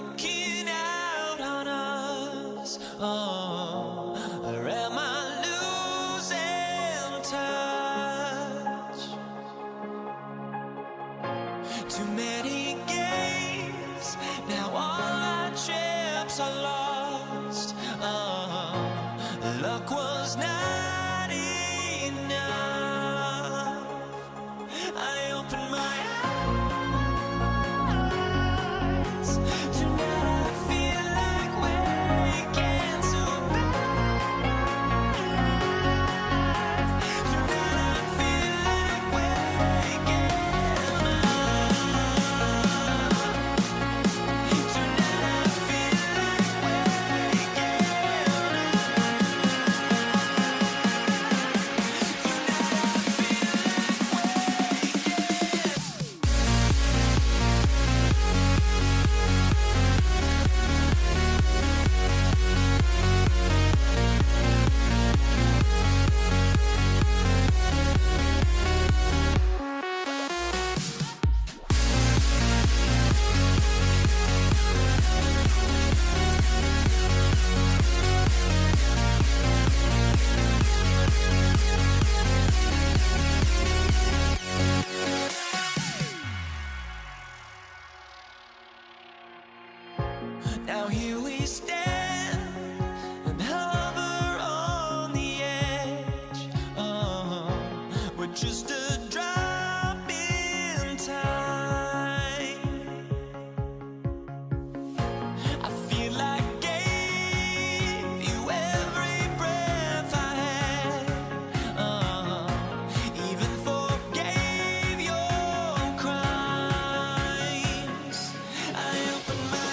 walking out on us? Oh, or am I losing touch? Too many games, now all our chips are lost. Oh, luck was not enough. I opened my eyes. Tonight I feel like waking to life. Tonight I feel like waking up. Tonight I feel like waking Now here we stand and hover on the edge. Oh, we're just a drop in time. I feel like gave you every breath I had. Even forgave your crimes. I opened my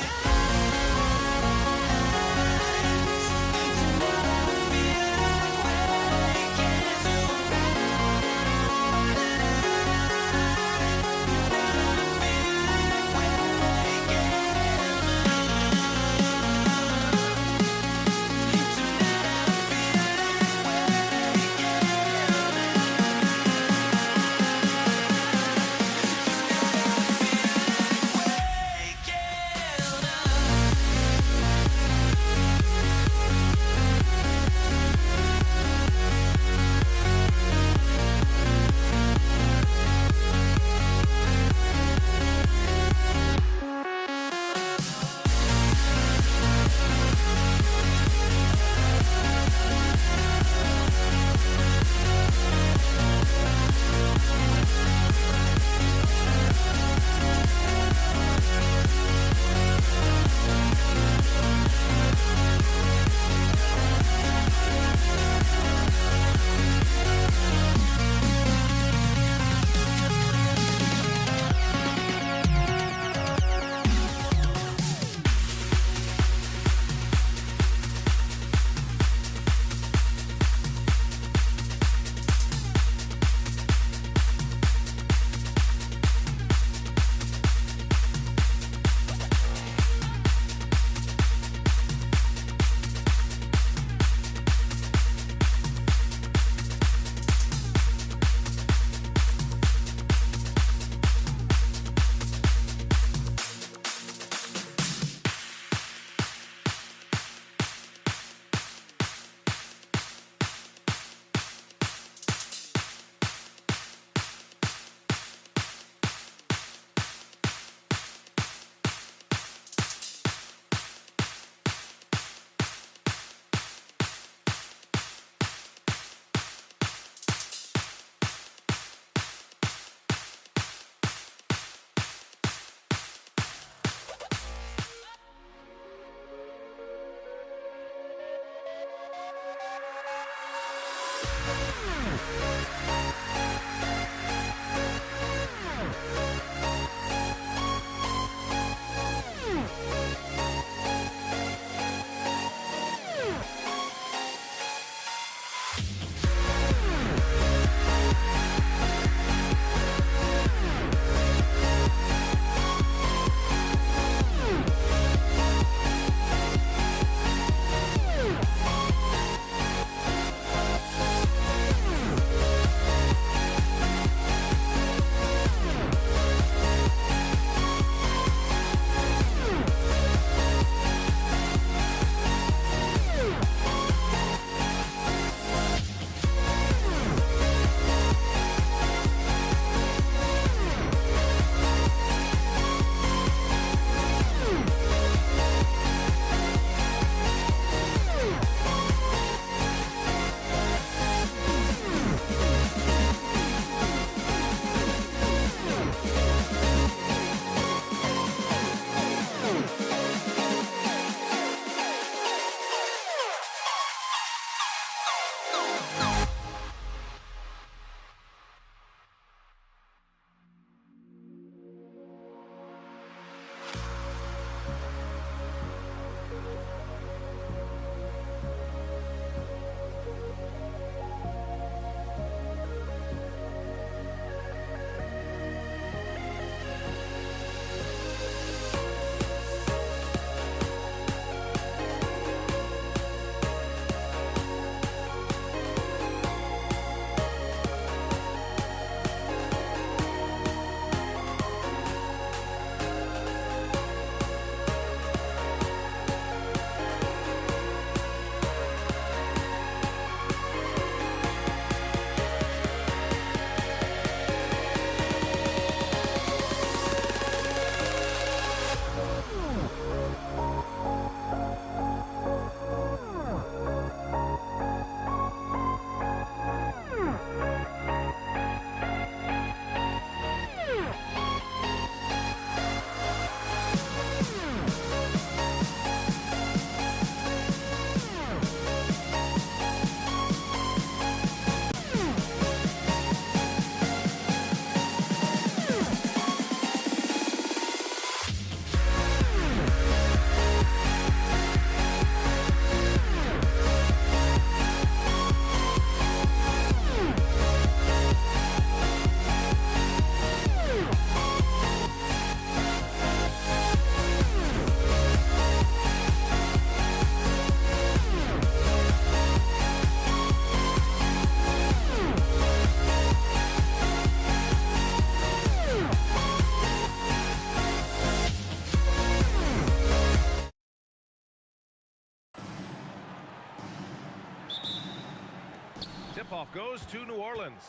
Tip-off goes to New Orleans.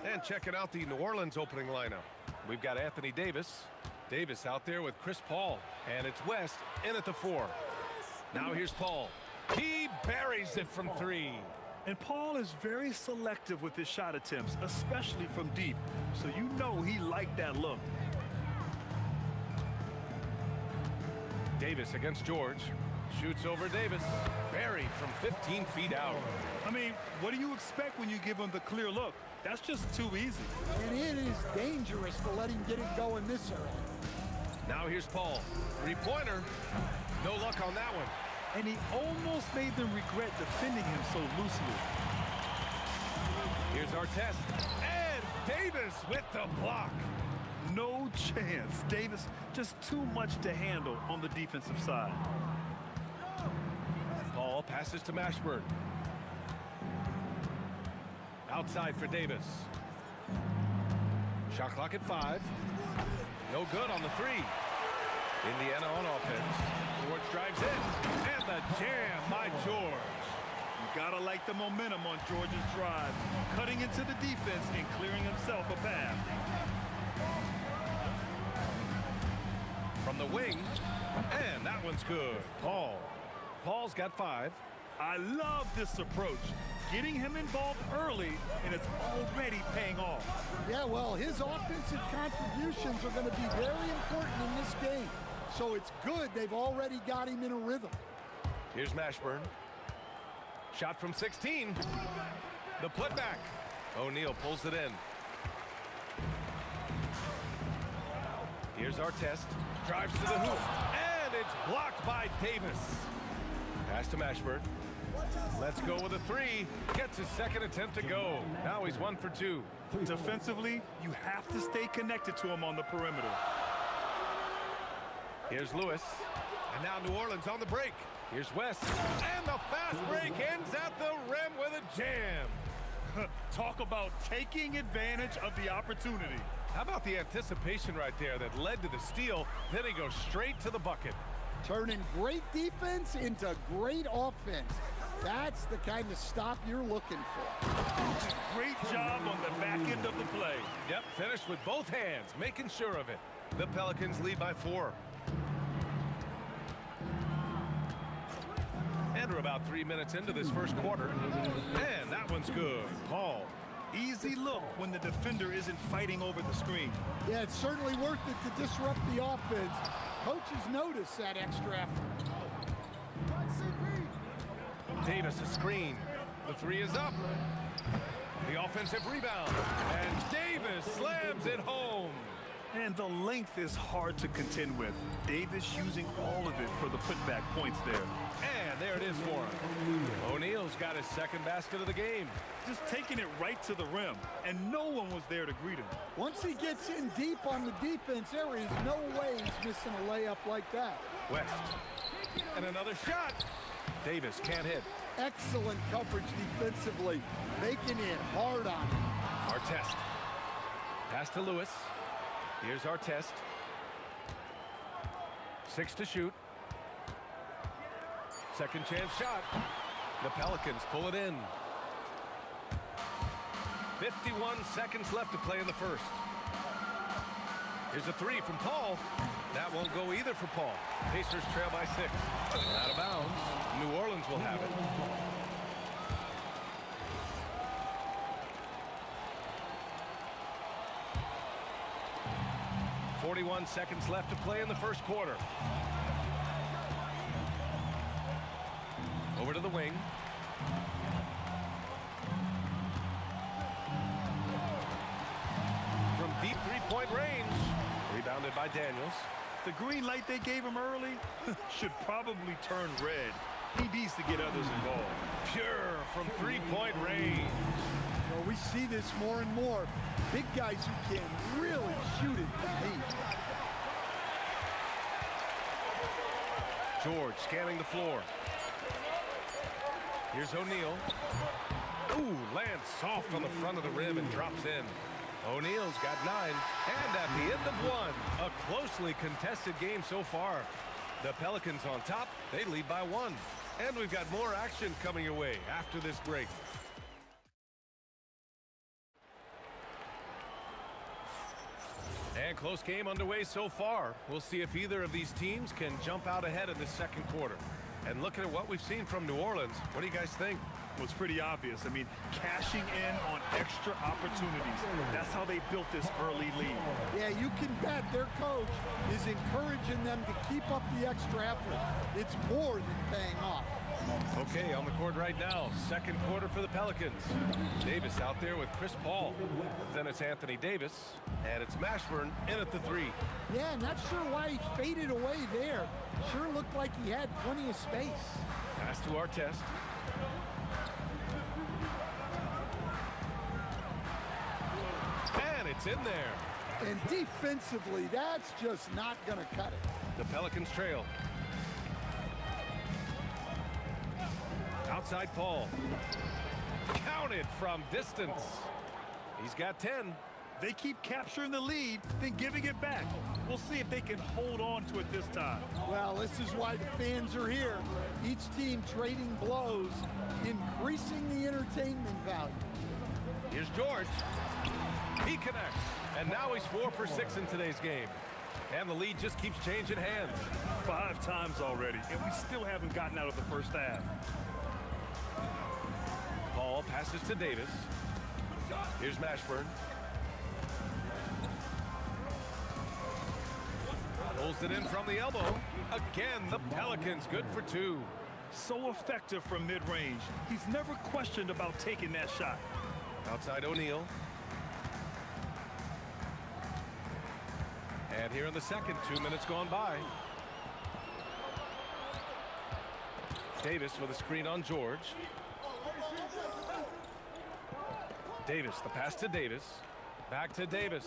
And checking out the New Orleans opening lineup. We've got Anthony Davis. Davis out there with Chris Paul. And it's West in at the 4. Now here's Paul. He buries it from 3. And Paul is very selective with his shot attempts, especially from deep. So you know he liked that look. Davis against George. Shoots over Davis. Buried from 15 feet out. I mean, what do you expect when you give him the clear look? That's just too easy. And it is dangerous to let him get it going this early. Now here's Paul. Three-pointer. No luck on that one. And he almost made them regret defending him so loosely. Here's our test. And Davis with the block. No chance. Davis just too much to handle on the defensive side. Paul passes to Mashburn. Outside for Davis. Shot clock at 5. No good on the 3. Indiana on offense. George drives in. And the jam by George. You gotta like the momentum on George's drive. Cutting into the defense and clearing himself a path. From the wing. And that one's good. Paul. Paul's got 5. I love this approach. Getting him involved early, and it's already paying off. Yeah, well, his offensive contributions are going to be very important in this game. So it's good they've already got him in a rhythm. Here's Mashburn. Shot from 16. The putback. O'Neal pulls it in. Here's our test. Drives to the hoop. And it's blocked by Davis. Pass to Mashburn. Let's go with a 3. Gets his second attempt to go. Now he's 1 for 2. Defensively, you have to stay connected to him on the perimeter. Here's Lewis. And now New Orleans on the break. Here's West. And the fast break ends at the rim with a jam. Talk about taking advantage of the opportunity. How about the anticipation right there that led to the steal? Then he goes straight to the bucket. Turning great defense into great offense. That's the kind of stop you're looking for. Great job on the back end of the play. Yep, finished with both hands, making sure of it. The Pelicans lead by 4. And we're about 3 minutes into this first quarter. And that one's good. Paul. Easy look when the defender isn't fighting over the screen. Yeah, it's certainly worth it to disrupt the offense. Coaches notice that extra effort. Davis a screen. The three is up. The offensive rebound. And Davis slams it home. And the length is hard to contend with. Davis using all of it for the putback points there. And there it is for him. O'Neal's got his second basket of the game. Just taking it right to the rim, and no one was there to greet him. Once he gets in deep on the defense, there is no way he's missing a layup like that. West. And another shot. Davis can't hit. Excellent coverage defensively, making it hard on him. Artest. Pass to Lewis. Here's Artest. 6 to shoot. Second chance shot. The Pelicans pull it in. 51 seconds left to play in the first. Here's a three from Paul. That won't go either for Paul. Pacers trail by 6. Out of bounds. New Orleans will have it. .41 seconds left to play in the first quarter. Over to the wing. From deep three-point range. Rebounded by Daniels. The green light they gave him early should probably turn red. He needs to get others involved. Pure from three-point range. Well, we see this more and more. Big guys who can really shoot it from deep. George scanning the floor. Here's O'Neal. Ooh, lands soft on the front of the rim and drops in. O'Neal's got 9, and at the end of 1, a closely contested game so far. The Pelicans on top, they lead by 1. And we've got more action coming your way after this break. And close game underway so far. We'll see if either of these teams can jump out ahead in the second quarter. And looking at what we've seen from New Orleans, what do you guys think? Was pretty obvious. I mean, cashing in on extra opportunities. That's how they built this early lead. Yeah, you can bet their coach is encouraging them to keep up the extra effort. It's more than paying off. Okay, on the court right now, second quarter for the Pelicans. Davis out there with Chris Paul. Then it's Anthony Davis, and it's Mashburn in at the 3. Yeah, not sure why he faded away there. Sure looked like he had plenty of space. Pass to Artest. And it's in there. And defensively, that's just not going to cut it. The Pelicans trail. Outside Paul. Counted from distance. He's got 10. They keep capturing the lead, then giving it back. We'll see if they can hold on to it this time. Well, this is why the fans are here. Each team trading blows, increasing the entertainment value. Here's George. He connects. And now he's 4 for 6 in today's game. And the lead just keeps changing hands. 5 times already, and we still haven't gotten out of the first half. Paul passes to Davis. Here's Mashburn. Pulls it in from the elbow. Again, the Pelicans good for 2. So effective from mid-range. He's never questioned about taking that shot. Outside O'Neal. And here in the second, 2 minutes gone by. Davis with a screen on George. Davis, the pass to Davis. Back to Davis.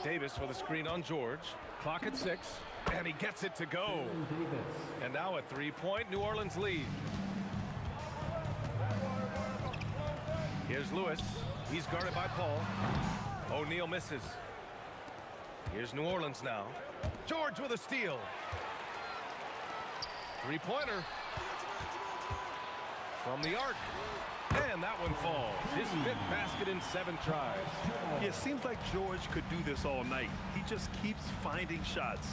Davis with a screen on George. Clock at 6. And he gets it to go. And now a 3-point New Orleans lead. Here's Lewis. He's guarded by Paul. O'Neal misses. Here's New Orleans now. George with a steal. 3-pointer. From the arc. And that one falls. His 5th basket in 7 tries. Yeah, it seems like George could do this all night. He just keeps finding shots.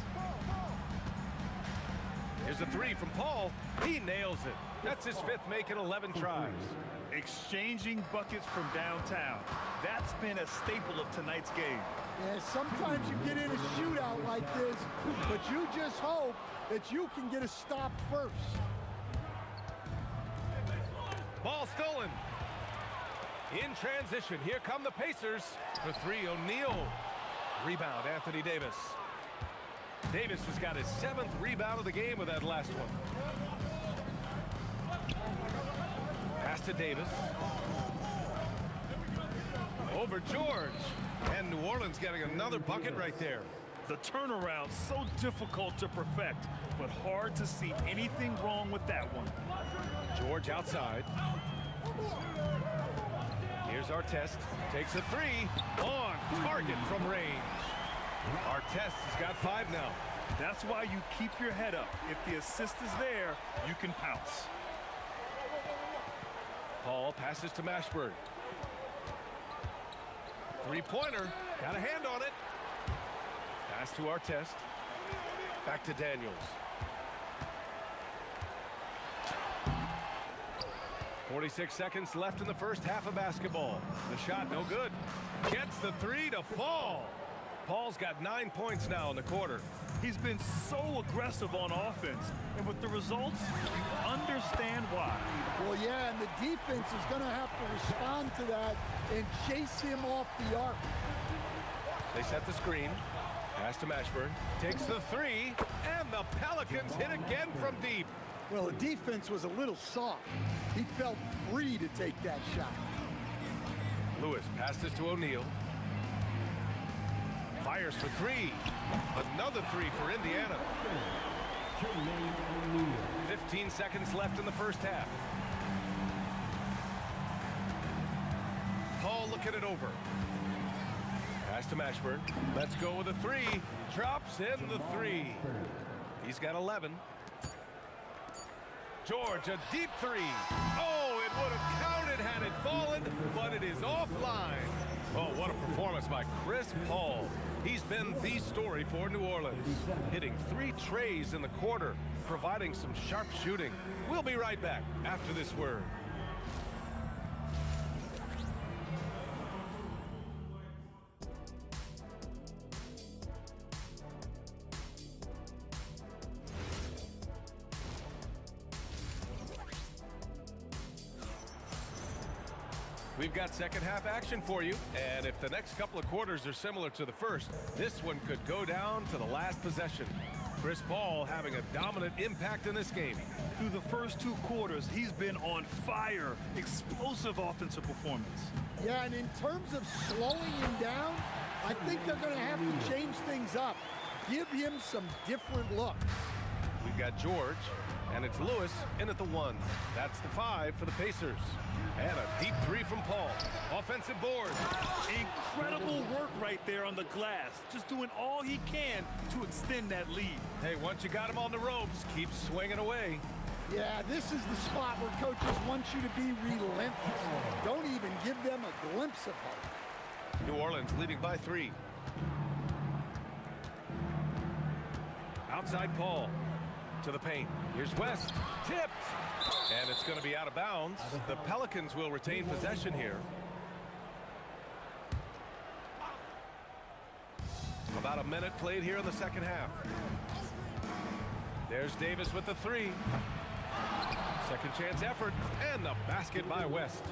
Here's a 3 from Paul. He nails it. That's his 5th make in 11 tries. Exchanging buckets from downtown. That's been a staple of tonight's game. Yeah, sometimes you get in a shootout like this, but you just hope that you can get a stop first. Ball stolen. In transition, here come the Pacers. For three, O'Neal. Rebound, Anthony Davis. Davis has got his 7th rebound of the game with that last one. Pass to Davis. Over George. And New Orleans getting another bucket right there. The turnaround so difficult to perfect, but hard to see anything wrong with that one. George outside. Here's Artest. Takes a three. On target from range. Artest has got 5 now. That's why you keep your head up. If the assist is there, you can pounce. Paul passes to Mashburn. Three-pointer. Got a hand on it. Pass to Artest. Back to Daniels. 46 seconds left in the first half of basketball. The shot no good. Gets the three to fall. Paul's got 9 points now in the quarter. He's been so aggressive on offense, and with the results, you understand why. Well, yeah, and the defense is going to have to respond to that and chase him off the arc. They set the screen. Pass to Mashburn. Takes the three, and the Pelicans hit again from deep. Well, the defense was a little soft. He felt free to take that shot. Lewis passes to O'Neal. Fires for three. Another three for Indiana. 15 seconds left in the first half. Paul looking it over. Pass to Mashburn. Let's go with a three. Drops in the three. He's got 11. George, a deep three. Oh, it would have counted had it fallen, but it is offline. Oh, what a performance by Chris Paul. He's been the story for New Orleans, hitting 3 trays in the quarter, providing some sharp shooting. We'll be right back after this word. We've got second half action for you, and if the next couple of quarters are similar to the first, this one could go down to the last possession. Chris Paul having a dominant impact in this game. Through the first 2 quarters, he's been on fire. Explosive offensive performance. Yeah, and in terms of slowing him down, I think they're going to have to change things up. Give him some different looks. We've got George, and it's Lewis in at the 1. That's the 5 for the Pacers. And a deep three from Paul. Offensive board. Incredible work right there on the glass. Just doing all he can to extend that lead. Hey, once you got him on the ropes, keep swinging away. Yeah, this is the spot where coaches want you to be relentless. Don't even give them a glimpse of hope. New Orleans leading by 3. Outside Paul. To the paint. Here's West. Tipped. And it's going to be out of bounds. The Pelicans will retain possession here. About a minute played here in the second half. There's Davis with the 3. Second chance effort. And the basket by West.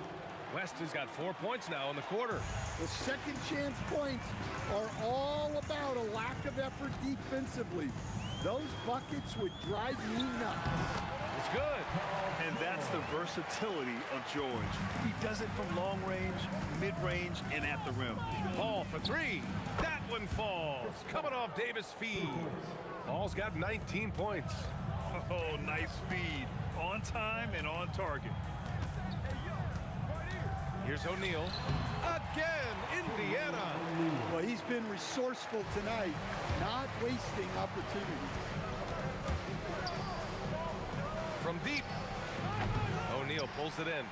West has got 4 points now in the quarter. The second chance points are all about a lack of effort defensively. Those buckets would drive me nuts. It's good. And that's the versatility of George. He does it from long range, mid-range, and at the rim. Paul for 3. That one falls. Coming off Davis' feed. Paul's got 19 points. Oh, nice feed. On time and on target. Here's O'Neal. Again, Indiana. Well, he's been resourceful tonight, not wasting opportunities. From deep. O'Neal pulls it in.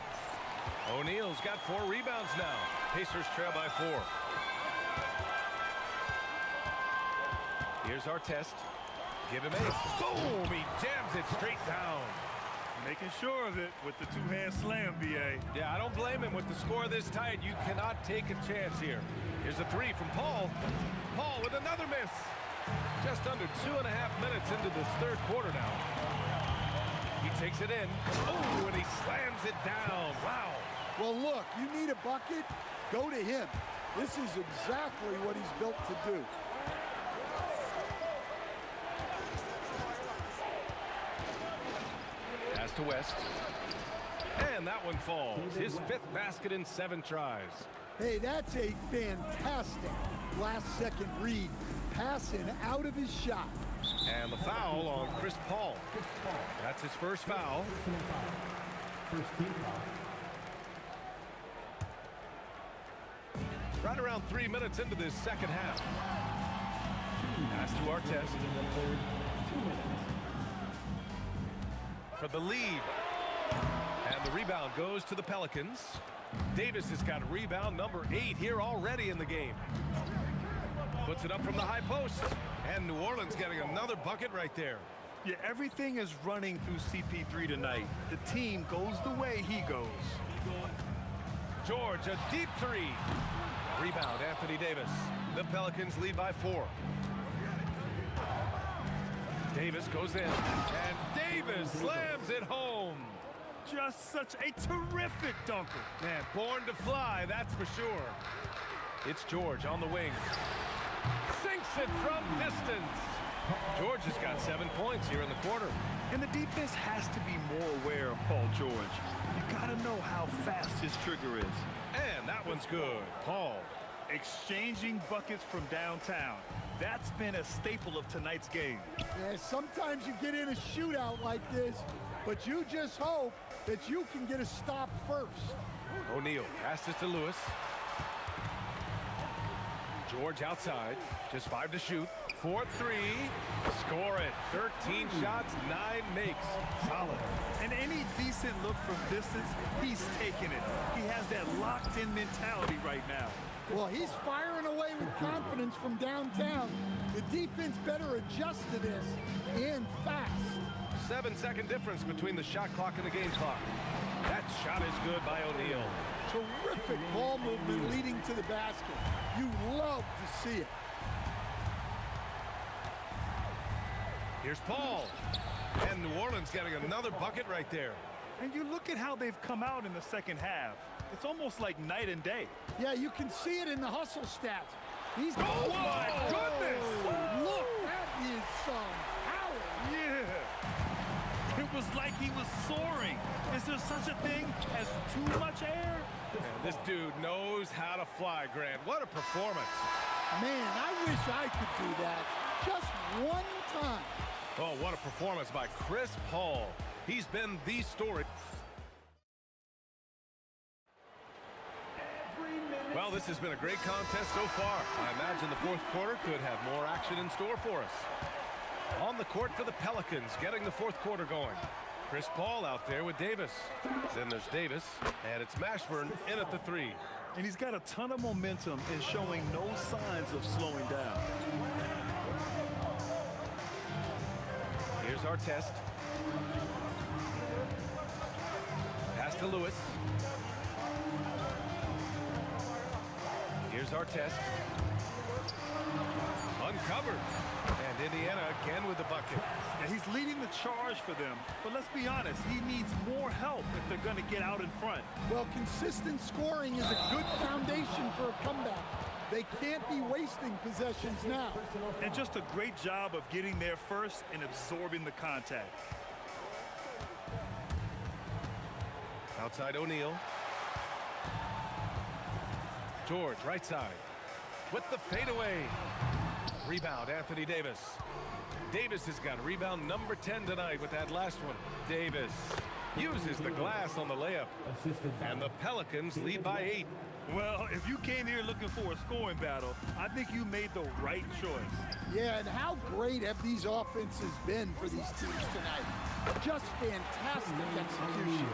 O'Neal's got 4 rebounds now. Pacers trail by 4. Here's Artest. Give him 8. Boom! He jams it straight down. Making sure of it with the 2-hand slam, B.A. Yeah, I don't blame him with the score this tight. You cannot take a chance here. Here's a 3 from Paul. Paul with another miss. Just under 2.5 minutes into this third quarter now. He takes it in. Oh, and he slams it down. Well, look, you need a bucket, go to him. This is exactly what he's built to do. Pass to West. And that one falls. His 5th basket in 7 tries. Hey, that's a fantastic last-second read. Passing out of his shot. And the foul on Chris Paul. That's his first foul. Right around 3 minutes into this second half. Pass to Artest. For the lead. And the rebound goes to the Pelicans. Davis has got rebound number 8 here already in the game. Puts it up from the high post. And New Orleans getting another bucket right there. Yeah, everything is running through CP3 tonight. The team goes the way he goes. George, a deep 3. Rebound, Anthony Davis. The Pelicans lead by 4. Davis goes in. And Davis slams it home. Just such a terrific dunker. Man, born to fly, that's for sure. It's George on the wing. Sinks it from distance. George has got 7 points here in the quarter. And the defense has to be more aware of Paul George. You gotta know how fast his trigger is. And that one's good. Paul. Exchanging buckets from downtown. That's been a staple of tonight's game. Yeah, sometimes you get in a shootout like this, but you just hope that you can get a stop first. O'Neal passes to Lewis. George outside. Just 5 to shoot. 4-3. Score it. 13 shots, 9 makes. Solid. And any decent look from distance, he's taking it. He has that locked-in mentality right now. Well, he's firing away with confidence from downtown. The defense better adjust to this, and fast. 7-second difference between the shot clock and the game clock. That shot is good by O'Neal. Terrific ball movement leading to the basket. You love to see it. Here's Paul. And New Orleans getting another bucket right there. And you look at how they've come out in the second half. It's almost like night and day. Yeah, you can see it in the hustle stats. He's Oh, my goodness! Look, that is some power. Yeah. It was like he was soaring. Is there such a thing as too much air? Man, this dude knows how to fly, Grant. What a performance. Man, I wish I could do that just one time. Oh, what a performance by Chris Paul. He's been the story. Well, this has been a great contest so far. I imagine the fourth quarter could have more action in store for us. On the court for the Pelicans, getting the fourth quarter going. Chris Paul out there with Davis. Then there's Davis, and it's Mashburn in at the 3. And he's got a ton of momentum and showing no signs of slowing down. Here's Artest. Pass to Lewis. Here's Artest. Uncovered. And Indiana again with the bucket. And he's leading the charge for them. But let's be honest, he needs more help if they're going to get out in front. Well, consistent scoring is a good foundation for a comeback. They can't be wasting possessions now. And just a great job of getting there first and absorbing the contact. Outside O'Neal. George, right side. With the fadeaway. Rebound, Anthony Davis. Davis has got rebound number 10 tonight with that last one. Davis uses the glass on the layup. And the Pelicans lead by 8. Well, if you came here looking for a scoring battle, I think you made the right choice. Yeah, and how great have these offenses been for these teams tonight? Just fantastic execution.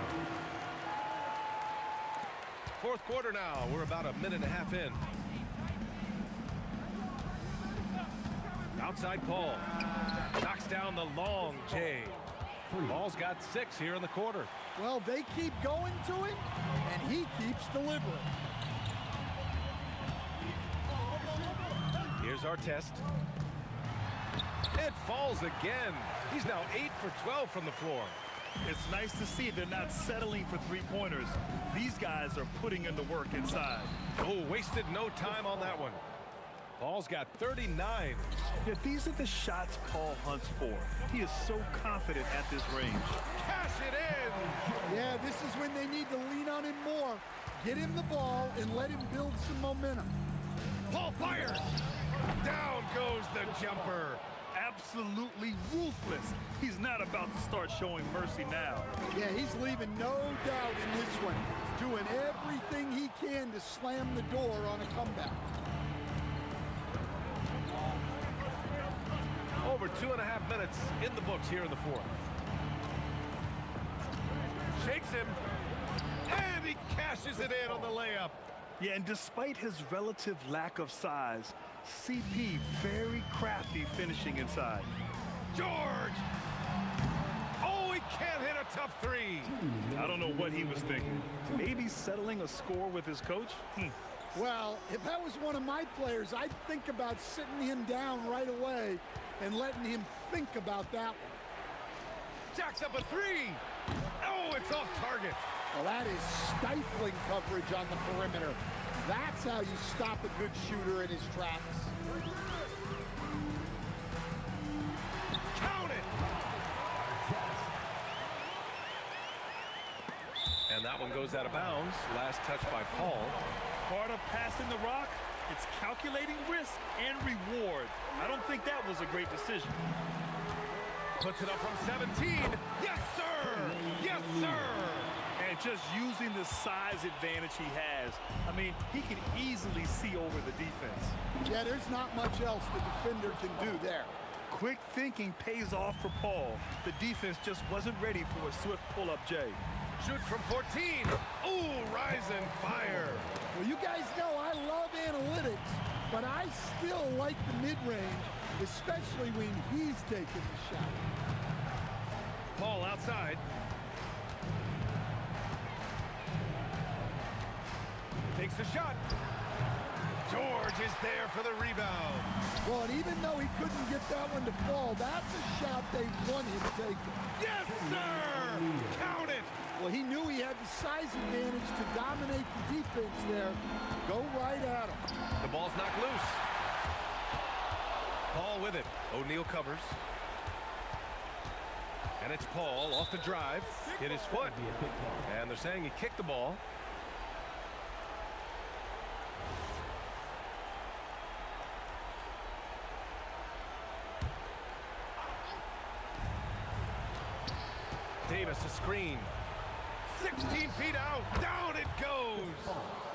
Fourth quarter now. We're about a minute and a half in. Outside Paul. Knocks down the long J. Paul's got 6 here in the quarter. Well, they keep going to him, and he keeps delivering. Here's Artest. It falls again. He's now 8 for 12 from the floor. It's nice to see they're not settling for three-pointers. These guys are putting in the work inside. Oh, wasted no time on that one. Paul's got 39. Yeah, these are the shots Paul hunts for. He is so confident at this range. Cash it in. Yeah, this is when they need to lean on him more. Get him the ball and let him build some momentum. Paul fires. Down goes the jumper. Absolutely ruthless. He's not about to start showing mercy now. Yeah, he's leaving no doubt in this one. Doing everything he can to slam the door on a comeback. Over 2.5 minutes in the books here in the fourth. Shakes him. And he cashes it in on the layup. Yeah, and despite his relative lack of size, CP very crafty finishing inside. George! Oh, he can't hit a tough three. I don't know what he was thinking. Maybe settling a score with his coach? Well, if that was one of my players, I'd think about sitting him down right away and letting him think about that one. Jacks up a three. Oh, it's off target. Well, that is stifling coverage on the perimeter. That's how you stop a good shooter in his tracks. Count it. And that one goes out of bounds. Last touch by Paul. Part of passing the rock, it's calculating risk and reward. I don't think that was a great decision. Puts it up from 17. Yes, sir. Yes, sir. And just using the size advantage he has. I mean, he can easily see over the defense. Yeah, there's not much else the defender can do there. Quick thinking pays off for Paul. The defense just wasn't ready for a swift pull-up J. Shoots from 14. Ooh, rise and fire. Well, you guys know I love analytics, but I still like the mid-range, especially when he's taking the shot. Paul outside. Takes the shot. George is there for the rebound. Well, and even though he couldn't get that one to fall, that's a shot they want him taking. Yes, sir! Count it! Well, he knew he had the size advantage to dominate the defense there. Go right at him. The ball's knocked loose. Paul with it. O'Neal covers. And it's Paul off the drive. Hit his foot. And they're saying he kicked the ball. Davis a screen. 16 feet out. Down it goes.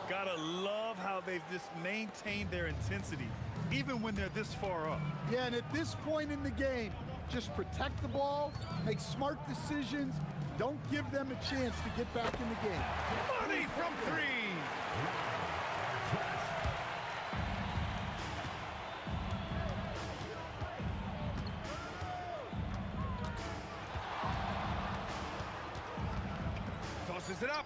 Gotta love how they've just maintained their intensity, even when they're this far up. Yeah, and at this point in the game, just protect the ball, make smart decisions, don't give them a chance to get back in the game. Money from three. Tosses it up.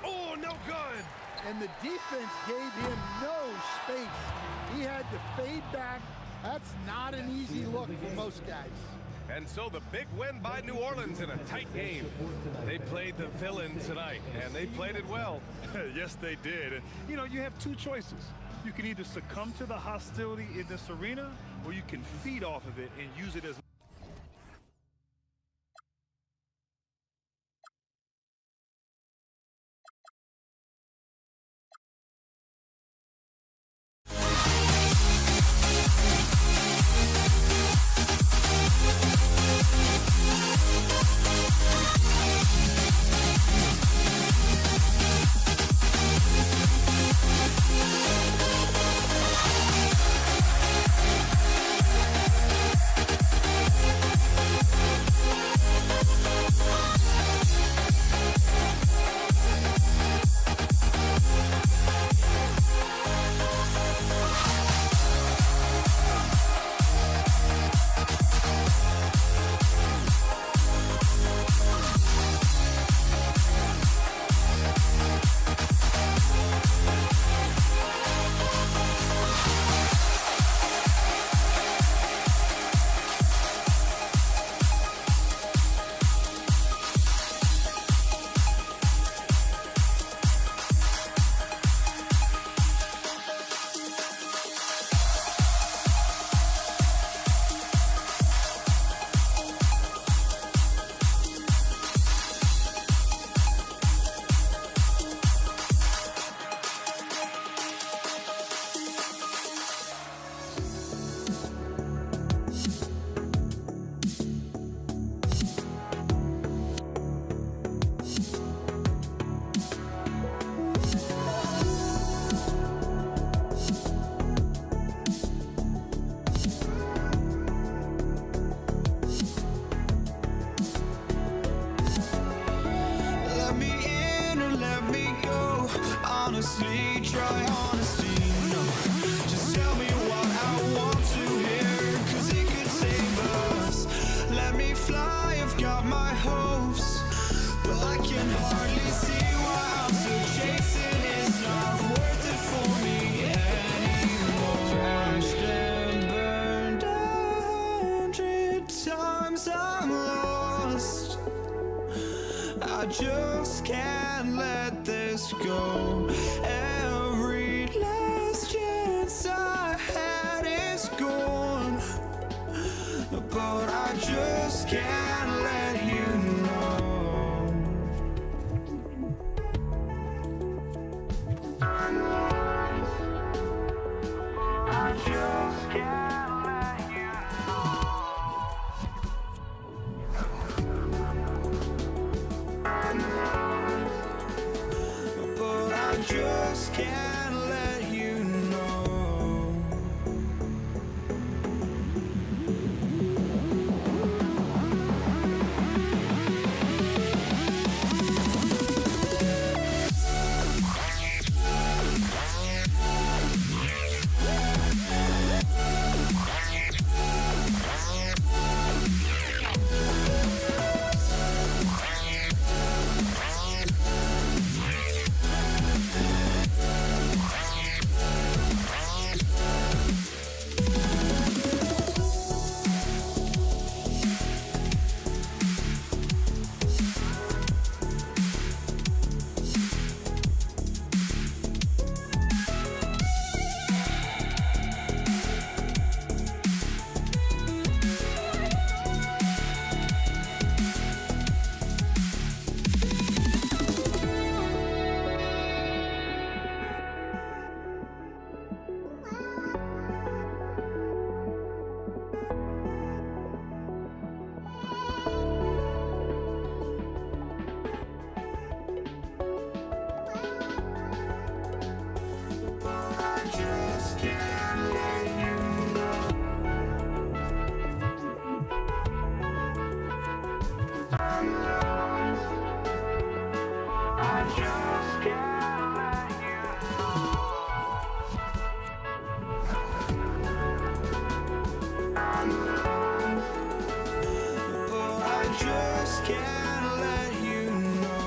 Oh, no good. And the defense gave him no space. He had to fade back. That's not an easy look for most guys. And so the big win by New Orleans in a tight game. They played the villain tonight, and they played it well. Yes, they did. And, you know, you have two choices. You can either succumb to the hostility in this arena, or you can feed off of it and use it as honestly, try honesty. No, just tell me what I want to hear, 'cause it could save us. Let me fly, I've got my hopes, but I can hardly see why I'm still chasing. It's not worth it for me anymore. Crashed and burned 100 times, I'm lost. I just can't let this go. Every last chance I had is gone, but I just can't let you know. I just can't let you know. But I just can't let you know.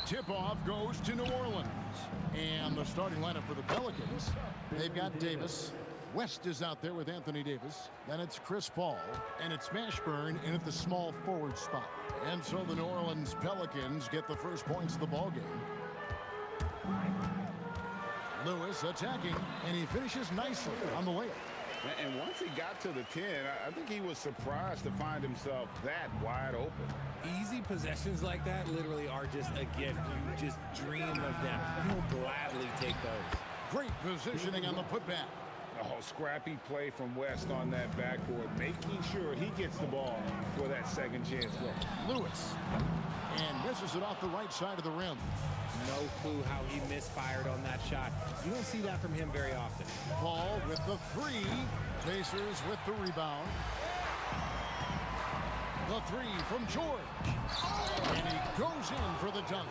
Tip-off goes to New Orleans. And the starting lineup for the Pelicans, they've got Davis. West is out there with Anthony Davis. Then it's Chris Paul. And it's Mashburn in at the small forward spot. And so the New Orleans Pelicans get the first points of the ballgame. Lewis attacking, and he finishes nicely on the layup. And once he got to the 10, I think he was surprised to find himself that wide open. Easy possessions like that literally are just a gift. You just dream of them. He'll gladly take those. Great positioning on the putback. Oh, scrappy play from West on that backboard, making sure he gets the ball for that second chance look. Lewis, and misses it off the right side of the rim. No clue how he misfired on that shot. You don't see that from him very often. Paul with the three. Pacers with the rebound. The three from George. And he goes in for the dunk.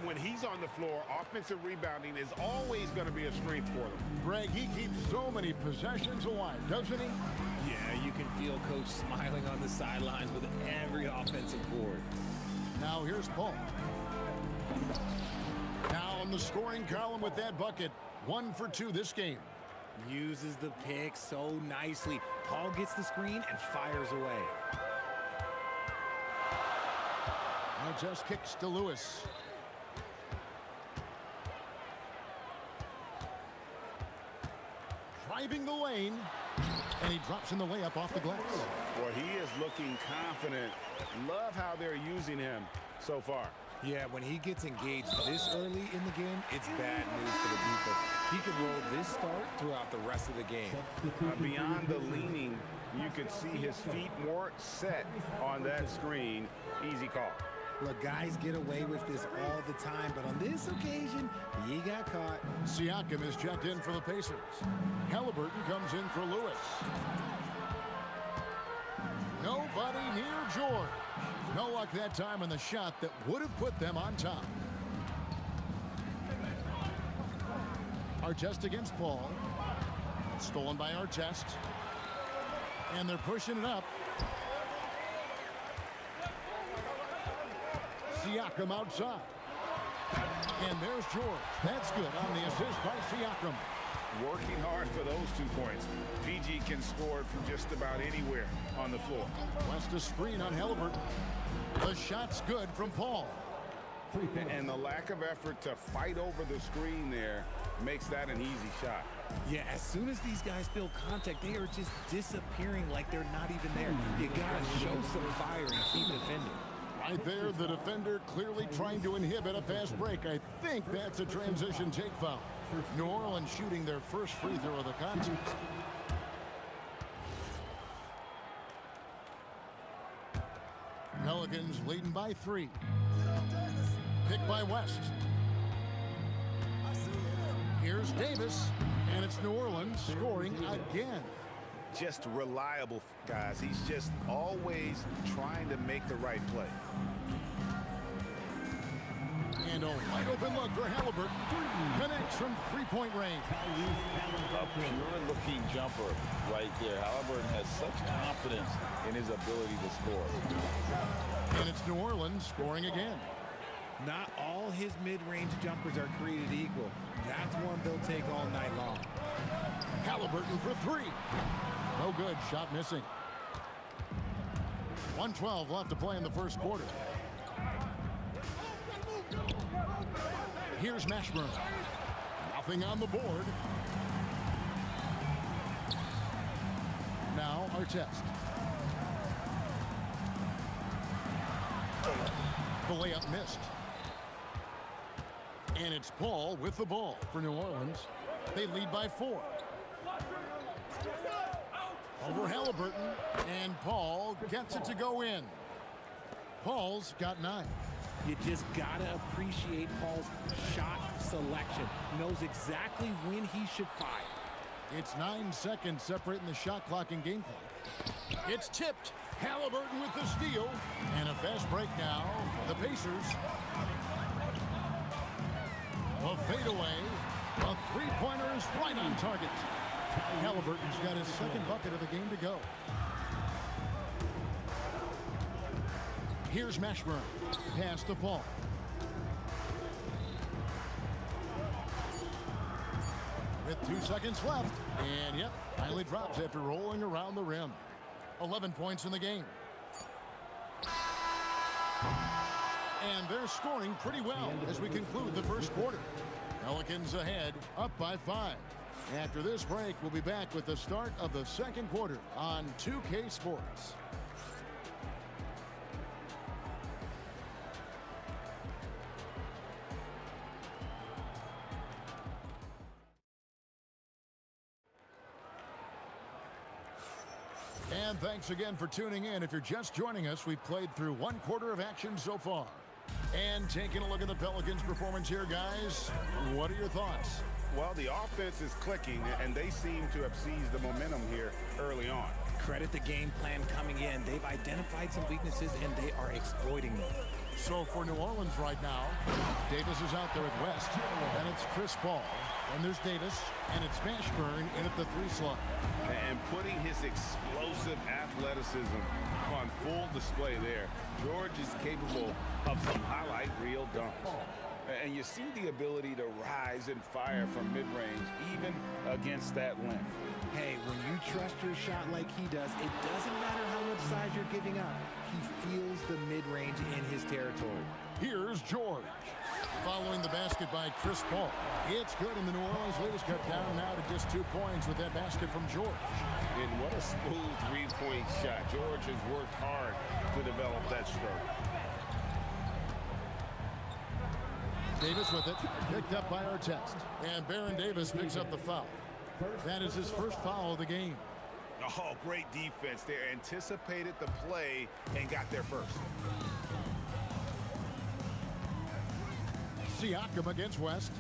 When he's on the floor, offensive rebounding is always going to be a strength for them. Greg, he keeps so many possessions alive, doesn't he? Yeah, you can feel Coach smiling on the sidelines with every offensive board. Now here's Paul. Now in the scoring column with that bucket. 1 for 2 this game. Uses the pick so nicely. Paul gets the screen and fires away. Now just kicks to Lewis. Driving the lane. And he drops in the layup off the glass. Boy, he is looking confident. Love how they're using him so far. Yeah, when he gets engaged this early in the game, it's bad news for the defense. He could roll this start throughout the rest of the game. Beyond the leaning, you could see his feet weren't set on that screen. Easy call. Look, guys get away with this all the time, but on this occasion, he got caught. Siakam is checked in for the Pacers. Halliburton comes in for Lewis. Nobody near George. No luck that time on the shot that would have put them on top. Artest against Paul. Stolen by Artest. And they're pushing it up. Siakam outside. And there's George. That's good on the assist by Siakam. Working hard for those 2 points. PG can score it from just about anywhere on the floor. West a screen on Halliburton. The shot's good from Paul. And the lack of effort to fight over the screen there makes that an easy shot. Yeah, as soon as these guys feel contact, they are just disappearing like they're not even there. You gotta show some fire and keep defending. Right there, the defender clearly trying to inhibit a fast break. I think that's a transition take foul. New Orleans shooting their first free throw of the contest. Pelicans leading by 3. Picked by West. Here's Davis, and it's New Orleans scoring again. Just reliable, guys. He's just always trying to make the right play. And a wide open look for Halliburton. Connects from three-point range. A pure-looking jumper right there. Halliburton has such confidence in his ability to score. And it's New Orleans scoring again. Not all his mid-range jumpers are created equal. That's one they'll take all night long. Halliburton for 3. No good. Shot missing. 1:12 left to play in the first quarter. Here's Mashburn. Nothing on the board. Now Artest. The layup missed. And it's Paul with the ball for New Orleans. They lead by 4. Over Halliburton, and Paul gets it to go in. Paul's got 9. You just gotta appreciate Paul's shot selection. Knows exactly when he should fire. It's 9 seconds separating the shot clock and game clock. It's tipped. Halliburton with the steal. And a fast break now for the Pacers. A fadeaway. A three-pointer is right on target. Halliburton's got his second bucket of the game to go. Here's Mashburn. Pass to Paul. With 2 seconds left. And yep, finally drops after rolling around the rim. 11 points in the game. And they're scoring pretty well as we conclude the first quarter. Pelicans ahead, up by 5. After this break, we'll be back with the start of the second quarter on 2K Sports. And thanks again for tuning in. If you're just joining us, we've played through 1 quarter of action so far. And taking a look at the Pelicans' performance here, guys, what are your thoughts? Well, the offense is clicking, and they seem to have seized the momentum here early on. Credit the game plan coming in. They've identified some weaknesses, and they are exploiting them. So for New Orleans right now, Davis is out there at West, and it's Chris Paul. And there's Davis, and it's Mashburn in at the 3 slot. And putting his explosive athleticism on full display there. George is capable of some highlight reel dunks. And you see the ability to rise and fire from mid-range, even against that length. Hey, when you trust your shot like he does, it doesn't matter how much size you're giving up. He feels the mid-range in his territory. Here's George. Following the basket by Chris Paul. It's good, and the New Orleans lead is cut down now to just 2 points with that basket from George. And what a smooth three-point shot. George has worked hard to develop that stroke. Davis with it, picked up by Artest. And Baron Davis picks up the foul. That is his first foul of the game. Oh, great defense there. Anticipated the play and got there first. Siakam against West.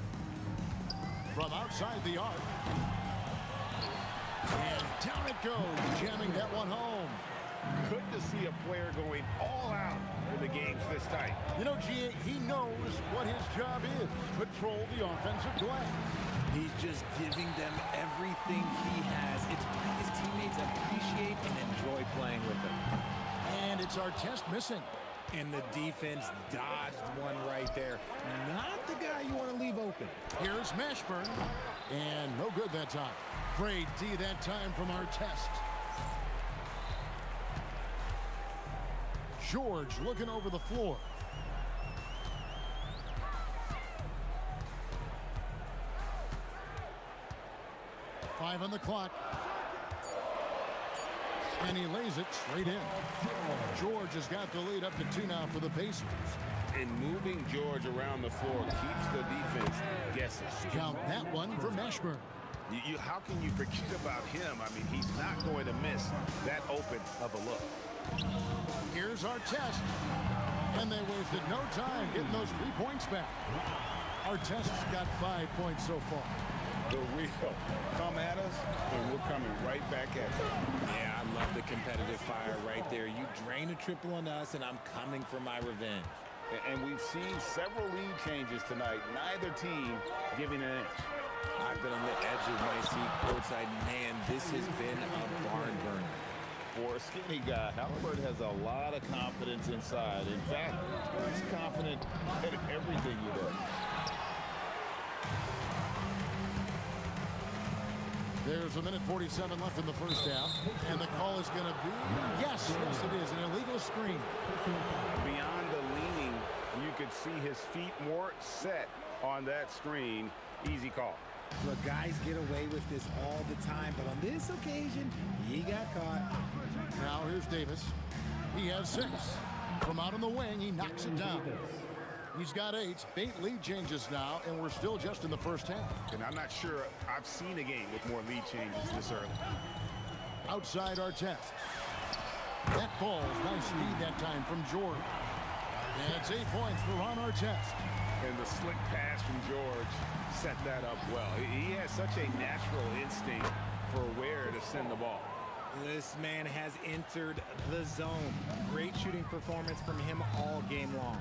From outside the arc. And down it goes, jamming that one home. Good to see a player going all out when the game's this tight. You know, G.A., he knows what his job is. Control the offensive glass. He's just giving them everything he has. It's why his teammates appreciate and enjoy playing with him. And it's Artest missing. And the defense dodged one right there. Not the guy you want to leave open. Here's Mashburn. And no good that time. Great D that time from Artest. George looking over the floor. Five on the clock. And he lays it straight in. George has got the lead up to 2 now for the Pacers. And moving George around the floor keeps the defense guessing. Count that one for Mashburn. How can you forget about him? I mean, he's not going to miss that open of a look. Here's Artest. And they wasted no time getting those 3 points back. Artest's got 5 points so far. The real come at us, and we're coming right back at you. Yeah, I love the competitive fire right there. You drain a triple on us, and I'm coming for my revenge. And we've seen several lead changes tonight. Neither team giving an inch. I've been on the edge of my seat courtside. Man, this has been a barn burner. For a skinny guy, Halliburton has a lot of confidence inside. In fact, he's confident in everything he does. There's a minute 47 left in the first half. And the call is going to be, yes, it is, an illegal screen. Beyond the leaning, you could see his feet more set on that screen. Easy call. Look, guys get away with this all the time, but on this occasion, he got caught. Now here's Davis. He has 6. From out on the wing, he knocks it down. He's got 8 lead changes now, and we're still just in the first half. And I'm not sure I've seen a game with more lead changes this early. Outside Artest. That ball's nice speed that time from George. And it's 8 points for Ron Artest. And the slick pass from George set that up well. He has such a natural instinct for where to send the ball. This man has entered the zone. Great shooting performance from him all game long.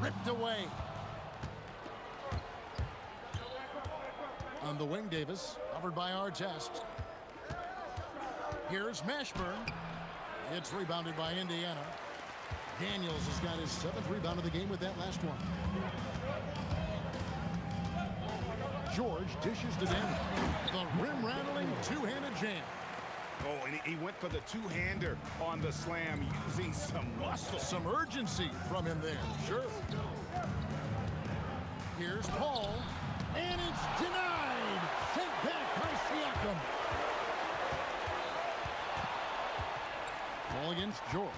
Ripped away. On the wing, Davis, covered by Artest. Here's Mashburn. It's rebounded by Indiana. Daniels has got his 7th rebound of the game with that last one. George dishes to Daniels. The rim-rattling two-handed jam. Oh, and he went for the two-hander on the slam using some muscle. Some urgency from him there, sure. Here's Paul, and it's denied. Sent back by Siakam. Ball against George.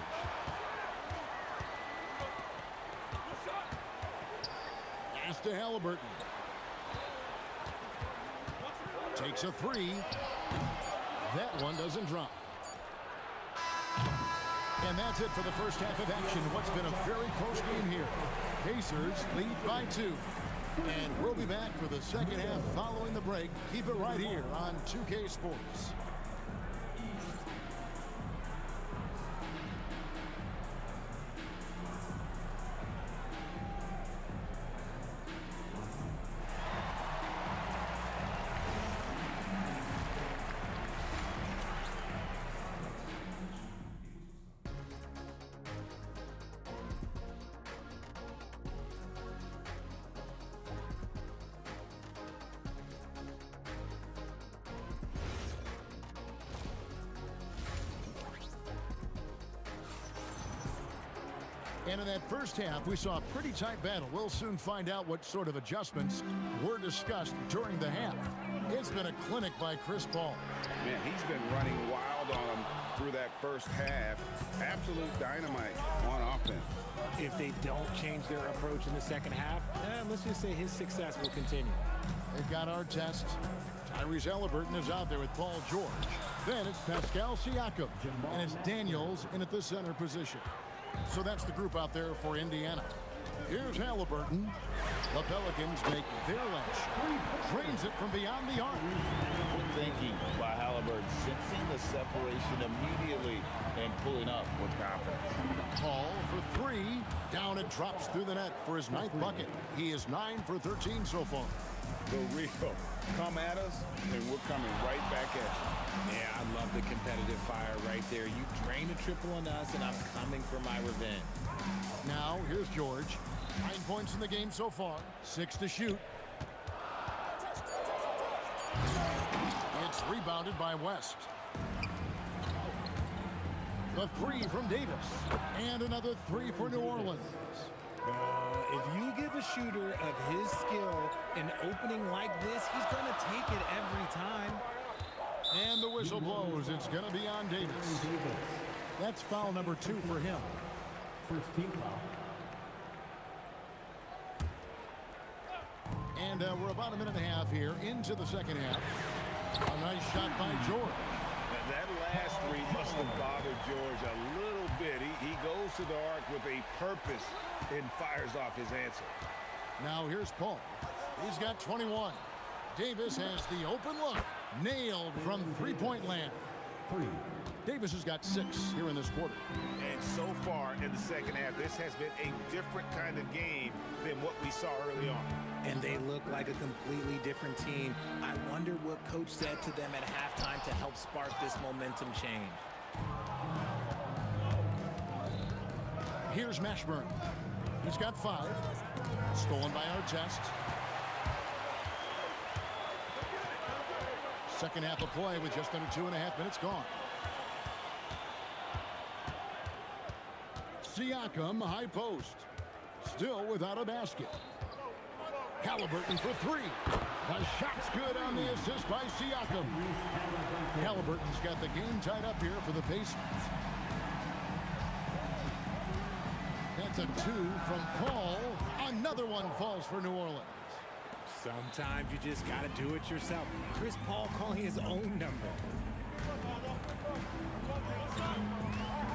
Pass to Halliburton. Takes a 3. That one doesn't drop. And that's it for the first half of action. What's been a very close game here. Pacers lead by 2. And we'll be back for the second half following the break. Keep it right here on 2K Sports. And in that first half, we saw a pretty tight battle. We'll soon find out what sort of adjustments were discussed during the half. It's been a clinic by Chris Paul. Man, he's been running wild on them through that first half. Absolute dynamite on offense. If they don't change their approach in the second half, let's just say his success will continue. They've got our test. Tyrese Halliburton is out there with Paul George. Then it's Pascal Siakam. And it's Daniels in at the center position. So that's the group out there for Indiana. Here's Halliburton. The Pelicans make their lash. Drains it from beyond the arc. Good thinking by Halliburton, sensing the separation immediately and pulling up with confidence. Paul for three. Down it drops through the net for his ninth bucket. He is 9 for 13 so far. The Rio, come at us, and we're coming right back at you. Yeah, I love the competitive fire right there. You drain a triple on us, and I'm coming for my revenge. Now, here's George. 9 points in the game so far. 6 to shoot. It's rebounded by West. The three from Davis. And another three for New Orleans. If you give a shooter of his skill an opening like this, he's going to take it every time. And the whistle blows. It's going to be on Davis. That's foul number 2 for him. First team foul. And we're about a minute and a half here into the second half. A nice shot by George. And that last three must have bothered George a little bit. He goes to the arc with a purpose and fires off his answer. Now here's Paul. He's got 21. Davis has the open look. Nailed from three-point land. Davis has got 6 here in this quarter. And so far in the second half, this has been a different kind of game than what we saw early on. And they look like a completely different team. I wonder what coach said to them at halftime to help spark this momentum change. Here's Mashburn. He's got 5. Stolen by Artest. Second half of play with just under 2.5 minutes gone. Siakam, high post. Still without a basket. Halliburton for 3. The shot's good on the assist by Siakam. Halliburton's got the game tied up here for the Pacers. That's a 2 from Paul. Another one falls for New Orleans. Sometimes you just got to do it yourself. Chris Paul calling his own number.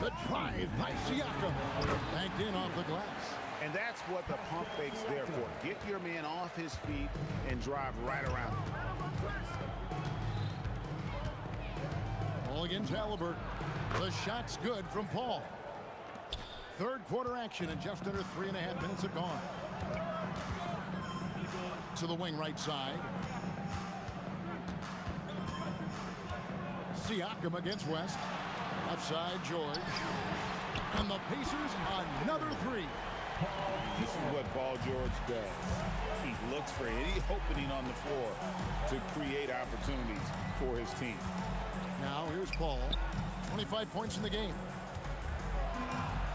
The drive by Siakam. Banked in off the glass. And that's what the pump fake's there for. Get your man off his feet and drive right around him. Paul against Halliburton. The shot's good from Paul. Third quarter action and just under 3.5 minutes have gone. To the wing right side. Siakam against West. Left side, George. And the Pacers, another 3. This is what Paul George does. He looks for any opening on the floor to create opportunities for his team. Now here's Paul. 25 points in the game.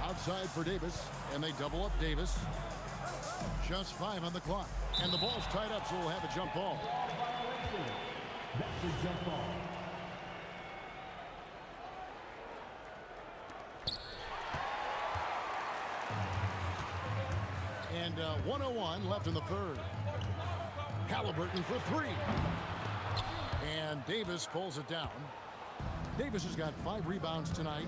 Outside for Davis, and they double up Davis. Just 5 on the clock. And the ball's tied up, so we'll have a jump ball. That's a jump ball. And 1:01 left in the third. Halliburton for 3. And Davis pulls it down. Davis has got 5 rebounds tonight.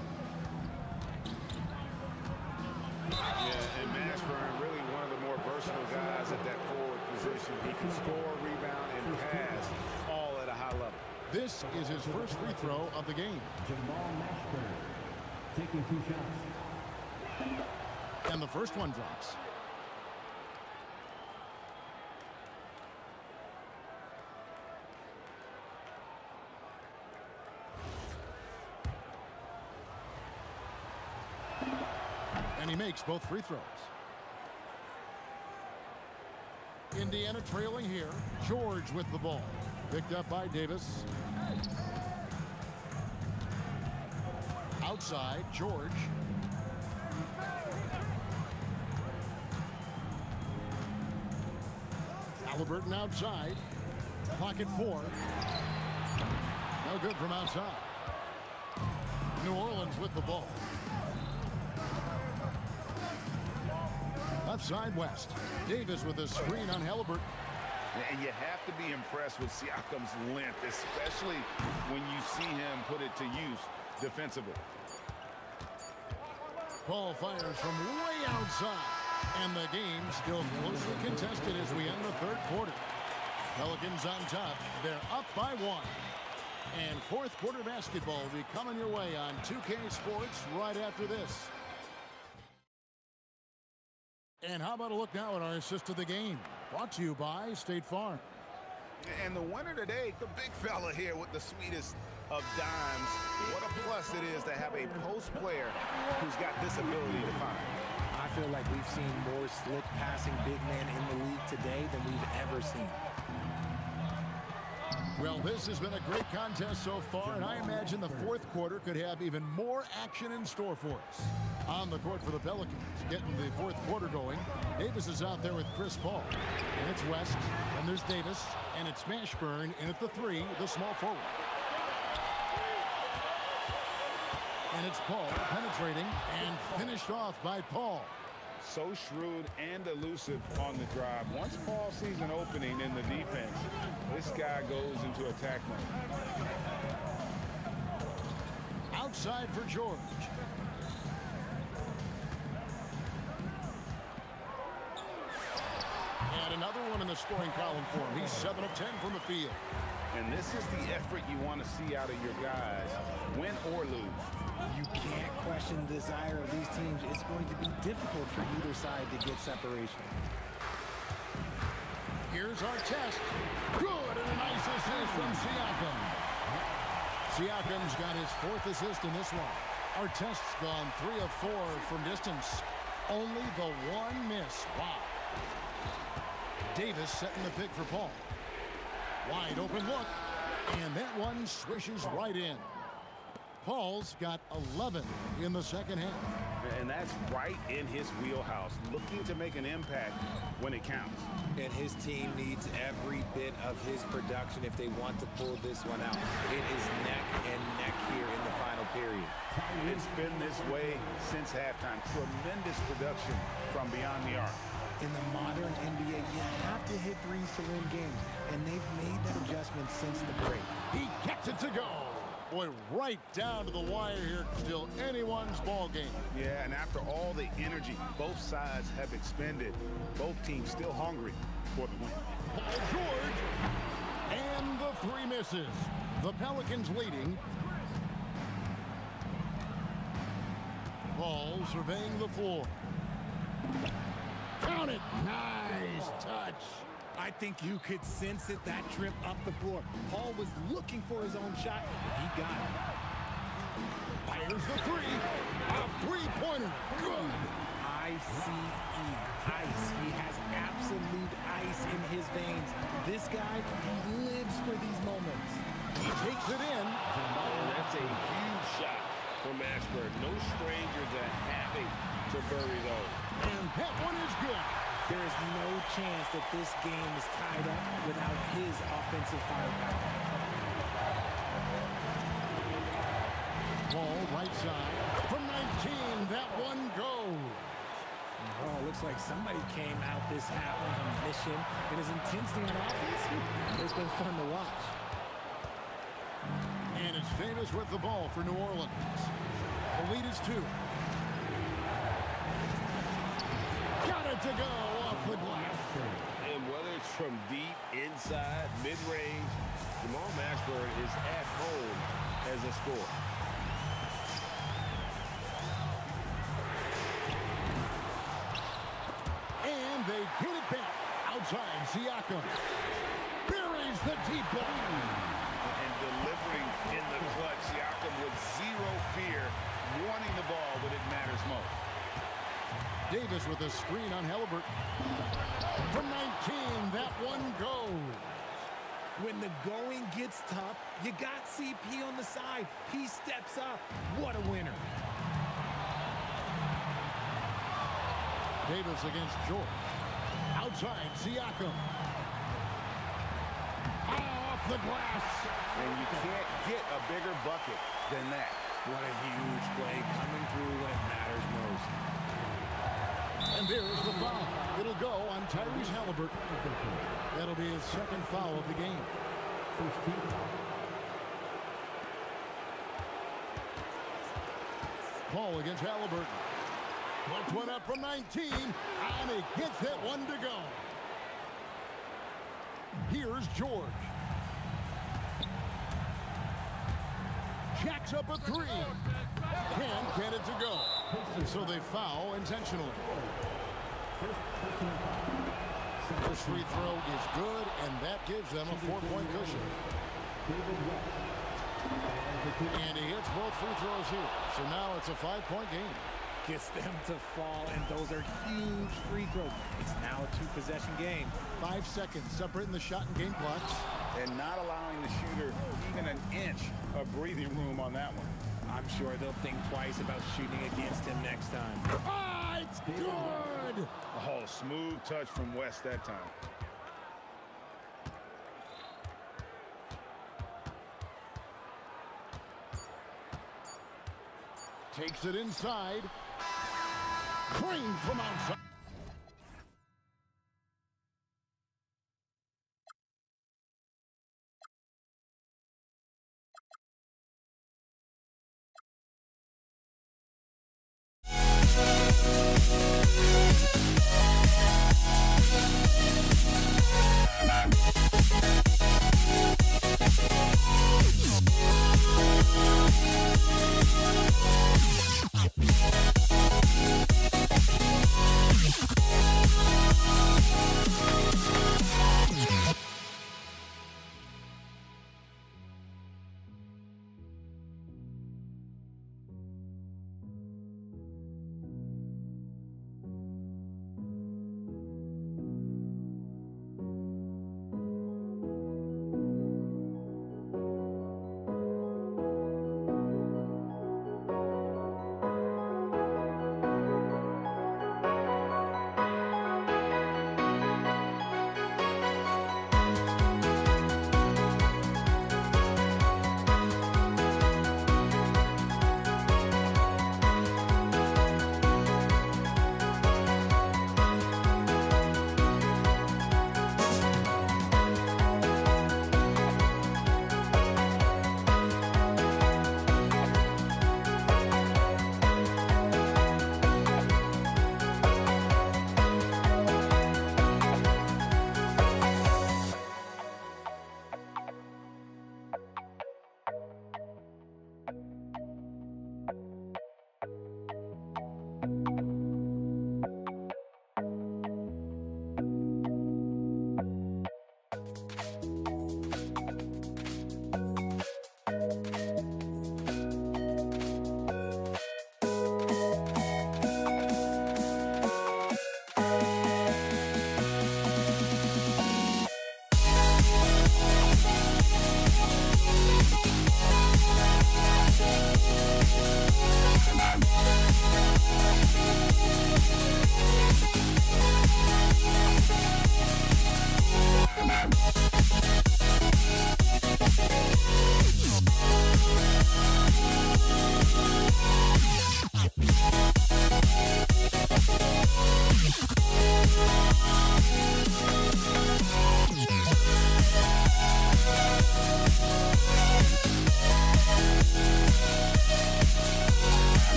Yeah, and Mashburn, really one of the more versatile guys at that forward position. He can score, rebound, and pass all at a high level. This is his first free throw of the game. Jamal Mashburn taking 2 shots. And the first one drops. And he makes both free throws. Indiana trailing here. George with the ball. Picked up by Davis. Outside, George. Halliburton outside. Clock at 4. No good from outside. New Orleans with the ball. Left side West. Davis with a screen on Halliburton. And you have to be impressed with Siakam's length, especially when you see him put it to use defensively. Paul fires from way outside. And the game still closely contested as we end the third quarter. Pelicans on top. They're up by 1. And fourth quarter basketball will be coming your way on 2K Sports right after this. And how about a look now at our assist of the game? Brought to you by State Farm. And the winner today, the big fella here with the sweetest of dimes. What a plus it is to have a post player who's got this ability to find. I feel like we've seen more slick passing big men in the league today than we've ever seen. Well, this has been a great contest so far, and I imagine the fourth quarter could have even more action in store for us. On the court for the Pelicans, getting the fourth quarter going. Davis is out there with Chris Paul. And it's West, and there's Davis, and it's Mashburn in at the 3, the small forward. And it's Paul penetrating and finished off by Paul. So shrewd and elusive on the drive. Once Paul sees an opening in the defense, this guy goes into attack mode. Outside for George. And another one in the scoring column for him. He's 7 of 10 from the field. And this is the effort you want to see out of your guys, win or lose. You can't question the desire of these teams. It's going to be difficult for either side to get separation. Here's our test. Good, and a nice assist from Siakam. Siakam's got his 4th assist in this one. Our test's gone 3 of 4 from distance. Only the 1 miss. Wow. Davis setting the pick for Paul. Wide open look, and that one swishes right in. Paul's got 11 in the second half. And that's right in his wheelhouse, looking to make an impact when it counts. And his team needs every bit of his production if they want to pull this one out. It is neck and neck here in the final period. It's been this way since halftime. Tremendous production from beyond the arc. In the modern NBA, you have to hit threes to win games, and they've made that adjustment since the break. He gets it to go. Boy, right down to the wire here. Still anyone's ball game. Yeah, and after all the energy both sides have expended, both teams still hungry for the win. Paul George, and the 3 misses. The Pelicans leading. Paul surveying the floor. Count it. Nice touch. I think you could sense it, that trip up the floor. Paul was looking for his own shot, and he got it. Fires the 3. A 3-pointer. Good. I-C-E. Ice. He has absolute ice in his veins. This guy, he lives for these moments. He takes it in. And that's a huge shot for Mashburn. No stranger to having to bury those. And that one is good. There is no chance that this game is tied up without his offensive firepower. Ball right side. From 19, that one goes. Oh, looks like somebody came out this half on a mission. And his intensity on offense, it's been fun to watch. And it's Davis with the ball for New Orleans. The lead is 2. Got it to go off the glass. And whether it's from deep, inside, mid-range, Jamal Mashburn is at home as a scorer. And they get it back. Outside, Siakam buries the deep ball. And delivering in the clutch, Siakam with zero fear, wanting the ball when it matters most. Davis with a screen on Halliburton. From 19, that one goes. When the going gets tough, you got CP on the side. He steps up. What a winner. Davis against George. Outside, Siakam. Off the glass. And you can't get a bigger bucket than that. What a huge play coming through when it matters most. And there's the foul. It'll go on Tyrese Halliburton. That'll be his second foul of the game. First team foul. Paul against Halliburton. Puts one up from 19, and he gets that one to go. Here's George. Jacks up a three. Can't get it to go. So they foul intentionally. This free throw is good, and that gives them a 4-point cushion. And he hits both free throws here. So now it's a 5-point game. Gets them to fall, and those are huge free throws. It's now a 2-possession game. 5 seconds separating the shot and game clocks. And not allowing the shooter even an inch of breathing room on that one. I'm sure they'll think twice about shooting against him next time. Ah, it's good! Oh, smooth touch from West that time. Takes it inside. Crane from outside.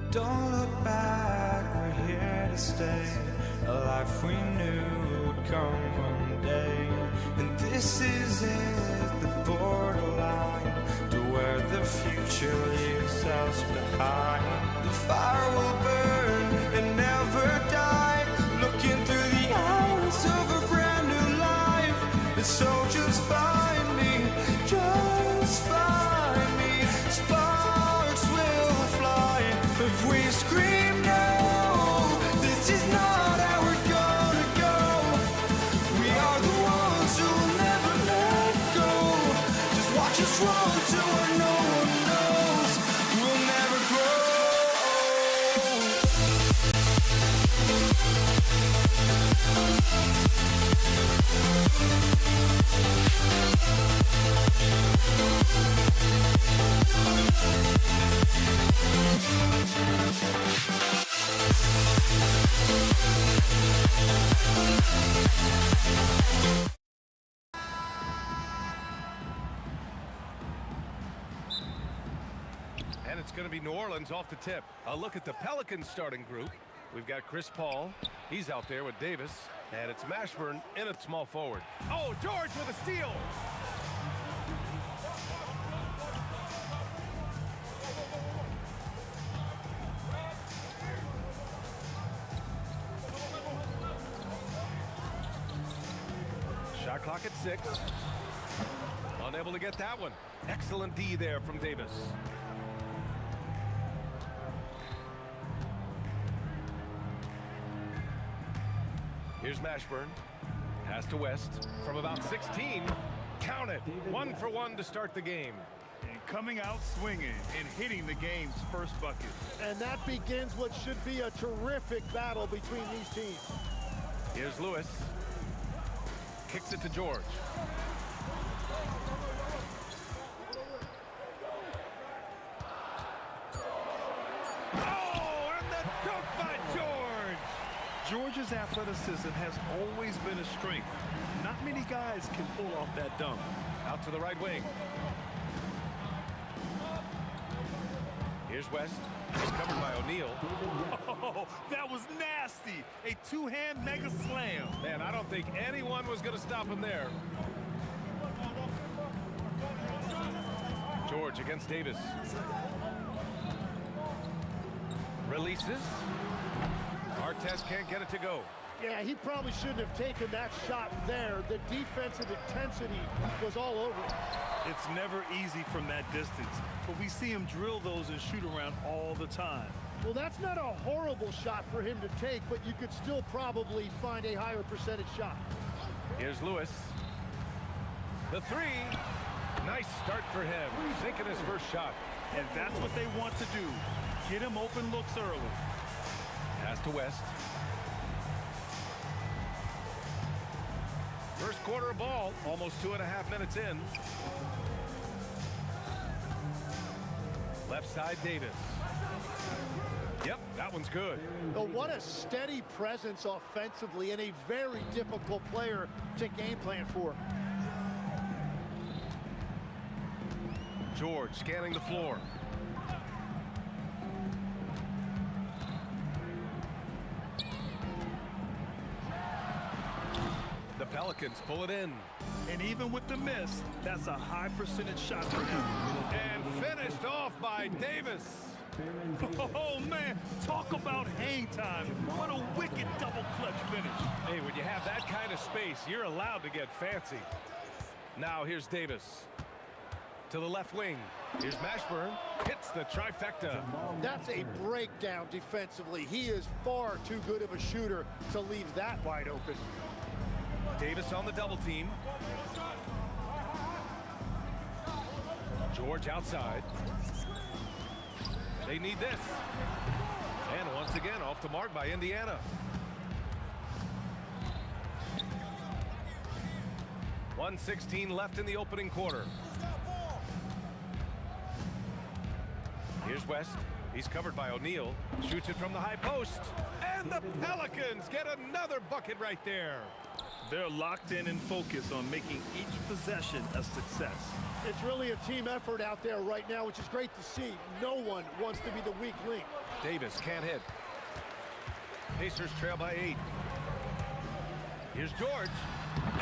Don't look back, we're here to stay. A life we knew would come one day. And this is it, the borderline to where the future leaves us behind. The fire will burn and never die, looking through the eyes of a brand new life. And so just find me, just find me. Sparks will fly if we scream no. This is not how we're gonna go. We are the ones who will never let go. Just watch us run to where no one knows. We'll never grow. And it's going to be New Orleans off the tip. A look at the Pelicans starting group. We've got Chris Paul. He's out there with Davis. And it's Mashburn in at small forward. Oh, George with a steal. Shot clock at 6. Unable to get that one. Excellent D there from Davis. Here's Mashburn. Pass to West from about 16. Count it. 1 for 1 to start the game. And coming out swinging and hitting the game's first bucket. And that begins what should be a terrific battle between these teams. Here's Lewis. Kicks it to George. Oh, and the dunk by George. George's athleticism has always been a strength. Not many guys can pull off that dunk. Out to the right wing. Here's West. He's covered by O'Neal. Oh, that was nasty. A two-hand mega slam. Man, I don't think anyone was going to stop him there. George against Davis. Releases. Artest can't get it to go. Yeah, he probably shouldn't have taken that shot there. The defensive intensity was all over it. It's never easy from that distance, but we see him drill those and shoot around all the time. Well, that's not a horrible shot for him to take, but you could still probably find a higher percentage shot. Here's Lewis. The 3. Nice start for him. Sinking his first shot. And that's what they want to do. Get him open looks early. Pass to West. First quarter of ball, almost 2.5 minutes in. Left side, Davis. Yep, that one's good. Oh, what a steady presence offensively and a very difficult player to game plan for. George scanning the floor. The Pelicans pull it in. And even with the miss, that's a high percentage shot for him. And finished off by Davis. Oh, man, talk about hang time. What a wicked double clutch finish. Hey, when you have that kind of space, you're allowed to get fancy. Now here's Davis. To the left wing. Here's Mashburn. Hits the trifecta. That's a breakdown defensively. He is far too good of a shooter to leave that wide open. Davis on the double team. George outside. They need this. And once again, off the mark by Indiana. .116 left in the opening quarter. Here's West. He's covered by O'Neal. Shoots it from the high post. And the Pelicans get another bucket right there. They're locked in and focused on making each possession a success. It's really a team effort out there right now, which is great to see. No one wants to be the weak link. Davis can't hit. Pacers trail by 8. Here's George.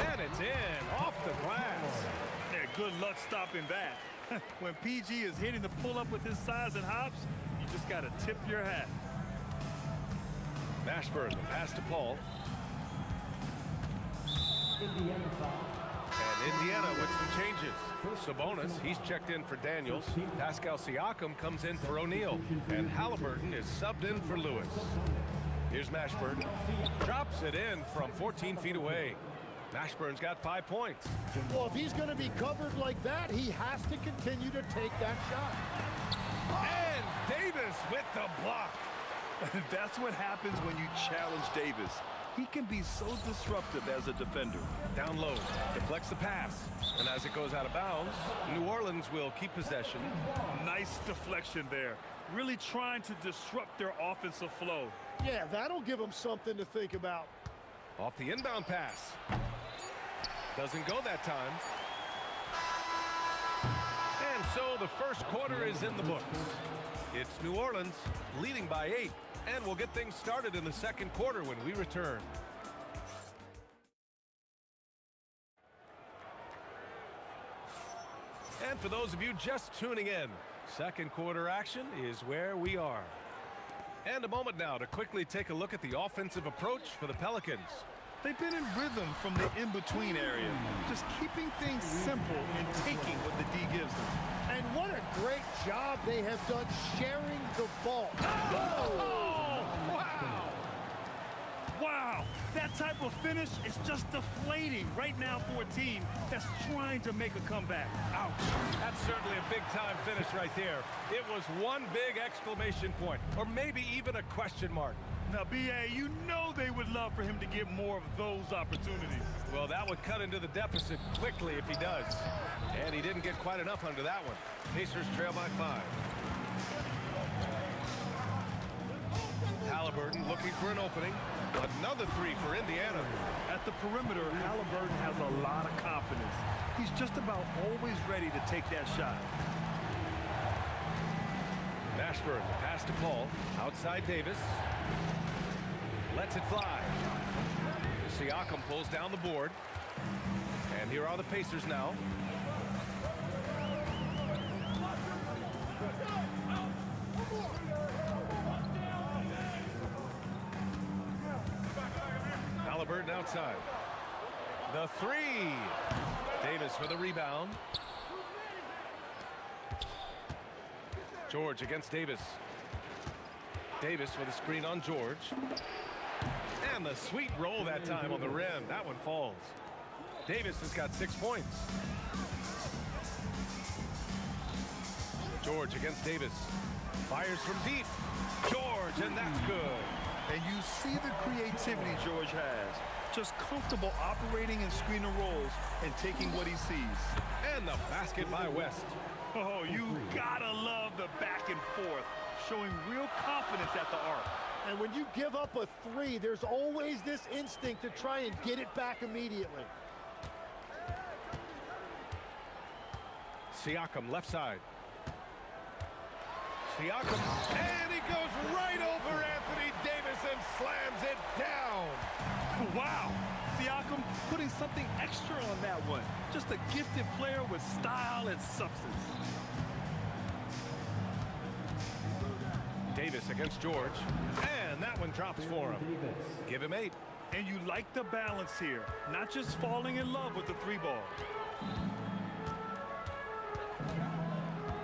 And it's in, off the glass. Yeah, good luck stopping that. When PG is hitting the pull-up with his size and hops, you just got to tip your hat. Mashburn, the pass to Paul. Indiana foul. And Indiana with some changes. Sabonis, he's checked in for Daniels. Pascal Siakam comes in for O'Neal. And Halliburton is subbed in for Lewis. Here's Mashburn. Drops it in from 14 feet away. Mashburn's got 5 points. Well, if he's going to be covered like that, he has to continue to take that shot. And Davis with the block. That's what happens when you challenge Davis. He can be so disruptive as a defender. Down low, deflects the pass. And as it goes out of bounds, New Orleans will keep possession. Nice deflection there. Really trying to disrupt their offensive flow. Yeah, that'll give him something to think about. Off the inbound pass. Doesn't go that time. And so the first quarter is in the books. It's New Orleans leading by 8. And we'll get things started in the second quarter when we return. And for those of you just tuning in, second quarter action is where we are. And a moment now to quickly take a look at the offensive approach for the Pelicans. They've been in rhythm from the in-between area, just keeping things simple and taking what the D gives them. And what a great job they have done sharing the ball. Oh, wow! Wow, that type of finish is just deflating right now for a team that's trying to make a comeback. Ouch. That's certainly a big-time finish right there. It was one big exclamation point, or maybe even a question mark. Now, B.A., you know they would love for him to get more of those opportunities. Well, that would cut into the deficit quickly if he does. And he didn't get quite enough under that one. Pacers trail by 5. Halliburton looking for an opening. Another 3 for Indiana. At the perimeter, Halliburton has a lot of confidence. He's just about always ready to take that shot. Mashburn, pass to Paul. Outside Davis. Lets it fly. Siakam pulls down the board. And here are the Pacers now. Halliburton outside. The 3. Davis for the rebound. George against Davis. Davis with a screen on George. And the sweet roll that time on the rim. That one falls. Davis has got 6 points. George against Davis. Fires from deep. George, and that's good. And you see the creativity George has. Just comfortable operating in screen and rolls and taking what he sees. And the basket by West. Oh, you gotta love the back and forth, showing real confidence at the arc. And when you give up a 3, there's always this instinct to try and get it back immediately. Siakam left side. Siakam, and he goes right over Anthony Davis and slams it down. Wow, Siakam putting something extra on that one. Just a gifted player with style and substance. Davis against George, and that one drops for him. Give him 8. And you like the balance here, not just falling in love with the 3 ball.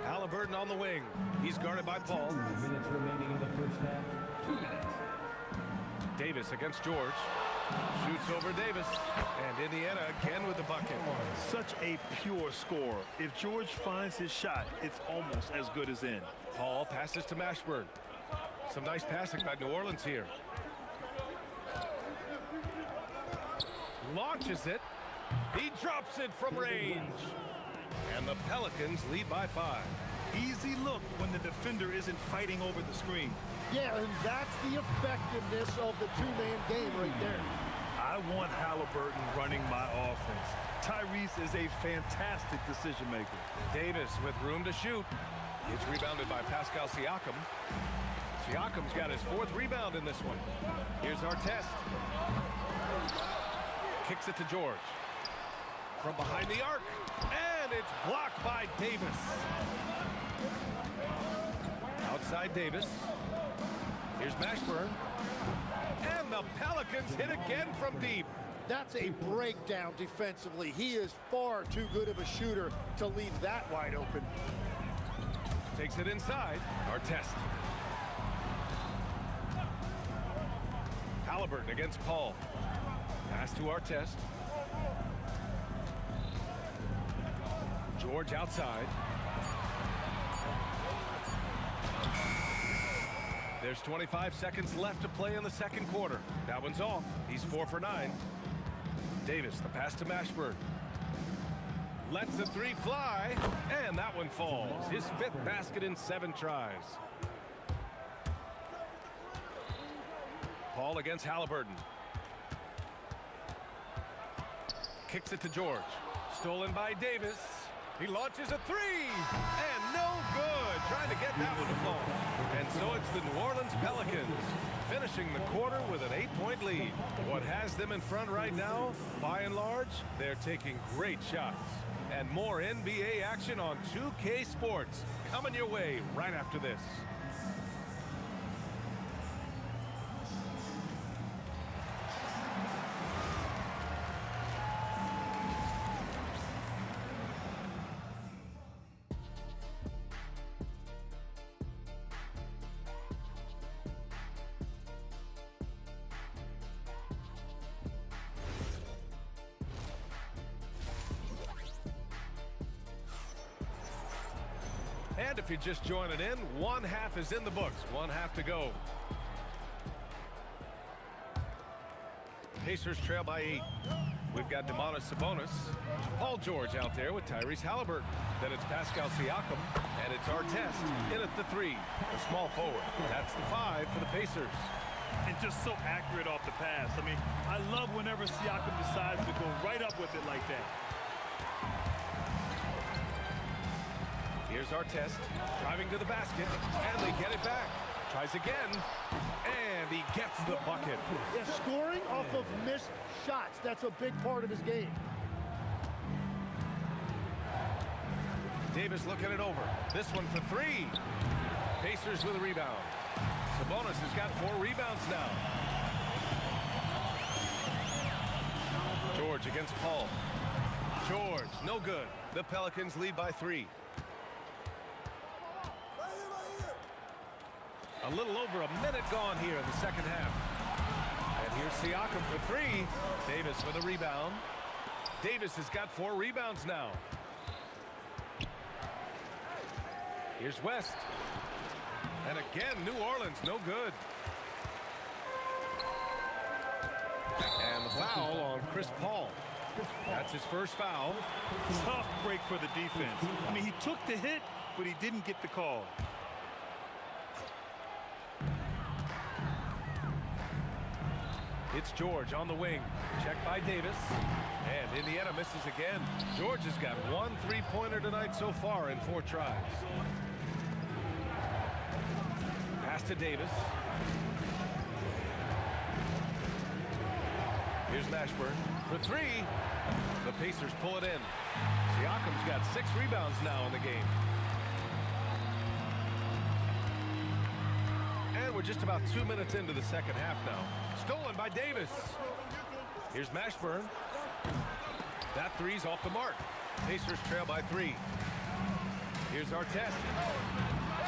Halliburton on the wing. He's guarded by Paul. 2 minutes remaining in the first half. 2 minutes. Davis against George. Shoots over Davis. And Indiana again with the bucket. Such a pure score. If George finds his shot, it's almost as good as in. Paul passes to Mashburn. Some nice passing by New Orleans here. Launches it. He drops it from range. And the Pelicans lead by 5. Easy look when the defender isn't fighting over the screen. Yeah, and that's the effectiveness of the 2-man game right there. I want Halliburton running my offense. Tyrese is a fantastic decision maker. Davis with room to shoot. It's rebounded by Pascal Siakam. Siakam's got his 4th rebound in this one. Here's our test. Kicks it to George. From behind the arc. And it's blocked by Davis. Outside Davis. Here's Mashburn. And the Pelicans hit again from deep. That's a breakdown defensively. He is far too good of a shooter to leave that wide open. Takes it inside. Our test. Halliburton against Paul. Pass to our test. George outside. There's 25 seconds left to play in the second quarter. That one's off. He's 4 for 9. Davis, the pass to Mashburn. Lets the 3 fly, and that one falls. His 5th basket in 7 tries. Paul against Halliburton. Kicks it to George. Stolen by Davis. He launches a 3, and no good. Trying to get that one to fall. And so it's the New Orleans Pelicans finishing the quarter with an 8-point lead. What has them in front right now, by and large, they're taking great shots. And more NBA action on 2K Sports coming your way right after this. And if you're just joining in, 1/2 is in the books. 1/2 to go. Pacers trail by 8. We've got Domantas Sabonis. Paul George out there with Tyrese Halliburton. Then it's Pascal Siakam. And it's our test. In at the 3. A small forward. That's the 5 for the Pacers. And just so accurate off the pass. I mean, I love whenever Siakam decides to go right up with it like that. Here's our test. Driving to the basket. And they get it back. Tries again. And he gets the bucket. Yeah, scoring off of missed shots. That's a big part of his game. Davis looking it over. This one for 3. Pacers with a rebound. Sabonis has got 4 rebounds now. George against Paul. George, no good. The Pelicans lead by 3. A little over a minute gone here in the second half. And here's Siakam for 3. Davis with a rebound. Davis has got 4 rebounds now. Here's West. And again, New Orleans, no good. And the foul on Chris Paul. That's his first foul. Tough break for the defense. I mean, he took the hit, but he didn't get the call. It's George on the wing. Checked by Davis. And Indiana misses again. George has got 1 3-pointer tonight so far in 4 tries. Pass to Davis. Here's Mashburn for 3. The Pacers pull it in. Siakam's got 6 rebounds now in the game. And we're just about 2 minutes into the second half now. Stolen by Davis. Here's Mashburn. That 3's off the mark. Pacers trail by 3. Here's our test.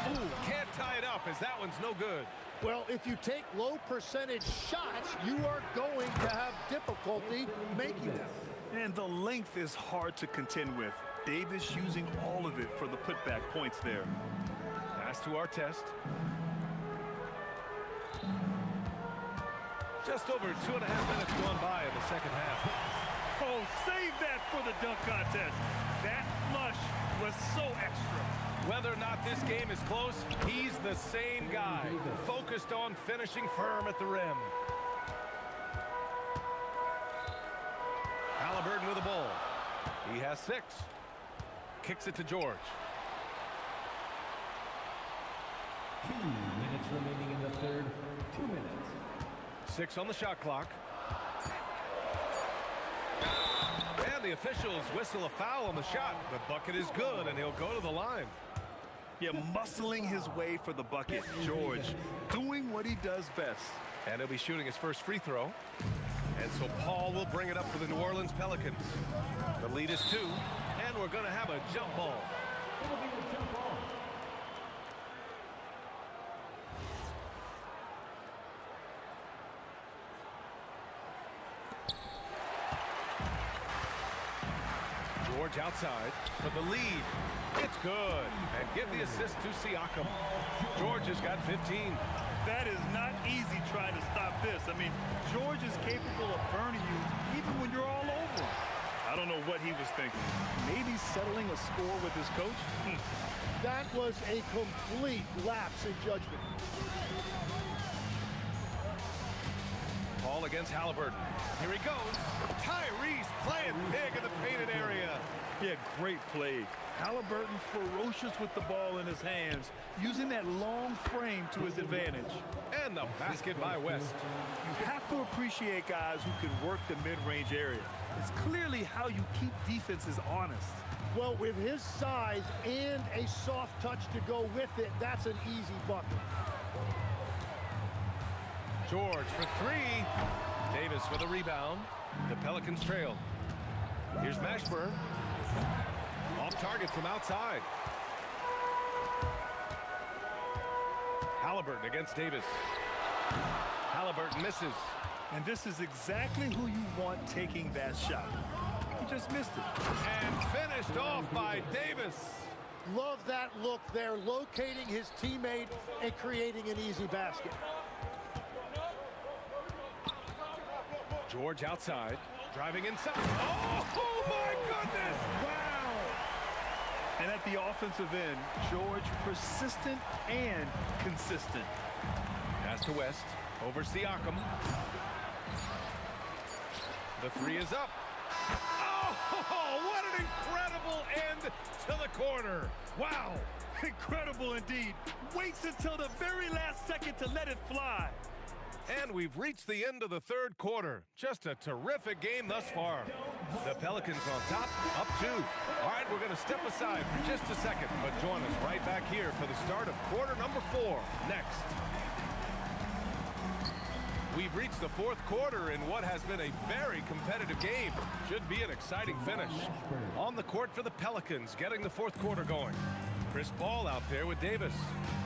Ooh, can't tie it up as that one's no good. Well, if you take low percentage shots, you are going to have difficulty making them. And the length is hard to contend with. Davis using all of it for the putback points there. Pass to our test. Just over 2.5 minutes gone by in the second half. Oh, save that for the dunk contest. That flush was so extra. Whether or not this game is close, he's the same guy, focused on finishing firm at the rim. Halliburton with the ball. He has 6. Kicks it to George. 2 minutes remaining in the third. 2 minutes. 6 on the shot clock. And the officials whistle a foul on the shot. The bucket is good, and he'll go to the line. Yeah, muscling his way for the bucket. George doing what he does best. And he'll be shooting his first free throw. And so Paul will bring it up for the New Orleans Pelicans. The lead is 2, and we're going to have a jump ball. It'll be a jump ball. George outside for the lead. It's good. And give the assist to Siakam. George has got 15. That is not easy trying to stop this. I mean, George is capable of burning you even when you're all over him. I don't know what he was thinking. Maybe settling a score with his coach? That was a complete lapse in judgment. Paul against Halliburton. Here he goes. Tyrese playing big in the painted area. Yeah, great play. Halliburton ferocious with the ball in his hands, using that long frame to his advantage. And the basket by West. You have to appreciate guys who can work the mid-range area. It's clearly how you keep defenses honest. Well, with his size and a soft touch to go with it, that's an easy bucket. George for 3. Davis with a rebound. The Pelicans trail. Here's Mashburn. Off target from outside. Halliburton against Davis. Halliburton misses. And this is exactly who you want taking that shot. He just missed it. And finished off by Davis. Love that look there, locating his teammate and creating an easy basket. George outside, driving inside. Oh my goodness! Wow! And at the offensive end, George persistent and consistent. Pass to West, over Siakam. The 3 is up. Oh, what an incredible end to the quarter. Wow! Incredible indeed. Waits until the very last second to let it fly. And we've reached the end of the third quarter. Just a terrific game thus far. The Pelicans on top, up 2. All right, we're going to step aside for just a second, but join us right back here for the start of quarter number 4 next. We've reached the fourth quarter in what has been a very competitive game. Should be an exciting finish. On the court for the Pelicans, getting the fourth quarter going. Chris Paul out there with Davis.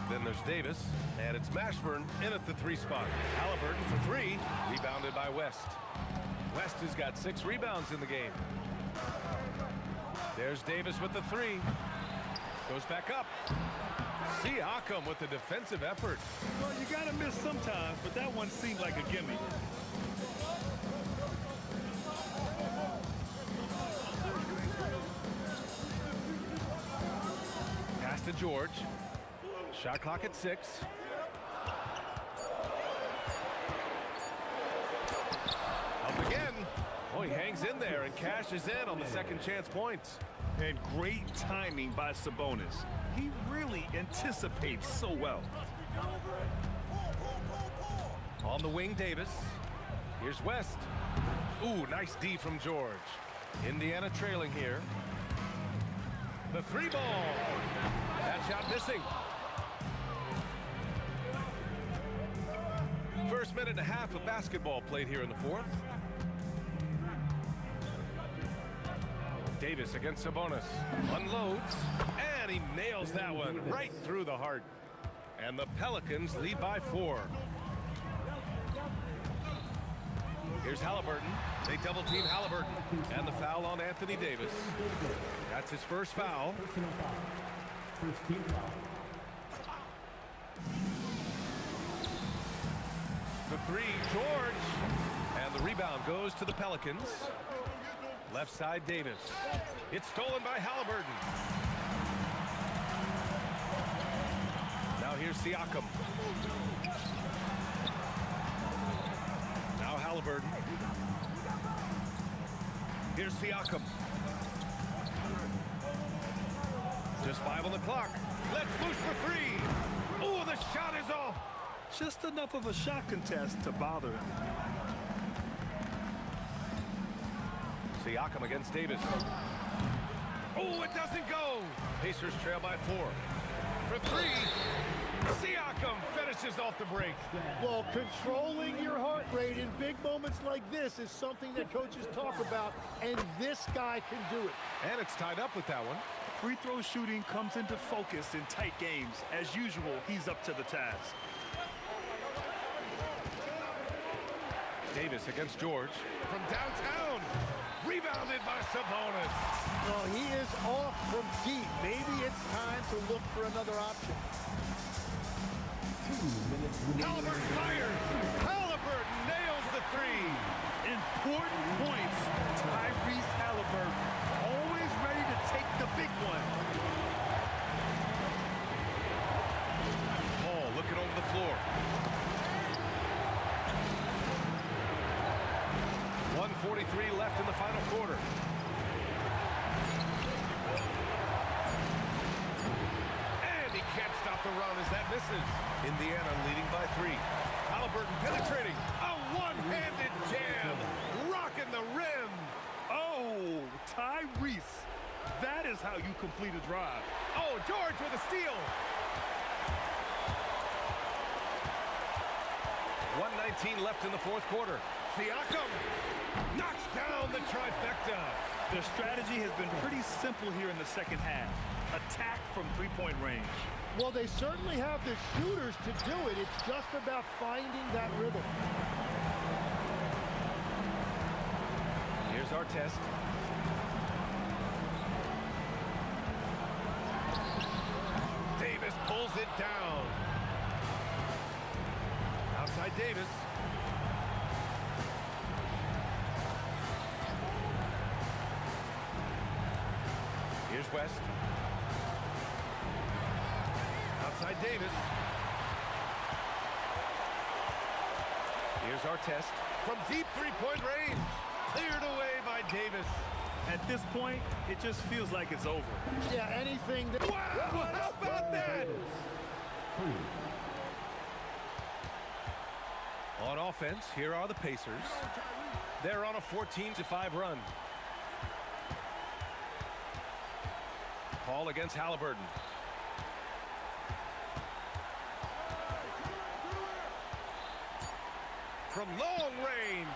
Then there's Davis, and it's Mashburn in at the 3 spot. Halliburton for 3, rebounded by West. West has got 6 rebounds in the game. There's Davis with the 3. Goes back up. Siakam with the defensive effort. Well, you gotta miss sometimes, but that one seemed like a gimme. Pass to George. Shot clock at 6. Up again. Oh, he hangs in there and cashes in on the second chance points. And great timing by Sabonis. He really anticipates so well. On the wing, Davis. Here's West. Ooh, nice D from George. Indiana trailing here. The 3 ball. That shot missing. First minute and a half of basketball played here in the fourth. Davis against Sabonis. Unloads. And he nails that one right through the heart. And the Pelicans lead by 4. Here's Halliburton. They double team Halliburton. And the foul on Anthony Davis. That's his first foul. First team foul. The 3, George. And the rebound goes to the Pelicans. Left side, Davis. It's stolen by Halliburton. Now here's Siakam. Now Halliburton. Here's Siakam. Just 5 on the clock. Let's push for 3. Oh, the shot is off. Just enough of a shot contest to bother him. Siakam against Davis. Oh, it doesn't go. Pacers trail by 4. For 3. Siakam finishes off the break. Well, controlling your heart rate in big moments like this is something that coaches talk about, and this guy can do it. And it's tied up with that one. Free throw shooting comes into focus in tight games. As usual, he's up to the task. Davis against George. From downtown. Rebounded by Sabonis. No, he is off from deep. Maybe it's time to look for another option. 2 minutes remaining. Halliburton fires. Halliburton nails the 3. Important points. Tyrese Halliburton, always ready to take the big one. Paul looking over the floor. 1:43 left in the final quarter. And he can't stop the run as that misses. Indiana leading by 3. Halliburton penetrating. A one-handed jam. Rocking the rim. Oh, Tyrese. That is how you complete a drive. Oh, George with a steal. 1:19 left in the fourth quarter. Siakam knocks down the trifecta. Their strategy has been pretty simple here in the second half. Attack from three-point range. Well, they certainly have the shooters to do it. It's just about finding that rhythm. Here's our test. Davis pulls it down. Outside Davis. Here's West. Outside Davis. Here's our test. From deep three-point range. Cleared away by Davis. At this point, it just feels like it's over. Yeah, anything that... Wow, how about that? On offense, here are the Pacers. They're on a 14-5 run. Paul against Halliburton. From long range.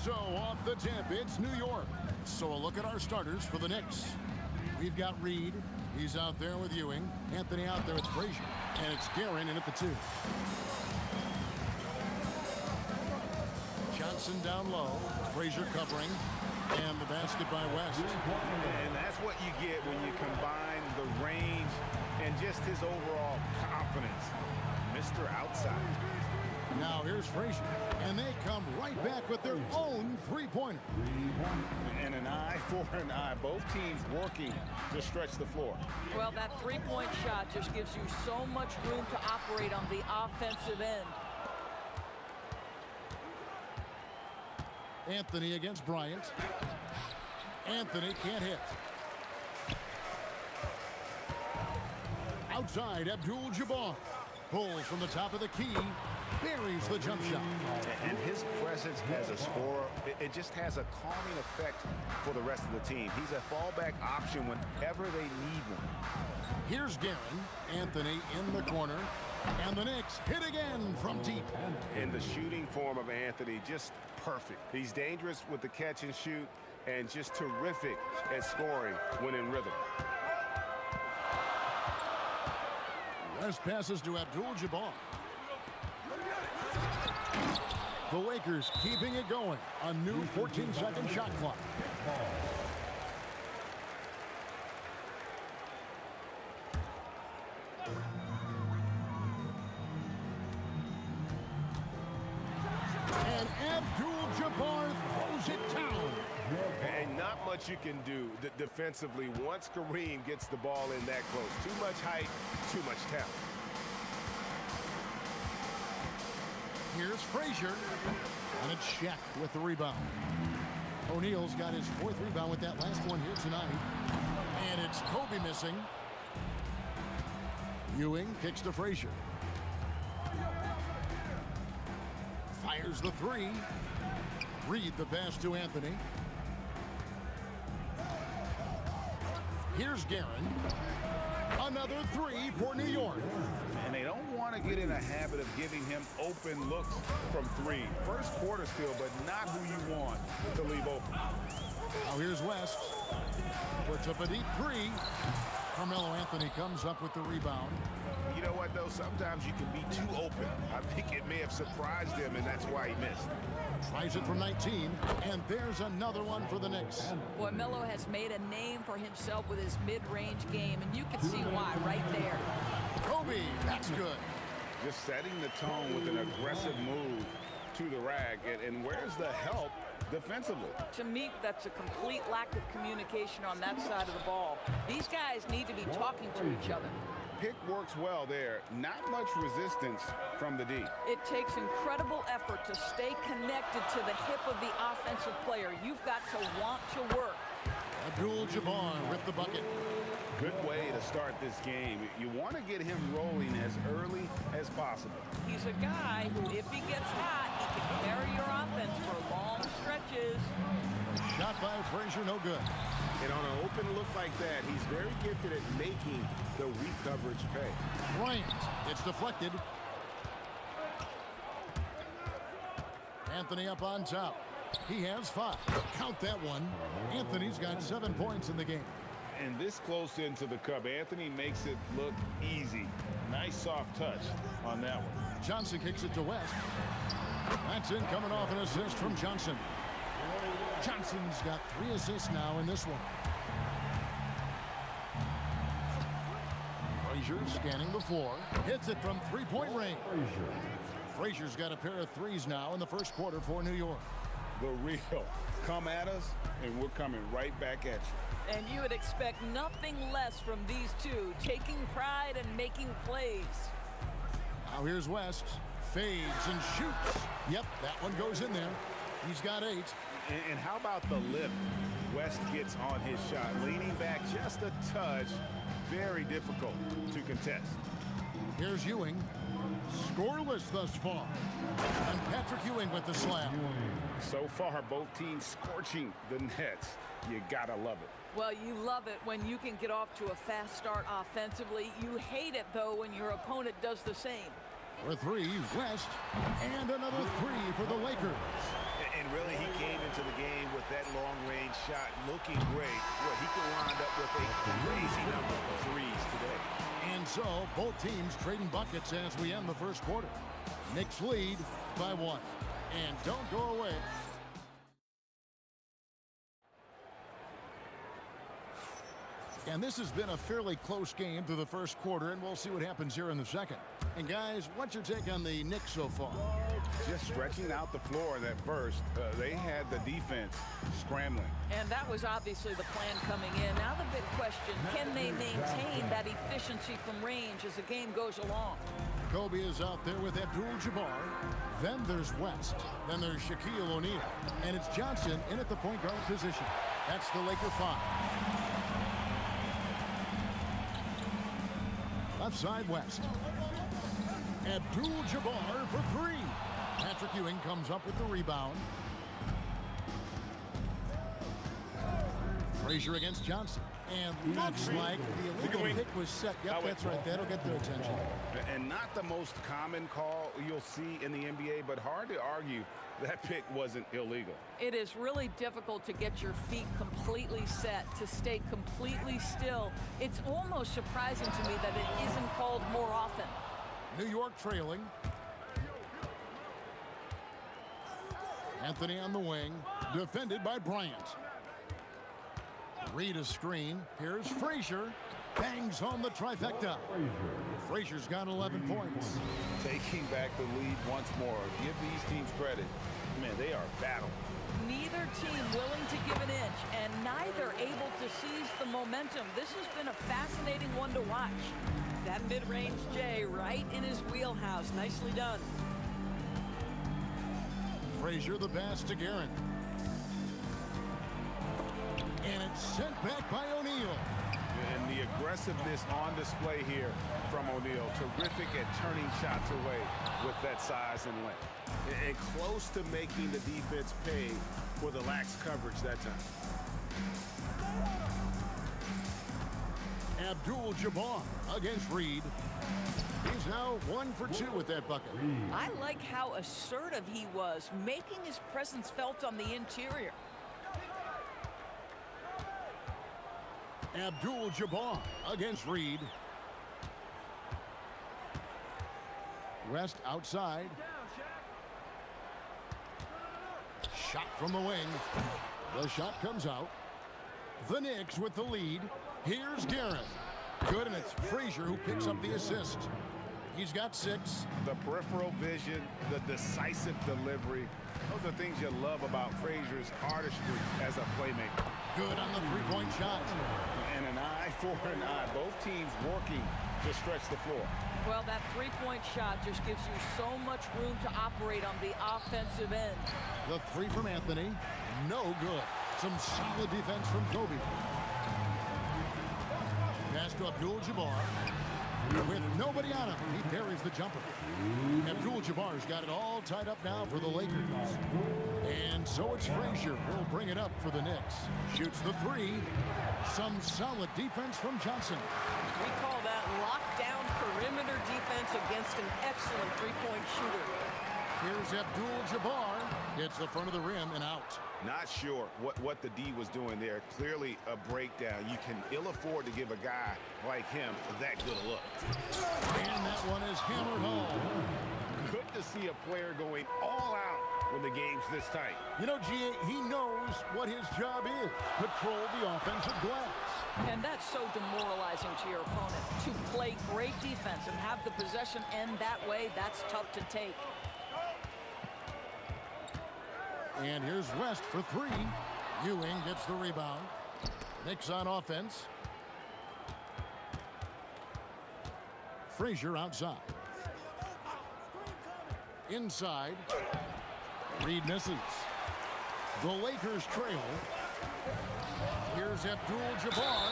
So off the tip, it's New York. So a look at our starters for the Knicks. We've got Reed. He's out there with Ewing. Anthony out there with Frazier. And it's Guerin in at the 2. Johnson down low. Frazier covering. And the basket by West. And that's what you get when you combine the range and just his overall confidence. Mr. Outside. Now here's Frazier, and they come right back with their own three-pointer. And an eye for an eye. Both teams working to stretch the floor. Well, that three-point shot just gives you so much room to operate on the offensive end. Anthony against Bryant. Anthony can't hit. Outside, Abdul-Jabbar. Pulls from the top of the key. Buries the jump shot. And his presence as a scorer, it just has a calming effect for the rest of the team. He's a fallback option whenever they need one. Here's Guerin. Anthony in the corner. And the Knicks hit again from deep. And the shooting form of Anthony, just perfect. He's dangerous with the catch and shoot and just terrific at scoring when in rhythm. West passes to Abdul-Jabbar. The Lakers keeping it going. A new 14-second shot clock. And Abdul-Jabbar throws it down. And not much you can do defensively once Kareem gets the ball in that close. Too much height, too much talent. Here's Frazier. And it's Shaq with the rebound. O'Neal's got his 4th rebound with that last one here tonight. And it's Kobe missing. Ewing kicks to Frazier. Fires the 3. Reed the pass to Anthony. Here's Guerin. Another three for New York. And they don't want to get in a habit of giving him open looks from three. First quarter still, but not who you want to leave open. Now here's West. Puts up a deep three. Carmelo Anthony comes up with the rebound. You know what, though? Sometimes you can be too open. I think it may have surprised him, and that's why he missed. Tries it from 19, and there's another one for the Knicks. Boy, Melo has made a name for himself with his mid-range game, and you can see why right there. Kobe, that's good. Just setting the tone with an aggressive move to the rack. And where's the help defensively? To me, that's a complete lack of communication on that side of the ball. These guys need to be talking to each other. Pick works well there. Not much resistance from the D. It takes incredible effort to stay connected to the hip of the offensive player. You've got to want to work. Abdul-Jabbar with the bucket. Good way to start this game. You want to get him rolling as early as possible. He's a guy who, if he gets hot, he can carry your offense for long stretches. Shot by Frazier, no good. And on an open look like that, he's very gifted at making the weak coverage pay. Bryant, it's deflected. Anthony up on top. He has 5. Count that one. Anthony's got 7 points in the game. And this close into the cup, Anthony makes it look easy. Nice soft touch on that one. Johnson kicks it to West. That's in, coming off an assist from Johnson. Johnson's got 3 assists now in this one. Frazier scanning the floor. Hits it from three-point range. Frazier's got a pair of threes now in the first quarter for New York. The real. Come at us, and we're coming right back at you. And you would expect nothing less from these two, taking pride and making plays. Now here's West. Fades and shoots. Yep, that one goes in there. He's got 8. And how about the lift West gets on his shot? Leaning back just a touch. Very difficult to contest. Here's Ewing. Scoreless thus far. And Patrick Ewing with the slam. So far, both teams scorching the nets. You gotta love it. Well, you love it when you can get off to a fast start offensively. You hate it, though, when your opponent does the same. For 3, West. And another 3 for the Lakers. And really, he came into the game with that long-range shot looking great. Well, he can wind up with a crazy number of threes today. And so, both teams trading buckets as we end the first quarter. Knicks lead by 1. And don't go away. And this has been a fairly close game through the first quarter, and we'll see what happens here in the second. And guys, what's your take on the Knicks so far? Just stretching out the floor in that first. They had the defense scrambling. And that was obviously the plan coming in. Now the big question, can they maintain that efficiency from range as the game goes along? Kobe is out there with Abdul-Jabbar. Then there's West. Then there's Shaquille O'Neal. And it's Johnson in at the point guard position. That's the Laker 5. Left side, West. Abdul-Jabbar for 3. Patrick Ewing comes up with the rebound. Frazier against Johnson. And looks like the illegal pick was set. Yep, that's right. That'll get their attention. And not the most common call you'll see in the NBA, but hard to argue that pick wasn't illegal. It is really difficult to get your feet completely set, to stay completely still. It's almost surprising to me that it isn't called more often. New York trailing. Anthony on the wing, defended by Bryant. Read a screen. Here's Frazier. Bangs home the trifecta. Frazier's got 11 points. Taking back the lead once more. Give these teams credit. Man, they are battling. Neither team willing to give an inch, and neither able to seize the momentum. This has been a fascinating one to watch. That mid-range J right in his wheelhouse. Nicely done. Frazier the pass to Guerin. And it's sent back by O'Neal. And the aggressiveness on display here from O'Neal. Terrific at turning shots away with that size and length. And close to making the defense pay for the lax coverage that time. Abdul-Jabbar against Reed. He's now 1 for 2 with that bucket. I like how assertive he was, making his presence felt on the interior. Abdul-Jabbar against Reed. West outside. Shot from the wing. The shot comes out. The Knicks with the lead. Here's Garrett. Good, and it's Frazier who picks up the assist. He's got 6. The peripheral vision, the decisive delivery. Those are things you love about Frazier's artistry as a playmaker. Good on the three-point shot. And an eye for an eye. Both teams working to stretch the floor. Well, that three-point shot just gives you so much room to operate on the offensive end. The 3 from Anthony. No good. Some solid defense from Kobe. Pass to Abdul-Jabbar. With nobody on him, he buries the jumper. Abdul-Jabbar's got it all tied up now for the Lakers. And so it's Frazier who'll bring it up for the Knicks. Shoots the 3. Some solid defense from Johnson. We call that lockdown perimeter defense against an excellent three-point shooter. Here's Abdul-Jabbar. Hits the front of the rim and out. Not sure what the D was doing there. Clearly a breakdown. You can ill afford to give a guy like him that good a look. And that one is hammered home. Good to see a player going all out when the game's this tight. You know, G.A., he knows what his job is. Patrol the offensive glass. And that's so demoralizing to your opponent. To play great defense and have the possession end that way, that's tough to take. And here's West for 3. Ewing gets the rebound. Knicks on offense. Frazier outside. Inside. Reed misses. The Lakers trail. Here's Abdul-Jabbar.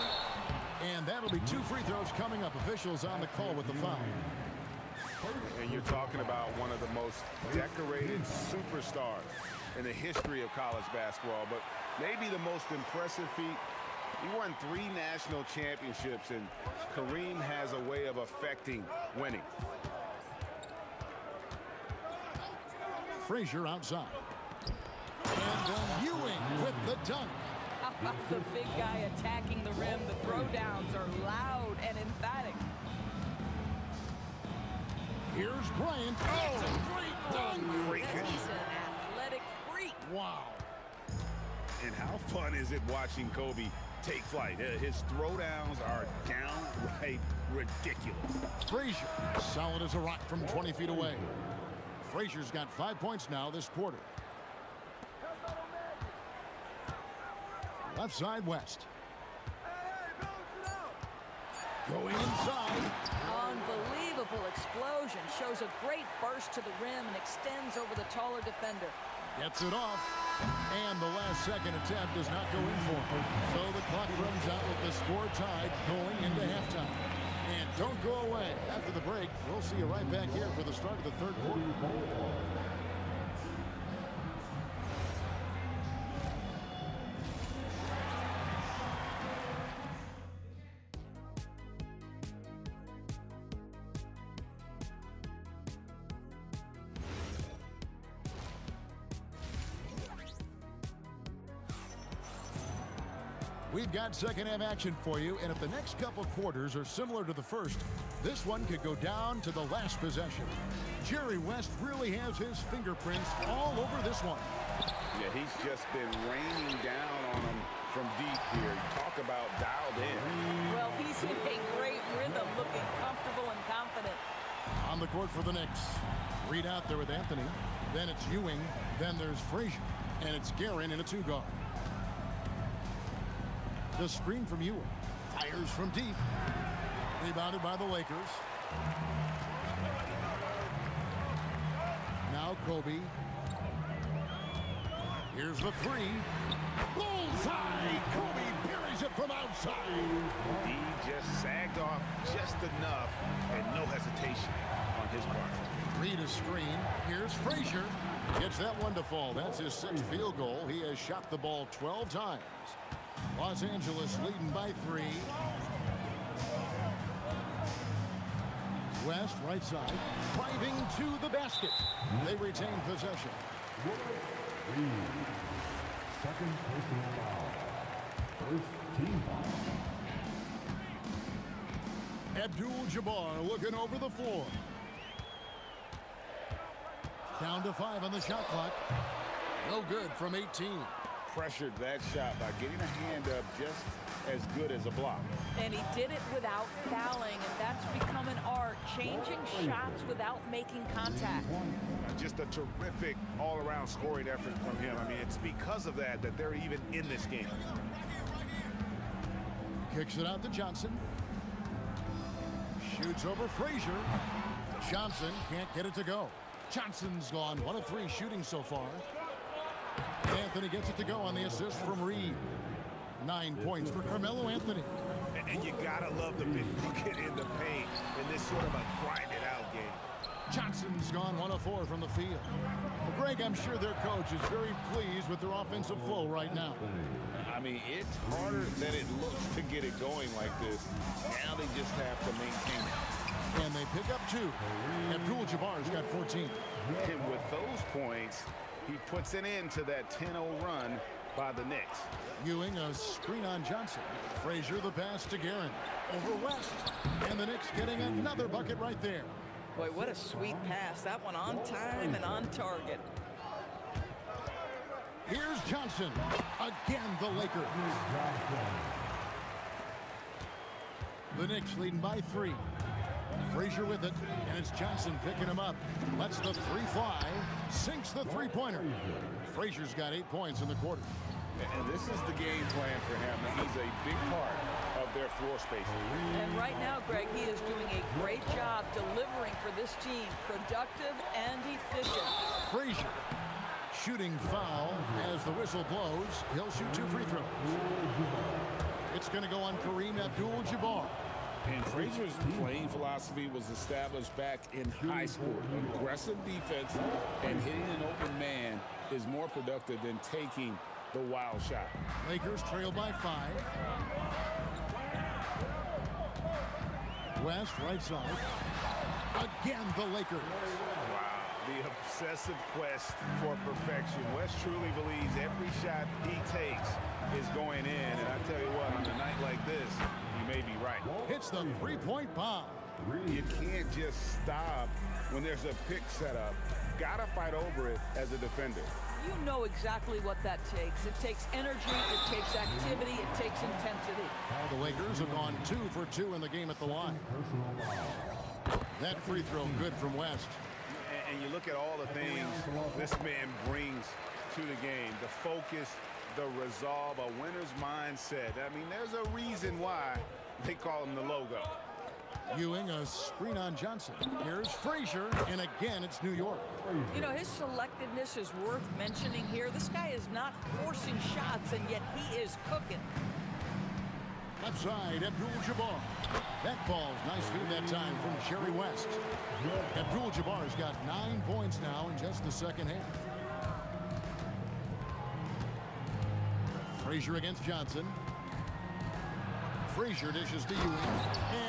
And that'll be 2 free throws coming up. Officials on the call with the foul. And you're talking about one of the most decorated superstars in the history of college basketball, but maybe the most impressive feat. He won 3 national championships, and Kareem has a way of affecting winning. Frazier outside. And then Ewing with the dunk. How about the big guy attacking the rim? The throwdowns are loud and emphatic. Here's Bryant. Oh, it's a great dunk. Freakish. He's an athletic freak. Wow. And how fun is it watching Kobe take flight? His throwdowns are downright ridiculous. Frazier, solid as a rock from 20 feet away. Frazier's got 5 points now this quarter. Left side, West. Going inside. Unbelievable explosion. Shows a great burst to the rim and extends over the taller defender. Gets it off. And the last second attempt does not go in for him. So the clock runs out with the score tied going into halftime. And don't go away. After the break, we'll see you right back here for the start of the third quarter. We've got second half action for you, and if the next couple quarters are similar to the first, this one could go down to the last possession. Jerry West really has his fingerprints all over this one. Yeah, he's just been raining down on him from deep here. Talk about dialed in. Well, he's in a great rhythm, looking comfortable and confident. On the court for the Knicks. Reed out there with Anthony. Then it's Ewing. Then there's Frazier. And it's Guerin in a 2-guard. The screen from Ewing. Fires from deep. Rebounded by the Lakers. Now Kobe. Here's the 3. Bullseye! Kobe buries it from outside. D just sagged off just enough and no hesitation on his part. Reed a screen. Here's Frazier. Gets that one to fall. That's his 6th field goal. He has shot the ball 12 times. Los Angeles leading by 3. West, right side, driving to the basket. They retain possession. Second personal foul. First team foul. Abdul-Jabbar looking over the floor. Down to 5 on the shot clock. No good from 18. Pressured that shot by getting a hand up just as good as a block. And he did it without fouling, and that's become an art, changing shots without making contact. Just a terrific all-around scoring effort from him. I mean, it's because of that that they're even in this game. Kicks it out to Johnson. Shoots over Frazier. Johnson can't get it to go. Johnson's gone 1 of 3 shooting so far. Anthony gets it to go on the assist from Reed. 9 points for Carmelo Anthony. And you gotta love the big bucket in the paint in this sort of a grind-it-out game. Johnson's gone 1 of 4 from the field. Well, Greg, I'm sure their coach is very pleased with their offensive flow right now. I mean, it's harder than it looks to get it going like this. Now they just have to maintain it. And they pick up 2. Abdul-Jabbar's got 14. And with those points, he puts an end to that 10-0 run by the Knicks. Ewing a screen on Johnson. Frazier the pass to Guerin. Over West. And the Knicks getting another bucket right there. Boy, what a sweet pass. That one on time and on target. Here's Johnson. Again, the Lakers. The Knicks leading by 3. Frazier with it, and it's Johnson picking him up. Lets the 3 fly. Sinks the 3-pointer. Frazier's got 8 points in the quarter. And this is the game plan for him. He's a big part of their floor space. And right now, Greg, he is doing a great job delivering for this team. Productive and efficient. Frazier shooting foul as the whistle blows. He'll shoot 2 free throws. It's going to go on Kareem Abdul-Jabbar. And Frazier's playing philosophy was established back in high school. Aggressive defense and hitting an open man is more productive than taking the wild shot. Lakers trail by 5. West, right side. Again, the Lakers. Wow, the obsessive quest for perfection. West truly believes every shot he takes is going in. And I tell you what, on a night like this, he may be right. Hits the 3-point bomb. You can't just stop when there's a pick set up. Gotta fight over it as a defender. You know exactly what that takes. It takes energy, it takes activity, it takes intensity. The Lakers have gone 2 for 2 in the game at the line. That free throw good from West. And you look at all the things this man brings to the game. The focus, the resolve, a winner's mindset. I mean, there's a reason why they call him the logo. Ewing a screen on Johnson. Here's Frazier, and again it's New York. You know, his selectiveness is worth mentioning here. This guy is not forcing shots, and yet he is cooking. Left side, Abdul-Jabbar. That ball's nice feed that time from Jerry West. Abdul-Jabbar's got 9 points now in just the second half. Frazier against Johnson. Frazier dishes to Ewing,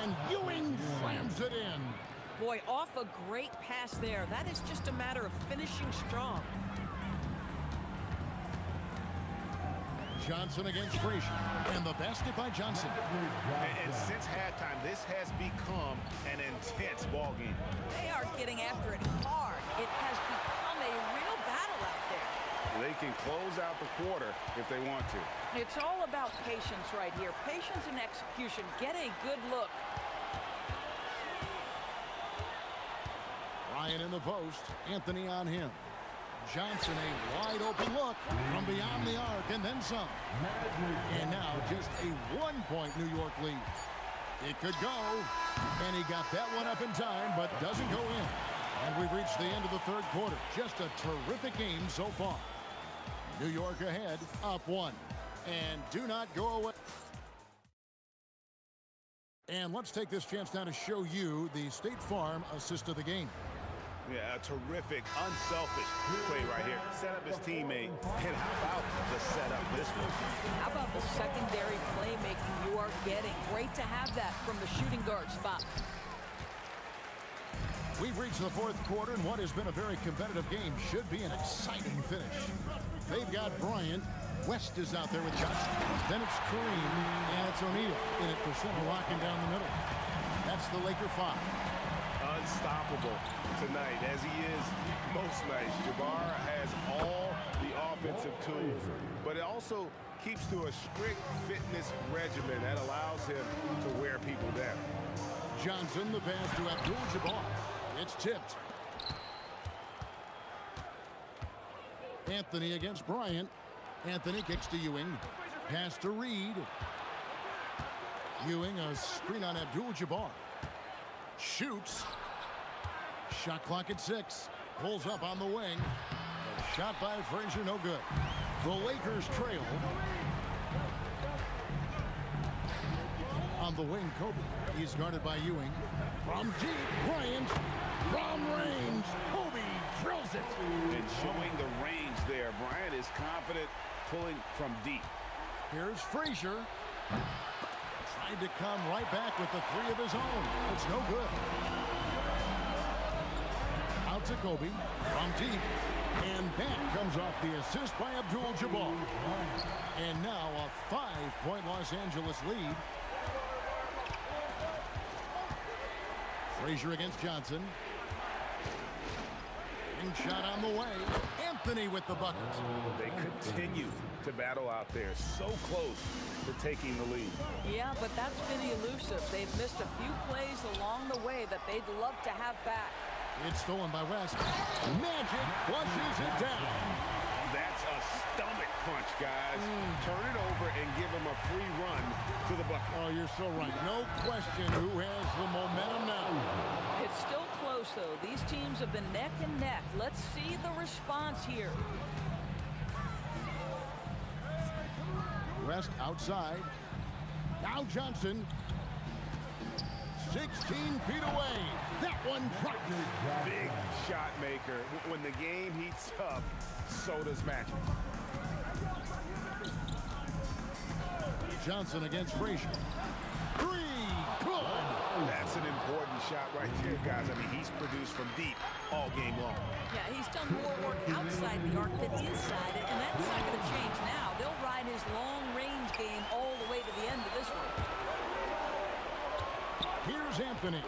and Ewing slams it in. Boy, off a great pass there. That is just a matter of finishing strong. Johnson against Frazier, and the basket by Johnson. And since halftime, this has become an intense ball game. They are getting after it hard. It has become a real battle out there. They can close out the quarter if they want to. It's all about patience right here. Patience and execution. Get a good look. Ryan in the post. Anthony on him. Johnson a wide open look from beyond the arc and then some. And now just a 1-point New York lead. It could go. And he got that one up in time, but doesn't go in. And we've reached the end of the third quarter. Just a terrific game so far. New York ahead, up 1. And do not go away. And let's take this chance now to show you the State Farm assist of the game. Yeah, a terrific, unselfish play right here. Set up his teammate. And how about the setup this one? How about the secondary playmaking you are getting? Great to have that from the shooting guard spot. We've reached the fourth quarter, and what has been a very competitive game should be an exciting finish. They've got Bryant. West is out there with Johnson. Then it's Kareem, and it's O'Neal in at the center, locking down the middle. That's the Laker 5. Unstoppable tonight, as he is most nights. Jabbar has all the offensive tools, but it also keeps to a strict fitness regimen that allows him to wear people down. Johnson, the pass to Abdul-Jabbar. It's tipped. Anthony against Bryant. Anthony kicks to Ewing. Pass to Reed. Ewing, a screen on Abdul-Jabbar. Shoots. Shot clock at 6. Pulls up on the wing. A shot by Frazier, no good. The Lakers trail. On the wing, Kobe. He's guarded by Ewing. From deep, Bryant. From range, Kobe drills it. And showing the range there, Bryant is confident pulling from deep. Here's Frazier. Tried to come right back with the 3 of his own. It's no good. Out to Kobe from deep. And that comes off the assist by Abdul-Jabbar. And now a 5-point Los Angeles lead. Frazier against Johnson. And shot on the way. Anthony with the bucket. They continue to battle out there. So close to taking the lead. Yeah, but that's been elusive. They've missed a few plays along the way that they'd love to have back. It's stolen by West. Magic flushes it down. That's a stomach punch, guys. Turn it over and give him a free run to the bucket. Oh, you're so right. No question who has the momentum now. It's still close, though. These teams have been neck and neck. Let's see the response here. West outside. Now Johnson. 16 feet away. That one dropped. Big shot maker. When the game heats up, so does Magic. Johnson against Frazier. 3. Good. That's an important shot right there, guys. I mean, he's produced from deep all game long. Yeah, he's done more work outside the arc than inside it, and that's not going to change now. They'll ride his long-range game all the way to the end of this one. Here's Anthony.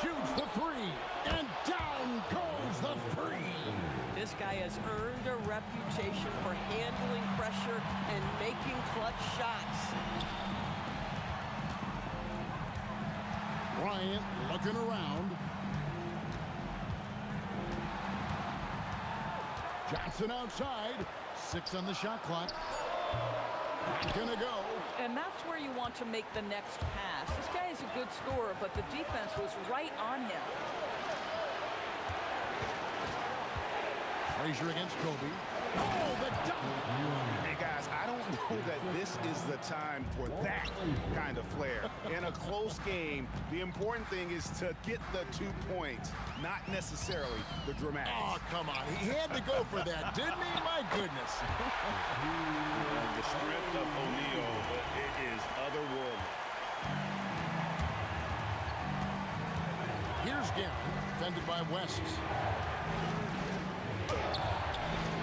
Shoots the 3, and down goes the free. This guy has earned a reputation for handling pressure and making clutch shots. Bryant looking around. Johnson outside. 6 on the shot clock. Not gonna go. And that's where you want to make the next pass. This guy is a good scorer, but the defense was right on him. Frazier against Kobe. Oh, the dunk! Hey, guys, I don't know that this is the time for that kind of flair. In a close game, the important thing is to get the 2 points, not necessarily the dramatics. Oh, come on. He had to go for that, didn't he? My goodness. The strength of O'Neal, it is otherworldly. Here's Gary, defended by West.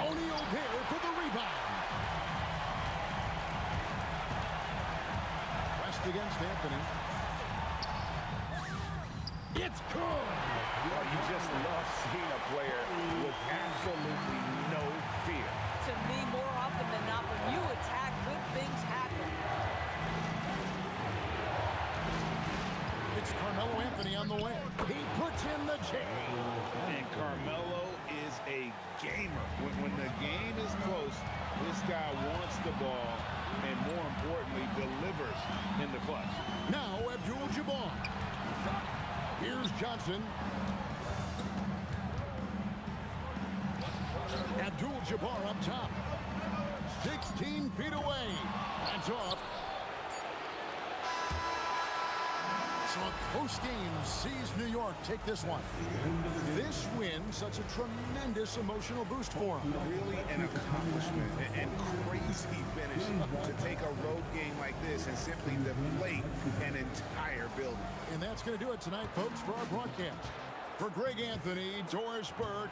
O'Neal there for the rebound. West against Anthony. It's good. Oh, you just love seeing a player with absolutely no fear. To me, more often than not, when you attack, good things happen. It's Carmelo Anthony on the way. He puts in the J. And Carmelo is a gamer. When the game is close, this guy wants the ball and, more importantly, delivers in the clutch. Now Abdul-Jabbar. Here's Johnson. Abdul-Jabbar up top. 16 feet away. That's off. So close game sees New York take this one. This win, such a tremendous emotional boost for them. Really an accomplishment and crazy finish to take a road game like this and simply deflate an entire building. And that's going to do it tonight, folks, for our broadcast. For Greg Anthony, Doris Burke,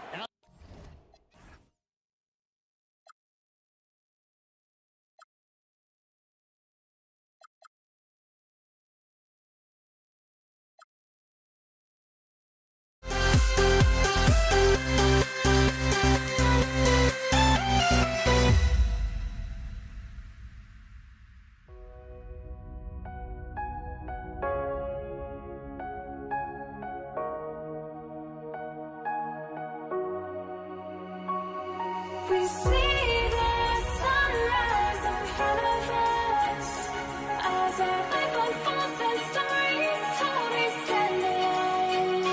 We see the sunrise in front of us as our life unfolds and stories told we stand alone.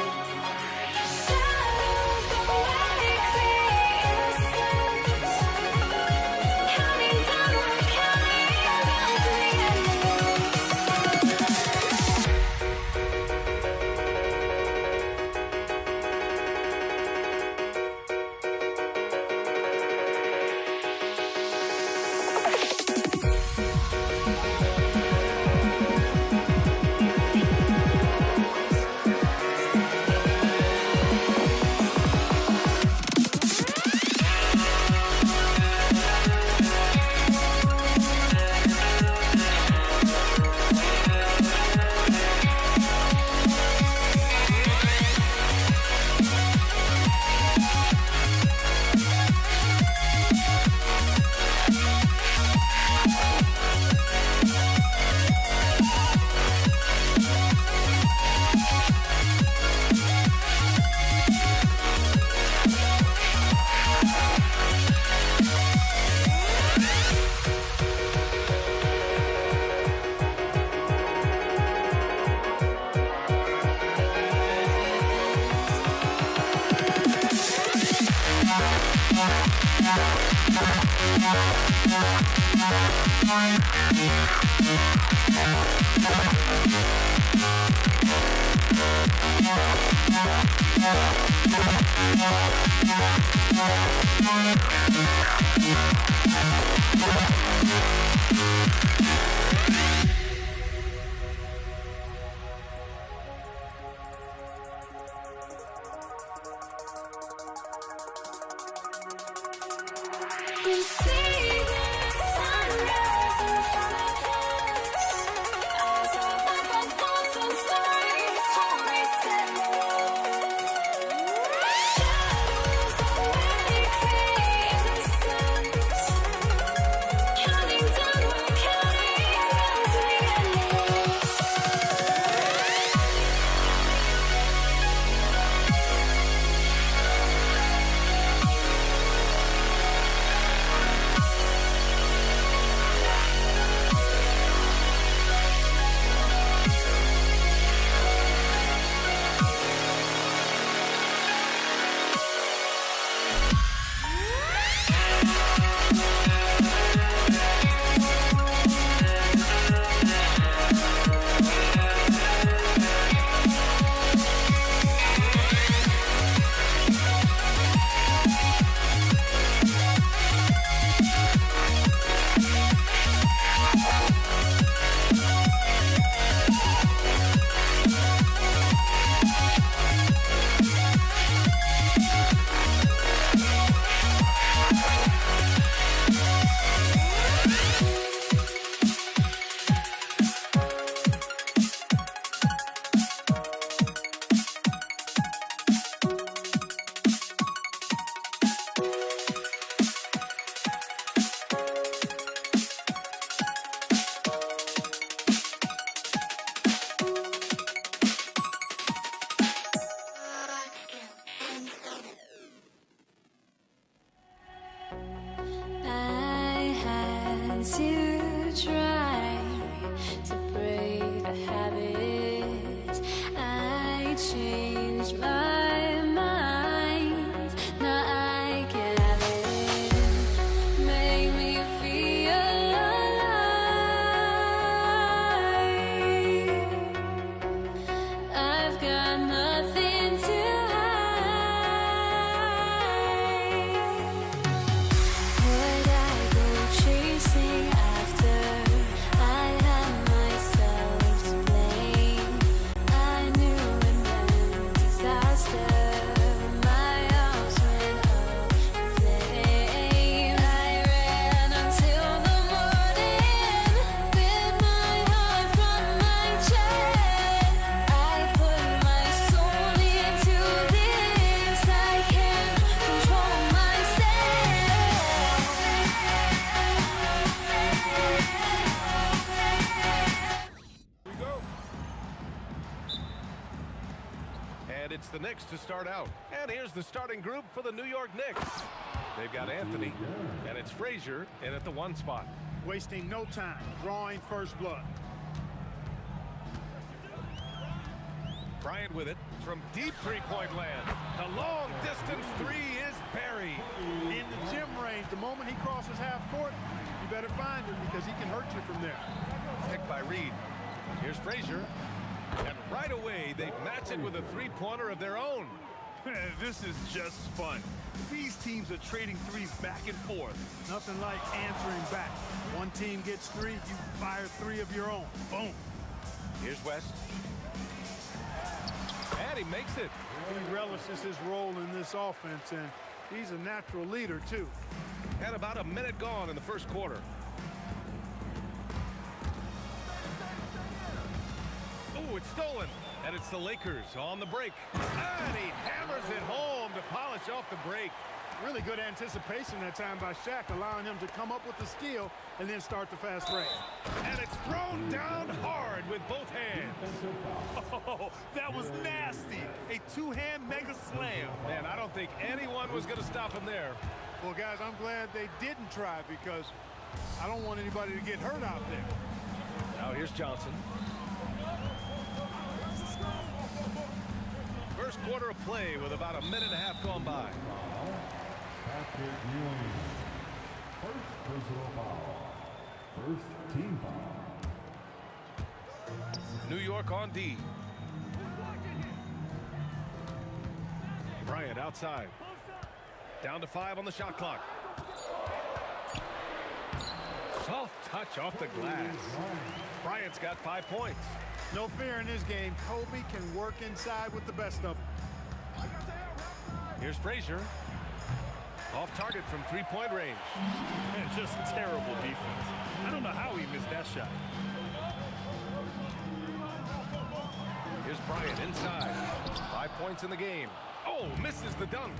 Shadows awake the innocent, counting down, we're counting down to the We see the sunrise in front of us as our life unfolds and stories told we stand alone. Shadows awake the innocent, counting down, we're counting down to the endless. I had to try to break the habit. I changed my mind. Now I can have it. Make me feel alive. Knicks to start out. And here's the starting group for the New York Knicks. They've got Anthony, and it's Frazier in at the 1 spot. Wasting no time, drawing first blood. Bryant with it from deep three-point land. The long-distance three is buried. In the gym range, the moment he crosses half court, you better find him because he can hurt you from there. Picked by Reed. Here's Frazier. And right away, they match it with a three-pointer of their own. This is just fun. These teams are trading threes back and forth. Nothing like answering back. One team gets 3, you fire 3 of your own. Boom. Here's West. And he makes it. He relishes his role in this offense, and he's a natural leader, too. And about a minute gone in the first quarter. Oh, it's stolen. And it's the Lakers on the break. And he hammers it home to polish off the break. Really good anticipation that time by Shaq, allowing him to come up with the steal and then start the fast break. And it's thrown down hard with both hands. Oh, that was nasty. A two-hand mega slam. Man, I don't think anyone was going to stop him there. Well, guys, I'm glad they didn't try because I don't want anybody to get hurt out there. Now here's Johnson. First quarter of play with about a minute and a half gone by. First personal foul. First team foul. New York on D. Bryant outside. Down to 5 on the shot clock. Soft touch off the glass. Bryant's got 5 points. No fear in this game. Kobe can work inside with the best of them. Here's Frazier. Off target from three-point range. Man, just terrible defense. I don't know how he missed that shot. Here's Bryant inside. 5 points in the game. Oh, misses the dunk.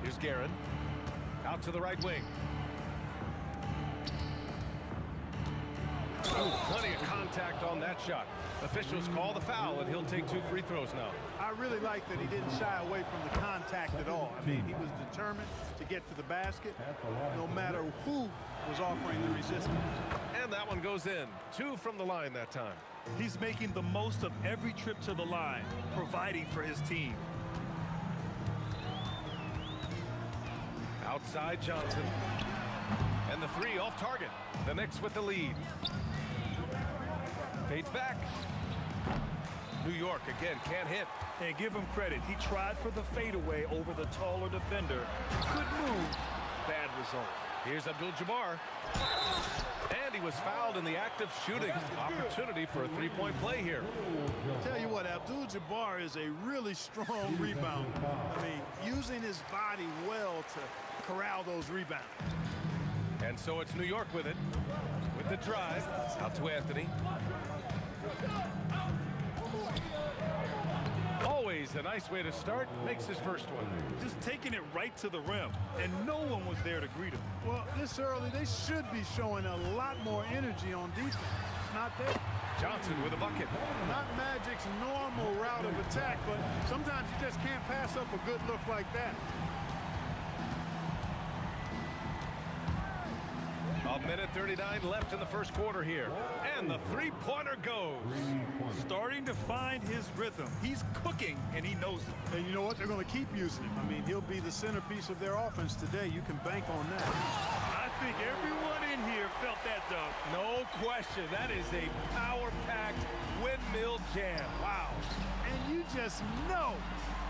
Here's Guerin. Out to the right wing. Ooh, plenty of contact on that shot. Officials call the foul, and he'll take 2 free throws now. I really like that he didn't shy away from the contact at all. I mean, he was determined to get to the basket, no matter who was offering the resistance. And that one goes in. 2 from the line that time. He's making the most of every trip to the line, providing for his team. Outside Johnson. And the 3 off target. The Knicks with the lead. Fades back. New York again can't hit. And give him credit. He tried for the fadeaway over the taller defender. Good move. Bad result. Here's Abdul-Jabbar. And he was fouled in the act of shooting. Opportunity for a three-point play here. Tell you what, Abdul-Jabbar is a really strong rebounder. I mean, using his body well to corral those rebounds. And so it's New York with it. With the drive. Out to Anthony. Always a nice way to start. Makes his first one. Just taking it right to the rim. And no one was there to greet him. Well, this early, they should be showing a lot more energy on defense. It's not there. Johnson with a bucket. Not Magic's normal route of attack, but sometimes you just can't pass up a good look like that. A minute 39 left in the first quarter here. And the three-pointer goes. Starting to find his rhythm. He's cooking, and he knows it. And you know what? They're going to keep using him. I mean, he'll be the centerpiece of their offense today. You can bank on that. I think everyone in here felt that dunk. No question. That is a power-packed windmill jam. Wow. And you just know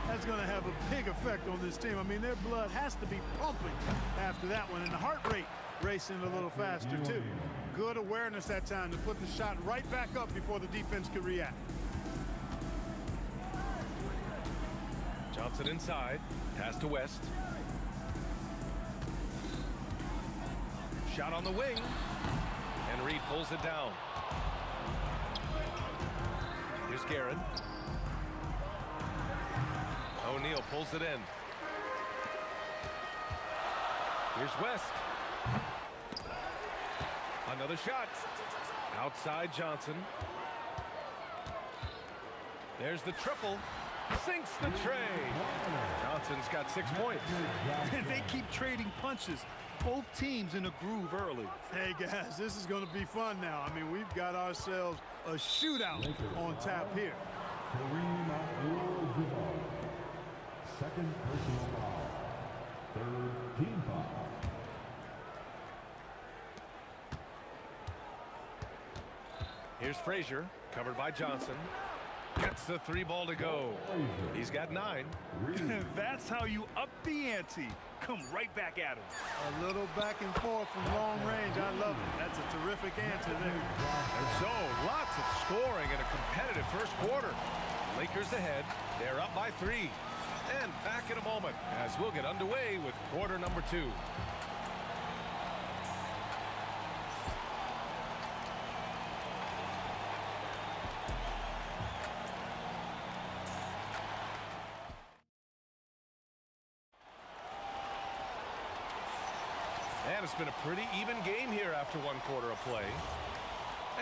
that's going to have a big effect on this team. I mean, their blood has to be pumping after that one, and the heart rate racing a little faster, too. Good awareness that time to put the shot right back up before the defense could react. Johnson inside. Pass to West. Shot on the wing. And Reed pulls it down. Here's Guerin. O'Neal pulls it in. Here's West. Another shot. Outside Johnson. There's the triple. Sinks the tray. Johnson's got 6 points. They keep trading punches. Both teams in a groove early. Hey, guys, this is going to be fun now. I mean, we've got ourselves a shootout on tap here. Kareem Abdul-Jabbar. Second personal foul. Third team foul. Here's Frazier, covered by Johnson. Gets the 3 ball to go. He's got 9. That's how you up the ante. Come right back at him. A little back and forth from long range. I love it. That's a terrific answer there. And so, lots of scoring in a competitive first quarter. Lakers ahead. They're up by 3. And back in a moment as we'll get underway with quarter number 2. And it's been a pretty even game here after 1 quarter of play.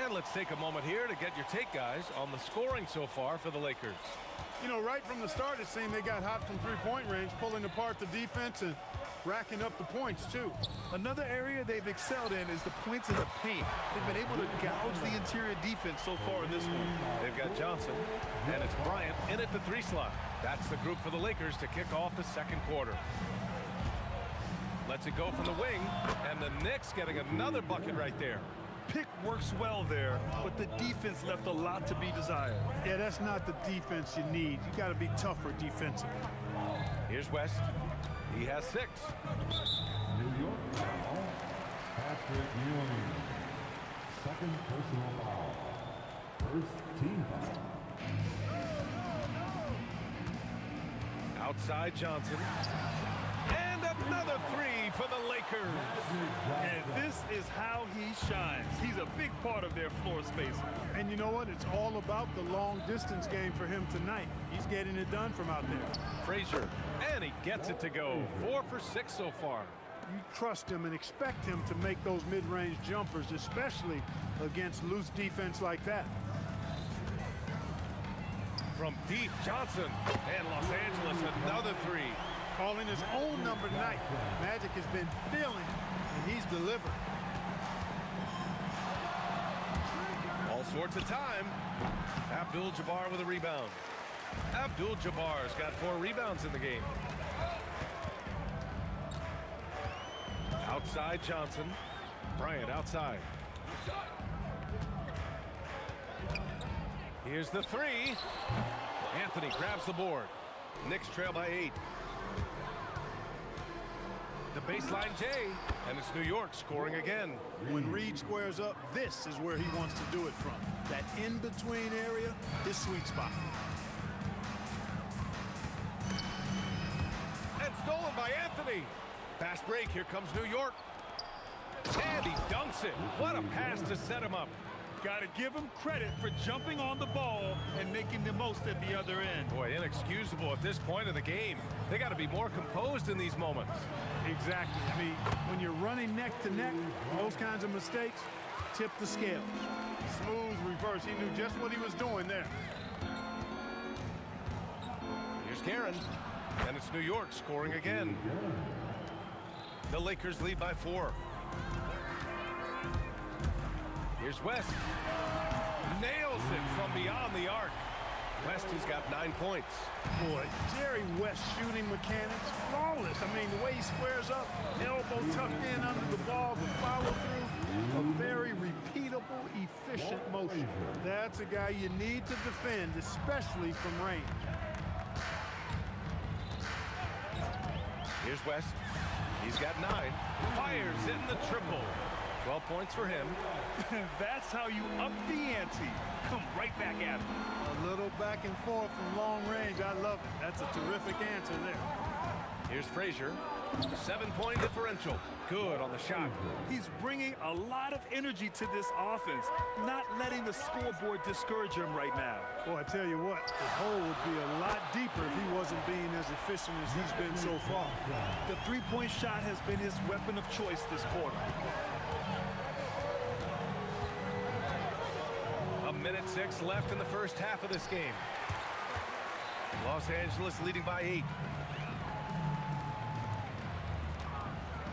And let's take a moment here to get your take, guys, on the scoring so far for the Lakers. You know, right from the start, it seemed they got hot from three-point range, pulling apart the defense and racking up the points, too. Another area they've excelled in is the points in the paint. They've been able to gouge the interior defense so far in this one. They've got Johnson, and it's Bryant in at the 3 slot. That's the group for the Lakers to kick off the second quarter. Lets it go from the wing, and the Knicks getting another bucket right there. Pick works well there, but the defense left a lot to be desired. Yeah, that's not the defense you need. You got to be tougher defensively. Here's West. He has 6. New York foul. Patrick Ewing. Second personal foul. First team foul. Outside Johnson. And another 3 for the Lakers. And this is how he shines. He's a big part of their floor space. And you know what? It's all about the long distance game for him tonight. He's getting it done from out there. Frazier, and he gets it to go. 4 for 6 so far. You trust him and expect him to make those mid-range jumpers, especially against loose defense like that. From deep, Johnson. And Los Angeles, another 3. Calling his own number tonight. Magic has been feeling, and he's delivered. All sorts of time. Abdul-Jabbar with a rebound. Abdul-Jabbar's got 4 rebounds in the game. Outside Johnson. Bryant outside. Here's the 3. Anthony grabs the board. Knicks trail by 8. The baseline J, and it's New York scoring again. When Reed squares up, this is where he wants to do it from. That in-between area, his sweet spot. And stolen by Anthony. Fast break, here comes New York. And he dunks it. What a pass to set him up. Got to give him credit for jumping on the ball and making the most at the other end. Boy, inexcusable at this point of the game. They got to be more composed in these moments. Exactly. I mean, when you're running neck to neck, those kinds of mistakes tip the scales. Smooth reverse. He knew just what he was doing there. Here's Guerin, and it's New York scoring again. The Lakers lead by 4. Here's West. Nails it from beyond the arc. West has got 9 points. Boy, Jerry West shooting mechanics, flawless. I mean, the way he squares up, elbow tucked in under the ball, the follow through, a very repeatable, efficient motion. That's a guy you need to defend, especially from range. Here's West. He's got 9. Fires in the triple. 12 points for him. That's how you up the ante. Come right back at him. A little back and forth from long range. I love it. That's a terrific answer there. Here's Frazier. 7-point differential. Good on the shot. He's bringing a lot of energy to this offense, not letting the scoreboard discourage him right now. Well, I tell you what, the hole would be a lot deeper if he wasn't being as efficient as he's been so far. The three-point shot has been his weapon of choice this quarter. 1:06 left in the first half of this game. Los Angeles leading by 8.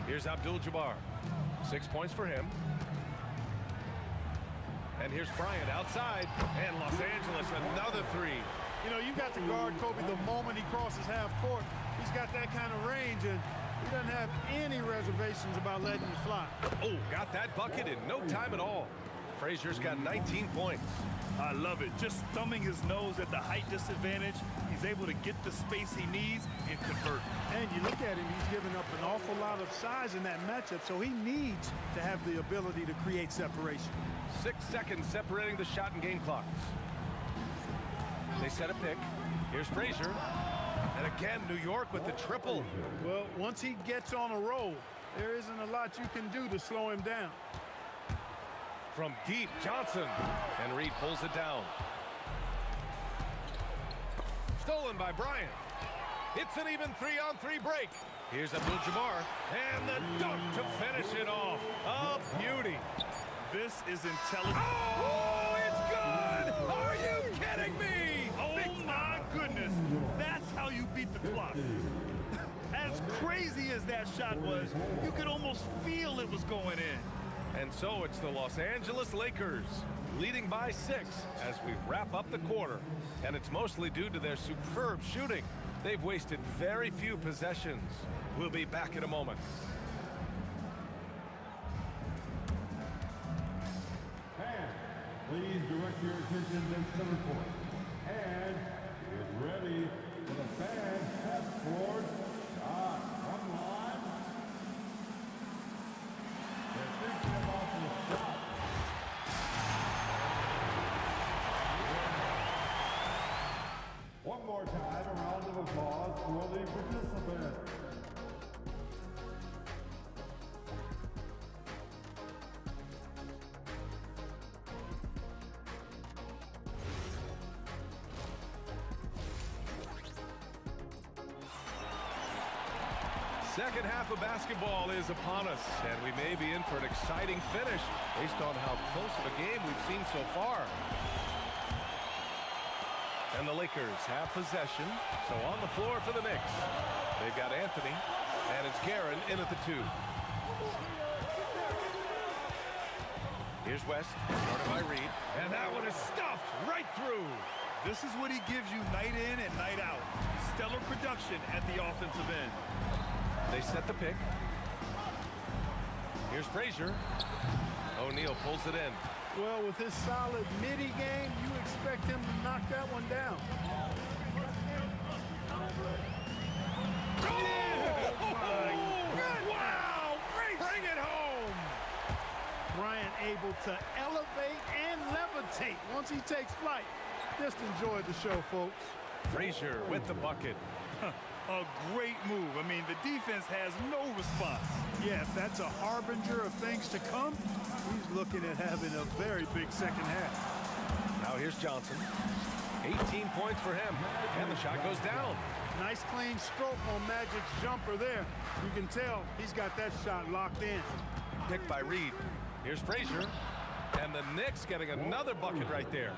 Here's Abdul-Jabbar. 6 points for him. And here's Bryant outside. And Los Angeles, another 3. You know, you've got to guard Kobe the moment he crosses half court. He's got that kind of range, and he doesn't have any reservations about letting you fly. Oh, got that bucket in no time at all. Frazier's got 19 points. I love it. Just thumbing his nose at the height disadvantage. He's able to get the space he needs and convert. And you look at him, he's giving up an awful lot of size in that matchup, so he needs to have the ability to create separation. 6 seconds separating the shot and game clocks. They set a pick. Here's Frazier. And again, New York with the triple. Well, once he gets on a roll, there isn't a lot you can do to slow him down. From deep, Johnson. And Reed pulls it down. Stolen by Bryant. It's an even 3-on-3 break. Here's Abdul-Jabbar. And the dunk to finish it off. A beauty. This is intelligent. Oh, it's good! Are you kidding me? Oh, my goodness. That's how you beat the clock. As crazy as that shot was, you could almost feel it was going in. And so it's the Los Angeles Lakers leading by 6 as we wrap up the quarter. And it's mostly due to their superb shooting. They've wasted very few possessions. We'll be back in a moment. Please direct your attention to center court. And get ready for the fan half-court shot from the line. They're thinking about the shot. One more time, a round of applause for the participants. Second half of basketball is upon us, and we may be in for an exciting finish based on how close of a game we've seen so far. And the Lakers have possession, so on the floor for the Knicks. They've got Anthony, and it's Guerin in at the 2. Here's West, started by Reed, and that one is stuffed right through. This is what he gives you night in and night out. Stellar production at the offensive end. They set the pick. Here's Frazier. O'Neal pulls it in. Well, with his solid midi game, you expect him to knock that one down. Wow! Bring it home! Bryant able to elevate and levitate once he takes flight. Just enjoy the show, folks. Frazier with the bucket. A great move. I mean, the defense has no response. Yeah, if that's a harbinger of things to come, he's looking at having a very big second half. Now here's Johnson. 18 points for him, and the shot goes down. Nice clean stroke on Magic's jumper there. You can tell he's got that shot locked in. Picked by Reed. Here's Frazier, and the Knicks getting another bucket right there.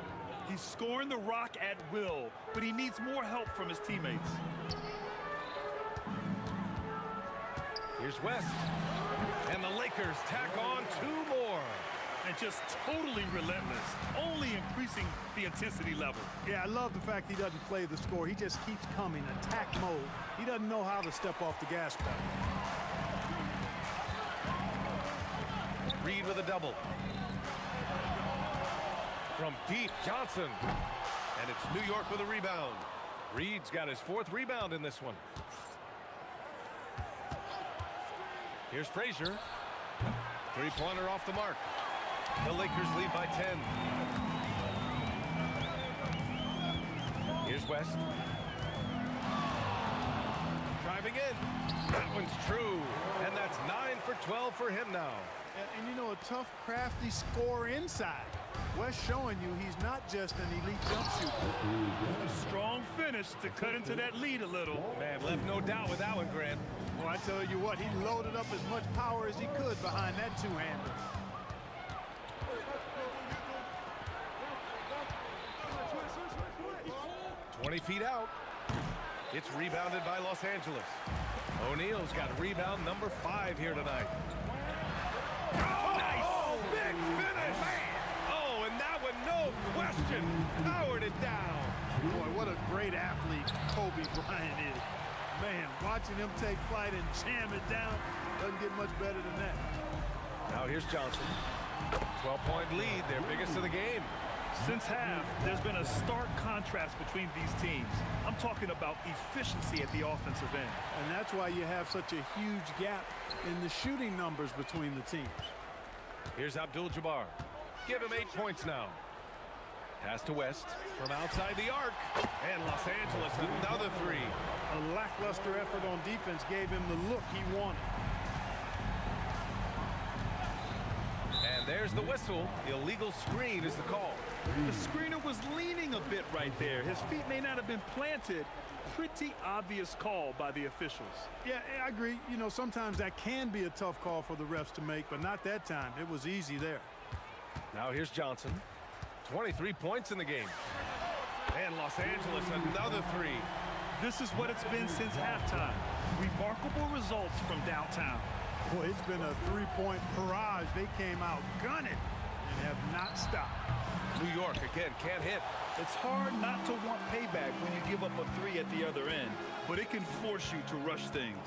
He's scoring the rock at will, but he needs more help from his teammates. Here's West, and the Lakers tack on 2 more. And just totally relentless, only increasing the intensity level. Yeah, I love the fact he doesn't play the score. He just keeps coming, attack mode. He doesn't know how to step off the gas pedal. Reed with a double. From deep, Johnson. And it's New York with a rebound. Reed's got his 4th rebound in this one. Here's Frazier. 3-pointer off the mark. The Lakers lead by 10. Here's West. Driving in. That one's true. And that's 9 for 12 for him now. And you know, a tough, crafty scorer inside. West showing you he's not just an elite jump shooter. A strong finish to cut into that lead a little. Man, left no doubt with that one, Grant. Well, I tell you what, he loaded up as much power as he could behind that 2-hander. "20 feet out. It's rebounded by Los Angeles. O'Neal's got rebound number 5 here tonight. Oh, nice! Big finish! Oh, and that one, no question, powered it down. Boy, what a great athlete Kobe Bryant is. Man, watching him take flight and jam it down doesn't get much better than that. Now here's Johnson. 12-point lead, their biggest of the game. Since half, there's been a stark contrast between these teams. I'm talking about efficiency at the offensive end. And that's why you have such a huge gap in the shooting numbers between the teams. Here's Abdul-Jabbar. Give him 8 points now. Pass to West from outside the arc. And Los Angeles, another 3. A lackluster effort on defense gave him the look he wanted. And there's the whistle. Illegal screen is the call. The screener was leaning a bit right there. His feet may not have been planted. Pretty obvious call by the officials. Yeah, I agree. You know, sometimes that can be a tough call for the refs to make, but not that time. It was easy there. Now here's Johnson. 23 points in the game. And Los Angeles, another 3. This is what it's been since halftime. Remarkable results from downtown. Boy, it's been a 3-point barrage. They came out gunning and have not stopped. New York, again, can't hit. It's hard not to want payback when you give up a 3 at the other end, but it can force you to rush things.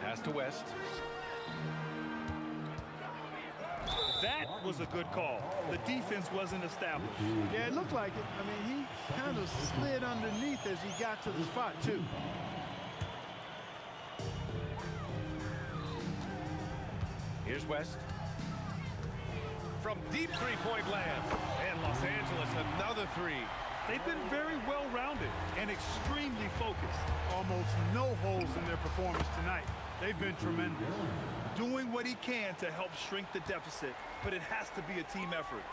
Pass to West. That was a good call. The defense wasn't established. Yeah, it looked like it. I mean, he kind of slid underneath as he got to the spot, too. Here's West. From deep 3-point land. And Los Angeles, another 3. They've been very well-rounded and extremely focused. Almost no holes in their performance tonight. They've been tremendous. Doing what he can to help shrink the deficit, but it has to be a team effort.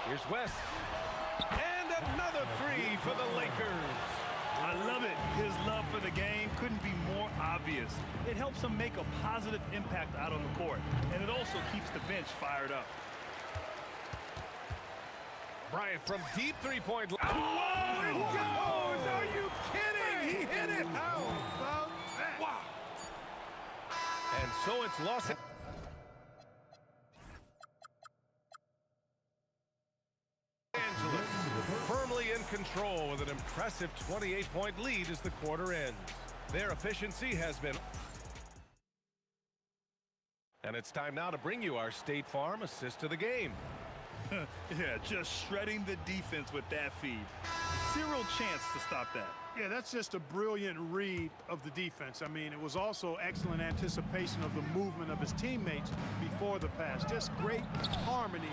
Here's West. And another 3 for the Lakers. I love it. His love for the game couldn't be more obvious. It helps him make a positive impact out on the court, and it also keeps the bench fired up. Bryant from deep 3-point line. Whoa! It goes! Are you kidding? He hit it! How about that? Wow! And so it's Los Angeles firmly in control with an impressive 28-point lead as the quarter ends. Their efficiency has been... And it's time now to bring you our State Farm assist of the game. Yeah, just shredding the defense with that feed. Zero chance to stop that. Yeah, that's just a brilliant read of the defense. I mean, it was also excellent anticipation of the movement of his teammates before the pass. Just great harmony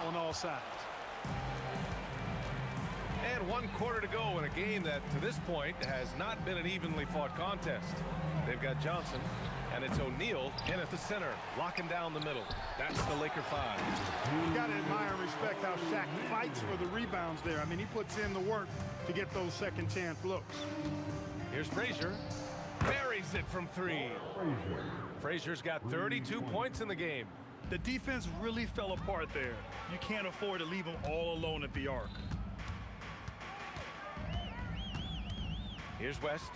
on all sides. And 1 quarter to go in a game that, to this point, has not been an evenly fought contest. They've got Johnson, and it's O'Neal in at the center, locking down the middle. That's the Laker 5. You got to admire and respect how Shaq fights for the rebounds there. I mean, he puts in the work to get those second-chance looks. Here's Frazier. Buries it from 3. Frazier's got 32 points in the game. The defense really fell apart there. You can't afford to leave them all alone at the arc. Here's West.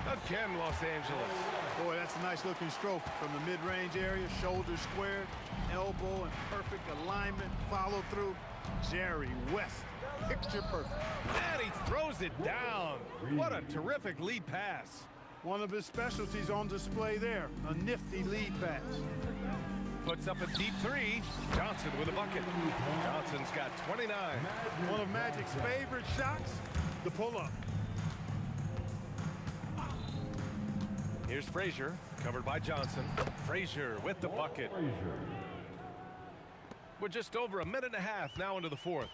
Again, Los Angeles. Boy, that's a nice looking stroke from the mid-range area. Shoulder squared, elbow in perfect alignment, follow through. Jerry West, picture perfect. And he throws it down. What a terrific lead pass. One of his specialties on display there, a nifty lead pass. Puts up a deep 3. Johnson with a bucket. Johnson's got 29. One of Magic's favorite shots, the pull-up. Here's Frazier, covered by Johnson. Frazier with the bucket. We're just over a minute and a half now into the 4th.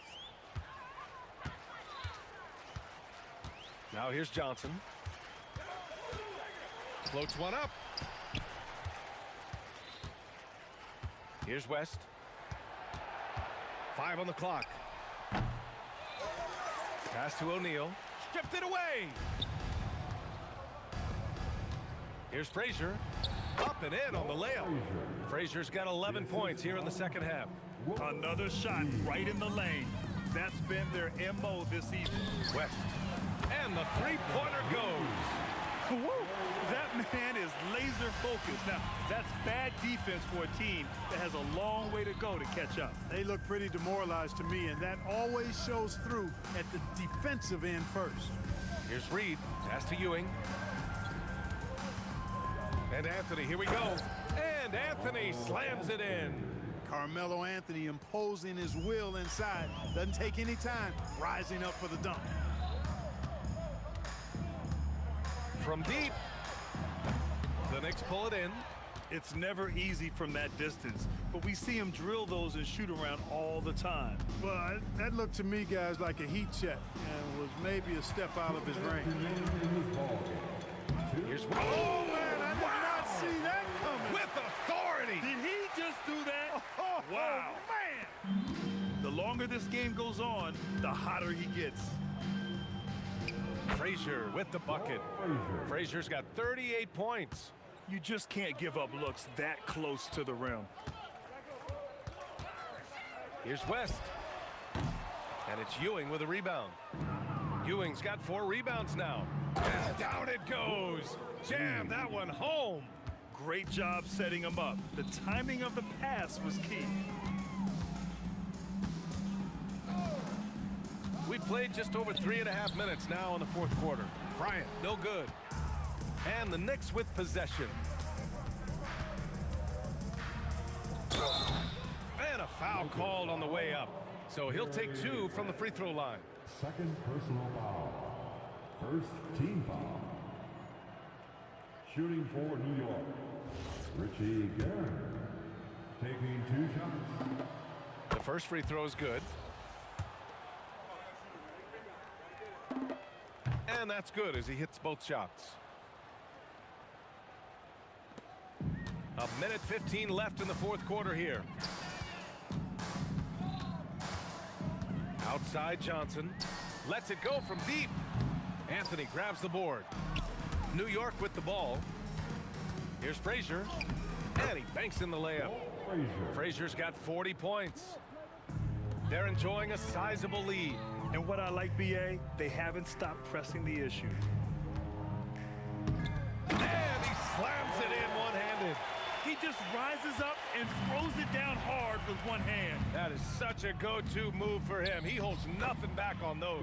Now here's Johnson. Floats one up. Here's West. 5 on the clock. Pass to O'Neal. Stripped it away. Here's Frazier. Up and in on the layup. Frazier's got 11 points here in the second half. Another shot right in the lane. That's been their MO this season. West. And the three-pointer goes. Woo! That man is laser focused. Now, that's bad defense for a team that has a long way to go to catch up. They look pretty demoralized to me, and that always shows through at the defensive end first. Here's Reed. Pass to Ewing. And Anthony, here we go. And Anthony slams it in. Carmelo Anthony imposing his will inside. Doesn't take any time, rising up for the dunk. From deep. The Knicks pull it in. It's never easy from that distance, but we see him drill those and shoot around all the time. Well, that looked to me, guys, like a heat check and was maybe a step out of his range. Here's oh, man, I did not see that coming. With authority. Did he just do that? Oh, wow. Man. The longer this game goes on, the hotter he gets. Frazier with the bucket. Frazier's got 38 points. You just can't give up looks that close to the rim. Here's West. And it's Ewing with a rebound. Ewing's got 4 rebounds now. And down it goes. Jam that one home. Great job setting him up. The timing of the pass was key. We played just over 3.5 minutes now in the fourth quarter. Bryant, no good. And the Knicks with possession. And a foul called on the way up. So he'll take 2 from the free throw line. Second personal foul. First team foul. Shooting for New York, Richie Guerin. Taking 2 shots. The first free throw is good. And that's good as he hits both shots. A minute 15 left in the fourth quarter here. Outside Johnson. Lets it go from deep. Anthony grabs the board. New York with the ball. Here's Frazier. And he banks in the layup. Frazier's got 40 points. They're enjoying a sizable lead. And what I like, BA, they haven't stopped pressing the issue. And he slams it in one-handed. He just rises up and throws it down hard with one hand. That is such a go-to move for him. He holds nothing back on those.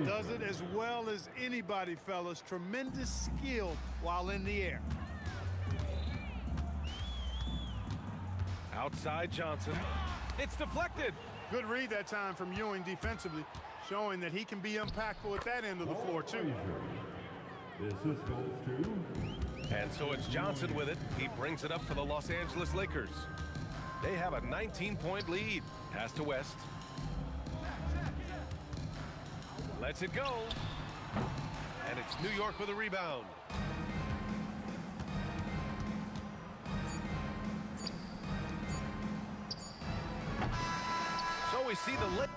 Does it as well as anybody, fellas. Tremendous skill while in the air. Outside Johnson. It's deflected. Good read that time from Ewing defensively, showing that he can be impactful at that end of the floor, too. The assist goes to. And so it's Johnson with it. He brings it up for the Los Angeles Lakers. They have a 19-point lead. Pass to West. Lets it go. And it's New York with a rebound. So we see the Lakers.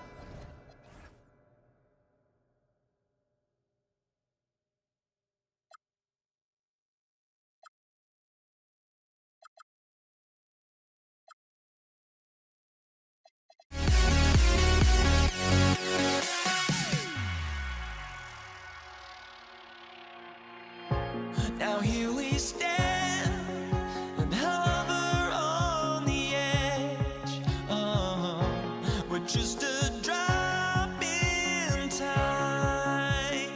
Now here we stand and hover on the edge. We're just a drop in time.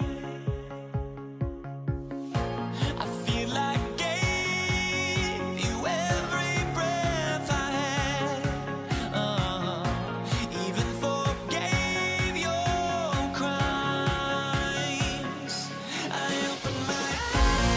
I feel like I gave you every breath I had. Even forgave your crimes. I opened my eyes.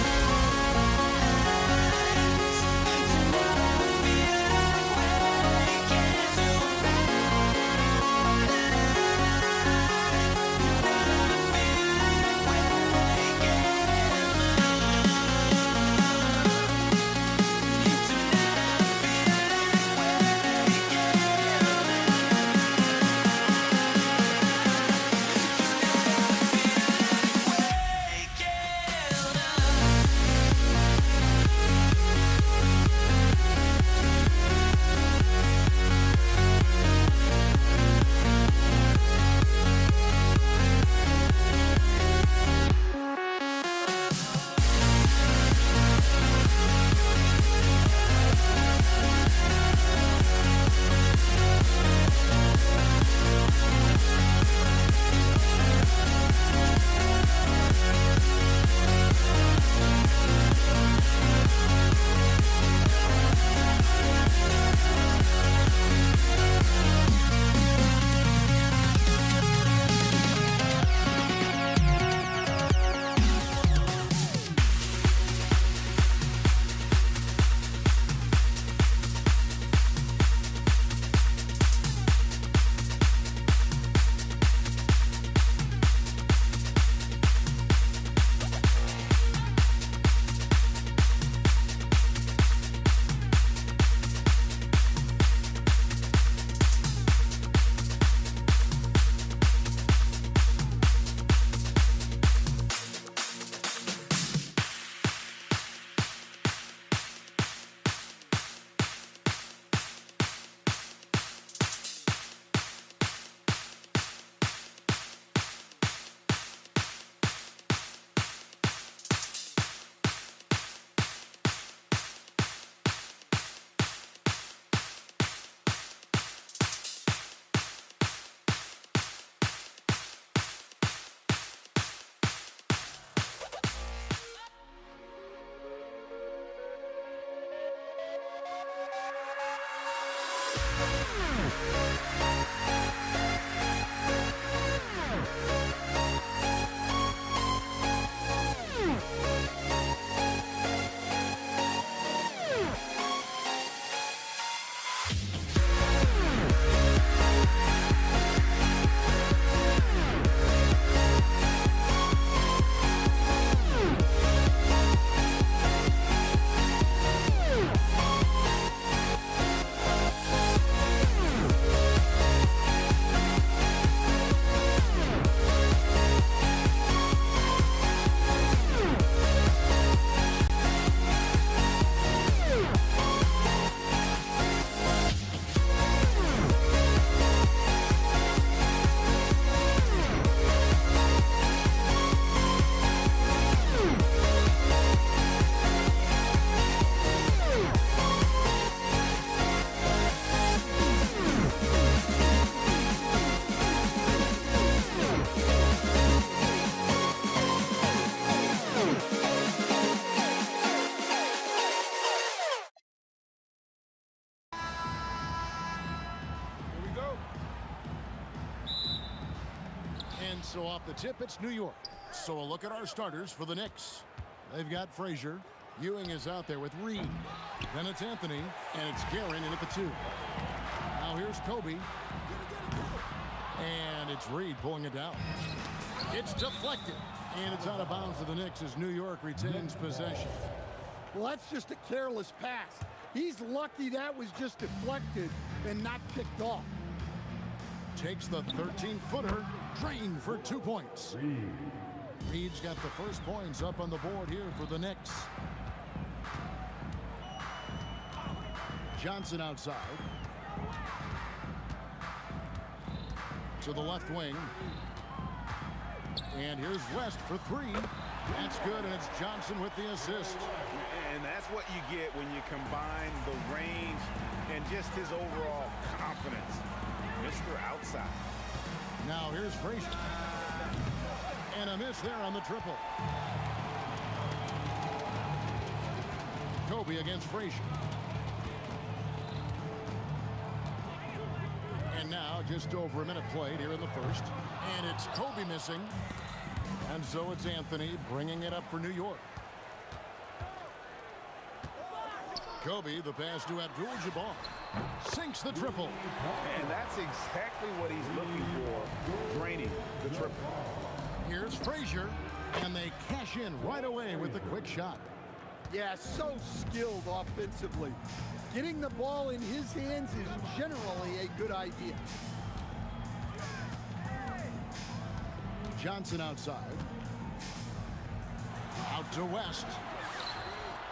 So off the tip, it's New York. So a look at our starters for the Knicks. They've got Frazier. Ewing is out there with Reed. Then it's Anthony, and it's Guerin in at the 2. Now here's Kobe. And it's Reed pulling it down. It's deflected. And it's out of bounds to the Knicks as New York retains possession. Well, that's just a careless pass. He's lucky that was just deflected and not picked off. Takes the 13-footer, drained for 2 points. Reed's got the first points up on the board here for the Knicks. Johnson outside. To the left wing. And here's West for 3. That's good, and it's Johnson with the assist. And that's what you get when you combine the range and just his overall confidence. Mr. Outside. Now here's Frazier. And a miss there on the triple. Kobe against Frazier. And now just over a minute played here in the first. And it's Kobe missing. And so it's Anthony bringing it up for New York. Kobe, the pass to Abdul-Jabbar. Sinks the triple. And that's exactly what he's looking for, draining the triple. Here's Frazier, and they cash in right away with the quick shot. Yeah, so skilled offensively. Getting the ball in his hands is generally a good idea. Johnson outside. Out to West.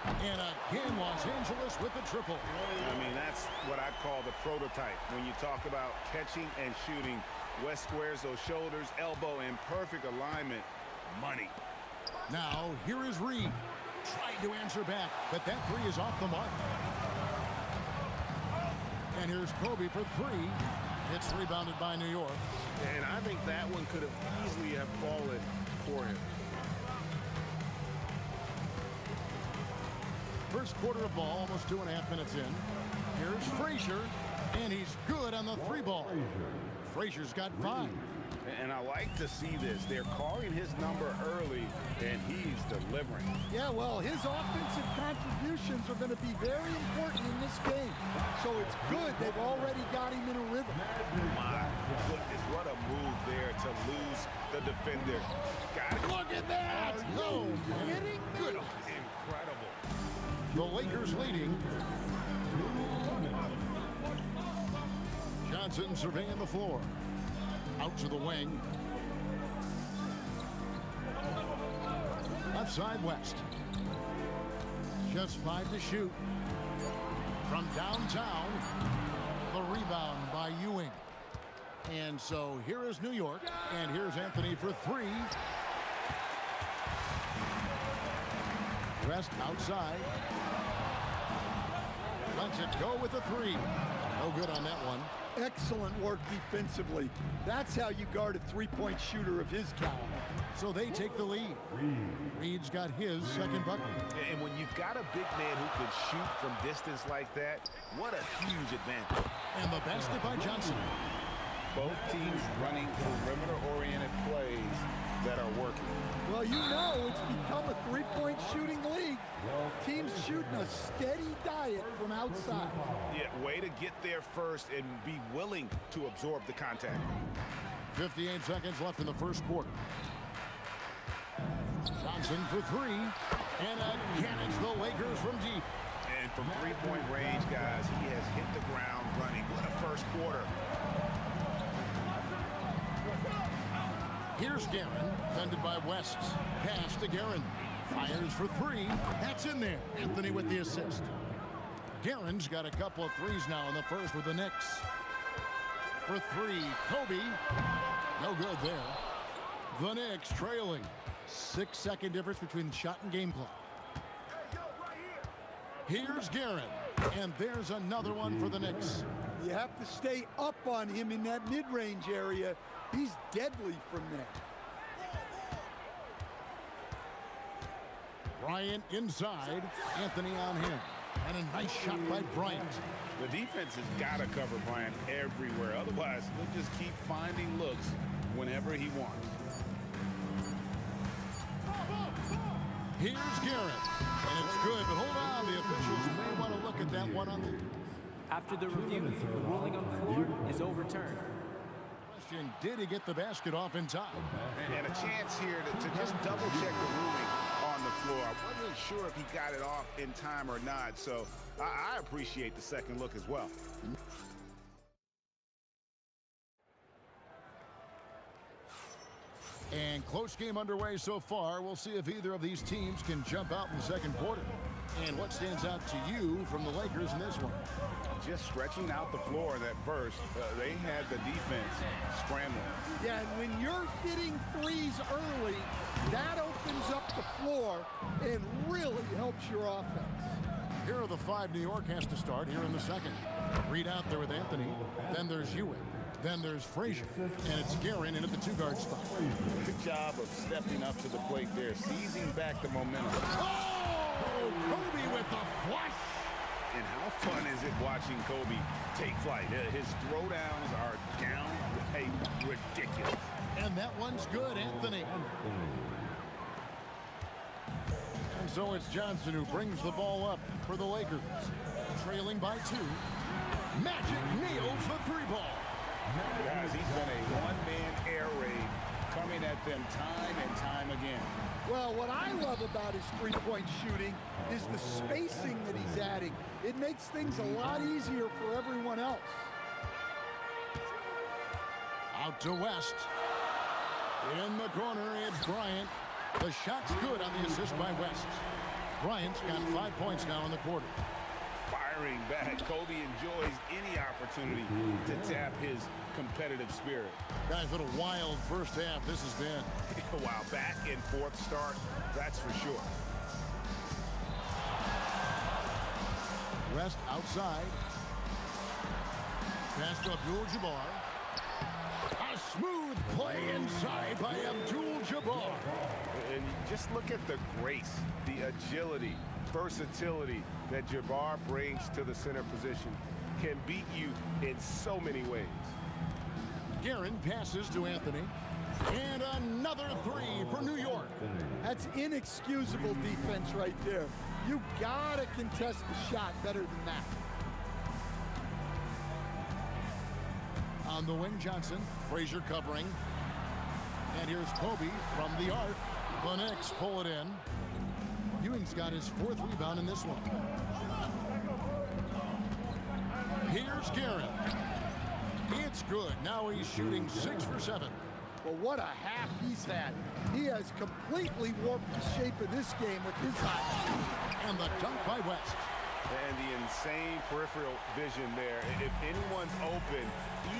And again, Los Angeles with the triple. I mean, that's what I call the prototype. When you talk about catching and shooting, West squares those shoulders, elbow in perfect alignment. Money. Now, here is Reed. Tried to answer back, but that 3 is off the mark. And here's Kobe for 3. It's rebounded by New York. And I think that one could have easily have fallen for him. First quarter of ball, almost 2.5 minutes in. Here's Frazier, and he's good on the 3 ball. Frazier's got 5. And I like to see this. They're calling his number early, and he's delivering. Yeah, well, his offensive contributions are going to be very important in this game. So it's good they've already got him in a rhythm. My goodness, what a move there to lose the defender. Got it. Look at that! No kidding? Good. Incredible. The Lakers leading. Johnson surveying the floor. Out to the wing. Left side West. Just 5 to shoot. From downtown, the rebound by Ewing. And so here is New York, and here's Anthony for 3. West outside. Lets it go with the 3. No good on that one. Excellent work defensively. That's how you guard a three-point shooter of his caliber. So they take the lead. Reed's got his second bucket. And when you've got a big man who can shoot from distance like that, what a huge advantage. And the basket by Johnson. Both teams running perimeter-oriented plays that are working. Well, you know it's become a three-point shooting league. Teams shooting a steady diet from outside. Yeah, way to get there first and be willing to absorb the contact. 58 seconds left in the first quarter. Johnson for 3. And again, it's the Lakers from deep. And from three-point range, guys, he has hit the ground running. What a first quarter. Here's Guerin, defended by West. Pass to Guerin. Fires for 3. That's in there. Anthony with the assist. Guerin's got a couple of threes now in the first with the Knicks. For 3, Kobe. No good there. The Knicks trailing. 6-second difference between shot and game clock. Here's Guerin. And there's another one for the Knicks. You have to stay up on him in that mid-range area. He's deadly from there. Bryant inside. Anthony on him. And a nice shot by Bryant. The defense has got to cover Bryant everywhere. Otherwise, he'll just keep finding looks whenever he wants. Here's Garrett. And it's good, but hold on. The officials may want to look at that one on the... After the review, the ruling on the floor is overturned. Question, did he get the basket off in time? And a chance here to just double check the ruling on the floor. I wasn't sure if he got it off in time or not, so I appreciate the second look as well. And close game underway so far. We'll see if either of these teams can jump out in the second quarter. And what stands out to you from the Lakers in this one? Just stretching out the floor that first. They had the defense scrambling. Yeah, and when you're hitting threes early, that opens up the floor and really helps your offense. Here are the five New York has to start here in the second. Reed out there with Anthony. Then there's Ewing. Then there's Frazier. And it's Guerin in at the two-guard spot. Good job of stepping up to the plate there, seizing back the momentum. Oh, Kobe with the flush. And how fun is it watching Kobe take flight? His throwdowns are downright ridiculous. And that one's good, Anthony. And so it's Johnson who brings the ball up for the Lakers. Trailing by 2. Magic nails the three ball. Guys, he's been a one-man air raid coming at them time and time again. Well, what I love about his three-point shooting is the spacing that he's adding. It makes things a lot easier for everyone else. Out to West. In the corner, it's Bryant. The shot's good on the assist by West. Bryant's got 5 points now in the quarter. Firing back, Kobe enjoys any opportunity to tap his competitive spirit. Guys, what a wild first half this has been. Wow, back and forth start, that's for sure. West outside. Pass to Abdul-Jabbar. A smooth play inside by Abdul-Jabbar. And just look at the grace, the agility, versatility that Jabbar brings to the center position. Can beat you in so many ways. Guerin passes to Anthony. And another three for New York. That's inexcusable defense right there. You gotta contest the shot better than that. On the wing, Johnson. Frazier covering. And here's Kobe from the arc. The Knicks pull it in. Ewing's got his 4th rebound in this one. Here's Guerin. It's good. Now he's shooting 6 for 7. Well, what a half he's had. He has completely warped the shape of this game with his eye. And the dunk by West. And the insane peripheral vision there. If anyone's open,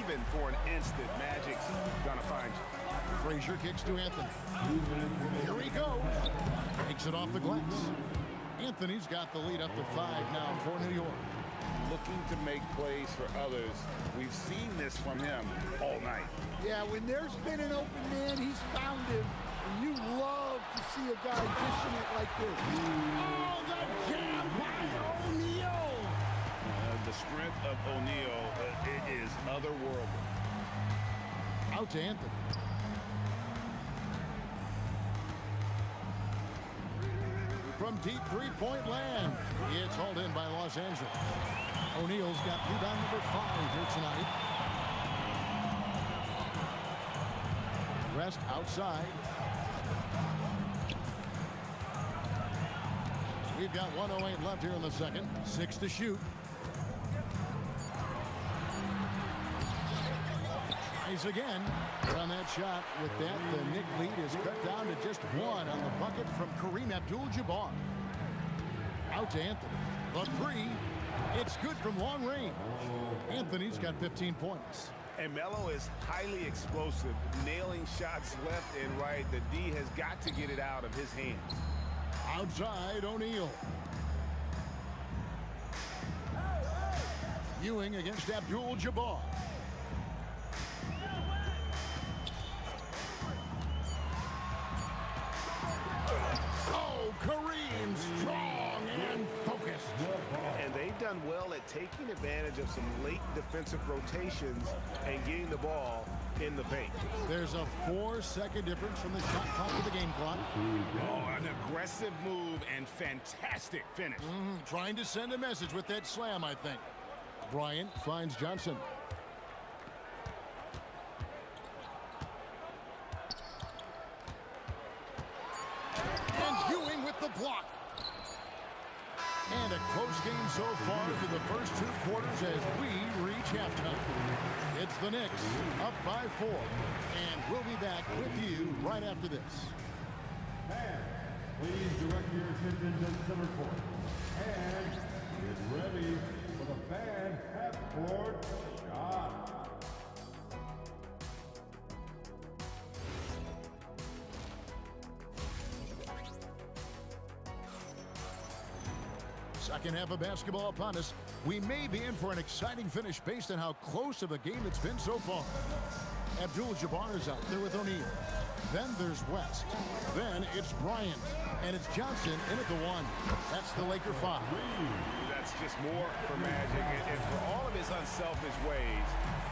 even for an instant, Magic's gonna find you. Frazier kicks to Anthony. Here he goes. Takes it off the glass. Anthony's got the lead up to 5 now for New York. Looking to make plays for others. We've seen this from him all night. Yeah, when there's been an open man, he's found him. And you love to see a guy dishing it like this. Oh, the jam by O'Neal. The strength of O'Neal, it is otherworldly. Out to Anthony. From deep three-point land. It's hauled in by Los Angeles. O'Neal's got rebound number 5 here tonight. West outside. We've got 1:08 left here in the second. 6 to shoot. Tries again. On that shot. With that, the Knick lead is cut down to just 1 on the bucket from Kareem Abdul-Jabbar. Out to Anthony. The 3. It's good from long range. Anthony's got 15 points. And Melo is highly explosive, nailing shots left and right. The D has got to get it out of his hands. Outside, O'Neal. Ewing against Abdul-Jabbar. Oh, Kareem, strong and focused. And they've done well at taking advantage of some late defensive rotations and getting the ball in the paint. There's a 4-second difference from the shot clock to the game clock. Oh, an aggressive move and fantastic finish. Trying to send a message with that slam, I think. Bryant finds Johnson. And Ewing with the block. And a close game so far through the first 2 quarters as we reach halftime. It's the Knicks up by 4. And we'll be back with you right after this. Fans, please direct your attention to center court. And get ready for the fan half-court shot. Second half of basketball upon us. We may be in for an exciting finish based on how close of a game it's been so far. Abdul-Jabbar is out there with O'Neal. Then there's West. Then it's Bryant. And it's Johnson in at the 1. That's the Laker 5. That's just more for Magic. And for all of his unselfish ways,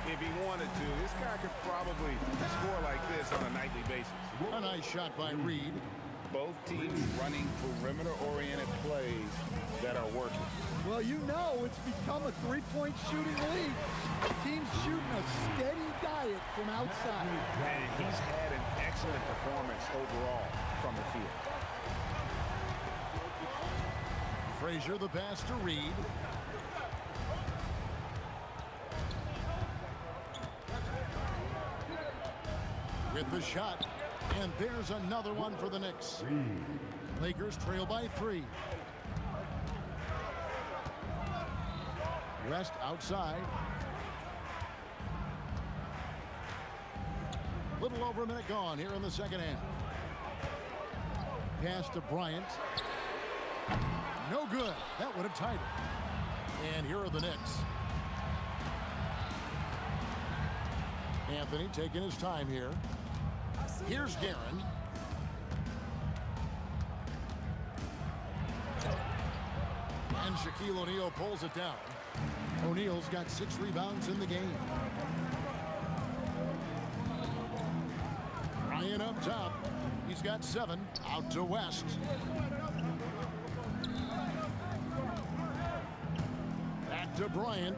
if he wanted to, this guy could probably score like this on a nightly basis. A nice shot by Reed. Both teams running perimeter-oriented plays that are working. Well, you know it's become a three-point shooting league. Teams shooting a steady diet from outside. And he's had an excellent performance overall from the field. Frazier the pass to Reed. With the shot. And there's another one for the Knicks. Lakers trail by 3. West outside. Little over a minute gone here in the second half. Pass to Bryant. No good. That would have tied it. And here are the Knicks. Anthony taking his time here. Here's Guerin. And Shaquille O'Neal pulls it down. O'Neal's got 6 rebounds in the game. Ryan up top. He's got 7. Out to West. Back to Bryant.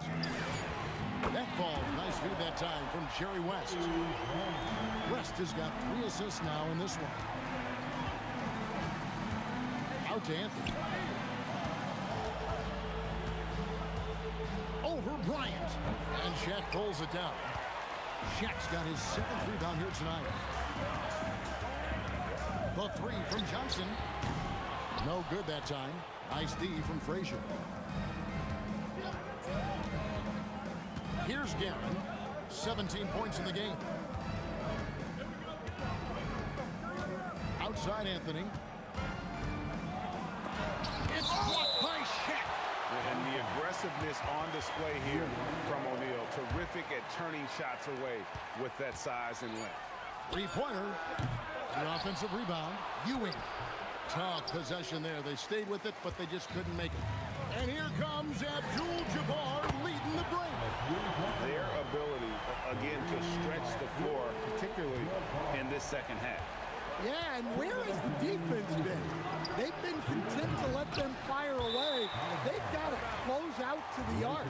That falls. Nice feed that time from Jerry West. West has got 3 assists now in this one. Out to Anthony. Over Bryant. And Shaq pulls it down. Shaq's got his 7th rebound here tonight. The 3 from Johnson. No good that time. Nice D from Frazier. Here's Guerin. 17 points in the game. Outside Anthony. It's blocked by Shaq. And the aggressiveness on display here from O'Neal. Terrific at turning shots away with that size and length. 3-pointer. The offensive rebound. Ewing. Tough possession there. They stayed with it, but they just couldn't make it. And here comes Abdul-Jabbar leading the break. Their ability, again, to stretch the floor, particularly in this second half. Yeah, and where has the defense been? They've been content to let them fire away. They've got to close out to the arc.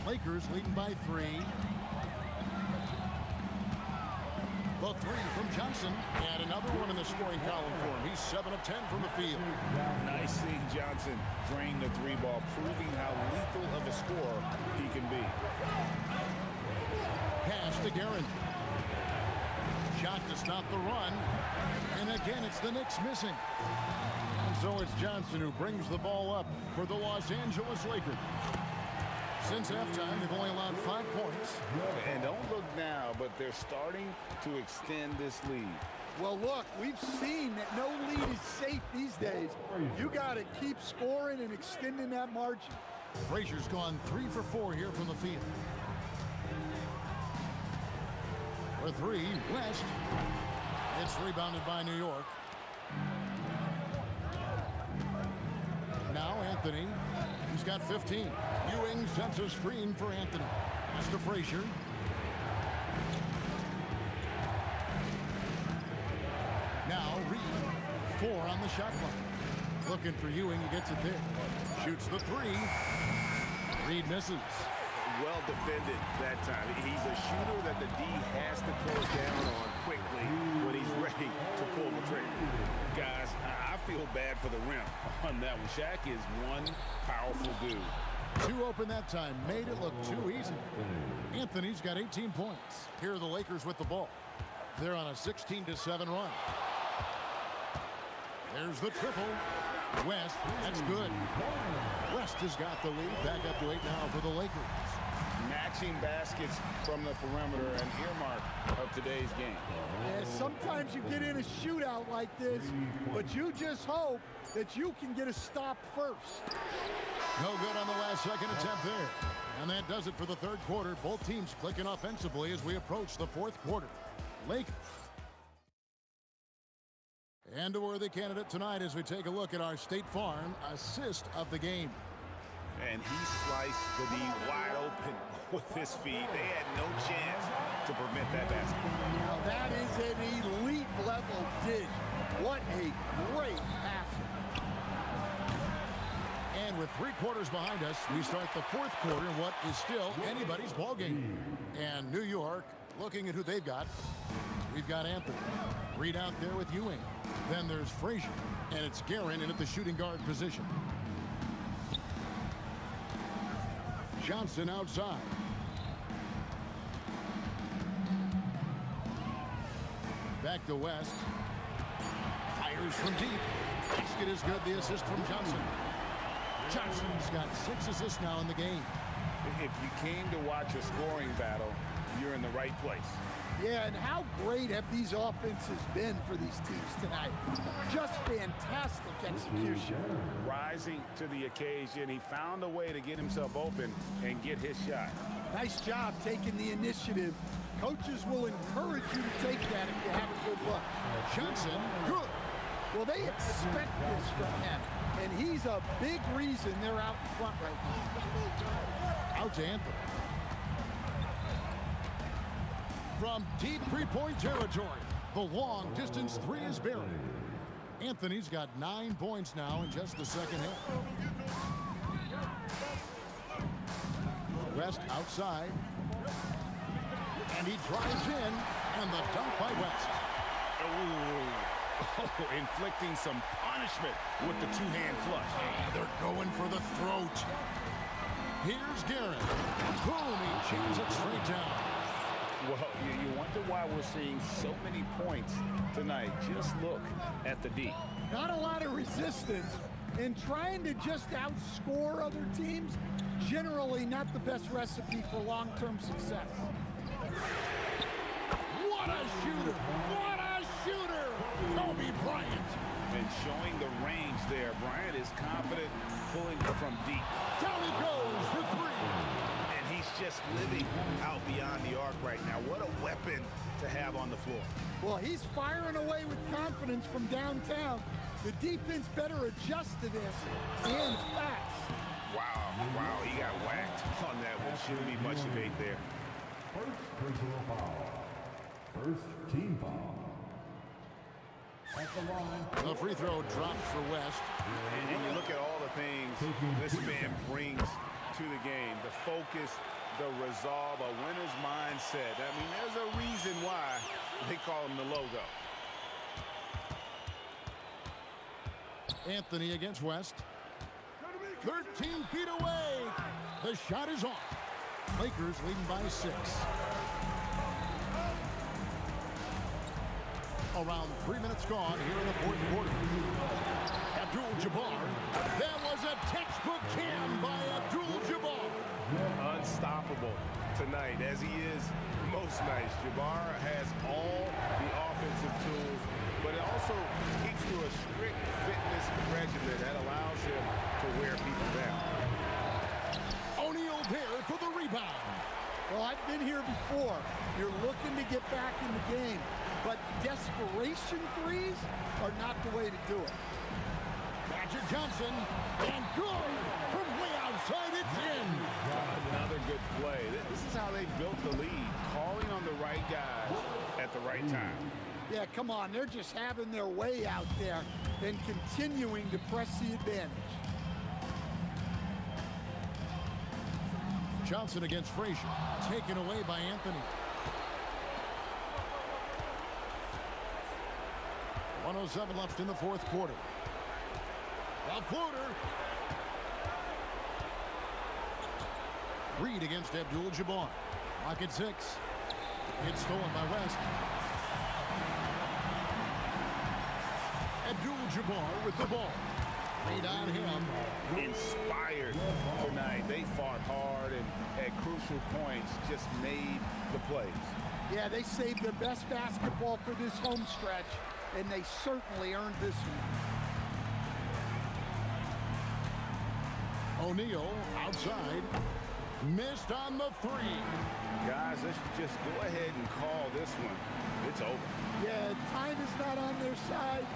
Lakers leading by 3. The 3 from Johnson. And another one in the scoring column for him. He's 7 of 10 from the field. Nice seeing Johnson drain the 3 ball, proving how lethal of a scorer he can be. Pass to Guerin. Shot to stop the run. And again, it's the Knicks missing. And so it's Johnson who brings the ball up for the Los Angeles Lakers. Since halftime, they've only allowed 5 points. And don't look now, but they're starting to extend this lead. Well, look, we've seen that no lead is safe these days. You got to keep scoring and extending that margin. Frazier's gone 3 for 4 here from the field. For 3, West. It's rebounded by New York. Now Anthony. Anthony. He's got 15. Ewing sets a screen for Anthony. Pass to Frazier. Now Reed. 4 on the shot clock. Looking for Ewing. He gets it there. Shoots the 3. Reed misses. Well defended that time. He's a shooter that the D has to close down on quickly when he's ready to pull the trigger. Guys, I feel bad for the rim on that one. Shaq is one powerful dude. 2 open that time. Made it look too easy. Anthony's got 18 points. Here are the Lakers with the ball. They're on a 16-7 run. There's the triple. West, that's good. West has got the lead. Back up to 8 now for the Lakers. Matching baskets from the perimeter, an earmark of today's game. Yeah, sometimes you get in a shootout like this, but you just hope that you can get a stop first. No good on the last second attempt there. And that does it for the third quarter. Both teams clicking offensively as we approach the fourth quarter. Lakers. And a worthy candidate tonight as we take a look at our State Farm assist of the game. And he sliced the D wide open with his feet. They had no chance to prevent that basket. Now that is an elite level dig. What a great pass. And with 3 quarters behind us, we start the fourth quarter in what is still anybody's ball game. And New York, looking at who they've got, we've got Anthony. Reed out there with Ewing. Then there's Frazier. And it's Guerin in at the shooting guard position. Johnson outside. Back to West. Fires from deep. Basket is good. The assist from Johnson. Johnson's got 6 assists now in the game. If you came to watch a scoring battle, you're in the right place. Yeah, and how great have these offenses been for these teams tonight? Just fantastic execution. Rising to the occasion, he found a way to get himself open and get his shot. Nice job taking the initiative. Coaches will encourage you to take that if you have a good look. Johnson, good. Well, they expect this from him, and he's a big reason they're out in front right now. Out to Anthony. From deep three-point territory, the long-distance 3 is buried. Anthony's got 9 points now in just the second half. West outside. And he drives in, and the dunk by West. Oh, inflicting some punishment with the 2-hand flush. Yeah, they're going for the throat. Here's Guerin. Boom, he jams it straight down. Well, you wonder why we're seeing so many points tonight. Just look at the D. Not a lot of resistance, and trying to just outscore other teams, generally not the best recipe for long-term success. What a shooter! What a shooter! Kobe Bryant. And showing the range there. Bryant is confident pulling from deep. Down he goes for 3. And he's just living out beyond the arc right now. What a weapon to have on the floor. Well, he's firing away with confidence from downtown. The defense better adjust to this, and fast. Wow, he got whacked on that one. Shouldn't be much debate there. First personal foul. First team foul. At the line. The free throw drops for West. And you look at all the things this man brings to the game. The focus, the resolve, a winner's mindset. I mean, there's a reason why they call him the logo. Anthony against West. 13 feet away. The shot is off. Lakers leading by 6. Around 3 minutes gone here in the fourth quarter. Abdul-Jabbar. That was a textbook cam by Abdul-Jabbar. Unstoppable tonight, as he is most nights. Jabbar has all the offensive tools, but it also keeps to a strict fitness regimen that allows him to wear people down. O'Neal there for the rebound. Well, I've been here before. You're looking to get back in the game, but desperation threes are not the way to do it. Back Magic Johnson, and good from way outside. It's in. Another good play. This is how they built the lead, calling on the right guys at the right time. Yeah, come on. They're just having their way out there and continuing to press the advantage. Johnson against Frazier. Taken away by Anthony. 1:07 left in the fourth quarter. A floater. Reed against Abdul-Jabbar. Lock at 6. It's stolen by West. Abdul-Jabbar with the ball. Laid on him. Inspired tonight. They fought hard and at crucial points just made the plays. Yeah, they saved their best basketball for this home stretch, and they certainly earned this one. O'Neal outside. Missed on the 3. Guys, let's just go ahead and call this one. It's over. Yeah, time is not on their side.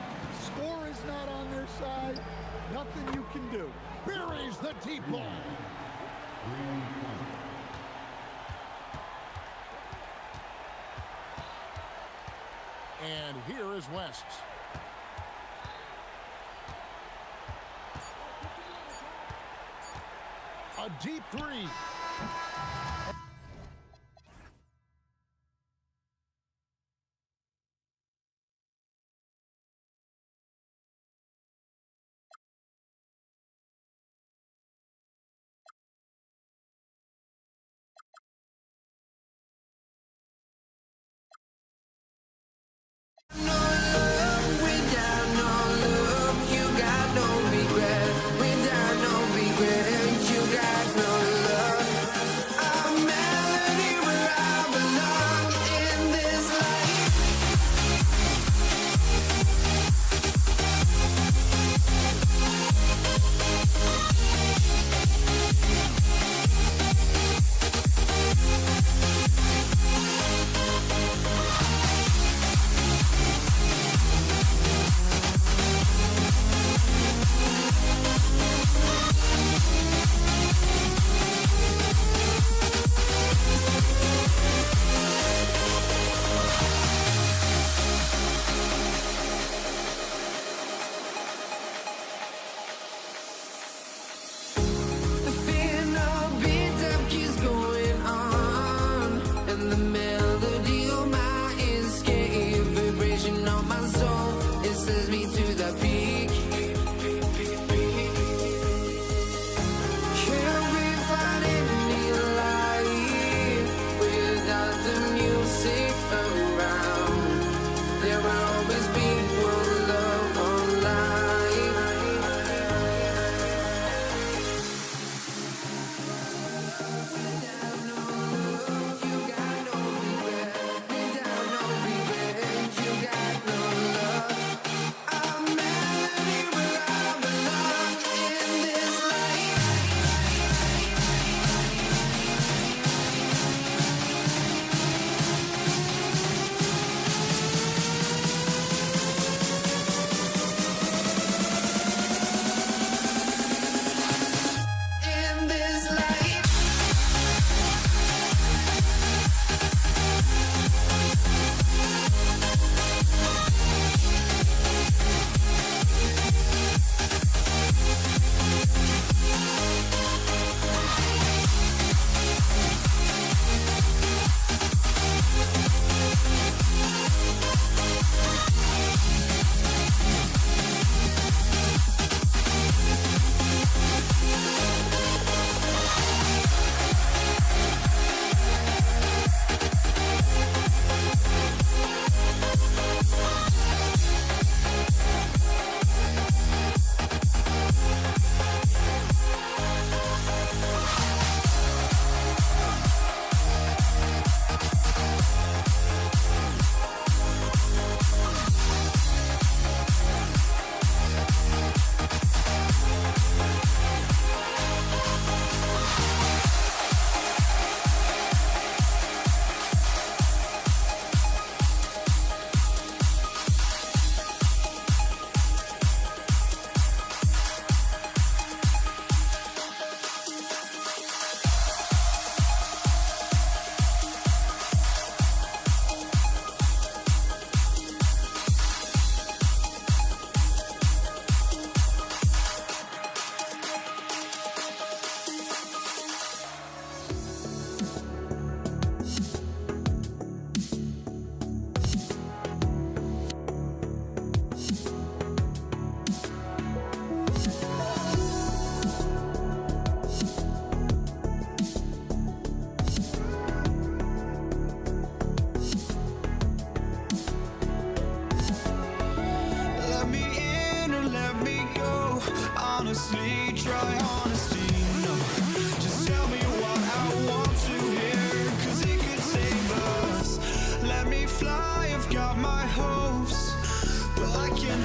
Score is not on their side. Nothing you can do. Buries the deep ball. And here is West. A deep 3.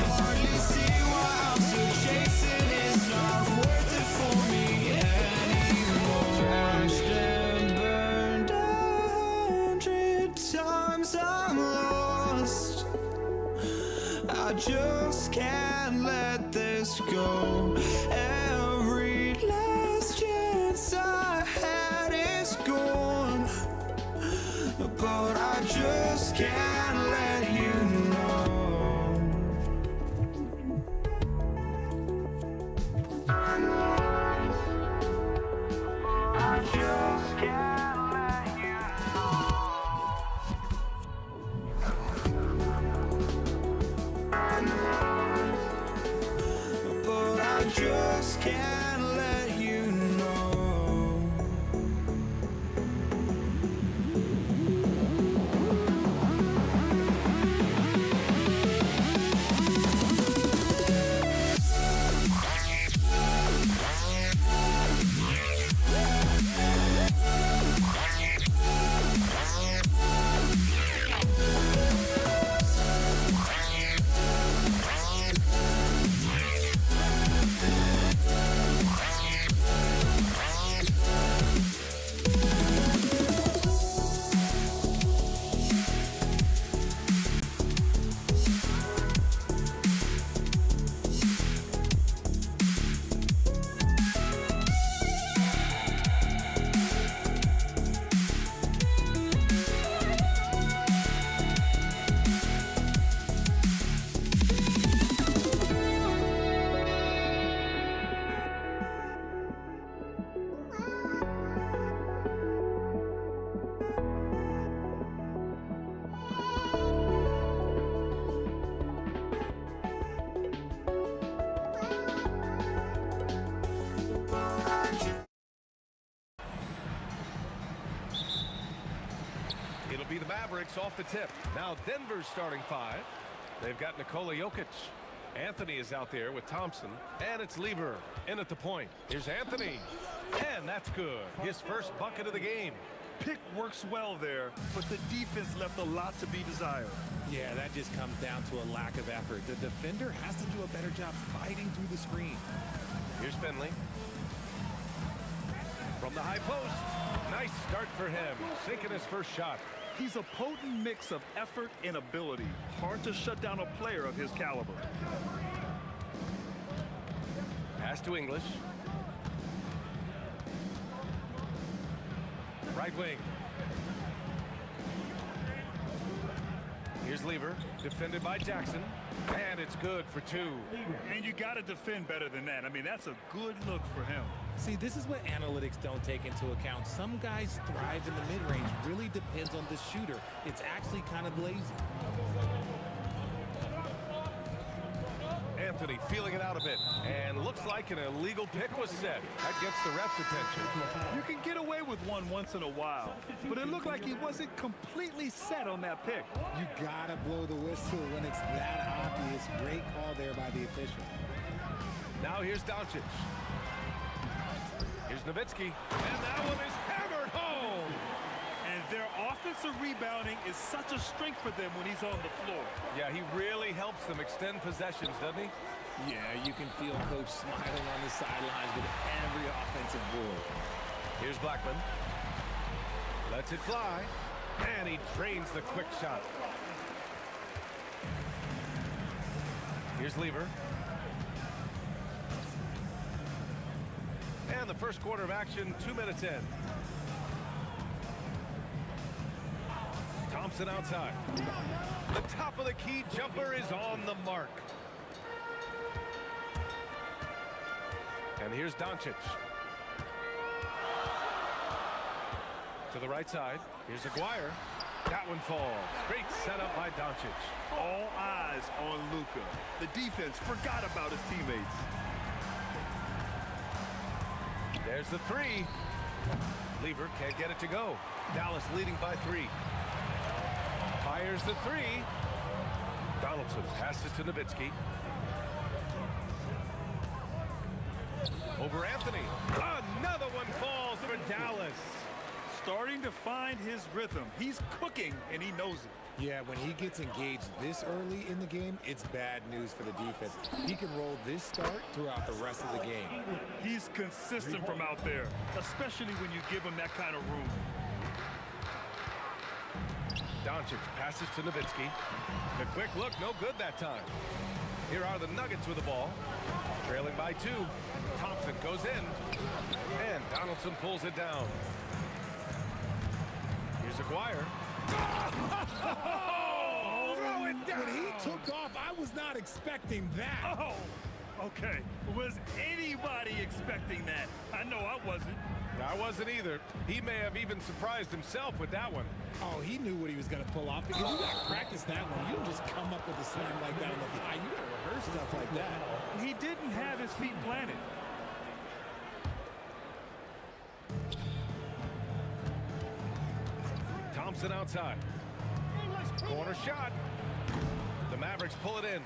Hardly see why I'm still chasing. It's not worth it for me anymore. Crashed and burned 100 times. I'm lost. I just can't let this go. Every last chance I had is gone, but I just can't let you know. I just can't let you know. But I just can't let you know. It'll be the Mavericks off the tip. Now Denver's starting 5. They've got Nikola Jokic. Anthony is out there with Thompson. And it's Lever in at the point. Here's Anthony. And that's good. His first bucket of the game. Pick works well there, but the defense left a lot to be desired. Yeah, that just comes down to a lack of effort. The defender has to do a better job fighting through the screen. Here's Finley. From the high post. Nice start for him. Sinking his first shot. He's a potent mix of effort and ability. Hard to shut down a player of his caliber. Pass to English. Right wing. Here's Lever, defended by Jackson, and it's good for 2. And you got to defend better than that. I mean, that's a good look for him. See, this is what analytics don't take into account. Some guys thrive in the mid-range. Really depends on the shooter. It's actually kind of lazy. Anthony feeling it out a bit, and looks like an illegal pick was set. That gets the ref's attention. You can get away with one once in a while, but it looked like he wasn't completely set on that pick. You gotta blow the whistle when it's that obvious. Great call there by the official. Now here's Doncic. Here's Nowitzki, and that one is hammered home. And their offensive rebounding is such a strength for them when he's on the floor. Yeah, he really helps them extend possessions, doesn't he? Yeah, you can feel Coach smiling on the sidelines with every offensive board. Here's Blackman. Lets it fly, and he drains the quick shot. Here's Lever. And the first quarter of action, 2 minutes in. Thompson outside. The top of the key jumper is on the mark. And here's Doncic. To the right side. Here's Aguirre. That one falls. Great setup by Doncic. All eyes on Luka. The defense forgot about his teammates. There's the 3. Lever can't get it to go. Dallas leading by 3. Fires the 3. Donaldson passes to Nowitzki. Over Anthony. Another one falls for Dallas. starting to find his rhythm. He's cooking, and he knows it. Yeah, when he gets engaged this early in the game, it's bad news for the defense. He can roll this start throughout the rest of the game. He's consistent from out there, especially when you give him that kind of room. Doncic passes to Nowitzki. The quick look, no good that time. Here are the Nuggets with the ball. Trailing by 2. Thompson goes in. And Donaldson pulls it down. Here's Aguirre. Oh, throw it down. When he took off, I was not expecting that. Oh, okay. Was anybody expecting that? I know I wasn't. I wasn't either. He may have even surprised himself with that one. Oh, he knew what he was going to pull off because you got to practice that one. You don't just come up with a slam like that on the fly. You got to rehearse stuff like that. He didn't have his feet planted. Thompson outside. Corner shot. The Mavericks pull it in.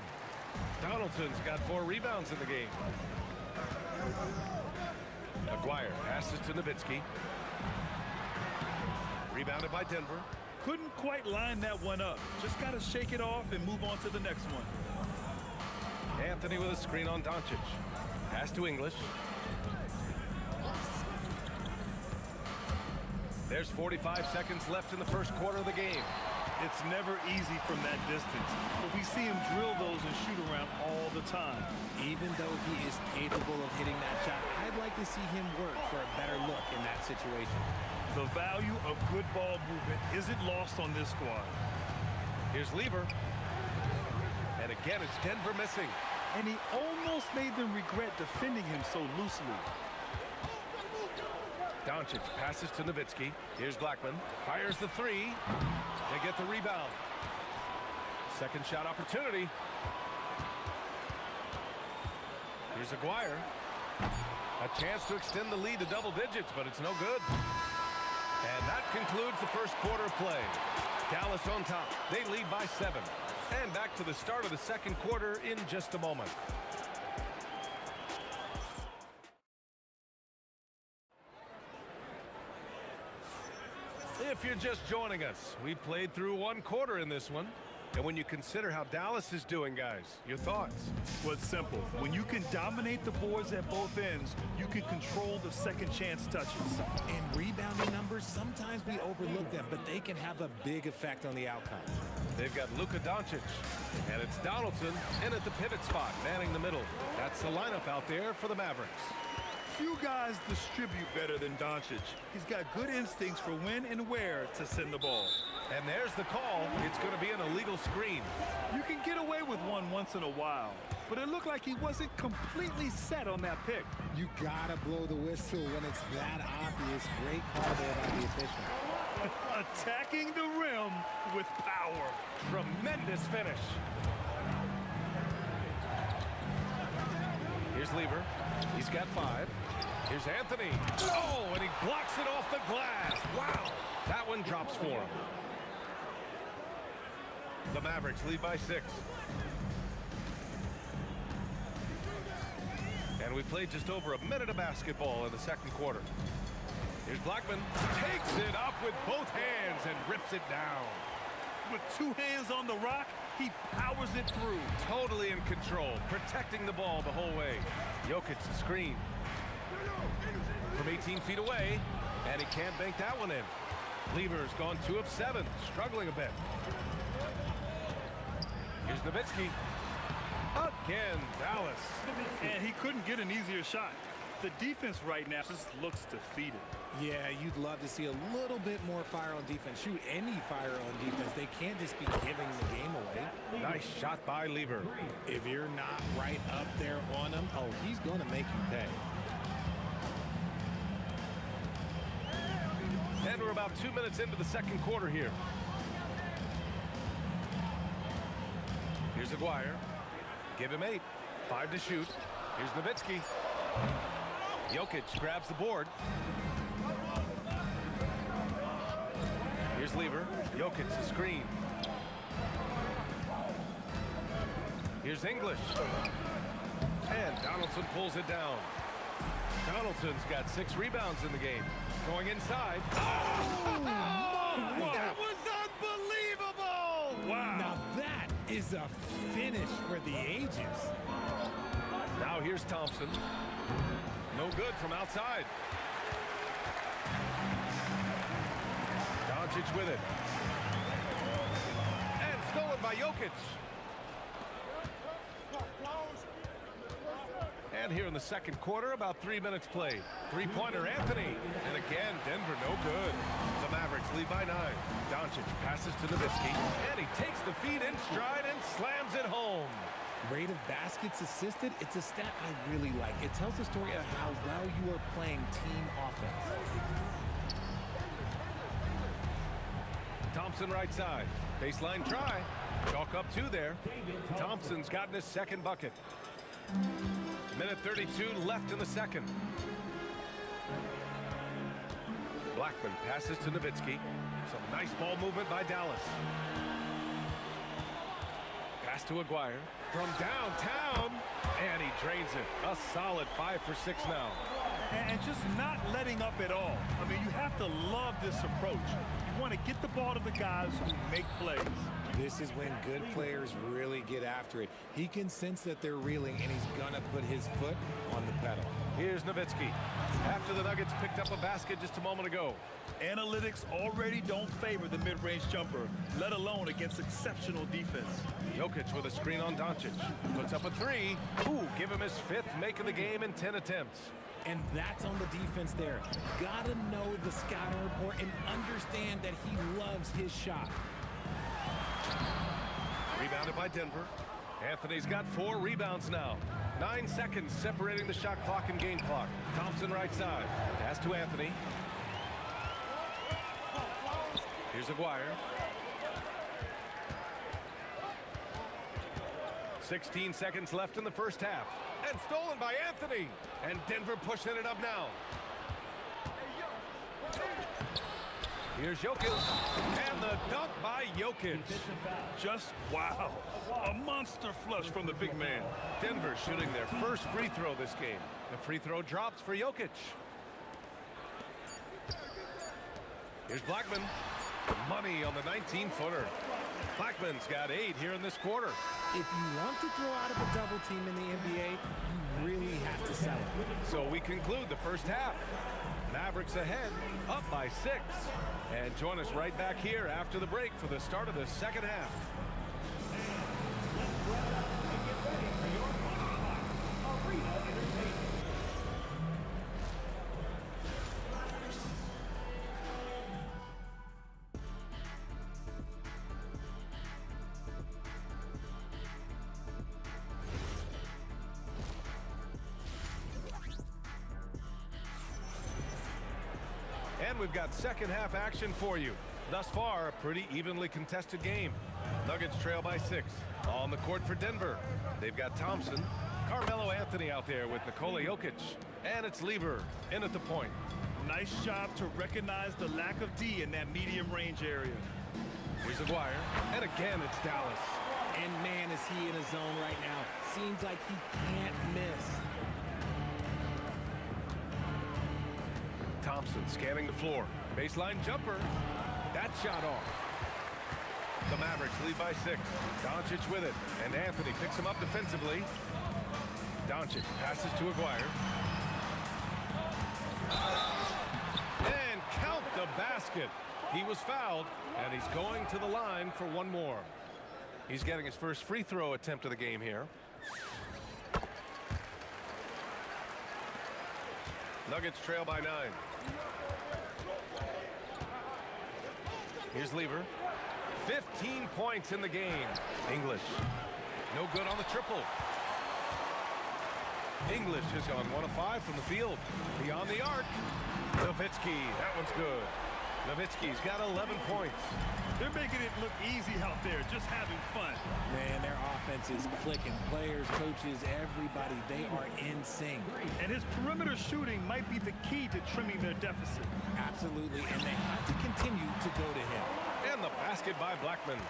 Donaldson's got 4 rebounds in the game. Aguirre passes to Nowitzki. Rebounded by Denver. Couldn't quite line that one up. Just got to shake it off and move on to the next one. Anthony with a screen on Doncic. Pass to English. There's 45 seconds left in the first quarter of the game. It's never easy from that distance, but we see him drill those and shoot around all the time. Even though he is capable of hitting that shot, I'd like to see him work for a better look in that situation. The value of good ball movement isn't lost on this squad. Here's Lever. And again, it's Denver missing. And he almost made them regret defending him so loosely. Doncic passes to Nowitzki. Here's Blackman. Fires the 3. They get the rebound. Second shot opportunity. Here's Aguirre. A chance to extend the lead to double digits, but it's no good. And that concludes the first quarter of play. Dallas on top. They lead by 7. And back to the start of the second quarter in just a moment. If you're just joining us, we played through 1 quarter in this one. And when you consider how Dallas is doing, guys, your thoughts? Well, it's simple. When you can dominate the boards at both ends, you can control the second chance touches. And rebounding numbers, sometimes we overlook them, but they can have a big effect on the outcome. They've got Luka Doncic, and it's Donaldson in at the pivot spot, manning the middle. That's the lineup out there for the Mavericks. Few guys distribute better than Doncic. He's got good instincts for when and where to send the ball. And there's the call. It's going to be an illegal screen. You can get away with one once in a while, but it looked like he wasn't completely set on that pick. You gotta blow the whistle when it's that obvious. Great call there by the official. Attacking the rim with power. Tremendous finish. Here's Lever. He's got 5. Here's Anthony. Oh, and he blocks it off the glass. Wow. That one drops for him. The Mavericks lead by 6. And we played just over a minute of basketball in the second quarter. Here's Blackman. Takes it up with both hands and rips it down. With 2 hands on the rock, he powers it through. Totally in control, protecting the ball the whole way. Jokic the screen. From 18 feet away, and he can't bank that one in. Lever's gone 2 of 7, struggling a bit. Here's Nowitzki. Again, Dallas. And he couldn't get an easier shot. The defense right now just looks defeated. Yeah, you'd love to see a little bit more fire on defense. Shoot, any fire on defense. They can't just be giving the game away. Nice shot by Lever. If you're not right up there on him, oh, he's going to make you pay. And we're about 2 minutes into the second quarter here. Here's Aguirre. Give him 8. 5 to shoot. Here's Nowitzki. Jokic grabs the board. Here's Lever. Jokic the screen. Here's English. And Donaldson pulls it down. Donaldson's got 6 rebounds in the game. Going inside. That was unbelievable! Wow. Now that is a finish for the ages. Now here's Thompson. No good from outside. Doncic with it. And stolen by Jokic. And here in the second quarter, about 3 minutes played. Three-pointer Anthony. And again, Denver no good. The Mavericks lead by 9. Doncic passes to Nowitzki. And he takes the feed in stride and slams it home. Rate of baskets assisted, it's a stat I really like. It tells the story of how well you are playing team offense. Thompson right side. Baseline try. Chalk up 2 there. Thompson's gotten his second bucket. Minute 32 left in the second. Blackman passes to Nowitzki. Some nice ball movement by Dallas. Pass to Aguirre from downtown, and he drains it. A solid 5 for 6 now. And just not letting up at all. I mean, you have to love this approach. You want to get the ball to the guys who make plays. This is when good players really get after it. He can sense that they're reeling, and he's gonna put his foot on the pedal. Here's Nowitzki. After the Nuggets picked up a basket just a moment ago. Analytics already don't favor the mid-range jumper, let alone against exceptional defense. Jokic with a screen on Doncic. Puts up a 3. Ooh, give him his 5th make of the game in 10 attempts. And that's on the defense there. Gotta know the scouting report and understand that he loves his shot. Rebounded by Denver. Anthony's got 4 rebounds now. 9 seconds separating the shot clock and game clock. Thompson right side. Pass to Anthony. Here's Aguirre. 16 seconds left in the first half. And stolen by Anthony. And Denver pushing it up now. Here's Jokic. And the dunk by Jokic. Just wow. A monster flush from the big man. Denver shooting their first free throw this game. The free throw drops for Jokic. Here's Blackman. Money on the 19-footer. Blackman's got 8 here in this quarter. If you want to throw out of a double team in the NBA, you really have to settle. So we conclude the first half. Mavericks ahead, up by 6. And join us right back here after the break for the start of the second half. And we've got second half action for you. Thus far, a pretty evenly contested game. Nuggets trail by 6. On the court for Denver. They've got Thompson, Carmelo Anthony out there with Nikola Jokic. And it's Lever in at the point. Nice job to recognize the lack of D in that medium range area. Here's Aguirre. And again, it's Dallas. And man, is he in a zone right now. Seems like he can't miss. Thompson scanning the floor. Baseline jumper. That shot off. The Mavericks lead by 6. Doncic with it. And Anthony picks him up defensively. Doncic passes to Aguirre. And count the basket. He was fouled, and he's going to the line for one more. He's getting his first free throw attempt of the game here. Nuggets trail by 9. Here's Lever. 15 points in the game. English. No good on the triple. English has gone 1 of 5 from the field. Beyond the arc. Nowitzki. That one's good. Nowitzki's got 11 points. They're making it look easy out there, just having fun. Man, their offense is clicking. Players, coaches, everybody, they are in sync. And his perimeter shooting might be the key to trimming their deficit. Absolutely, and they have to continue to go to him. And the basket by Blackman.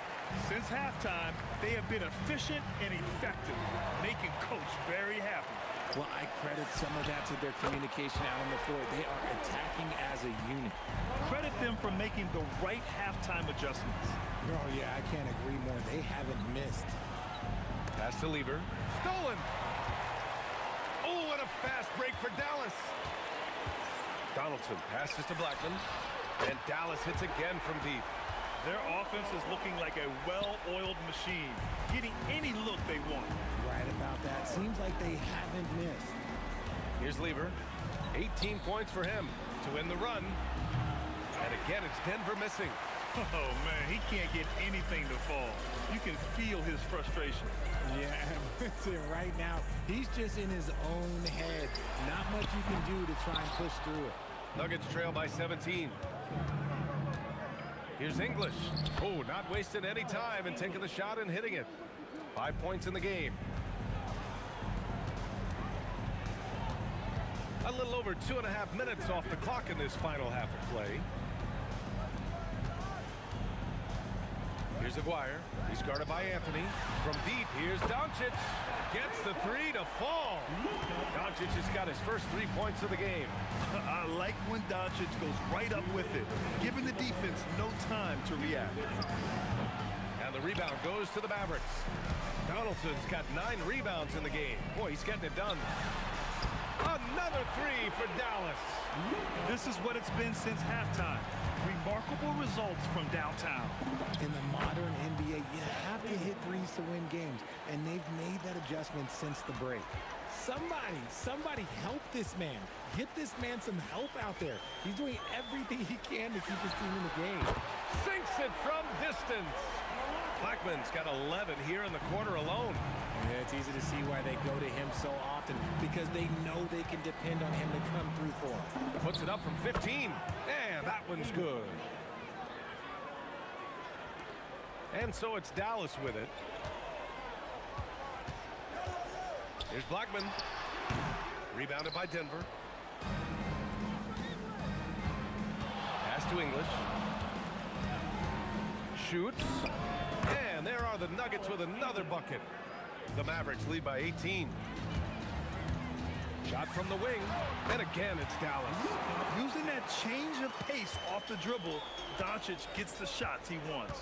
Since halftime, they have been efficient and effective, making Coach very happy. Well, I credit some of that to their communication out on the floor. They are attacking as a unit. Credit them for making the right halftime adjustments. Oh, yeah, I can't agree more. They haven't missed. Pass to Lever. Stolen. Oh, what a fast break for Dallas. Donaldson passes to Blackman. And Dallas hits again from deep. Their offense is looking like a well-oiled machine, getting any look they want. Right about that. Seems like they haven't missed. Here's Lever. 18 points for him to win the run. And again, it's Denver missing. Oh, man, he can't get anything to fall. You can feel his frustration. Yeah, right now, he's just in his own head. Not much you can do to try and push through it. Nuggets trail by 17. Here's English. Oh, not wasting any time and taking the shot and hitting it. 5 points in the game. A little over 2.5 minutes off the clock in this final half of play. Here's Aguirre. He's guarded by Anthony. From deep, here's Doncic. Gets the three to fall. Doncic has got his first 3 points of the game. I like when Doncic goes right up with it, giving the defense no time to react. And the rebound goes to the Mavericks. Donaldson's got 9 rebounds in the game. Boy, he's getting it done. Another three for Dallas. This is what it's been since halftime. Remarkable results from downtown. In the modern NBA, you have to hit threes to win games, and they've made that adjustment since the break. Somebody help this man. Get this man some help out there. He's doing everything he can to keep his team in the game. Sinks it from distance. Blackman's got 11 here in the quarter alone. Yeah, it's easy to see why they go to him so often, because they know they can depend on him to come through for them. Puts it up from 15, and that one's good. And so it's Dallas with it. Here's Blackman. Rebounded by Denver. Pass to English. Shoots. And there are the Nuggets with another bucket. The Mavericks lead by 18. Shot from the wing. And again, it's Dallas. Using that change of pace off the dribble, Doncic gets the shots he wants.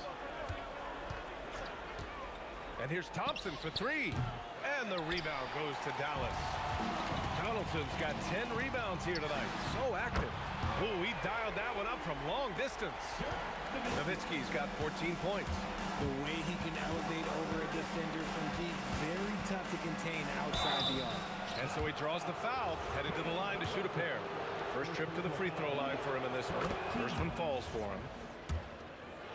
And here's Thompson for three. And the rebound goes to Dallas. Donaldson's got 10 rebounds here tonight. So active. Oh, he dialed that one up from long distance. Nowitzki's got 14 points. The way he can elevate over a defender from deep, very tough to contain outside the arc. And so he draws the foul, headed to the line to shoot a pair. First trip to the free throw line for him in this one. First one falls for him.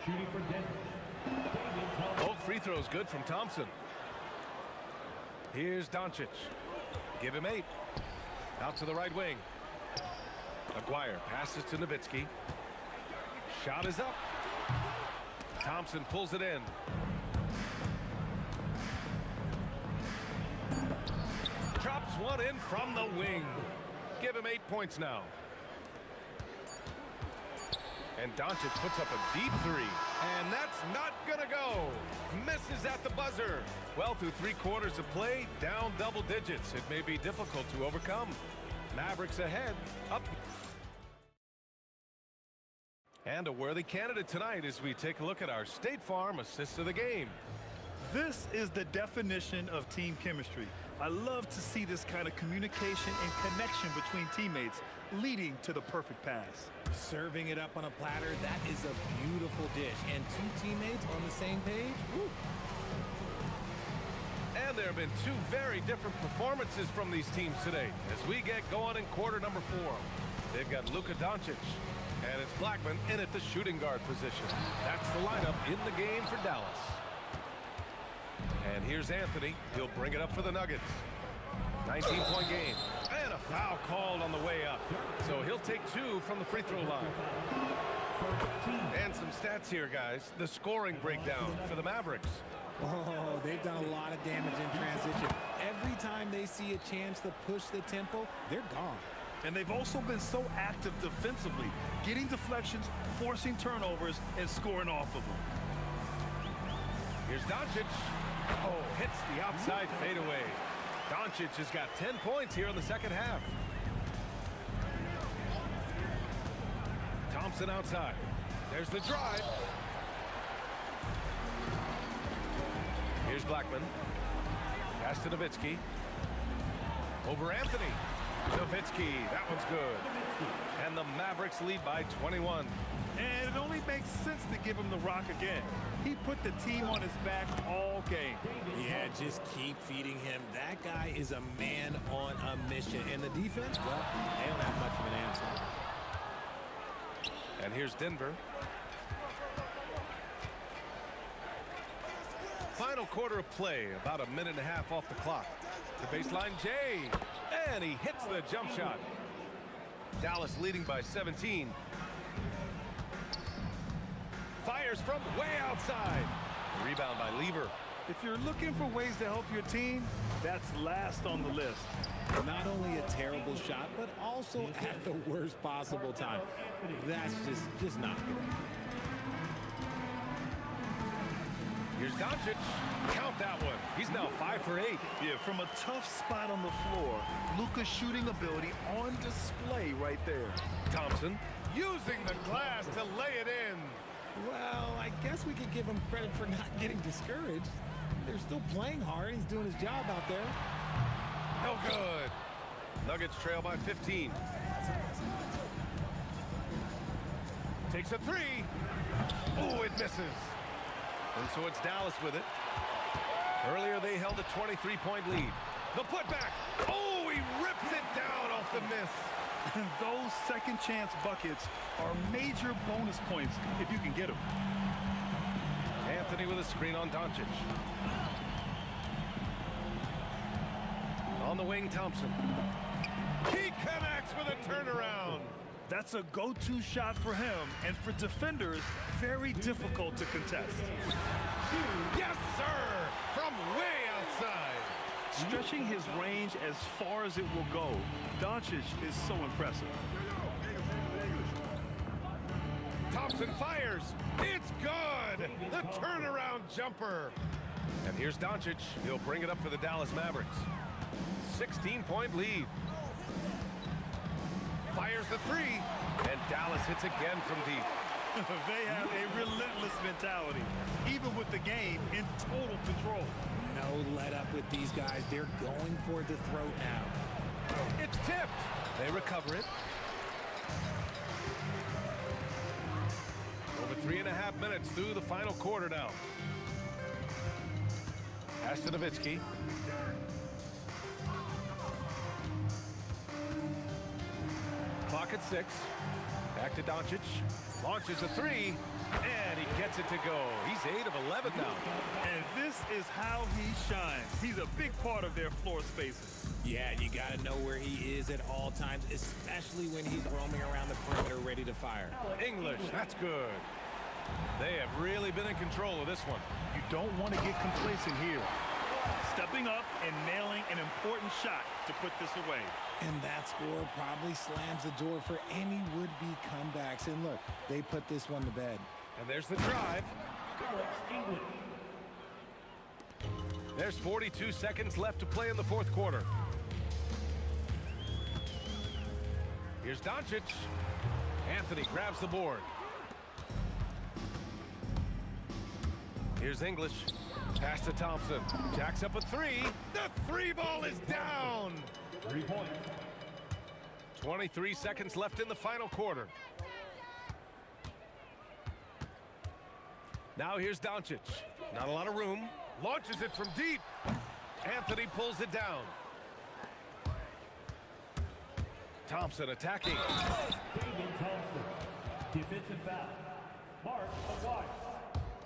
Shooting for Denver. Both free throws good from Thompson. Here's Doncic. Give him 8. Out to the right wing. Aguirre passes to Nowitzki. Shot is up. Thompson pulls it in. Drops one in from the wing. Give him 8 points now. And Doncic puts up a deep three. And that's not gonna go. Misses at the buzzer. Well, through 3 quarters of play, down double digits. It may be difficult to overcome. Mavericks ahead, up. And a worthy candidate tonight as we take a look at our State Farm assist of the game. This is the definition of team chemistry. I love to see this kind of communication and connection between teammates, leading to the perfect pass. Serving it up on a platter, that is a beautiful dish. And 2 teammates on the same page, woo. And there have been 2 very different performances from these teams today as we get going in quarter number 4. They've got Luka Doncic, and it's Blackman in at the shooting guard position. That's the lineup in the game for Dallas. And here's Anthony. He'll bring it up for the Nuggets. 19-point game. And a foul called on the way up. So he'll take 2 from the free throw line. And some stats here, guys. The scoring breakdown for the Mavericks. Oh, they've done a lot of damage in transition. Every time they see a chance to push the tempo, they're gone. And they've also been so active defensively, getting deflections, forcing turnovers, and scoring off of them. Here's Doncic. Oh, hits the outside fadeaway. Doncic has got 10 points here in the second half. Thompson outside. There's the drive. Here's Blackman. Pass to Nowitzki. Over Anthony. Nowitzki, that one's good. And the Mavericks lead by 21. And it only makes sense to give him the rock again. He put the team on his back all game. Yeah, just keep feeding him. That guy is a man on a mission. And the defense, well, they don't have much of an answer. And here's Denver. Final quarter of play, about a minute and a half off the clock. The baseline, Jay, and he hits the jump shot. Dallas leading by 17. Fires from way outside. Rebound by Lever. If you're looking for ways to help your team, that's last on the list. Not only a terrible shot, but also at the worst possible time. That's just not good. Here's Doncic. Count that one. He's now 5 for 8. Yeah, from a tough spot on the floor, Luka's shooting ability on display right there. Thompson using the glass to lay it in. Well, I guess we could give him credit for not getting discouraged. They're still playing hard. He's doing his job out there. No good. Nuggets trail by 15. Takes a three. Oh, it misses. And so it's Dallas with it. Earlier they held a 23-point lead. The putback. Oh, he rips it down off the miss. And those second chance buckets are major bonus points if you can get them. Anthony with a screen on Doncic. On the wing, Thompson. He connects with a turnaround. That's a go-to shot for him, and for defenders, very difficult to contest. Yes, sir! From way outside. Stretching his range as far as it will go, Doncic is so impressive. Thompson fires. It's good! The turnaround jumper. And here's Doncic. He'll bring it up for the Dallas Mavericks. 16-point lead. Fires the three, and Dallas hits again from deep. They have a relentless mentality, even with the game in total control. No let up with these guys. They're going for the throat now. It's tipped. They recover it. Over 3.5 minutes through the final quarter now. Pass to Nowitzki. Clock at 6. Back to Doncic. Launches a three, and he gets it to go. He's 8 of 11 now. And this is how he shines. He's a big part of their floor spaces. Yeah, you got to know where he is at all times, especially when he's roaming around the perimeter ready to fire. English, that's good. They have really been in control of this one. You don't want to get complacent here. Stepping up and nailing an important shot to put this away. And that score probably slams the door for any would-be comebacks. And look, they put this one to bed. And there's the drive. There's 42 seconds left to play in the fourth quarter. Here's Doncic. Anthony grabs the board. Here's English. Pass to Thompson. Jacks up a three. The three ball is down. 3 points. 23 seconds left in the final quarter. Now here's Doncic. Not a lot of room. Launches it from deep. Anthony pulls it down. Thompson attacking. Damian Thompson. Defensive foul. Mark of White.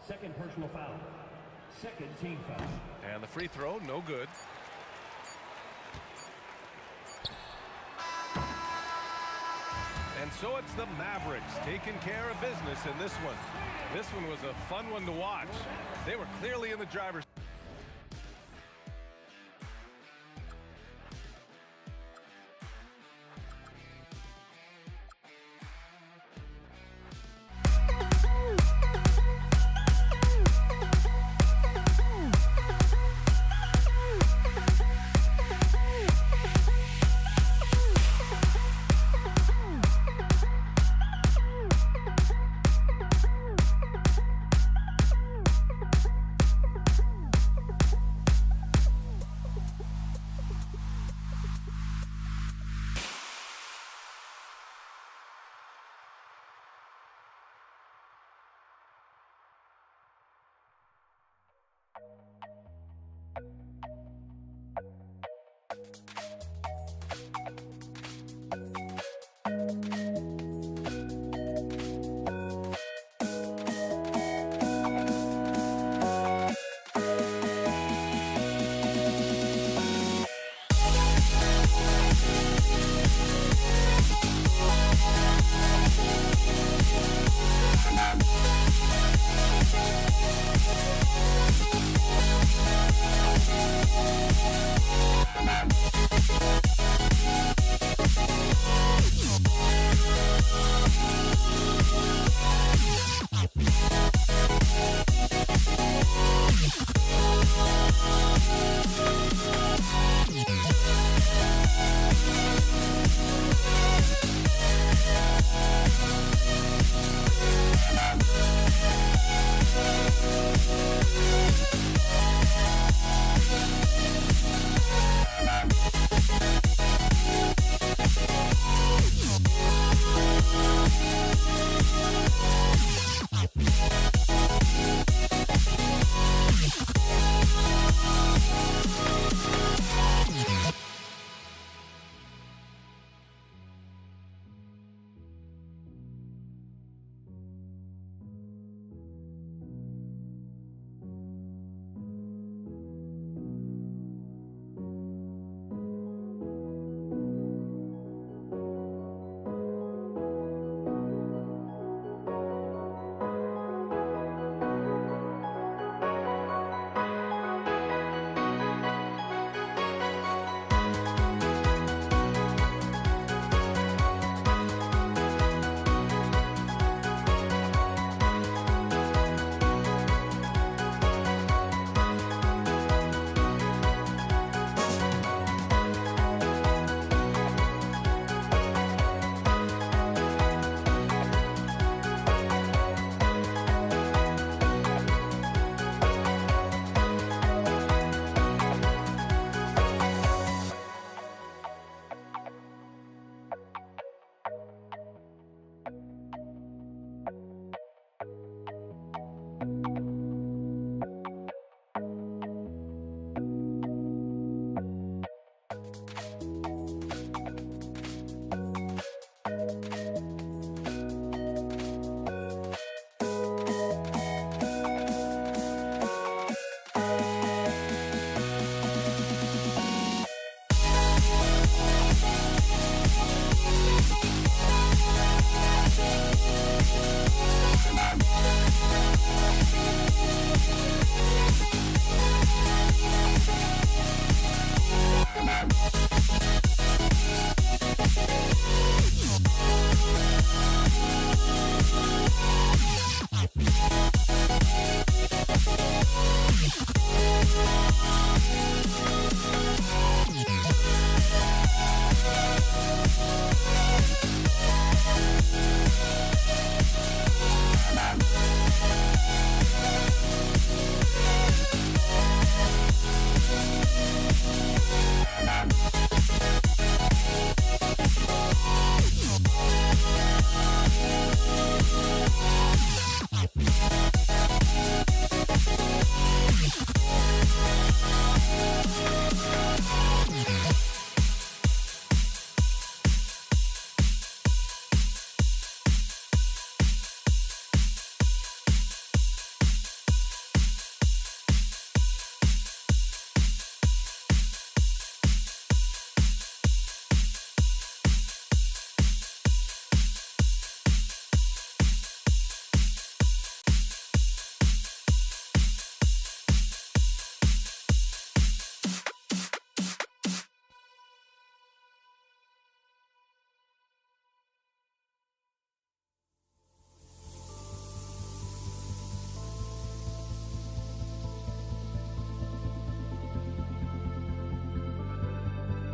Second personal foul. Second team foul. And the free throw, no good. And so it's the Mavericks taking care of business in this one. This one was a fun one to watch. They were clearly in the driver's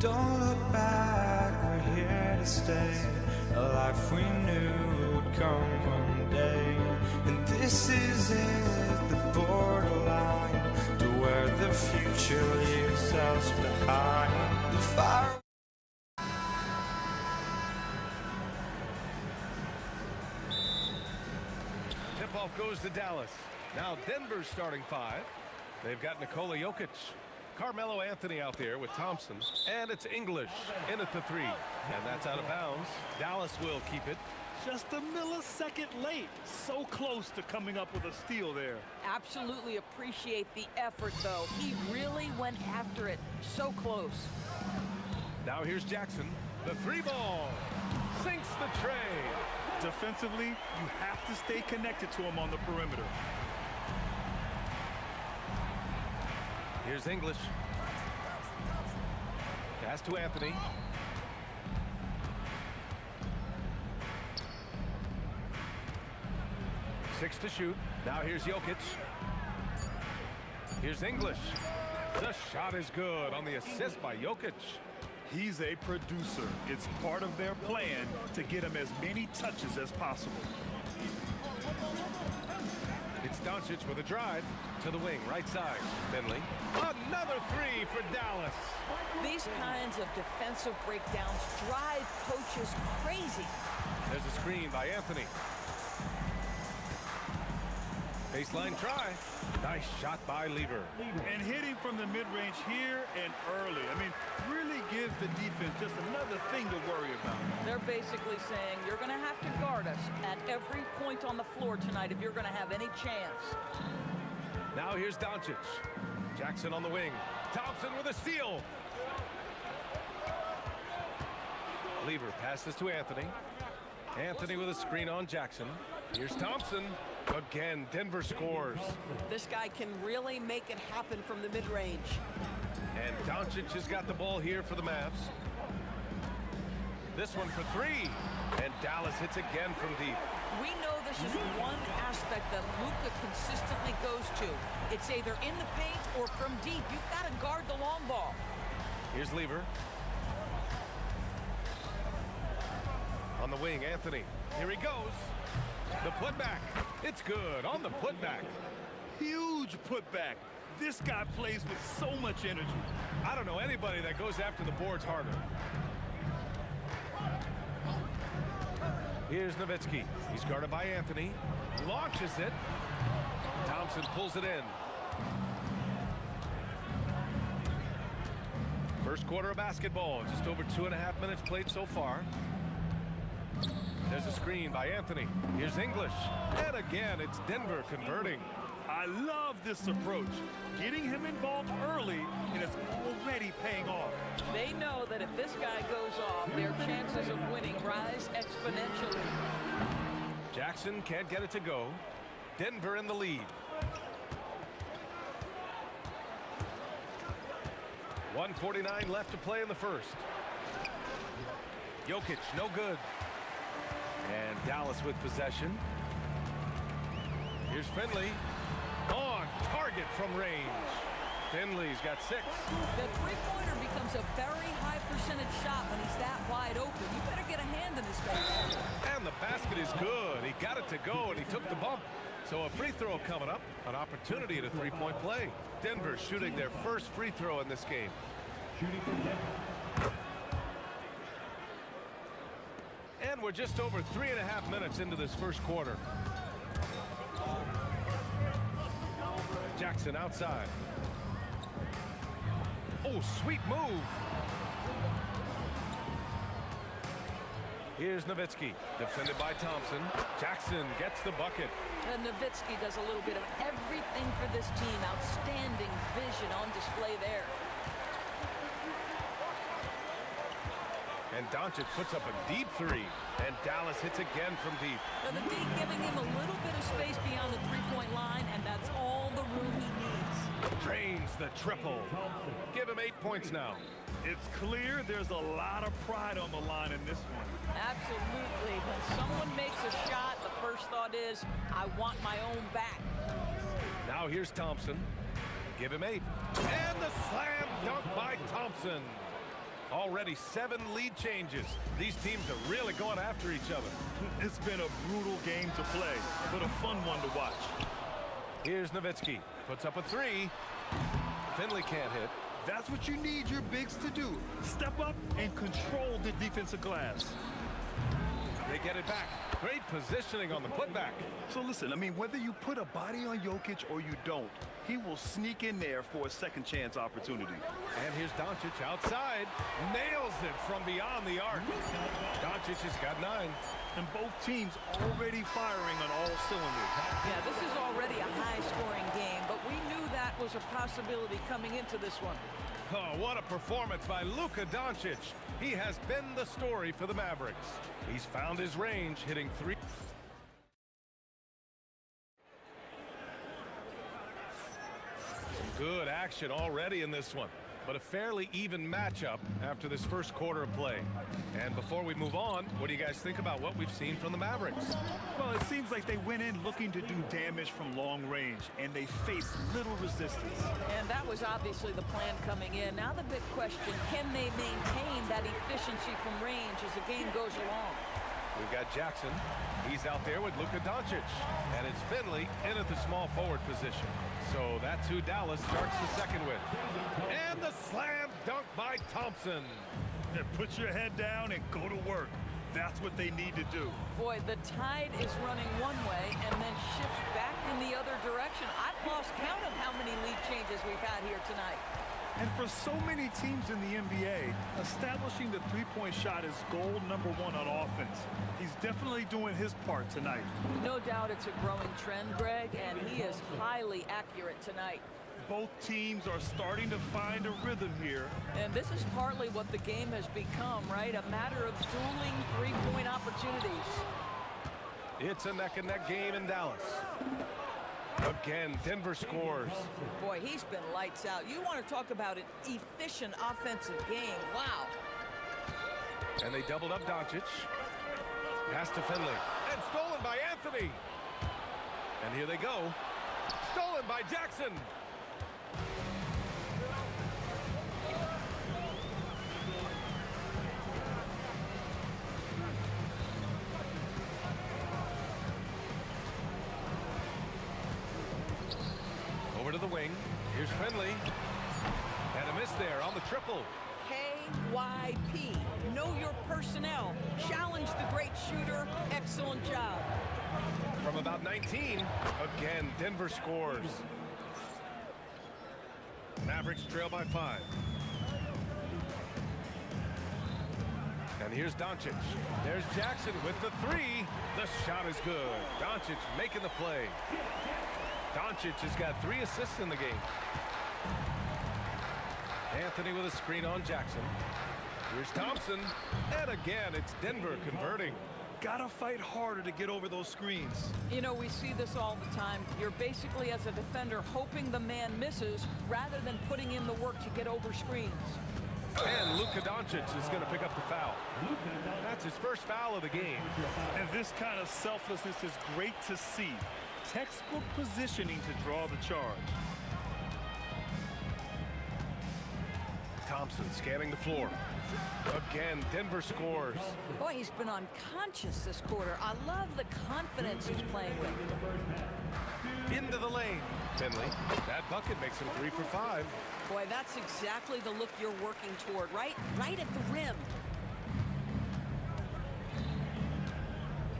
Don't look back, we're here to stay. A life we knew would come one day. And this is it, the borderline to where the future leaves us behind. The fire. Tip-off goes to Dallas. Now Denver's starting five. They've got Nikola Jokic, Carmelo Anthony out there with Thompson. And it's English in at the 3. And that's out of bounds. Dallas will keep it. Just a millisecond late. So close to coming up with a steal there. Absolutely appreciate the effort, though. He really went after it. So close. Now here's Jackson. The 3 ball. Sinks the tray. Defensively, you have to stay connected to him on the perimeter. Here's English. Pass to Anthony. Six to shoot. Now here's Jokic. Here's English. The shot is good on the assist by Jokic. He's a producer. It's part of their plan to get him as many touches as possible. It's Doncic with a drive to the wing, right side. Finley. Another 3 for Dallas. These kinds of defensive breakdowns drive coaches crazy. There's a screen by Anthony. Baseline try. Nice shot by Lever. And hitting from the mid-range here and early. I mean, really gives the defense just another thing to worry about. They're basically saying you're going to have to guard us at every point on the floor tonight if you're going to have any chance. Now here's Doncic. Jackson on the wing. Thompson with a steal. Lever passes to Anthony. Anthony with a screen on Jackson. Here's Thompson. Again, Denver scores. This guy can really make it happen from the mid-range. And Doncic has got the ball here for the Mavs. This one for 3. And Dallas hits again from deep. We know this is one aspect that Luka consistently goes to. It's either in the paint or from deep. You've got to guard the long ball. Here's Lever. On the wing, Anthony. Here he goes. The putback. It's good on the putback. Huge putback. This guy plays with so much energy. I don't know anybody that goes after the boards harder. Here's Nowitzki. He's guarded by Anthony. Launches it. Thompson pulls it in. First quarter of basketball. Just over 2.5 minutes played so far. There's a screen by Anthony. Here's English. And again, it's Denver converting. I love this approach. Getting him involved early, and it's already paying off. They know that if this guy goes off, their chances of winning rise exponentially. Jackson can't get it to go. Denver in the lead. 1:49 left to play in the first. Jokic, no good. And Dallas with possession. Here's Finley. On target from range. Finley's got 6. The three-pointer becomes a very high percentage shot when he's that wide open. You better get a hand in his face. And the basket is good. He got it to go, and he took the bump. So a free throw coming up. An opportunity at a three-point play. Denver shooting their first free throw in this game. Shooting from Denver. And we're just over 3.5 minutes into this first quarter. Jackson outside. Oh, sweet move. Here's Nowitzki, defended by Thompson. Jackson gets the bucket. And Nowitzki does a little bit of everything for this team. Outstanding vision on display there. And Doncic puts up a deep 3. And Dallas hits again from deep. And the D giving him a little bit of space beyond the three-point line, and that's all the room he needs. Drains the triple. Give him 8 points now. It's clear there's a lot of pride on the line in this one. Absolutely. When someone makes a shot, the first thought is, I want my own back. Now here's Thompson. Give him 8. And the slam dunk by Thompson. Already 7 lead changes. These teams are really going after each other. It's been a brutal game to play, but a fun one to watch. Here's Nowitzki. Puts up a 3. Finley can't hit. That's what you need your bigs to do. Step up and control the defensive glass. They they get it back. Great positioning on the putback. So listen, I mean, whether you put a body on Jokic or you don't, he will sneak in there for a second chance opportunity. And here's Doncic outside. Nails it from beyond the arc. Doncic has got 9. And both teams already firing on all cylinders. Yeah, this is already a high-scoring game, but we knew that was a possibility coming into this one. Oh, what a performance by Luka Doncic. He has been the story for the Mavericks. He's found his range, hitting 3. Some good action already in this one, but a fairly even matchup after this first quarter of play. And before we move on, what do you guys think about what we've seen from the Mavericks? Well, it seems like they went in looking to do damage from long range, and they faced little resistance. And that was obviously the plan coming in. Now the big question, can they maintain that efficiency from range as the game goes along? We've got Jackson. He's out there with Luka Doncic. And it's Finley in at the small forward position. So that's who Dallas starts the second with. And the slam dunk by Thompson. Yeah, put your head down and go to work. That's what they need to do. Boy, the tide is running one way and then shifts back in the other direction. I've lost count of how many lead changes we've had here tonight. And for so many teams in the NBA, establishing the three-point shot is goal number 1 on offense. He's definitely doing his part tonight. No doubt it's a growing trend, Greg, and he is highly accurate tonight. Both teams are starting to find a rhythm here. And this is partly what the game has become, right? A matter of dueling three-point opportunities. It's a neck-and-neck game in Dallas. Again, Denver scores. Boy, he's been lights out. You want to talk about an efficient offensive game. Wow. And they doubled up Doncic. Pass to Finley. And stolen by Anthony. And here they go. Stolen by Jackson. Over to the wing. Here's Finley. And a miss there on the triple. KYP. Know your personnel. Challenge the great shooter. Excellent job. From about 19. Again, Denver scores. Mavericks trail by 5. And here's Doncic. There's Jackson with the 3. The shot is good. Doncic making the play. Doncic has got 3 assists in the game. Anthony with a screen on Jackson. Here's Thompson. And again, it's Denver converting. Gotta fight harder to get over those screens. You know, we see this all the time. You're basically, as a defender, hoping the man misses rather than putting in the work to get over screens. And Luka Doncic is going to pick up the foul. That's his first foul of the game. And this kind of selflessness is great to see. Textbook positioning to draw the charge. Thompson scanning the floor. Again, Denver scores. Boy, he's been unconscious this quarter. I love the confidence he's playing with. Into the lane. Finley. That bucket makes him 3 for 5. Boy, that's exactly the look you're working toward, right? Right at the rim.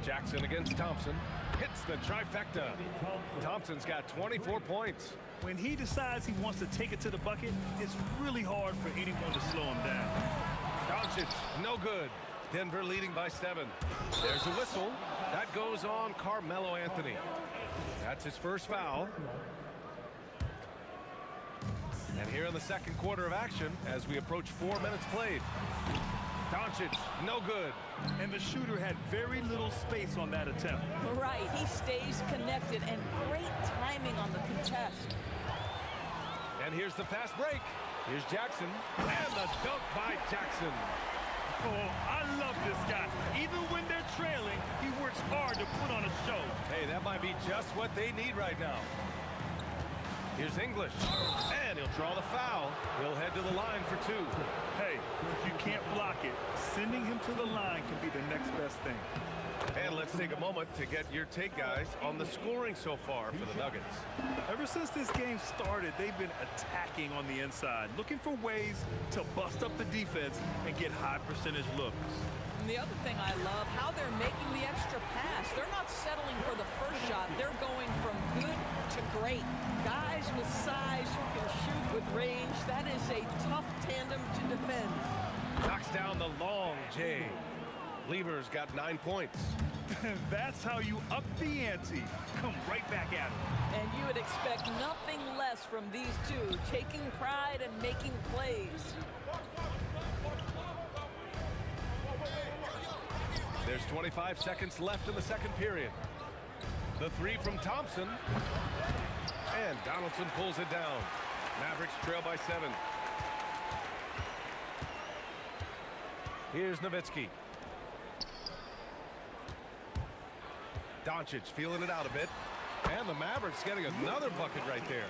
Jackson against Thompson. Hits the trifecta. Thompson's got 24 points. When he decides he wants to take it to the bucket, it's really hard for anyone to slow him down. Doncic, no good. Denver leading by 7. There's a whistle. That goes on Carmelo Anthony. That's his first foul. And here in the second quarter of action, as we approach 4 minutes played. Doncic, no good. And the shooter had very little space on that attempt. Right, he stays connected, and great timing on the contest. And here's the fast break. Here's Jackson, and the dunk by Jackson. Oh, I love this guy. Even when they're trailing, he works hard to put on a show. Hey, that might be just what they need right now. Here's English, and he'll draw the foul. He'll head to the line for 2. Hey, if you can't block it, sending him to the line can be the next best thing. And let's take a moment to get your take, guys, on the scoring so far for the Nuggets. Ever since this game started, they've been attacking on the inside, looking for ways to bust up the defense and get high percentage looks. And the other thing I love, how they're making the extra pass. They're not settling for the first shot. They're going from good to great. Guys with size who can shoot with range. That is a tough tandem to defend. Knocks down the long J. Lever's got 9 points. That's how you up the ante. Come right back at it. And you would expect nothing less from these two, taking pride and making plays. There's 25 seconds left in the second period. The three from Thompson. And Donaldson pulls it down. Mavericks trail by 7. Here's Nowitzki. Doncic feeling it out a bit. And the Mavericks getting another bucket right there.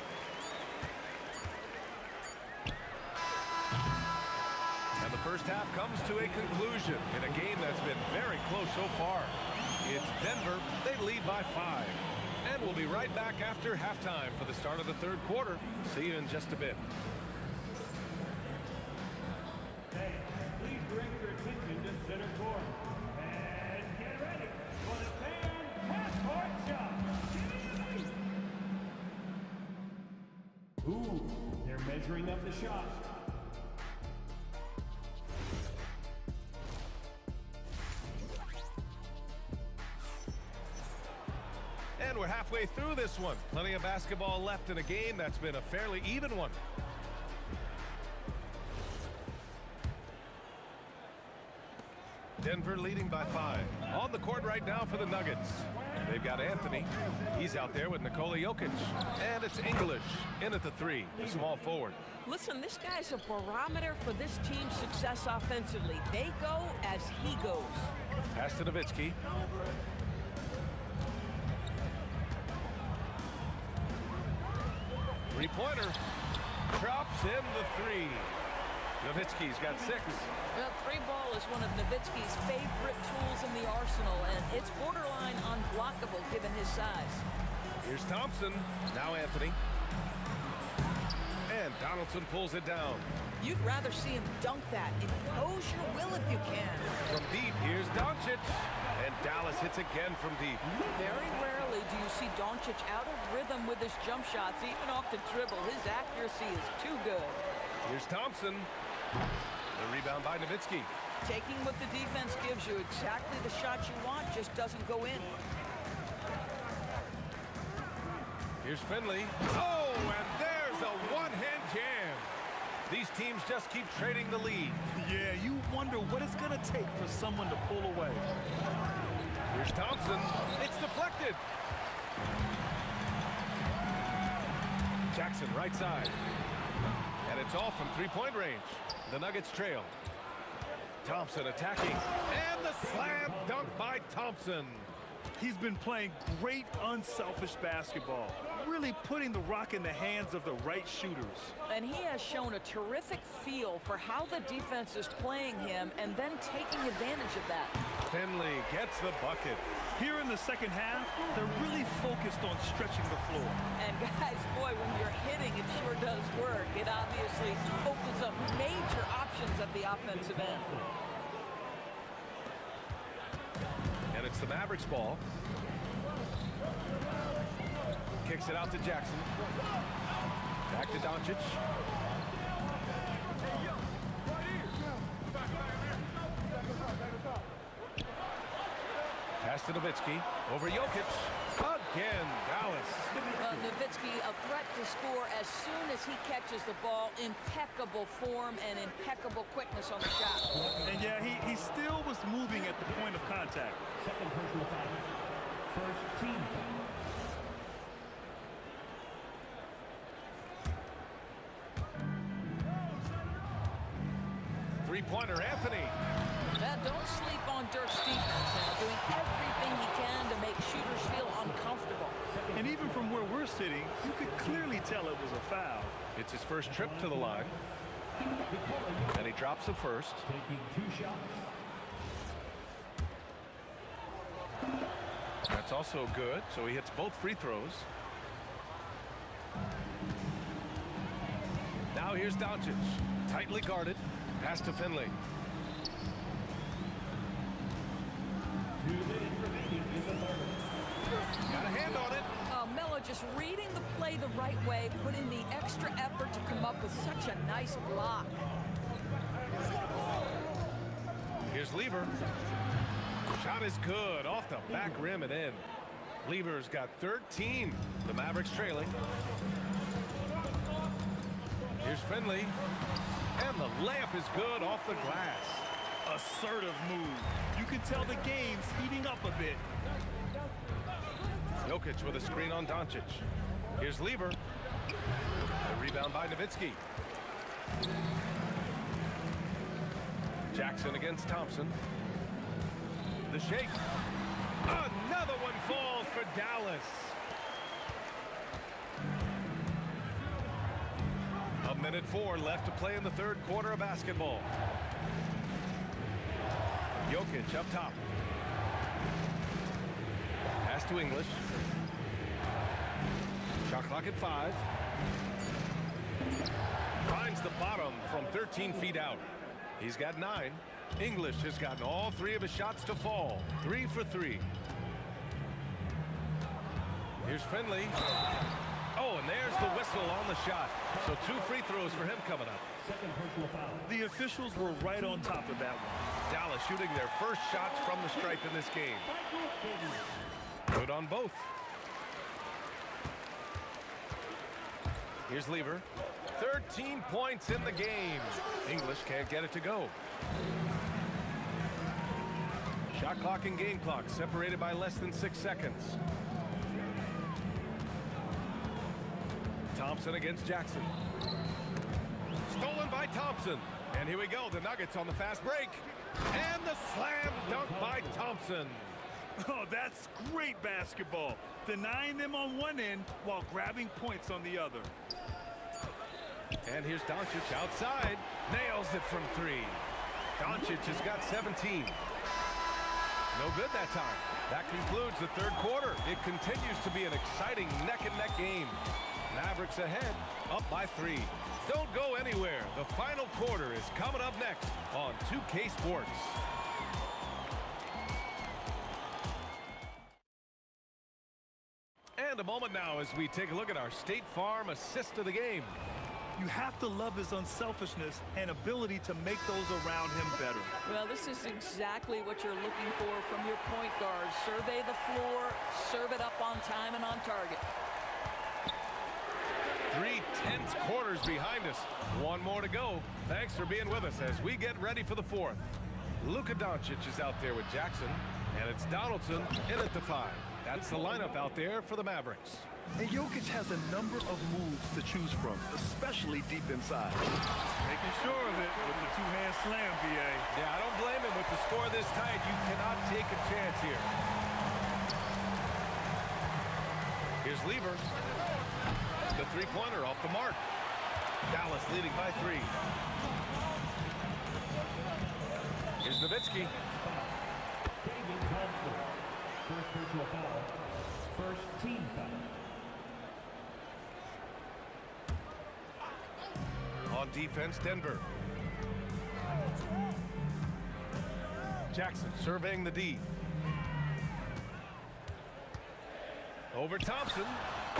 And the first half comes to a conclusion in a game that's been very close so far. It's Denver. They lead by 5. And we'll be right back after halftime for the start of the third quarter. See you in just a bit. Hey, please bring your attention to center court. And get ready for the fan half-court shot. Ooh, they're measuring up the shot. And we're halfway through this one. Plenty of basketball left in a game that's been a fairly even one. Denver leading by 5. On the court right now for the Nuggets. They've got Anthony. He's out there with Nikola Jokic. And it's English in at the 3, the small forward. Listen, this guy's a barometer for this team's success offensively. They go as he goes. Pass to Nowitzki. Three-pointer. Drops in the 3. Nowitzki's got 6. Well, 3 ball is one of Nowitzki's favorite tools in the arsenal, and it's borderline unblockable given his size. Here's Thompson. Now Anthony. And Donaldson pulls it down. You'd rather see him dunk that. Impose your will if you can. From deep, here's Doncic. And Dallas hits again from deep. Very rarely do you see Doncic out of rhythm with his jump shots, even off the dribble. His accuracy is too good. Here's Thompson. The rebound by Nowitzki. Taking what the defense gives you, exactly the shot you want, just doesn't go in. Here's Finley. Oh, and there's a one-hand jam. These teams just keep trading the lead. Yeah, you wonder what it's going to take for someone to pull away. Here's Thompson. It's deflected. Jackson right side. And it's off from three-point range. The Nuggets trail. Thompson attacking. And the slam dunk by Thompson. He's been playing great unselfish basketball, really putting the rock in the hands of the right shooters. And he has shown a terrific feel for how the defense is playing him and then taking advantage of that. Finley gets the bucket. Here in the second half, they're really focused on stretching the floor. And guys, boy, when you're hitting, it sure does work. It obviously opens up major options at the offensive end. And it's the Mavericks ball. Kicks it out to Jackson. Back to Doncic. Pass to Nowitzki. Over Jokic. Again, Dallas. Nowitzki, a threat to score as soon as he catches the ball. Impeccable form and impeccable quickness on the shot. And yeah, he still was moving at the point of contact. Second personal foul. First team foul. Three-pointer, Anthony. Don't sleep on Dirk's defense now, doing everything he can to make shooters feel uncomfortable. And even from where we're sitting, you could clearly tell it was a foul. It's his first trip to the line. And he drops the first. Taking 2 shots. That's also good, so he hits both free throws. Now here's Doncic. Tightly guarded. Pass to Finley. 2 minutes remaining in the third. Got a hand on it. Melo just reading the play the right way, putting the extra effort to come up with such a nice block. Here's Lever. Shot is good. Off the back rim and in. Lever's got 13. The Mavericks trailing. Here's Finley. And the layup is good off the glass. Assertive move. You can tell the game's heating up a bit. Jokic with a screen on Doncic. Here's Lever. A rebound by Nowitzki. Jackson against Thompson. The shake. Another one falls for Dallas. A minute 4 left to play in the third quarter of basketball. Jokic up top. Pass to English. Shot clock at 5. Finds the bottom from 13 feet out. He's got 9. English has gotten all 3 of his shots to fall. 3 for 3. Here's Finley. Oh, and there's the whistle on the shot. So 2 free throws for him coming up. Second personal foul. The officials were right on top of that one. Dallas shooting their first shots from the stripe in this game. Good on both. Here's Lever. 13 points in the game. English can't get it to go. Shot clock and game clock separated by less than 6 seconds. Thompson against Jackson. Stolen by Thompson. And here we go. The Nuggets on the fast break. And the slam dunk by Thompson. Oh, that's great basketball. Denying them on one end while grabbing points on the other. And here's Doncic outside. Nails it from 3. Doncic has got 17. No good that time. That concludes the third quarter. It continues to be an exciting neck-and-neck game. Mavericks ahead, up by 3. Don't go anywhere. The final quarter is coming up next on 2K Sports. And a moment now as we take a look at our State Farm assist of the game. You have to love his unselfishness and ability to make those around him better. Well, this is exactly what you're looking for from your point guard. Survey the floor, serve it up on time and on target. 3 tense quarters behind us. 1 more to go. Thanks for being with us as we get ready for the 4th. Luka Doncic is out there with Jackson, and it's Donaldson in at the 5. That's the lineup out there for the Mavericks. And Jokic has a number of moves to choose from, especially deep inside. Making sure of it with the 2-hand slam, B.A. Yeah, I don't blame him with the score this tight. You cannot take a chance here. Here's Lever. The 3-pointer off the mark. Dallas leading by 3. Here's Nowitzki. Damian Thompson. First personal foul. First team foul. On defense, Denver. Jackson surveying the D. Over Thompson.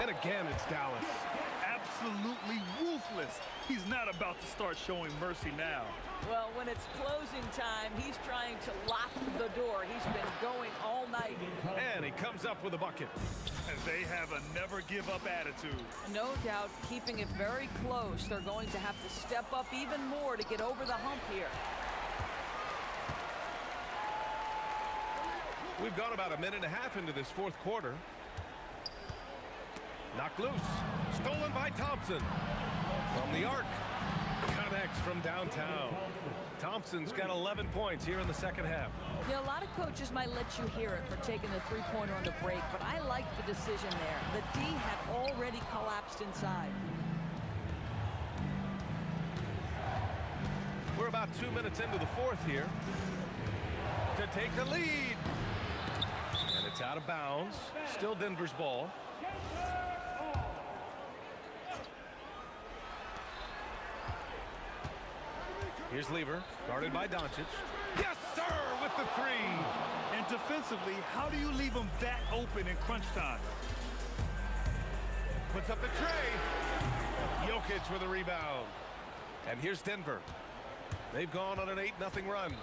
And again, it's Dallas. Absolutely ruthless. He's not about to start showing mercy now. Well, when it's closing time, he's trying to lock the door. He's been going all night. And he comes up with a bucket. And they have a never-give-up attitude. No doubt, keeping it very close. They're going to have to step up even more to get over the hump here. We've gone about a minute and a half into this 4th quarter. Knocked loose. Stolen by Thompson. From the arc. Connects from downtown. Thompson's got 11 points here in the second half. Yeah, a lot of coaches might let you hear it for taking the 3-pointer on the break, but I like the decision there. The D had already collapsed inside. We're about 2 minutes into the 4th here. To take the lead. And it's out of bounds. Still Denver's ball. Here's Lever, guarded by Doncic. Yes, sir, with the 3. And defensively, how do you leave them that open in crunch time? Puts up the tray. Jokic with a rebound. And here's Denver. They've gone on an 8-0 run.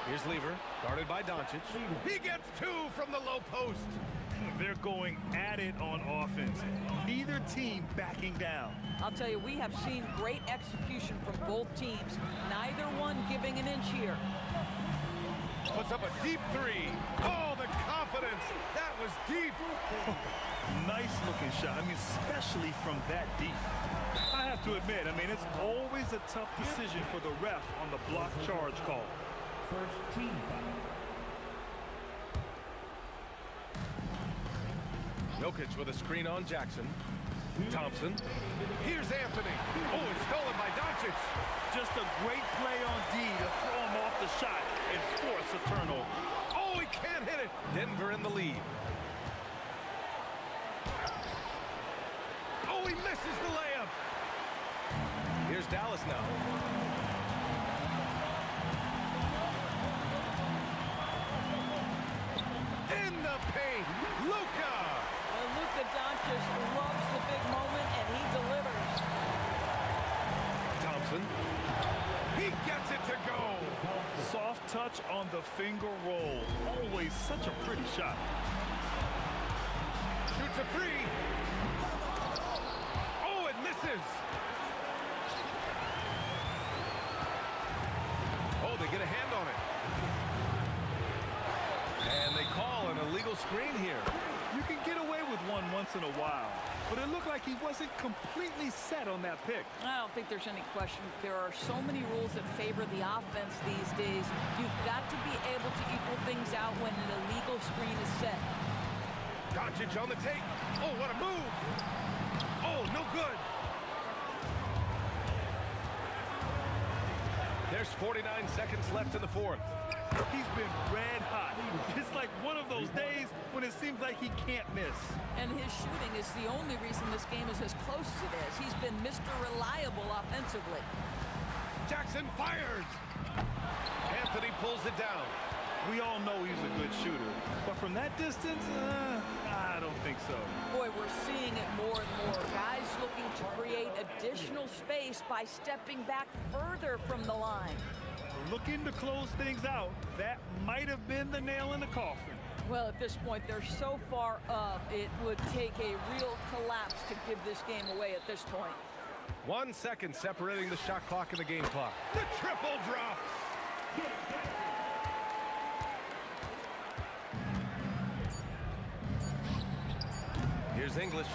Here's Lever, guarded by Doncic. He gets 2 from the low post. They're going at it on offense. Neither team backing down. I'll tell you, we have seen great execution from both teams. Neither one giving an inch here. Puts up a deep 3. Oh, the confidence. That was deep. Nice looking shot. I mean, especially from that deep. I have to admit, I mean, it's always a tough decision for the ref on the block charge call. First team foul. Jokic with a screen on Jackson. Thompson. Here's Anthony. Oh, it's stolen by Doncic. Just a great play on D to throw him off the shot and force a turnover. Oh, he can't hit it. Denver in the lead. Oh, he misses the layup. Here's Dallas now. In the paint, Luka. And Luka Doncic loves the big moment, and he delivers. Thompson. He gets it to go. Soft touch on the finger roll. Always such a pretty shot. Shoots a 3. Oh, it misses. Oh, they get a hand on it. And they call an illegal screen here. You can get away with one once in a while, but it looked like he wasn't completely set on that pick. I don't think there's any question. There are so many rules that favor the offense these days. You've got to be able to equal things out when an illegal screen is set. Doncic on the take. Oh, what a move. Oh, no good. There's 49 seconds left in the fourth. He's been red hot. It's like one of those days when it seems like he can't miss. And his shooting is the only reason this game is as close as it is. He's been Mr. Reliable offensively. Jackson fires. Anthony pulls it down. We all know he's a good shooter, but from that distance, I don't think so. Boy, we're seeing it more and more. Guys looking to create additional space by stepping back further from the line. Looking to close things out. That might have been the nail in the coffin. Well, at this point, they're so far up, it would take a real collapse to give this game away at this point. 1 second separating the shot clock and the game clock. The triple drops. Here's English.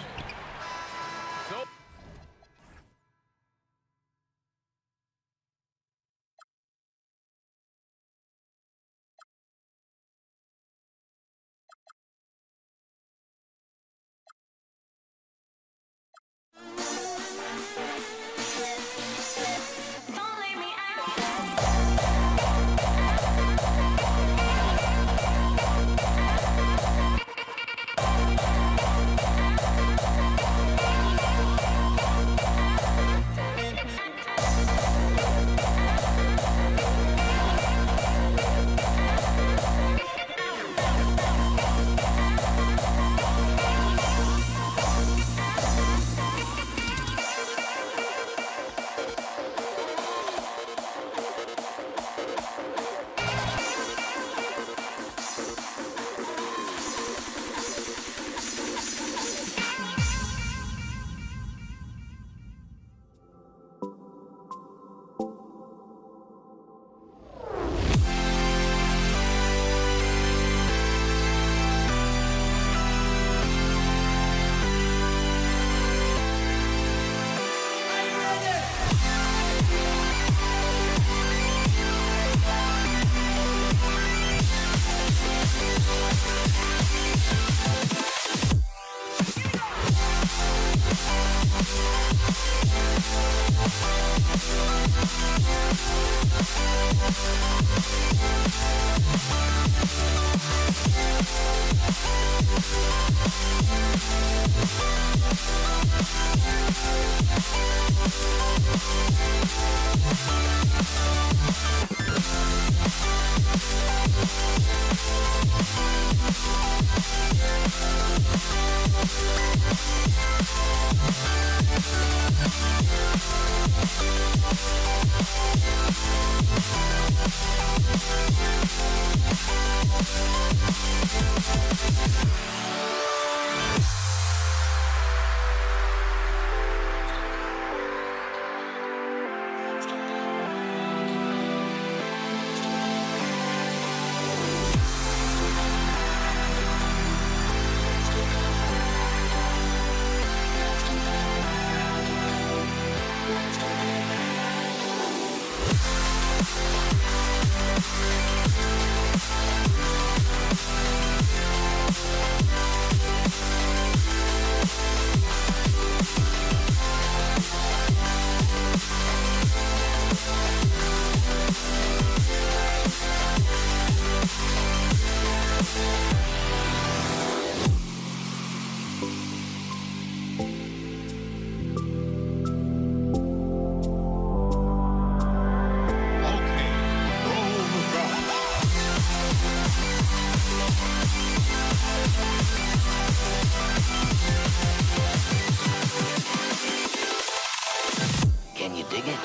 So We'll be right back. Can you dig it?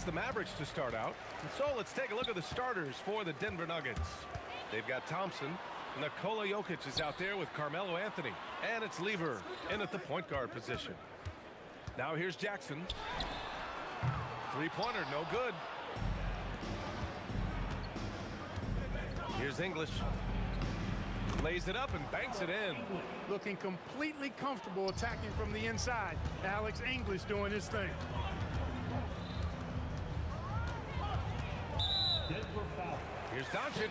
It's the Mavericks to start out. And so let's take a look at the starters for the Denver Nuggets. They've got Thompson. Nikola Jokic is out there with Carmelo Anthony. And it's Lever in at the point guard position. Now here's Jackson. Three-pointer, no good. Here's English. Lays it up and banks it in. Looking completely comfortable attacking from the inside. Alex English doing his thing. Here's Doncic.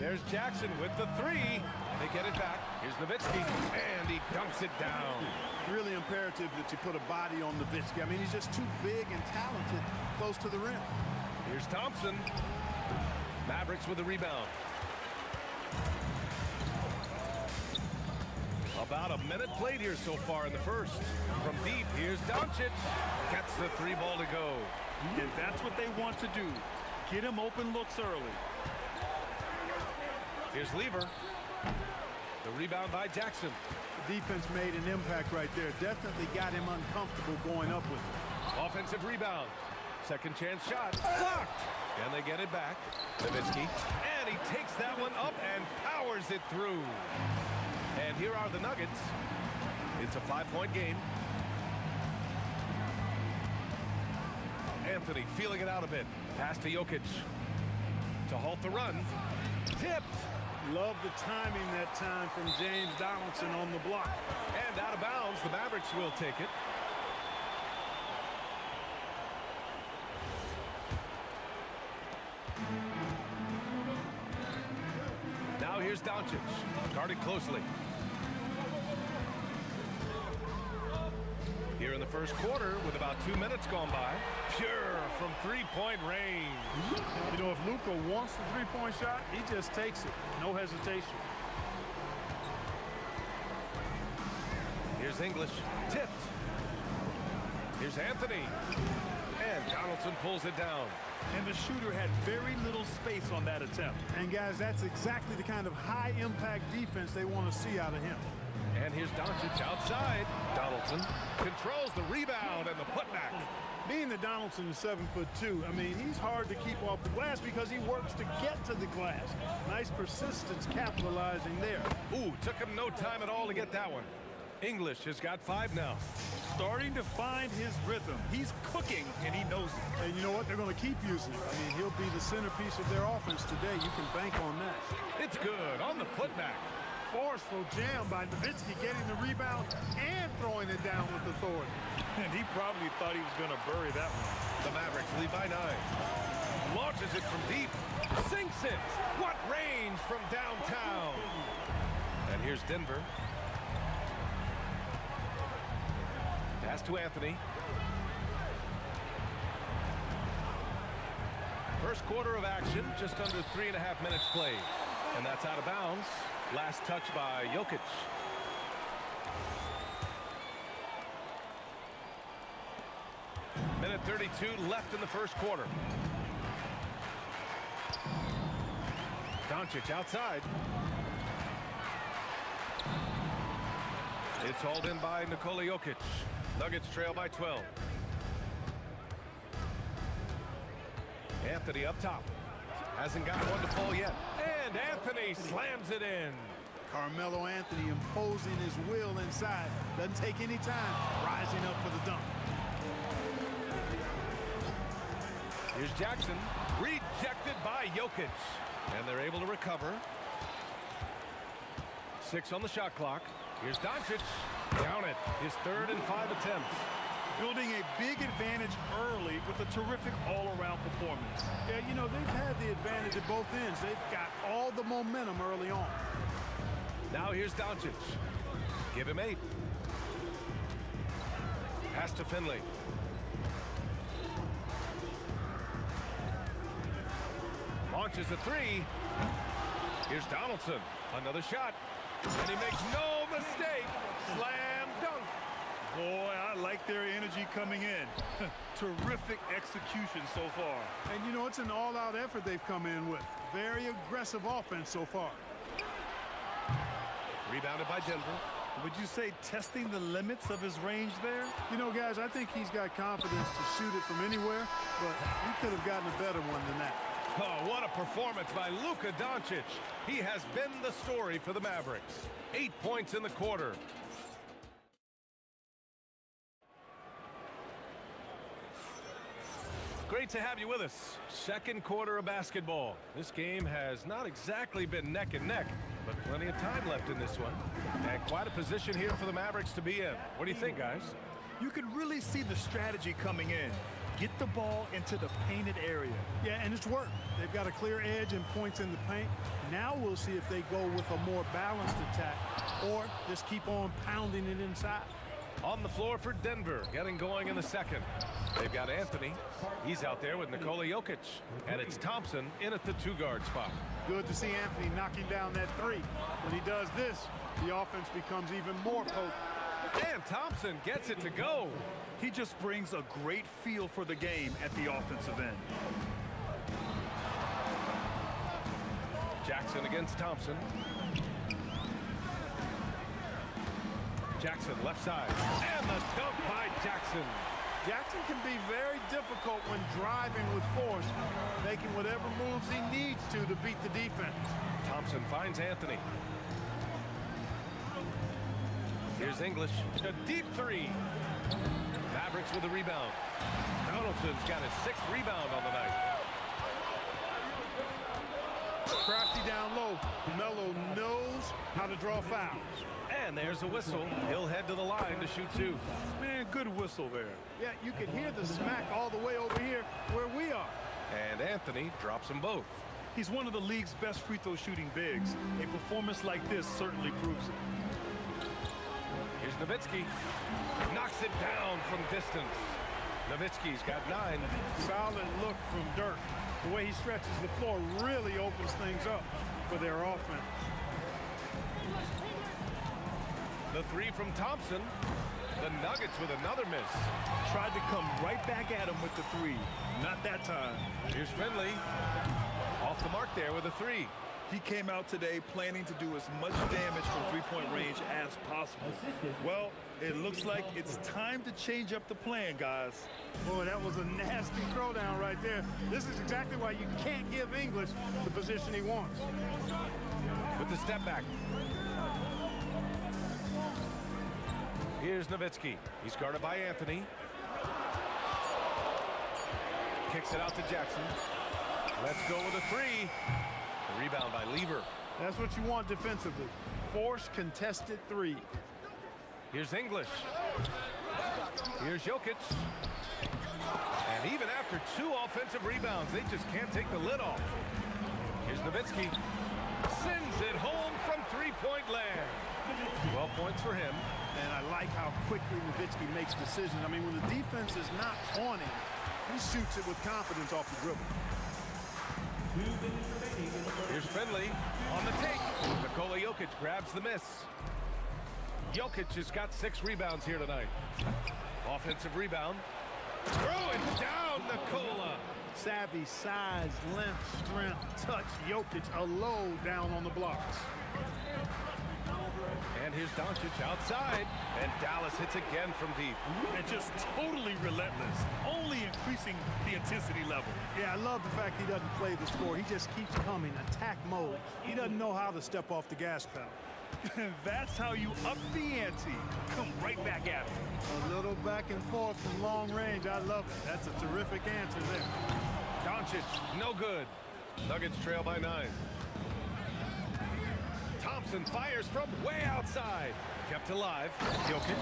There's Jackson with the three. They get it back. Here's Nowitzki, and he dunks it down. Really imperative that you put a body on Nowitzki. I mean, he's just too big and talented close to the rim. Here's Thompson. Mavericks with the rebound. About a minute played here so far in the first. From deep, here's Doncic. Gets the three ball to go. And that's what they want to do. Get him open looks early. Here's Lever. The rebound by Jackson. The defense made an impact right there. Definitely got him uncomfortable going up with it. Offensive rebound. Second chance shot. Blocked. And they get it back. Nowitzki. And he takes that one up and powers it through. And here are the Nuggets. It's a 5-point game. Anthony feeling it out a bit. Pass to Jokic. To halt the run. Tipped. Love the timing that time from James Donaldson on the block. And out of bounds, the Mavericks will take it. Now here's Doncic. Guarded closely. Here in the first quarter with about 2 minutes gone by. Pure from three-point range. You know, if Luka wants the three-point shot, he just takes it. No hesitation. Here's English. Tipped. Here's Anthony. And Donaldson pulls it down. And the shooter had very little space on that attempt. And guys, that's exactly the kind of high-impact defense they want to see out of him. And here's Doncic outside. Donaldson controls the rebound and the putback. Being that Donaldson is 7'2", I mean, he's hard to keep off the glass because he works to get to the glass. Nice persistence capitalizing there. Ooh, took him no time at all to get that one. English has got 5 now. Starting to find his rhythm. He's cooking, and he knows it. And you know what? They're going to keep using it. I mean, he'll be the centerpiece of their offense today. You can bank on that. It's good on the putback. Forceful jam by Nowitzki, getting the rebound and throwing it down with authority. And he probably thought he was going to bury that one. The Mavericks lead by 9. Launches it from deep. Sinks it. What range from downtown. And here's Denver. Pass to Anthony. First quarter of action, just under 3.5 minutes played. And that's out of bounds. Last touch by Jokic. Minute 32 left in the first quarter. Doncic outside. It's hauled in by Nikola Jokic. Nuggets trail by 12. Anthony up top. Hasn't got one to fall yet. And Anthony slams it in. Carmelo Anthony imposing his will inside. Doesn't take any time. Rising up for the dunk. Here's Jackson. Rejected by Jokic. And they're able to recover. 6 on the shot clock. Here's Doncic. Down it. His 3rd and 5 attempts. Building a big advantage early with a terrific all-around performance. Yeah, you know, they've had the advantage at both ends. They've got all the momentum early on. Now here's Doncic. Give him 8. Pass to Finley. Launches a 3. Here's Donaldson. Another shot. And he makes no mistake. Slam dunk. Boy, I like their energy coming in. Terrific execution so far. And you know, it's an all-out effort they've come in with. Very aggressive offense so far. Rebounded by Denver. Would you say testing the limits of his range there? You know, guys, I think he's got confidence to shoot it from anywhere, but he could have gotten a better one than that. Oh, what a performance by Luka Doncic. He has been the story for the Mavericks. 8 points in the quarter. Great to have you with us. Second quarter of basketball. This game has not exactly been neck and neck, but plenty of time left in this one. And quite a position here for the Mavericks to be in. What do you think, guys? You could really see the strategy coming in. Get the ball into the painted area. Yeah, and it's worked. They've got a clear edge and points in the paint. Now we'll see if they go with a more balanced attack or just keep on pounding it inside. On the floor for Denver, getting going in the second. They've got Anthony. He's out there with Nikola Jokic. And it's Thompson in at the 2-guard spot. Good to see Anthony knocking down that 3. When he does this, the offense becomes even more potent. And Thompson gets it to go. He just brings a great feel for the game at the offensive end. Jackson against Thompson. Jackson left side. And the dunk by Jackson. Jackson can be very difficult when driving with force, making whatever moves he needs to beat the defense. Thompson finds Anthony. Here's English. A deep 3. Mavericks with a rebound. Donaldson's got his 6th rebound on the night. Crafty down low. Melo knows how to draw fouls. And there's a whistle. He'll head to the line to shoot 2. Man, good whistle there. Yeah, you can hear the smack all the way over here where we are. And Anthony drops them both. He's one of the league's best free throw shooting bigs. A performance like this certainly proves it. Here's Nowitzki. Knocks it down from distance. Nowitzki's got 9. Solid look from Dirk. The way he stretches the floor really opens things up for their offense. The 3 from Thompson. The Nuggets with another miss. Tried to come right back at him with the 3. Not that time. Here's Finley. Off the mark there with a 3. He came out today planning to do as much damage from three-point range as possible. Well, it looks like it's time to change up the plan, guys. Boy, that was a nasty throwdown right there. This is exactly why you can't give English the position he wants. With the step back. Here's Nowitzki. He's guarded by Anthony. Kicks it out to Jackson. Let's go with a three. The rebound by Lever. That's what you want defensively. Force contested three. Here's English. Here's Jokic. And even after 2 offensive rebounds, they just can't take the lid off. Here's Nowitzki. Sends it home from three-point land. 12 points for him. And I like how quickly Nowitzki makes decisions. I mean, when the defense is not on him, he shoots it with confidence off the dribble. Here's Finley on the take. Nikola Jokic grabs the miss. Jokic has got 6 rebounds here tonight. Offensive rebound. Throw it down, Nikola. Savvy, size, length, strength, touch. Jokic a low down on the blocks. And here's Doncic outside. And Dallas hits again from deep. And just totally relentless, only increasing the intensity level. Yeah, I love the fact he doesn't play the score. He just keeps coming, attack mode. He doesn't know how to step off the gas pedal. That's how you up the ante. Come right back at him. A little back and forth from long range. I love it. That's a terrific answer there. Doncic, no good. Nuggets trail by 9. Thompson fires from way outside. Kept alive. Jokic.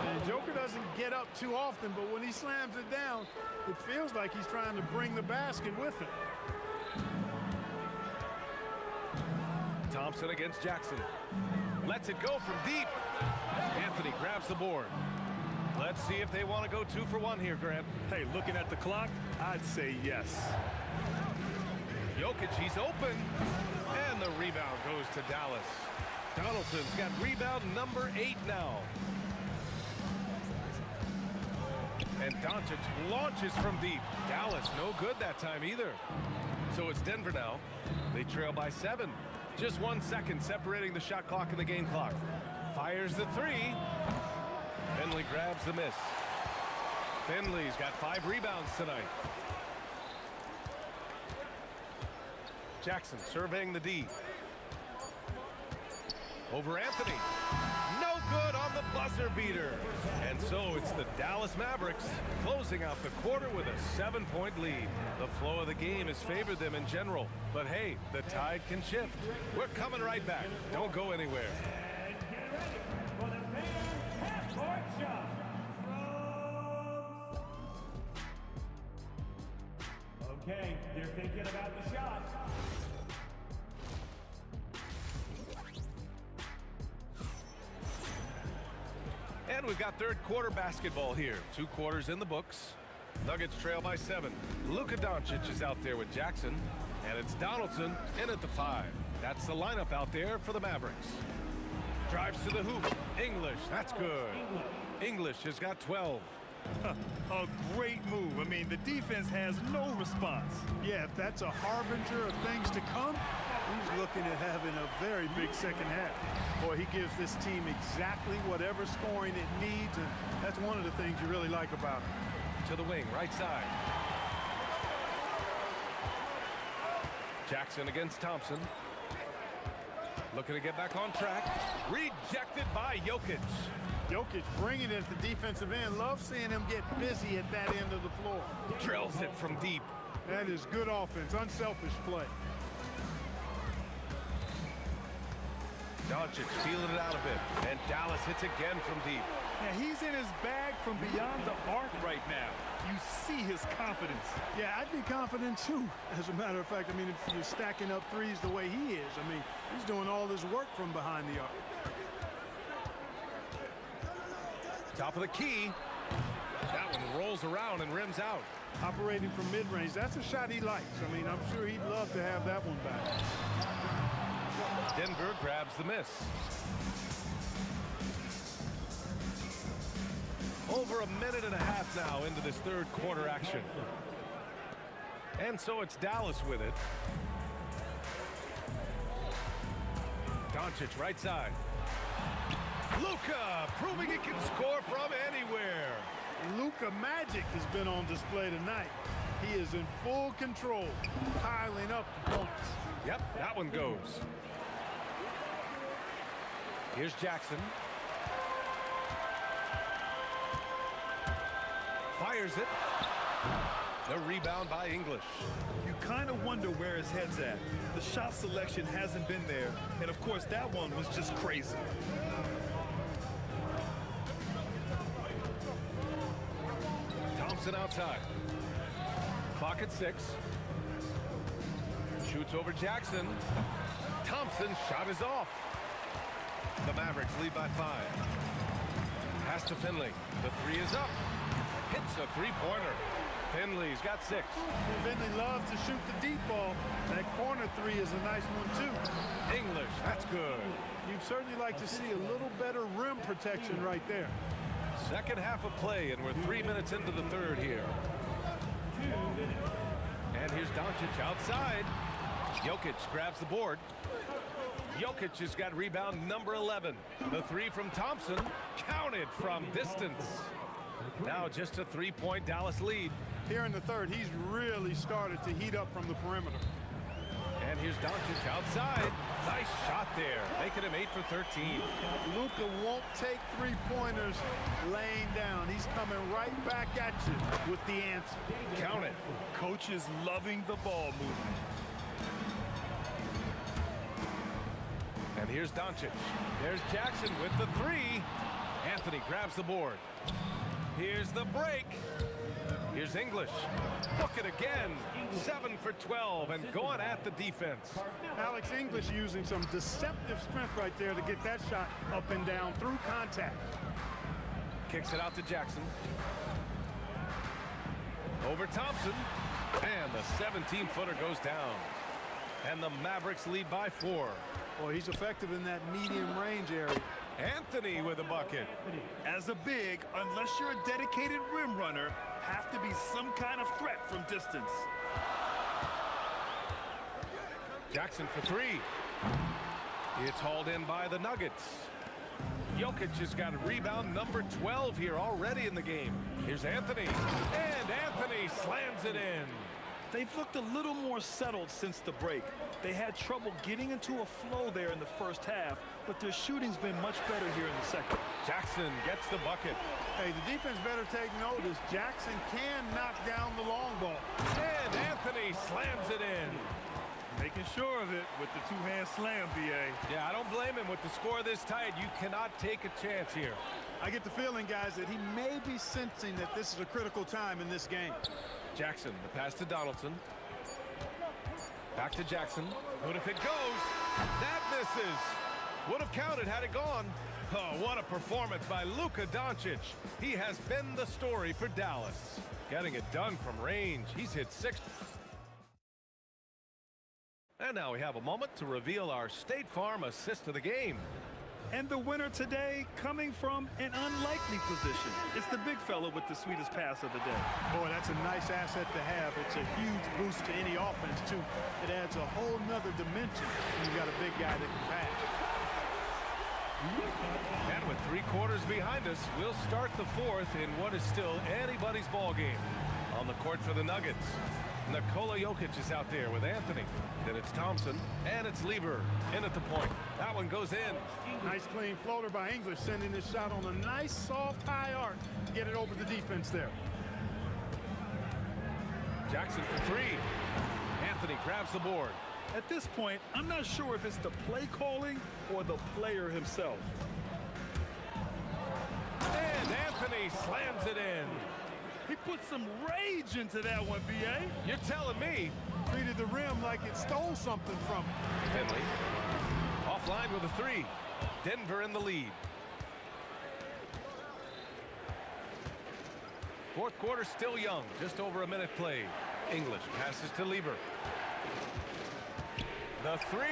And Joker doesn't get up too often, but when he slams it down, it feels like he's trying to bring the basket with him. Thompson against Jackson. Lets it go from deep. Anthony grabs the board. Let's see if they want to go 2 for 1 here, Grant. Hey, looking at the clock, I'd say yes. Jokic, he's open. And the rebound goes to Dallas. Donaldson's got rebound number 8 now. And Doncic launches from deep. Dallas, no good that time either. So it's Denver now. They trail by 7. Just 1 second separating the shot clock and the game clock. Fires the 3. Finley grabs the miss. Finley's got 5 rebounds tonight. Jackson surveying the D. Over Anthony. No good on the buzzer beater. And so it's the Dallas Mavericks closing out the quarter with a 7-point lead. The flow of the game has favored them in general. But hey, the tide can shift. We're coming right back. Don't go anywhere. And get ready for the fans half-court shot. Okay, they're thinking about the shot. And we've got third quarter basketball here. 2 quarters in the books. Nuggets trail by 7. Luka Doncic is out there with Jackson. And it's Donaldson in at the 5. That's the lineup out there for the Mavericks. Drives to the hoop. English, that's good. English has got 12. A great move. I mean, the defense has no response. Yeah, if that's a harbinger of things to come, he's looking at having a very big second half. Boy, he gives this team exactly whatever scoring it needs, and that's one of the things you really like about him. To the wing, right side. Jackson against Thompson. Looking to get back on track. Rejected by Jokic. Jokic bringing it at the defensive end. Love seeing him get busy at that end of the floor. Drills it from deep. That is good offense, unselfish play. Doncic feeling it out a bit. And Dallas hits again from deep. Yeah, he's in his bag from beyond the arc right now. You see his confidence. Yeah, I'd be confident too. As a matter of fact, I mean, if you're stacking up threes the way he is, I mean, he's doing all this work from behind the arc. Top of the key. That one rolls around and rims out. Operating from mid-range, that's a shot he likes. I mean, I'm sure he'd love to have that one back. Denver grabs the miss. Over a minute and a half now into this third quarter action. And so it's Dallas with it. Doncic right side. Luka proving he can score from anywhere. Luka Magic has been on display tonight. He is in full control, piling up the points. Yep, that one goes. Here's Jackson. Fires it. The rebound by English. You kind of wonder where his head's at. The shot selection hasn't been there, and of course that one was just crazy. Thompson outside. Clock at 6. Shoots over Jackson. Thompson's shot is off. The Mavericks lead by 5. Pass to Finley. The 3 is up. Hits a three-pointer. Finley's got 6. Finley loves to shoot the deep ball. That corner 3 is a nice one, too. English, that's good. You'd certainly like to see a little better rim protection right there. Second half of play, and we're 3 minutes into the third here. And here's Doncic outside. Jokic grabs the board. Jokic has got rebound number 11. The 3 from Thompson, counted from distance. Now just a 3-point Dallas lead. Here in the third, he's really started to heat up from the perimeter. And here's Doncic outside. Nice shot there, making him 8 for 13. Luka won't take three-pointers laying down. He's coming right back at you with the answer. Count it. Coach is loving the ball movement. And here's Doncic. There's Jackson with the 3. Anthony grabs the board. Here's the break. Here's English. Look it again. 7 for 12 and going at the defense. Alex English using some deceptive strength right there to get that shot up and down through contact. Kicks it out to Jackson. Over Thompson. And the 17-footer goes down. And the Mavericks lead by 4. Boy, he's effective in that medium range area. Anthony with a bucket. As a big, unless you're a dedicated rim runner, have to be some kind of threat from distance. Jackson for 3. It's hauled in by the Nuggets. Jokic has got rebound number 12 here already in the game. Here's Anthony. And Anthony slams it in. They've looked a little more settled since the break. They had trouble getting into a flow there in the first half, but their shooting's been much better here in the second. Jackson gets the bucket. Hey, the defense better take notice. Jackson can knock down the long ball. And Anthony slams it in. Making sure of it with the two-hand slam, B.A. Yeah, I don't blame him. With the score this tight, you cannot take a chance here. I get the feeling, guys, that he may be sensing that this is a critical time in this game. Jackson, the pass to Donaldson. Back to Jackson. What if it goes? That misses. Would have counted had it gone. Oh, what a performance by Luka Doncic. He has been the story for Dallas. Getting it done from range. He's hit 6. And now we have a moment to reveal our State Farm assist of the game. And the winner today coming from an unlikely position. It's the big fella with the sweetest pass of the day. Boy, that's a nice asset to have. It's a huge boost to any offense, too. It adds a whole nother dimension when you've got a big guy that can pass. And with 3 quarters behind us, we'll start the 4th in what is still anybody's ball game. On the court for the Nuggets, Nikola Jokic is out there with Anthony. Then it's Thompson, and it's Lever in at the point. That one goes in. Nice clean floater by English, sending this shot on a nice, soft, high arc to get it over the defense there. Jackson for 3. Anthony grabs the board. At this point, I'm not sure if it's the play calling or the player himself. And Anthony slams it in. He put some rage into that one, B.A. You're telling me. Treated the rim like it stole something from him. Finley offline with a 3. Denver in the lead. 4th quarter still young. Just over a minute played. English passes to Lever. The 3.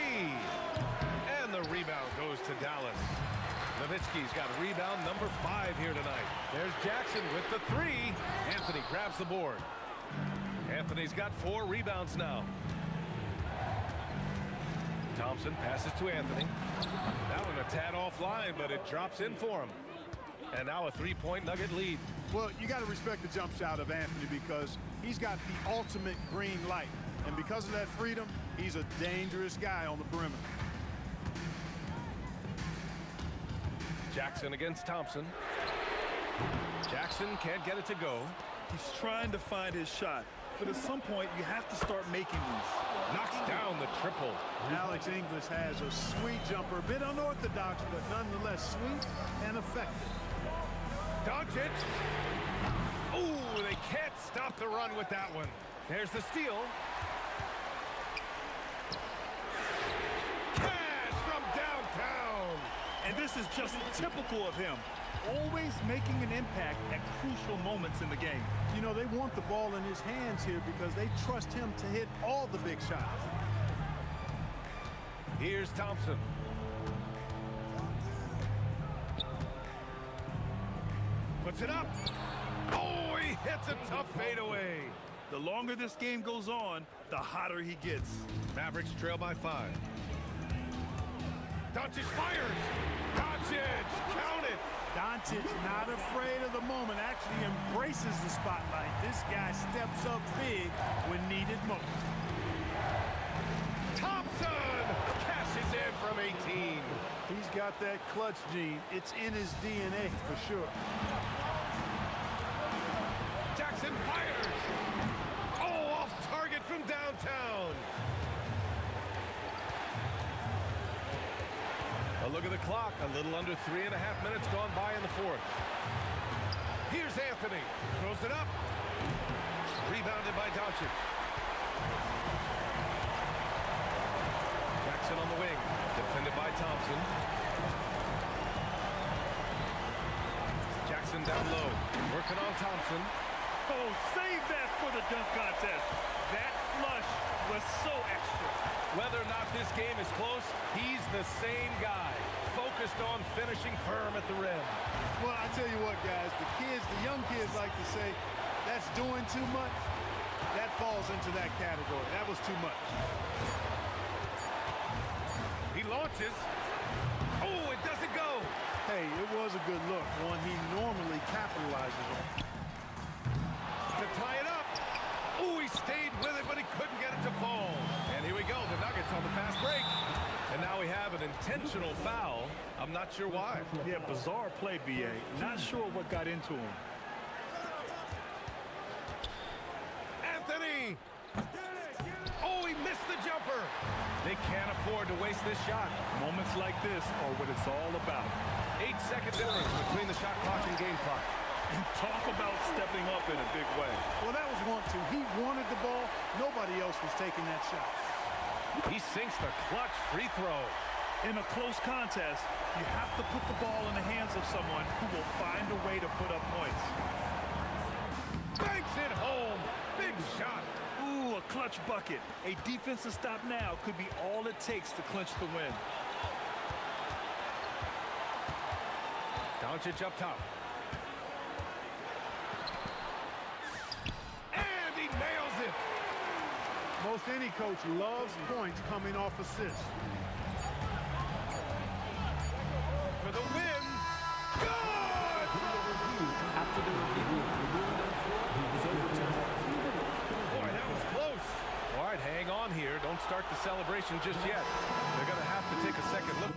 And the rebound goes to Dallas. Nowitzki's got rebound number 5 here tonight. There's Jackson with the 3. Anthony grabs the board. Anthony's got 4 rebounds now. Thompson passes to Anthony. That one a tad offline, but it drops in for him. And now a three-point Nugget lead. Well, you got to respect the jump shot of Anthony because he's got the ultimate green light. And because of that freedom, he's a dangerous guy on the perimeter. Jackson against Thompson. Jackson can't get it to go. He's trying to find his shot, but at some point you have to start making these. Knocks down the triple. Alex Inglis has a sweet jumper, a bit unorthodox, but nonetheless sweet and effective. Doncic. Ooh, they can't stop the run with that one. There's the steal. Cash from downtown. And this is just typical of him. Always making an impact at crucial moments in the game. You know, they want the ball in his hands here because they trust him to hit all the big shots. Here's Thompson. Puts it up. Oh, he hits a tough fadeaway. The longer this game goes on, the hotter he gets. Mavericks trail by 5. Doncic fires. Doncic, count it. Doncic not afraid of the moment, actually embraces the spotlight. This guy steps up big when needed most. Thompson cashes in from 18. He's got that clutch gene. It's in his DNA for sure. Jackson fires. Oh, off target from downtown. A look at the clock. A little under 3.5 minutes gone by in the fourth. Here's Anthony. Throws it up. Rebounded by Doncic. Jackson on the wing. Defended by Thompson. Jackson down low. Working on Thompson. Oh, save that for the dunk contest. That flush was so extra. Whether or not this game is close, he's the same guy, focused on finishing firm at the rim. Well, I tell you what, guys, the young kids like to say, that's doing too much. That falls into that category. That was too much. He launches. Oh, it doesn't go. Hey, it was a good look, one he normally capitalizes on. To tie it up. Oh, he stayed with it, but he couldn't get it to fall. And here we go, the Nuggets on the fast break. And now we have an intentional foul. I'm not sure why. Yeah, bizarre play, B.A. Not sure what got into him. Anthony! Oh, he missed the jumper. They can't afford to waste this shot. Moments like this are what it's all about. 8-second difference between the shot clock and game clock. Talk about stepping up in a big way. Well, that was want to. He wanted the ball. Nobody else was taking that shot. He sinks the clutch free throw. In a close contest, you have to put the ball in the hands of someone who will find a way to put up points. Banks it home. Big shot. Ooh, a clutch bucket. A defensive stop now could be all it takes to clinch the win. Doncic up top. And he nails it. Most any coach loves points coming off assists. For the win. Good! After the review, is overtime. Boy, that was close. All right, hang on here. Don't start the celebration just yet. They're going to have to take a second look.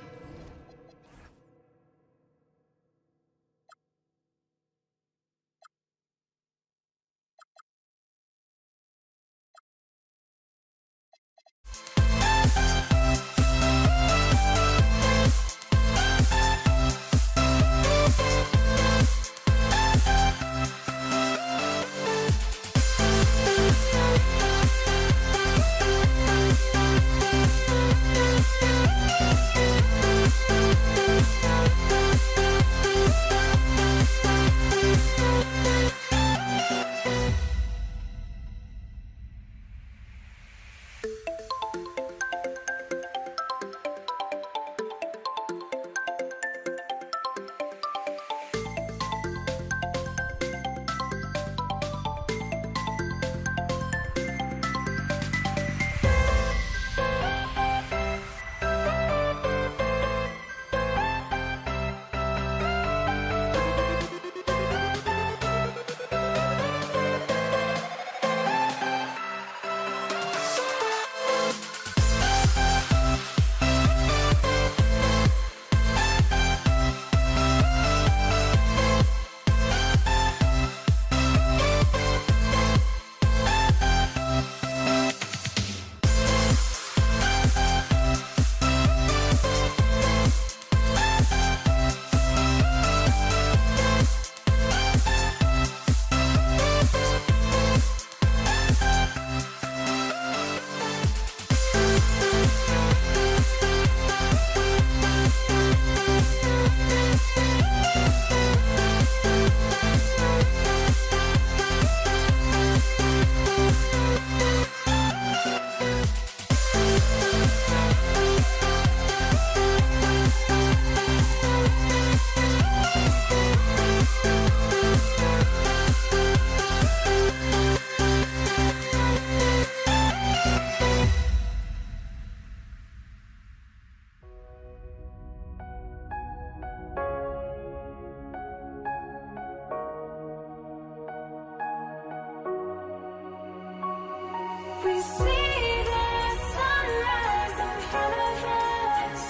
We see the sunrise in front of us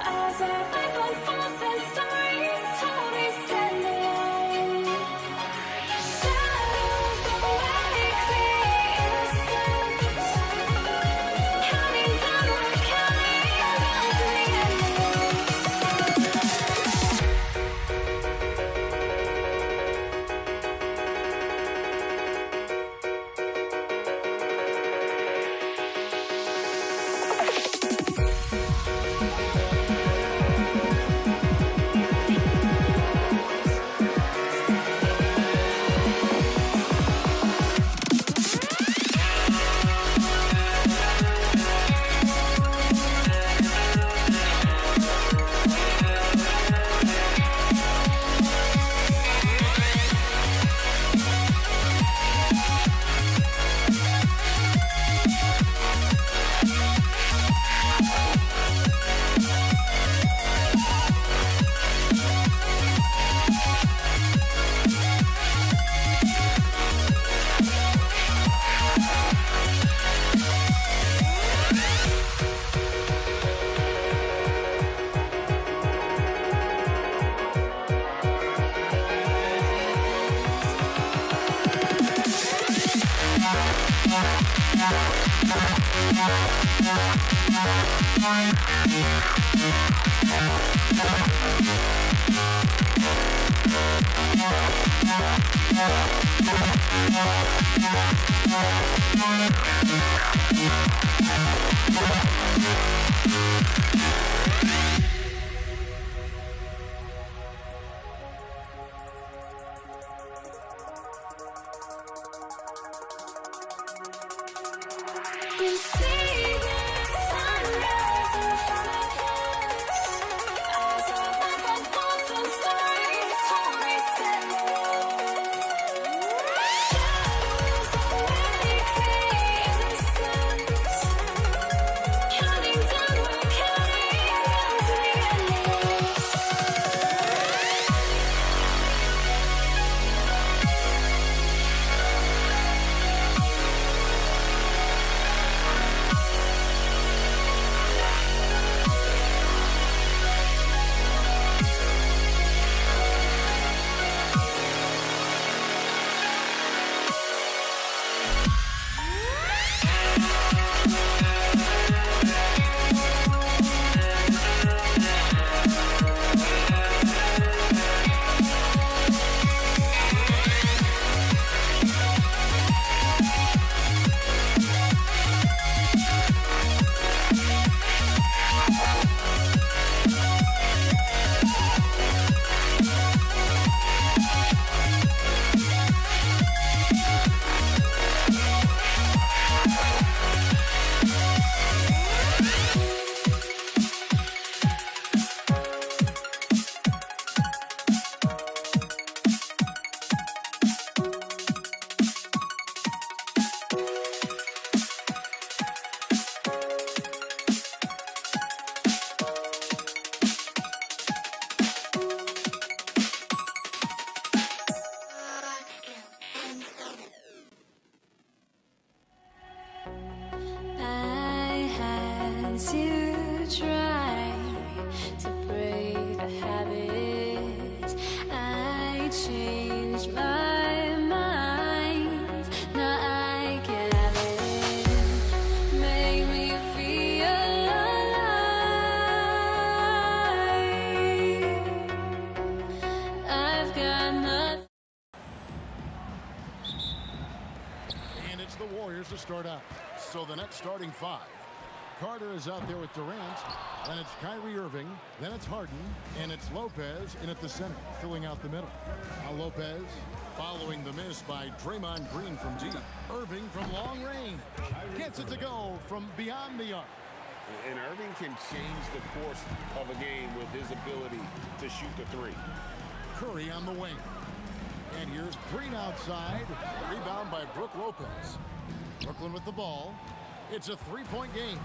as our life unfolds and stories told we stand alone. Shadows awake the innocent, counting down, we're counting down to the We see the sunrise in front of us as our life unfolds and stories told we stand alone. Shadows awake the innocent, counting down, we're counting down to the endless. I had to try to break the habit. I changed my mind. Now I can have it. Make me feel alive. I've got nothing. And it's the Warriors to start out. So the next starting five. Carter is out there with Durant. Then it's Kyrie Irving. Then it's Harden. And it's Lopez in at the center, filling out the middle. Now Lopez following the miss by Draymond Green from deep. Irving from long range. Gets it to go from beyond the arc. And Irving can change the course of a game with his ability to shoot the three. Curry on the wing. And here's Green outside. Rebound by Brook Lopez. Brooklyn with the ball. It's a three-point game.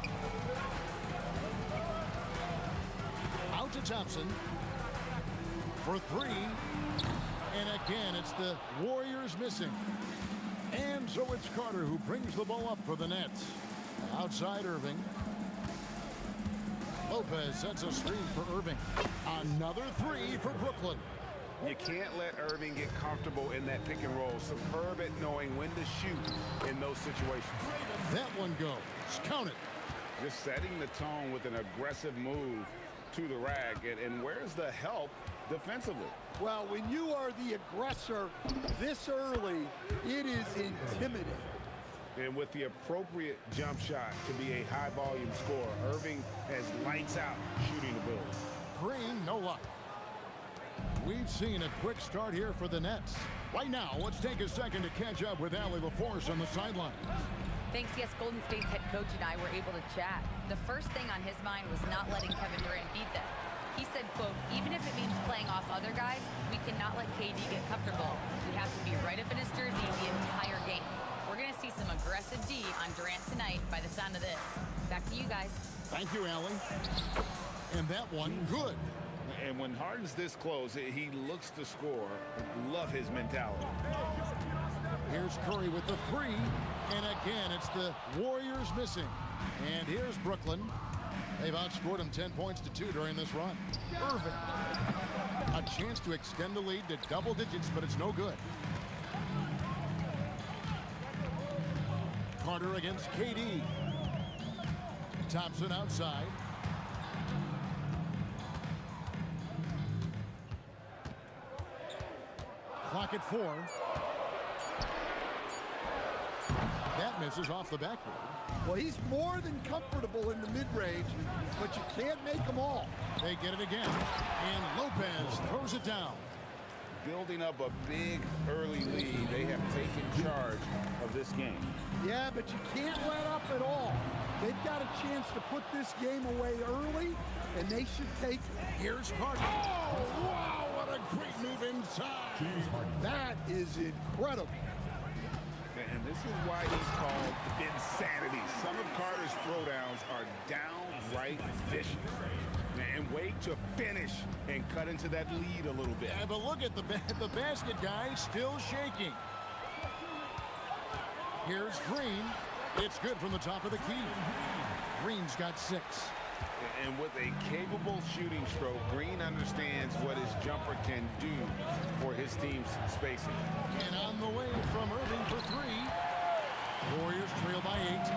Out to Thompson for three. And again, it's the Warriors missing. And so it's Carter who brings the ball up for the Nets. Outside Irving. Lopez sets a screen for Irving. Another three for Brooklyn. You can't let Irving get comfortable in that pick and roll. Superb at knowing when to shoot in those situations. That one goes. Count it. Just setting the tone with an aggressive move to the rack. And where's the help defensively? Well, when you are the aggressor this early, it is intimidating. And with the appropriate jump shot to be a high-volume scorer, Irving has lights-out shooting ability. Green, no luck. We've seen a quick start here for the Nets. Right now, let's take a second to catch up with Allie LaForce on the sideline. Thanks, yes, Golden State's head coach and I were able to chat. The first thing on his mind was not letting Kevin Durant beat them. He said, quote, even if it means playing off other guys, we cannot let KD get comfortable. We have to be right up in his jersey the entire game. We're going to see some aggressive D on Durant tonight by the sound of this. Back to you guys. Thank you, Allie. And that one, good. And when Harden's this close, he looks to score. Love his mentality. Here's Curry with the three. And again, it's the Warriors missing. And here's Brooklyn. They've outscored him 10 points to 2 during this run. Irving. A chance to extend the lead to double digits, but it's no good. Carter against KD. Thompson outside. Clock at 4. That misses off the backboard. Well, he's more than comfortable in the mid-range, but you can't make them all. They get it again, and Lopez throws it down. Building up a big early lead. They have taken charge of this game. Yeah, but you can't let up at all. They've got a chance to put this game away early, and they should take it. Here's Carter. Oh, wow, what a great move inside. That is incredible. And this is why he's called insanity. Some of Carter's throwdowns are downright vicious. And wait to finish and cut into that lead a little bit. Yeah, but look at the basket guy still shaking. Here's Green. It's good from the top of the key. Green's got 6. And with a capable shooting stroke, Green understands what his jumper can do for his team's spacing. And on the way from Irving for 3. Warriors trail by 8.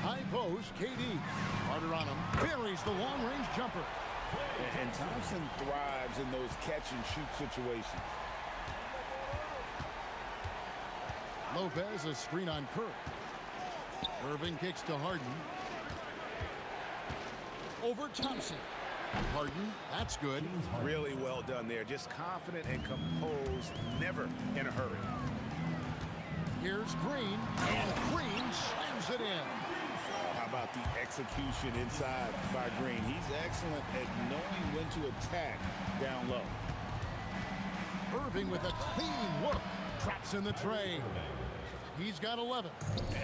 High post, KD. Carter on him. Buries the long-range jumper. And Thompson thrives in those catch-and-shoot situations. Lopez, a screen on Curry. Irving kicks to Harden. Over Thompson. Harden, that's good. Really well done there. Just confident and composed, never in a hurry. Here's Green, and Green slams it in. How about the execution inside by Green? He's excellent at knowing when to attack down low. Irving with a clean look. Traps in the tray. He's got 11.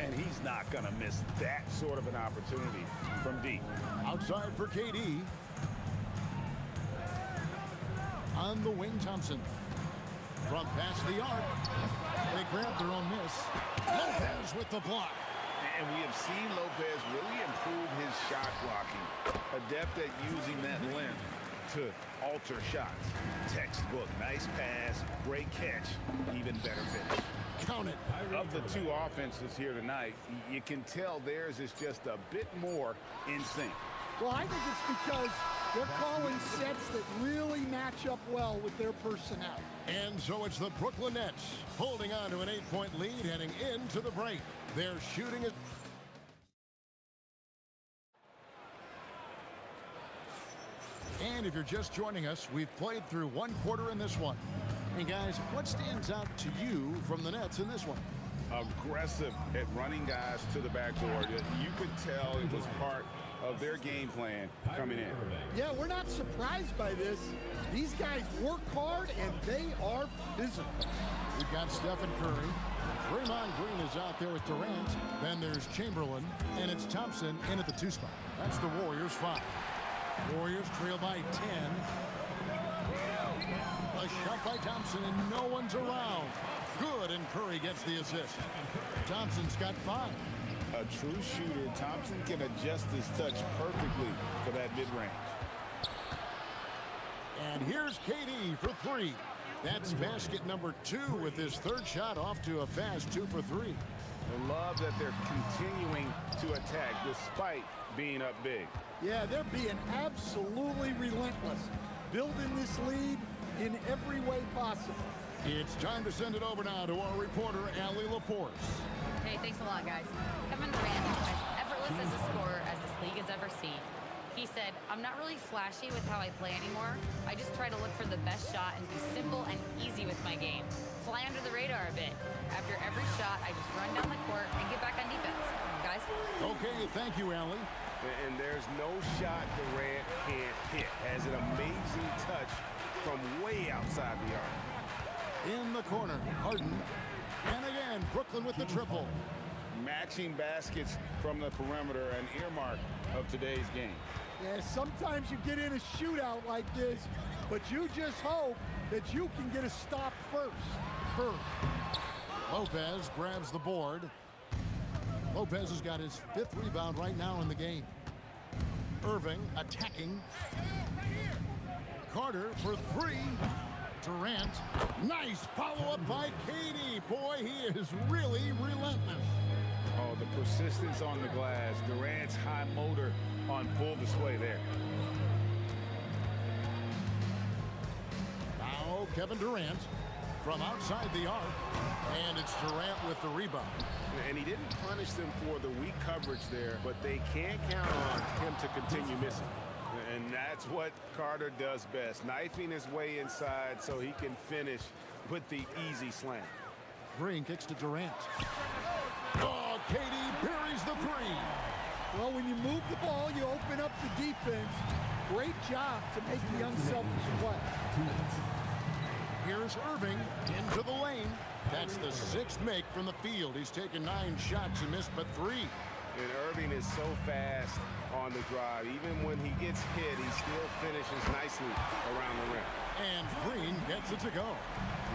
And he's not going to miss that sort of an opportunity from deep. Outside for KD. On the wing, Thompson. From past the arc. They grab their own miss. Lopez with the block. And we have seen Lopez really improve his shot blocking. Adept at using that length to alter shots. Textbook, nice pass, great catch, even better finish. Count it. Of the two offenses here tonight, you can tell theirs is just a bit more in sync. Well, I think it's because they're calling sets that really match up well with their personnel. And so it's the Brooklyn Nets holding on to an 8-point lead heading into the break. They're shooting it. And if you're just joining us, we've played through 1 quarter in this one. And guys, what stands out to you from the Nets in this one? Aggressive at running guys to the backboard. You could tell it was part of their game plan coming in. Yeah, we're not surprised by this. These guys work hard and they are physical. We've got Stephen Curry. Draymond Green is out there with Durant. Then there's Chamberlain, and it's Thompson in at the 2 spot. That's the Warriors 5. Warriors trail by 10. A shot by Thompson, and no one's around. Good, and Curry gets the assist. Thompson's got 5. A true shooter, Thompson can adjust his touch perfectly for that mid-range. And here's KD for 3. That's basket number 2 with his 3rd shot off to a fast 2 for 3. I love that they're continuing to attack despite being up big. Yeah, they're being absolutely relentless, building this lead in every way possible. It's time to send it over now to our reporter, Allie LaForce. Hey, thanks a lot, guys. Kevin Durant is as effortless as a scorer as this league has ever seen. He said, "I'm not really flashy with how I play anymore. I just try to look for the best shot and be simple and easy with my game. Fly under the radar a bit. After every shot, I just run down the court and get back on defense." Guys? Okay, thank you, Allie. And there's no shot Durant can't hit. Has an amazing touch from way outside the arc. In the corner, Harden. And again, Brooklyn with the triple. Matching baskets from the perimeter, an earmark of today's game. Yeah, sometimes you get in a shootout like this, but you just hope that you can get a stop first. Curry. Lopez grabs the board. Lopez has got his 5th rebound right now in the game. Irving attacking. Carter for 3. Durant. Nice follow-up by KD. Boy, he is really relentless. Oh, the persistence on the glass. Durant's high motor on full display there. Now Kevin Durant from outside the arc. And it's Durant with the rebound. And he didn't punish them for the weak coverage there, but they can't count on him to continue missing. And that's what Carter does best, knifing his way inside so he can finish with the easy slam. Green kicks to Durant. Oh, KD buries the 3. Well, when you move the ball, you open up the defense. Great job to make the unselfish play. Here's Irving into the lane. That's the 6th make from the field. He's taken 9 shots and missed but 3. And Irving is so fast on the drive. Even when he gets hit, he still finishes nicely around the rim. And Green gets it to go.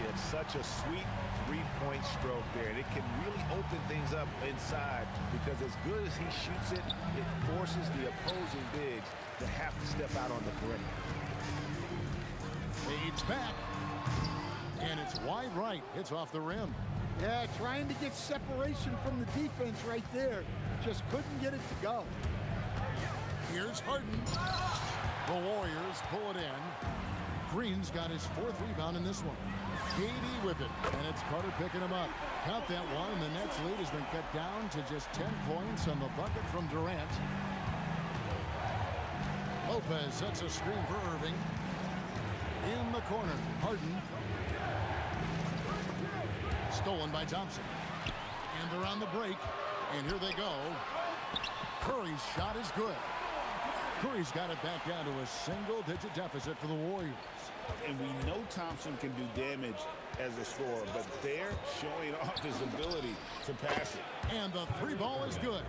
It's such a sweet 3-point stroke there, and it can really open things up inside because as good as he shoots it, it forces the opposing bigs to have to step out on the perimeter. Fades back. And it's wide right. It's off the rim. Yeah, trying to get separation from the defense right there. Just couldn't get it to go. Here's Harden. The Warriors pull it in. Green's got his 4th rebound in this one. KD with it, and it's Carter picking him up. Count that one, and the Nets lead has been cut down to just 10 points on the bucket from Durant. Lopez sets a screen for Irving. In the corner, Harden. Stolen by Thompson. And they're on the break, and here they go. Curry's shot is good. Curry's got it back down to a single-digit deficit for the Warriors. And we know Thompson can do damage as a scorer, but they're showing off his ability to pass it. And the 3 ball is good.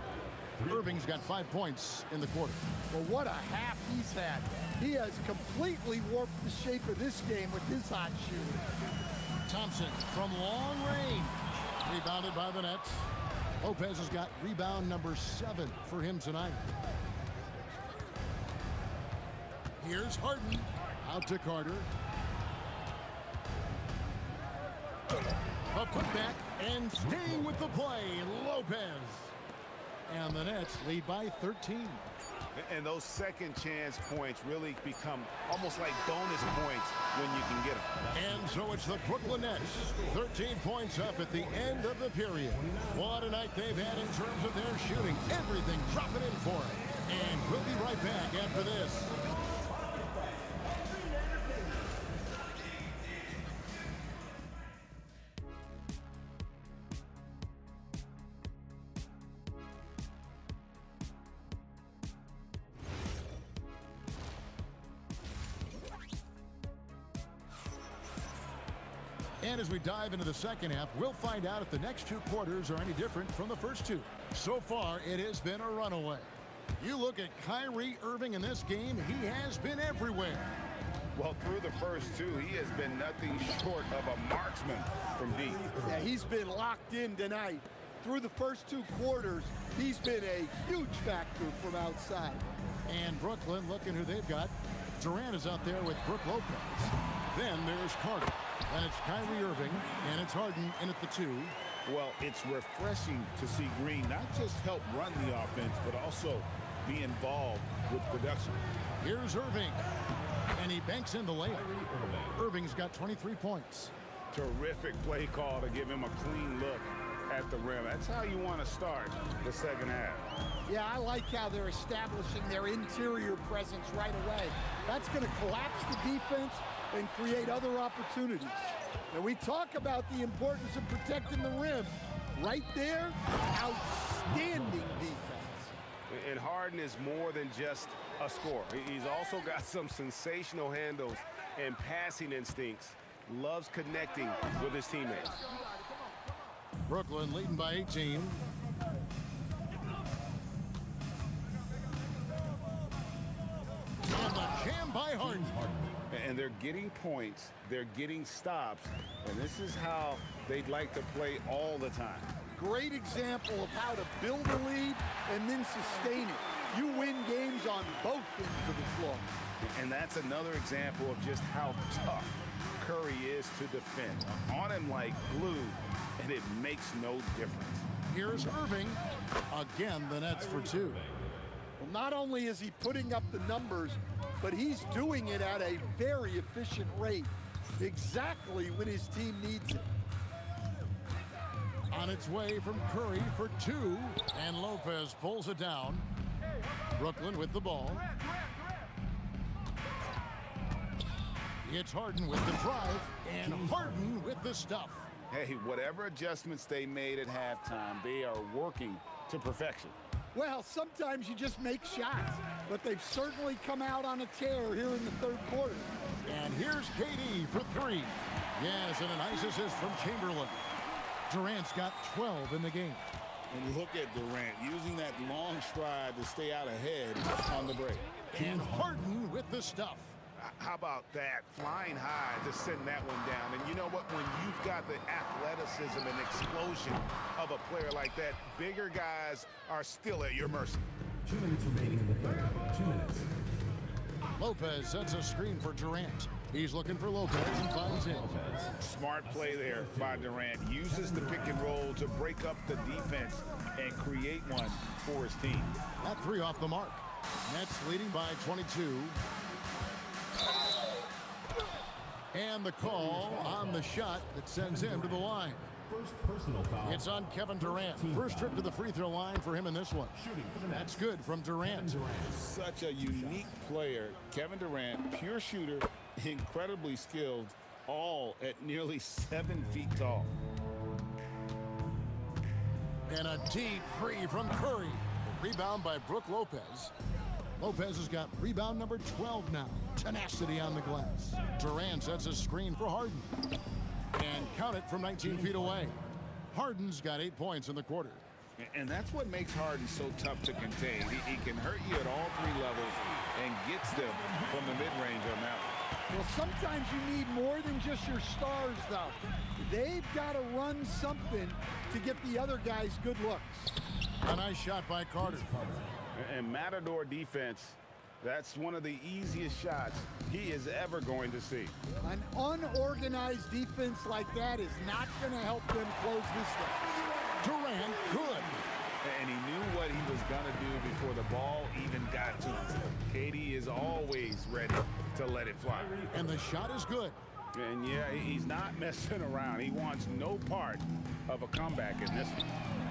Irving's got 5 points in the quarter. Well, what a half he's had. He has completely warped the shape of this game with his hot shooting. Thompson from long range. Rebounded by the Nets. Lopez has got rebound number 7 for him tonight. Here's Harden. Out to Carter. A putback and staying with the play, Lopez. And the Nets lead by 13. And those second chance points really become almost like bonus points when you can get them. And so it's the Brooklyn Nets, 13 points up at the end of the period. What a night they've had in terms of their shooting. Everything dropping in for it. And we'll be right back after this. And as we dive into the second half, we'll find out if the next 2 quarters are any different from the first 2. So far, it has been a runaway. You look at Kyrie Irving in this game, he has been everywhere. Well, through the first two, he has been nothing short of a marksman from deep. Yeah, he's been locked in tonight. Through the first 2 quarters, he's been a huge factor from outside. And Brooklyn, looking who they've got. Durant is out there with Brook Lopez. Then there's Carter. Then it's Kyrie Irving, and it's Harden in at the 2. Well, it's refreshing to see Green not just help run the offense, but also be involved with production. Here's Irving, and he banks in the layup. Irving's got 23 points. Terrific play call to give him a clean look at the rim. That's how you want to start the second half. Yeah, I like how they're establishing their interior presence right away. That's going to collapse the defense and create other opportunities. And we talk about the importance of protecting the rim. Right there, outstanding defense. And Harden is more than just a scorer. He's also got some sensational handles and passing instincts. Loves connecting with his teammates. Brooklyn leading by 18. And the jam by Harden. And they're getting points, they're getting stops, and this is how they'd like to play all the time. Great example of how to build a lead and then sustain it. You win games on both ends of the floor. And that's another example of just how tough Curry is to defend. On him like glue, and it makes no difference. Here's Irving. Again, the Nets for 2. Well, not only is he putting up the numbers, but he's doing it at a very efficient rate, exactly when his team needs it. On its way from Curry for 2, and Lopez pulls it down. Brooklyn with the ball. It's Harden with the drive, and Harden with the stuff. Hey, whatever adjustments they made at halftime, they are working to perfection. Well, sometimes you just make shots, but they've certainly come out on a tear here in the third quarter. And here's KD for 3. Yes, and a nice assist from Chamberlain. Durant's got 12 in the game. And look at Durant using that long stride to stay out ahead on the break. And Harden with the stuff. How about that? Flying high to send that one down. And you know what? When you've got the athleticism and explosion of a player like that, bigger guys are still at your mercy. 2 minutes remaining in the third. 2 minutes. Lopez sets a screen for Durant. He's looking for Lopez and finds him. Smart play there by Durant. Uses the pick and roll to break up the defense and create one for his team. That 3 off the mark. Nets leading by 22. And the call on the shot that sends him to the line. First personal foul. It's on Kevin Durant. First trip to the free throw line for him in this one. That's good from Durant. Such a unique player. Kevin Durant, pure shooter, incredibly skilled, all at nearly 7 feet tall. And a deep three from Curry. Rebound by Brook Lopez. Lopez has got rebound number 12 now. Tenacity on the glass. Durant sets a screen for Harden. And count it from 19 feet away. Harden's got 8 points in the quarter. And that's what makes Harden so tough to contain. He can hurt you at all 3 levels and gets them from the mid-range on that one. Well, sometimes you need more than just your stars, though. They've got to run something to get the other guys good looks. A nice shot by Carter. And Matador defense, that's one of the easiest shots he is ever going to see. An unorganized defense like that is not going to help them close this gap. Durant, good. And he knew what he was going to do before the ball even got to him. KD is always ready to let it fly. And the shot is good. And yeah, he's not messing around. He wants no part of a comeback in this one.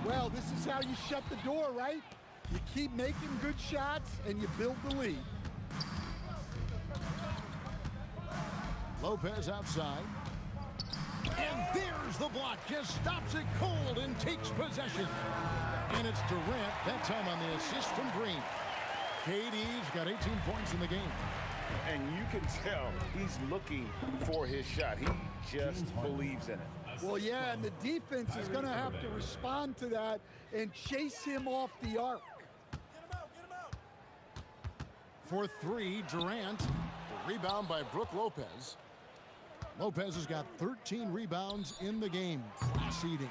Well, this is how you shut the door, right? You keep making good shots and you build the lead. Lopez outside. And there's the block. Just stops it cold and takes possession. And it's Durant, that time on the assist from Green. KD's got 18 points in the game. And you can tell he's looking for his shot. He just believes in it. Well, yeah, and the defense is going to have to respond to that and chase him off the arc. For 3, Durant. Rebound by Brooke Lopez. Lopez has got 13 rebounds in the game. Class eating.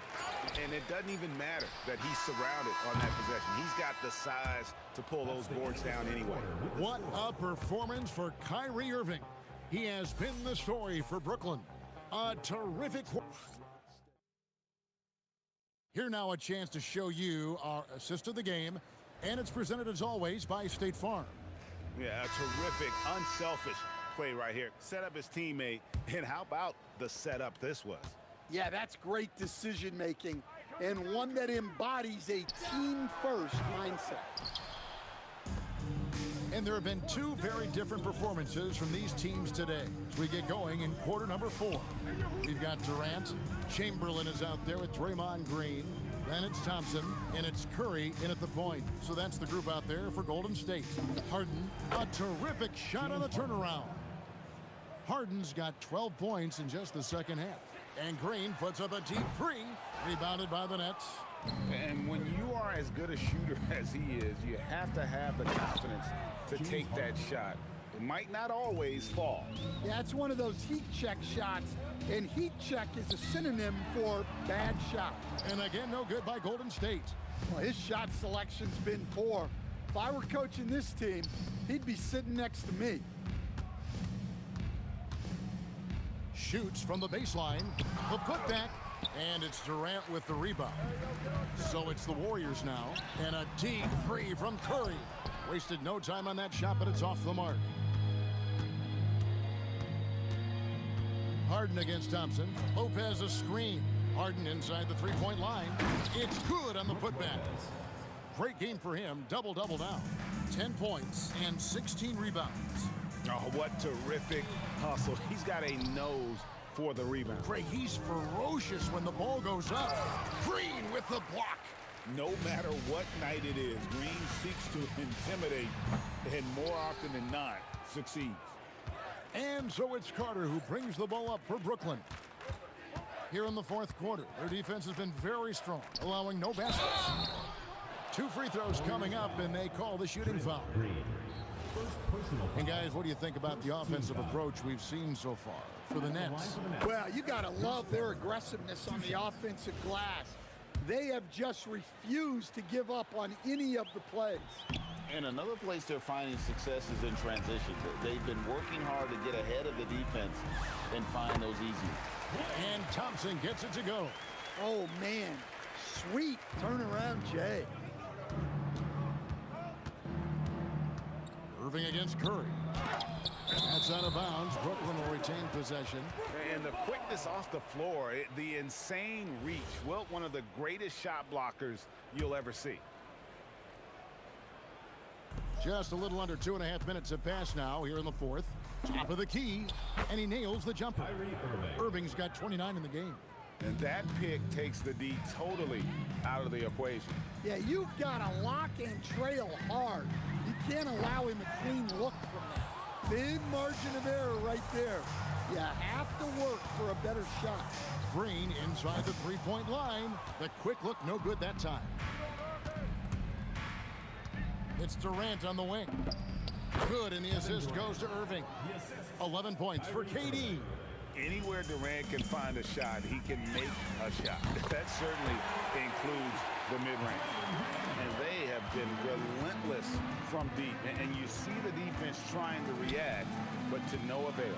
And it doesn't even matter that he's surrounded on that possession. He's got the size to pull those boards down anyway. What a performance for Kyrie Irving. He has been the story for Brooklyn. A terrific. Here now a chance to show you our assist of the game, and it's presented as always by State Farm. Yeah, a terrific, unselfish play right here. Set up his teammate, and how about the setup this was? Yeah, that's great decision making and one that embodies a team-first mindset. And there have been two very different performances from these teams today as we get going in quarter number 4. We've got Durant. Chamberlain is out there with Draymond Green. Then it's Thompson, and it's Curry in at the point. So that's the group out there for Golden State. Harden, a terrific shot on the turnaround. Harden's got 12 points in just the second half. And Green puts up a deep three, rebounded by the Nets. And when you are as good a shooter as he is, you have to have the confidence to take that shot. It might not always fall. Yeah, it's one of those heat check shots, and heat check is a synonym for bad shot. And again, no good by Golden State. Well, his shot selection's been poor. If I were coaching this team, he'd be sitting next to me. Shoots from the baseline, the putback, and it's Durant with the rebound. So it's the Warriors now, and a deep three from Curry. Wasted no time on that shot, but it's off the mark. Harden against Thompson. Lopez a screen. Harden inside the three-point line. It's good on the putback. Great game for him. Double-double now. 10 points and 16 rebounds. Oh, what terrific hustle. He's got a nose for the rebound. Great, he's ferocious when the ball goes up. Green with the block. No matter what night it is, Green seeks to intimidate and more often than not succeeds. And so it's Carter who brings the ball up for Brooklyn. Here in the fourth quarter, their defense has been very strong, allowing no baskets. 2 free throws coming up, and they call the shooting foul. And guys, what do you think about the offensive approach we've seen so far for the Nets? Well, you got to love their aggressiveness on the offensive glass. They have just refused to give up on any of the plays. And another place they're finding success is in transition. They've been working hard to get ahead of the defense and find those easy. And Thompson gets it to go. Oh, man. Sweet turnaround, Jay. Irving against Curry. That's out of bounds. Brooklyn will retain possession. And the quickness off the floor, the insane reach. Well, one of the greatest shot blockers you'll ever see. Just a little under 2.5 minutes have passed now here in the fourth. Top of the key, and he nails the jumper. Irving's got 29 in the game. And that pick takes the D totally out of the equation. Yeah, you've got to lock and trail hard. You can't allow him a clean look from that. Big margin of error right there. You have to work for a better shot. Green inside the three-point line. The quick look, no good that time. It's Durant on the wing. Good, and the assist goes to Irving. 11 points for KD. Anywhere Durant can find a shot, he can make a shot. That certainly includes the mid-range. And they have been relentless from deep. And you see the defense trying to react, but to no avail.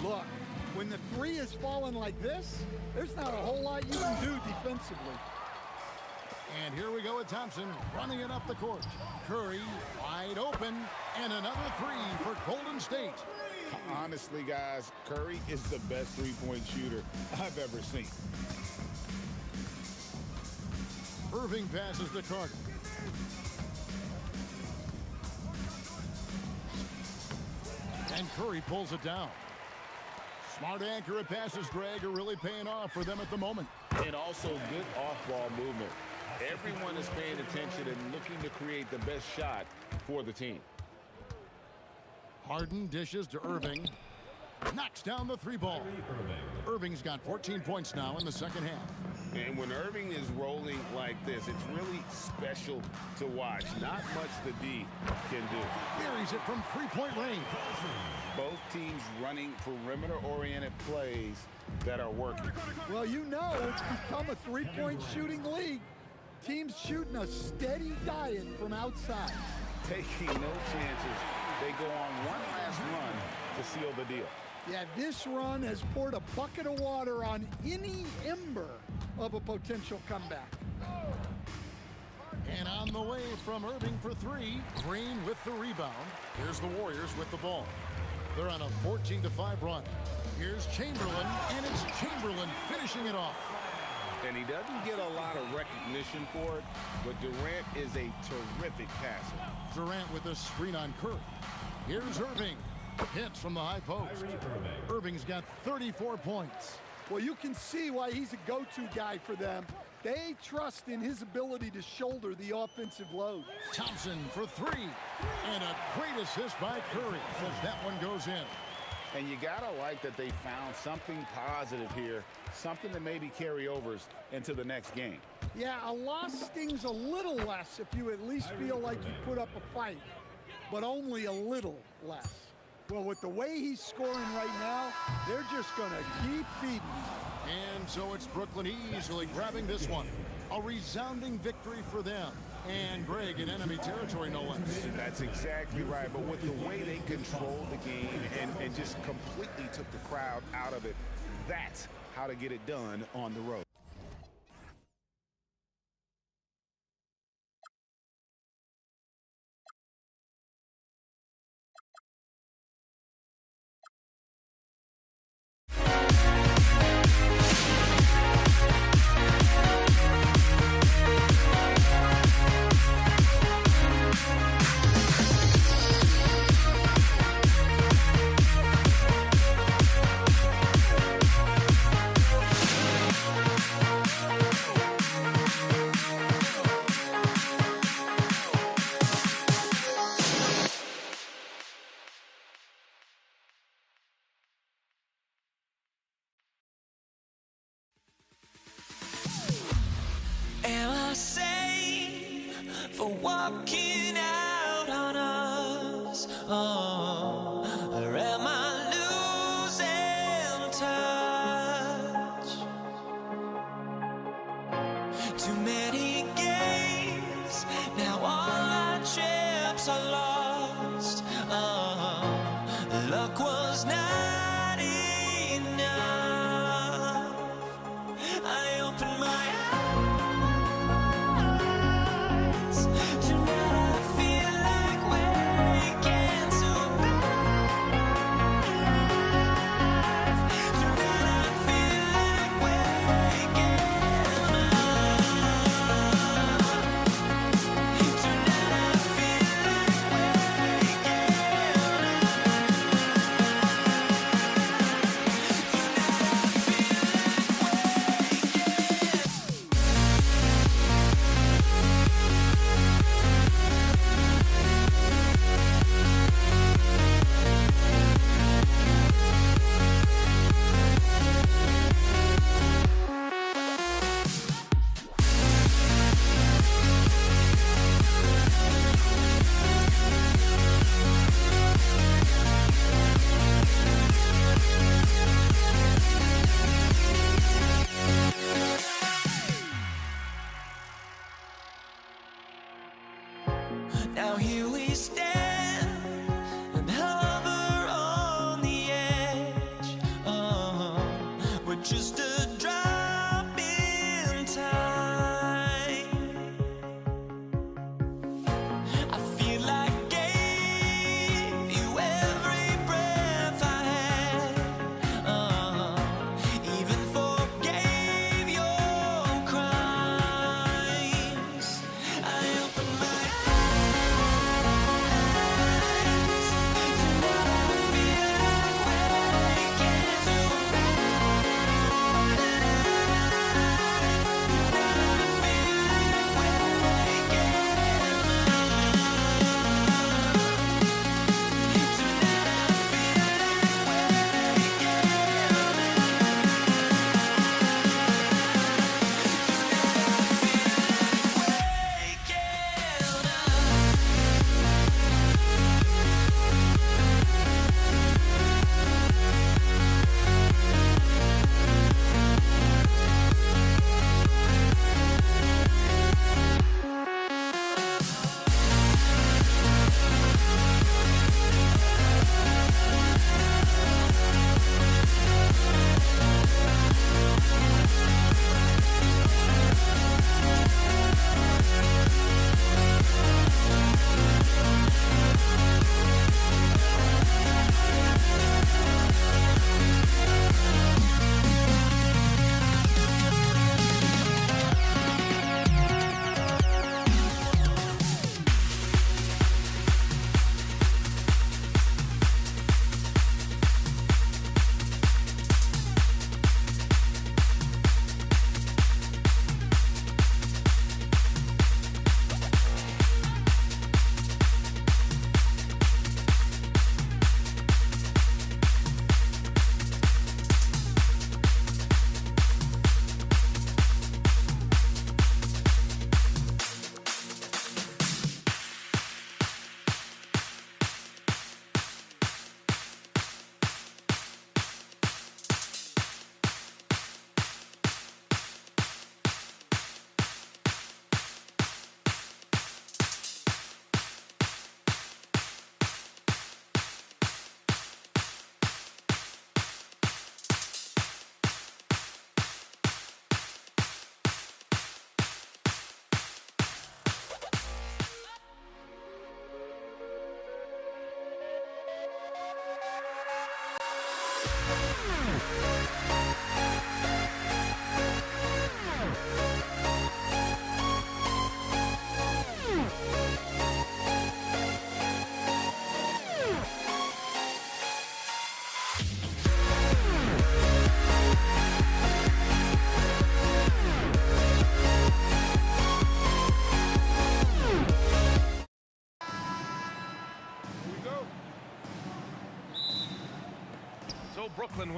Look, when the three is falling like this, there's not a whole lot you can do defensively. And here we go with Thompson running it up the court. Curry wide open, and another three for Golden State. Honestly, guys, Curry is the best three-point shooter I've ever seen. Irving passes to Carter. And Curry pulls it down. Smart accurate passes, Greg, are really paying off for them at the moment. And also good off-ball movement. Everyone is paying attention and looking to create the best shot for the team. Harden dishes to Irving. Knocks down the three ball. Irving's got 14 points now in the second half. And when Irving is rolling like this, it's really special to watch. Not much the D can do. Buries it from three-point range. Both teams running perimeter-oriented plays that are working. Well, you know it's become a three-point shooting league. Teams shooting a steady diet from outside. Taking no chances. They go on one last run to seal the deal. Yeah, this run has poured a bucket of water on any ember of a potential comeback. And on the way from Irving for three, Green with the rebound. Here's the Warriors with the ball. They're on a 14-5 run. Here's Chamberlain, and it's Chamberlain finishing it off. And he doesn't get a lot of recognition for it, but Durant is a terrific passer. Durant with a screen on Curry. Here's Irving. Hits from the high post. Irving's got 34 points. Well, you can see why he's a go-to guy for them. They trust in his ability to shoulder the offensive load. Thompson for three. And a great assist by Curry as that one goes in. And you got to like that they found something positive here, something that maybe carry overs into the next game. Yeah, a loss stings a little less if you at least feel like you put up a fight, but only a little less. Well, with the way he's scoring right now, they're just going to keep feeding. And so it's Brooklyn easily grabbing this one. A resounding victory for them. And Greg in enemy territory, no less. That's exactly right. But with the way they controlled the game and just completely took the crowd out of it, that's how to get it done on the road.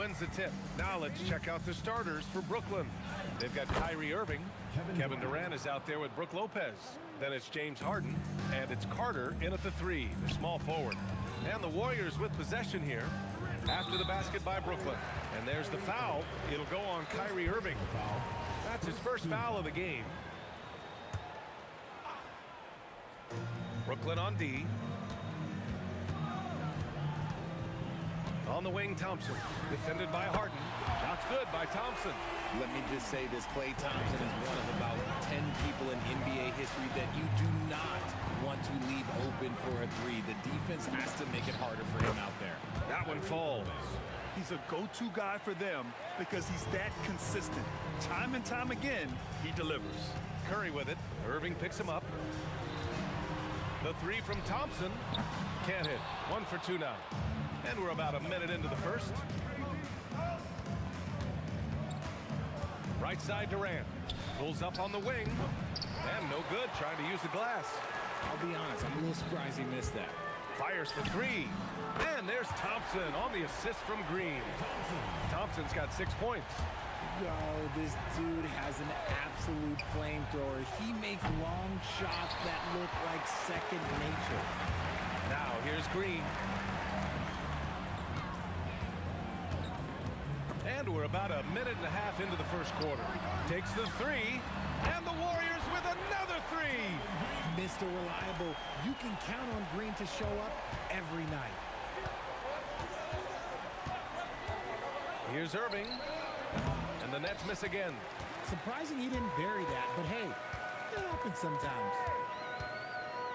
wins the tip. Now let's check out the starters for Brooklyn. They've got Kyrie Irving. Kevin Durant is out there with Brook Lopez. Then it's James Harden, and it's Carter in at the 3, the small forward. And the Warriors with possession here after the basket by Brooklyn. And there's the foul. It'll go on Kyrie Irving. That's his first foul of the game. Brooklyn on D. On the wing, Thompson. Defended by Harden. Shots good by Thompson. Let me just say this, Klay Thompson is one of about 10 people in NBA history that you do not want to leave open for a 3. The defense has to make it harder for him out there. That one falls. He's a go-to guy for them because he's that consistent. Time and time again, he delivers. Curry with it. Irving picks him up. The 3 from Thompson. Can't hit. 1 for 2 now. And we're about a minute into the first. Right side Durant. Pulls up on the wing. And no good, trying to use the glass. I'll be honest, I'm a little surprised he missed that. Fires for 3. And there's Thompson on the assist from Green. Thompson's got 6 points. Yo, this dude has an absolute flamethrower. He makes long shots that look like second nature. Now here's Green. And we're about a minute and a half into the first quarter. Takes the 3, and the Warriors with another 3. Mr. Reliable, you can count on Green to show up every night. Here's Irving, and the Nets miss again. Surprising he didn't bury that, but hey, it happens sometimes.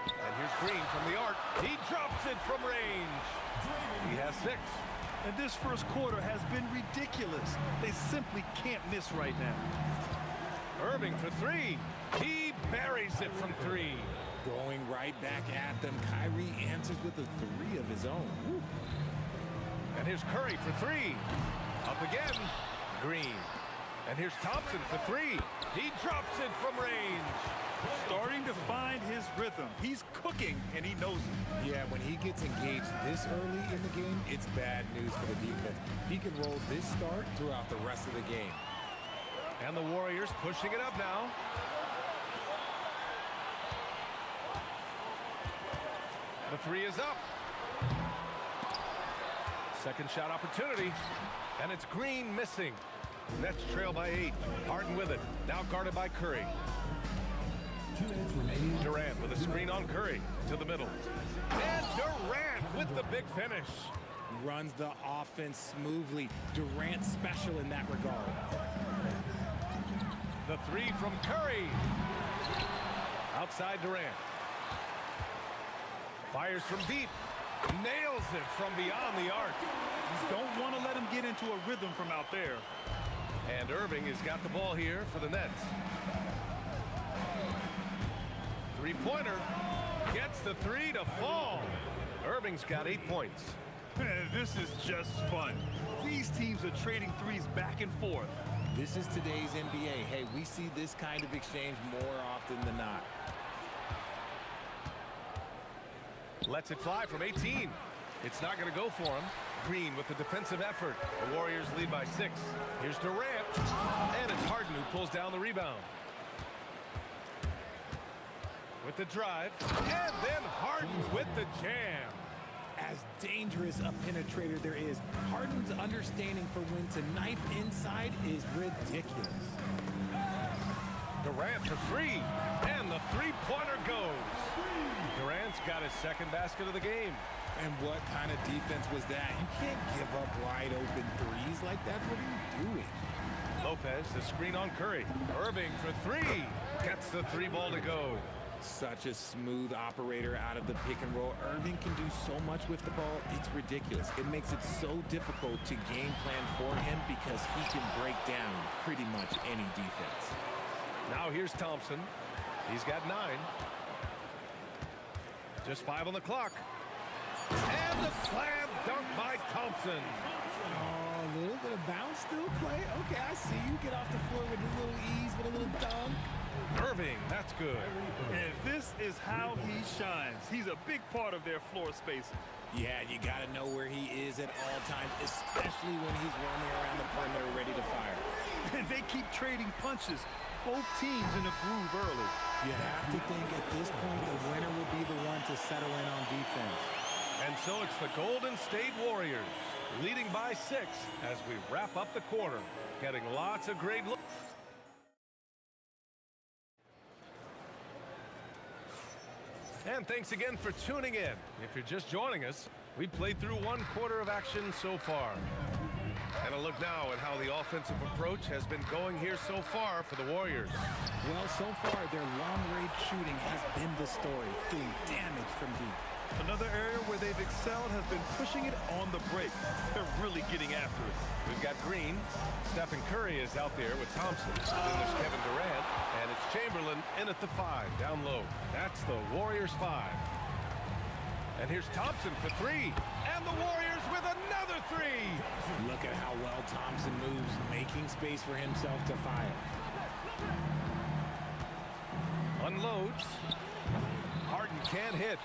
And here's Green from the arc. He drops it from range. He has 6. And this first quarter has been ridiculous. They simply can't miss right now. Irving for 3. He buries it from 3. Going right back at them. Kyrie answers with a 3 of his own. Woo. And here's Curry for 3. Up again. Green. And here's Thompson for 3. He drops it from range. Starting to find his rhythm. He's cooking, and he knows it. Yeah, when he gets engaged this early in the game, it's bad news for the defense. He can roll this start throughout the rest of the game. And the Warriors pushing it up now. The 3 is up. Second shot opportunity. And it's Green missing. Nets trail by 8. Harden with it. Now guarded by Curry. Durant with a screen on Curry to the middle. And Durant with the big finish. Runs the offense smoothly. Durant special in that regard. The 3 from Curry. Outside Durant. Fires from deep. Nails it from beyond the arc. You don't want to let him get into a rhythm from out there. And Irving has got the ball here for the Nets. Three-pointer. Gets the 3 to fall. Irving's got 8 points. This is just fun. These teams are trading 3s back and forth. This is today's NBA. Hey, we see this kind of exchange more often than not. Lets it fly from 18. It's not going to go for him. Green with the defensive effort. The Warriors lead by 6. Here's Durant. And it's Harden who pulls down the rebound. With the drive. And then Harden with the jam. As dangerous a penetrator there is, Harden's understanding for when to knife inside is ridiculous. Durant for 3. And the three-pointer goes. Durant's got his second basket of the game. And what kind of defense was that? You can't give up wide open 3s like that. What are you doing? Lopez, the screen on Curry. Irving for 3. Gets the 3-ball to go. Such a smooth operator out of the pick and roll. Irving can do so much with the ball. It's ridiculous. It makes it so difficult to game plan for him because he can break down pretty much any defense. Now here's Thompson. He's got 9. Just 5 on the clock. And the slam dunk by Thompson. Oh, a little bit of bounce still play. Okay, I see you. Get off the floor with a little ease, with a little dunk. Irving, that's good. And this is how he shines. He's a big part of their floor spacing. Yeah, you got to know where he is at all times, especially when he's roaming around the perimeter ready to fire. And they keep trading punches. Both teams in a groove early. You have to think at this point the winner will be the one to settle in on defense. And so it's the Golden State Warriors leading by 6 as we wrap up the quarter, getting lots of great looks. And thanks again for tuning in. If you're just joining us, we played through 1 quarter of action so far. And a look now at how the offensive approach has been going here so far for the Warriors. Well, so far, their long-range shooting has been the story, doing damage from deep. Another area where they've excelled has been pushing it on the break. They're really getting after it. We've got Green. Stephen Curry is out there with Thompson. Then there's Kevin Durant. And it's Chamberlain in at the 5, down low. That's the Warriors 5. And here's Thompson for 3. And the Warriors with another 3. Look at how well Thompson moves, making space for himself to fire. Unloads. Harden can't hit.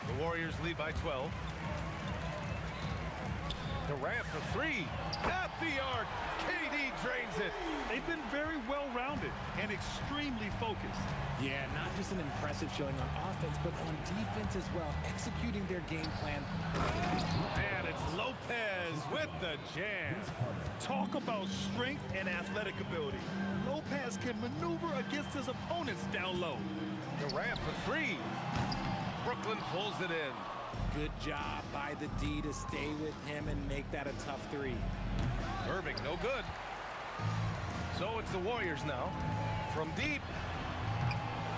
The Warriors lead by 12. Durant for 3. At the arc. KD drains it. They've been very well-rounded and extremely focused. Yeah, not just an impressive showing on offense, but on defense as well, executing their game plan perfectly. And it's Lopez with the jam. Talk about strength and athletic ability. Lopez can maneuver against his opponents down low. Durant for 3. Brooklyn pulls it in. Good job by the D to stay with him and make that a tough 3. Irving, no good. So it's the Warriors now. From deep.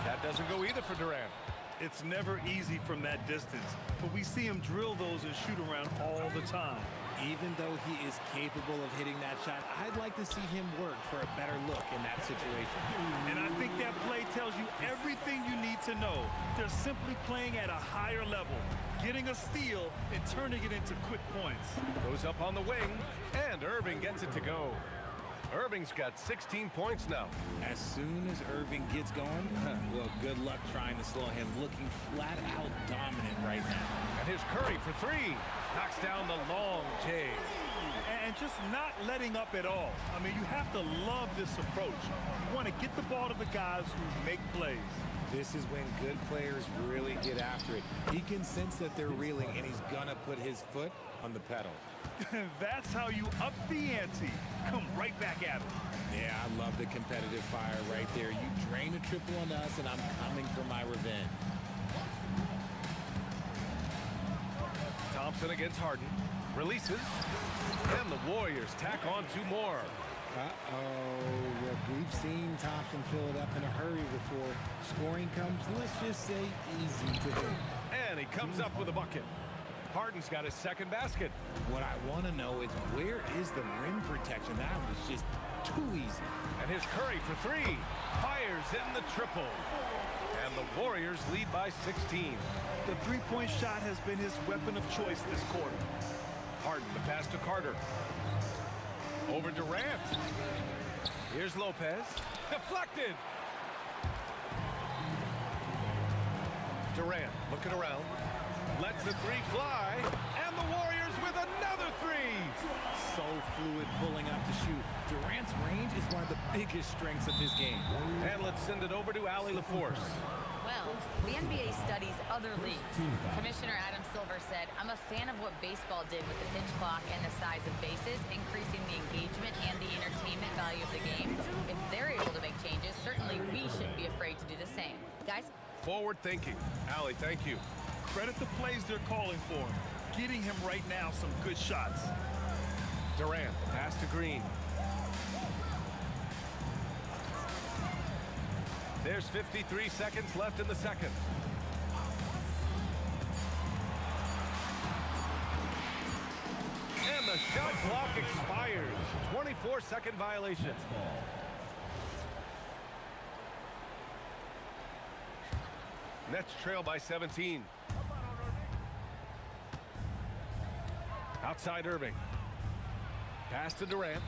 That doesn't go either for Durant. It's never easy from that distance, but we see him drill those and shoot around all the time. Even though he is capable of hitting that shot, I'd like to see him work for a better look in that situation. And I think that play tells you everything you need to know. They're simply playing at a higher level, getting a steal and turning it into quick points. Goes up on the wing, and Irving gets it to go. Irving's got 16 points now. As soon as Irving gets going, well, good luck trying to slow him. Looking flat out dominant right now. And here's Curry for 3. Knocks down the long J. And just not letting up at all. I mean, you have to love this approach. You want to get the ball to the guys who make plays. This is when good players really get after it. He can sense that they're reeling, and he's gonna put his foot on the pedal. That's how you up the ante. Come right back at him. Yeah, I love the competitive fire right there. You drain a triple on us, and I'm coming for my revenge. Thompson against Harden. Releases. And the Warriors tack on 2 more. Uh-oh. Look, we've seen Thompson fill it up in a hurry before. Scoring comes, let's just say, easy to him. And he comes up with a bucket. Harden's got his 2nd basket. What I want to know is, where is the rim protection? That was just too easy. And here's Curry for 3. Fires in the triple. And the Warriors lead by 16. The three-point shot has been his weapon of choice this quarter. Harden, the pass to Carter. Over Durant. Here's Lopez. Deflected. Durant looking around. Lets the 3 fly. And the Warriors with another 3. So fluid pulling up to shoot. Durant's range is one of the biggest strengths of his game. And let's send it over to Allie LaForce. Well, the NBA studies other leagues. Commissioner Adam Silver said, "I'm a fan of what baseball did with the pitch clock and the size of bases, increasing the engagement and the entertainment value of the game. If they're able to make changes, certainly we shouldn't be afraid to do the same." Guys? Forward thinking. Allie, thank you. Credit the plays they're calling for him. Getting him right now some good shots. Durant, pass to Green. There's 53 seconds left in the second. And the shot clock expires. 24-second violation. Nets trail by 17. Outside Irving. Pass to Durant.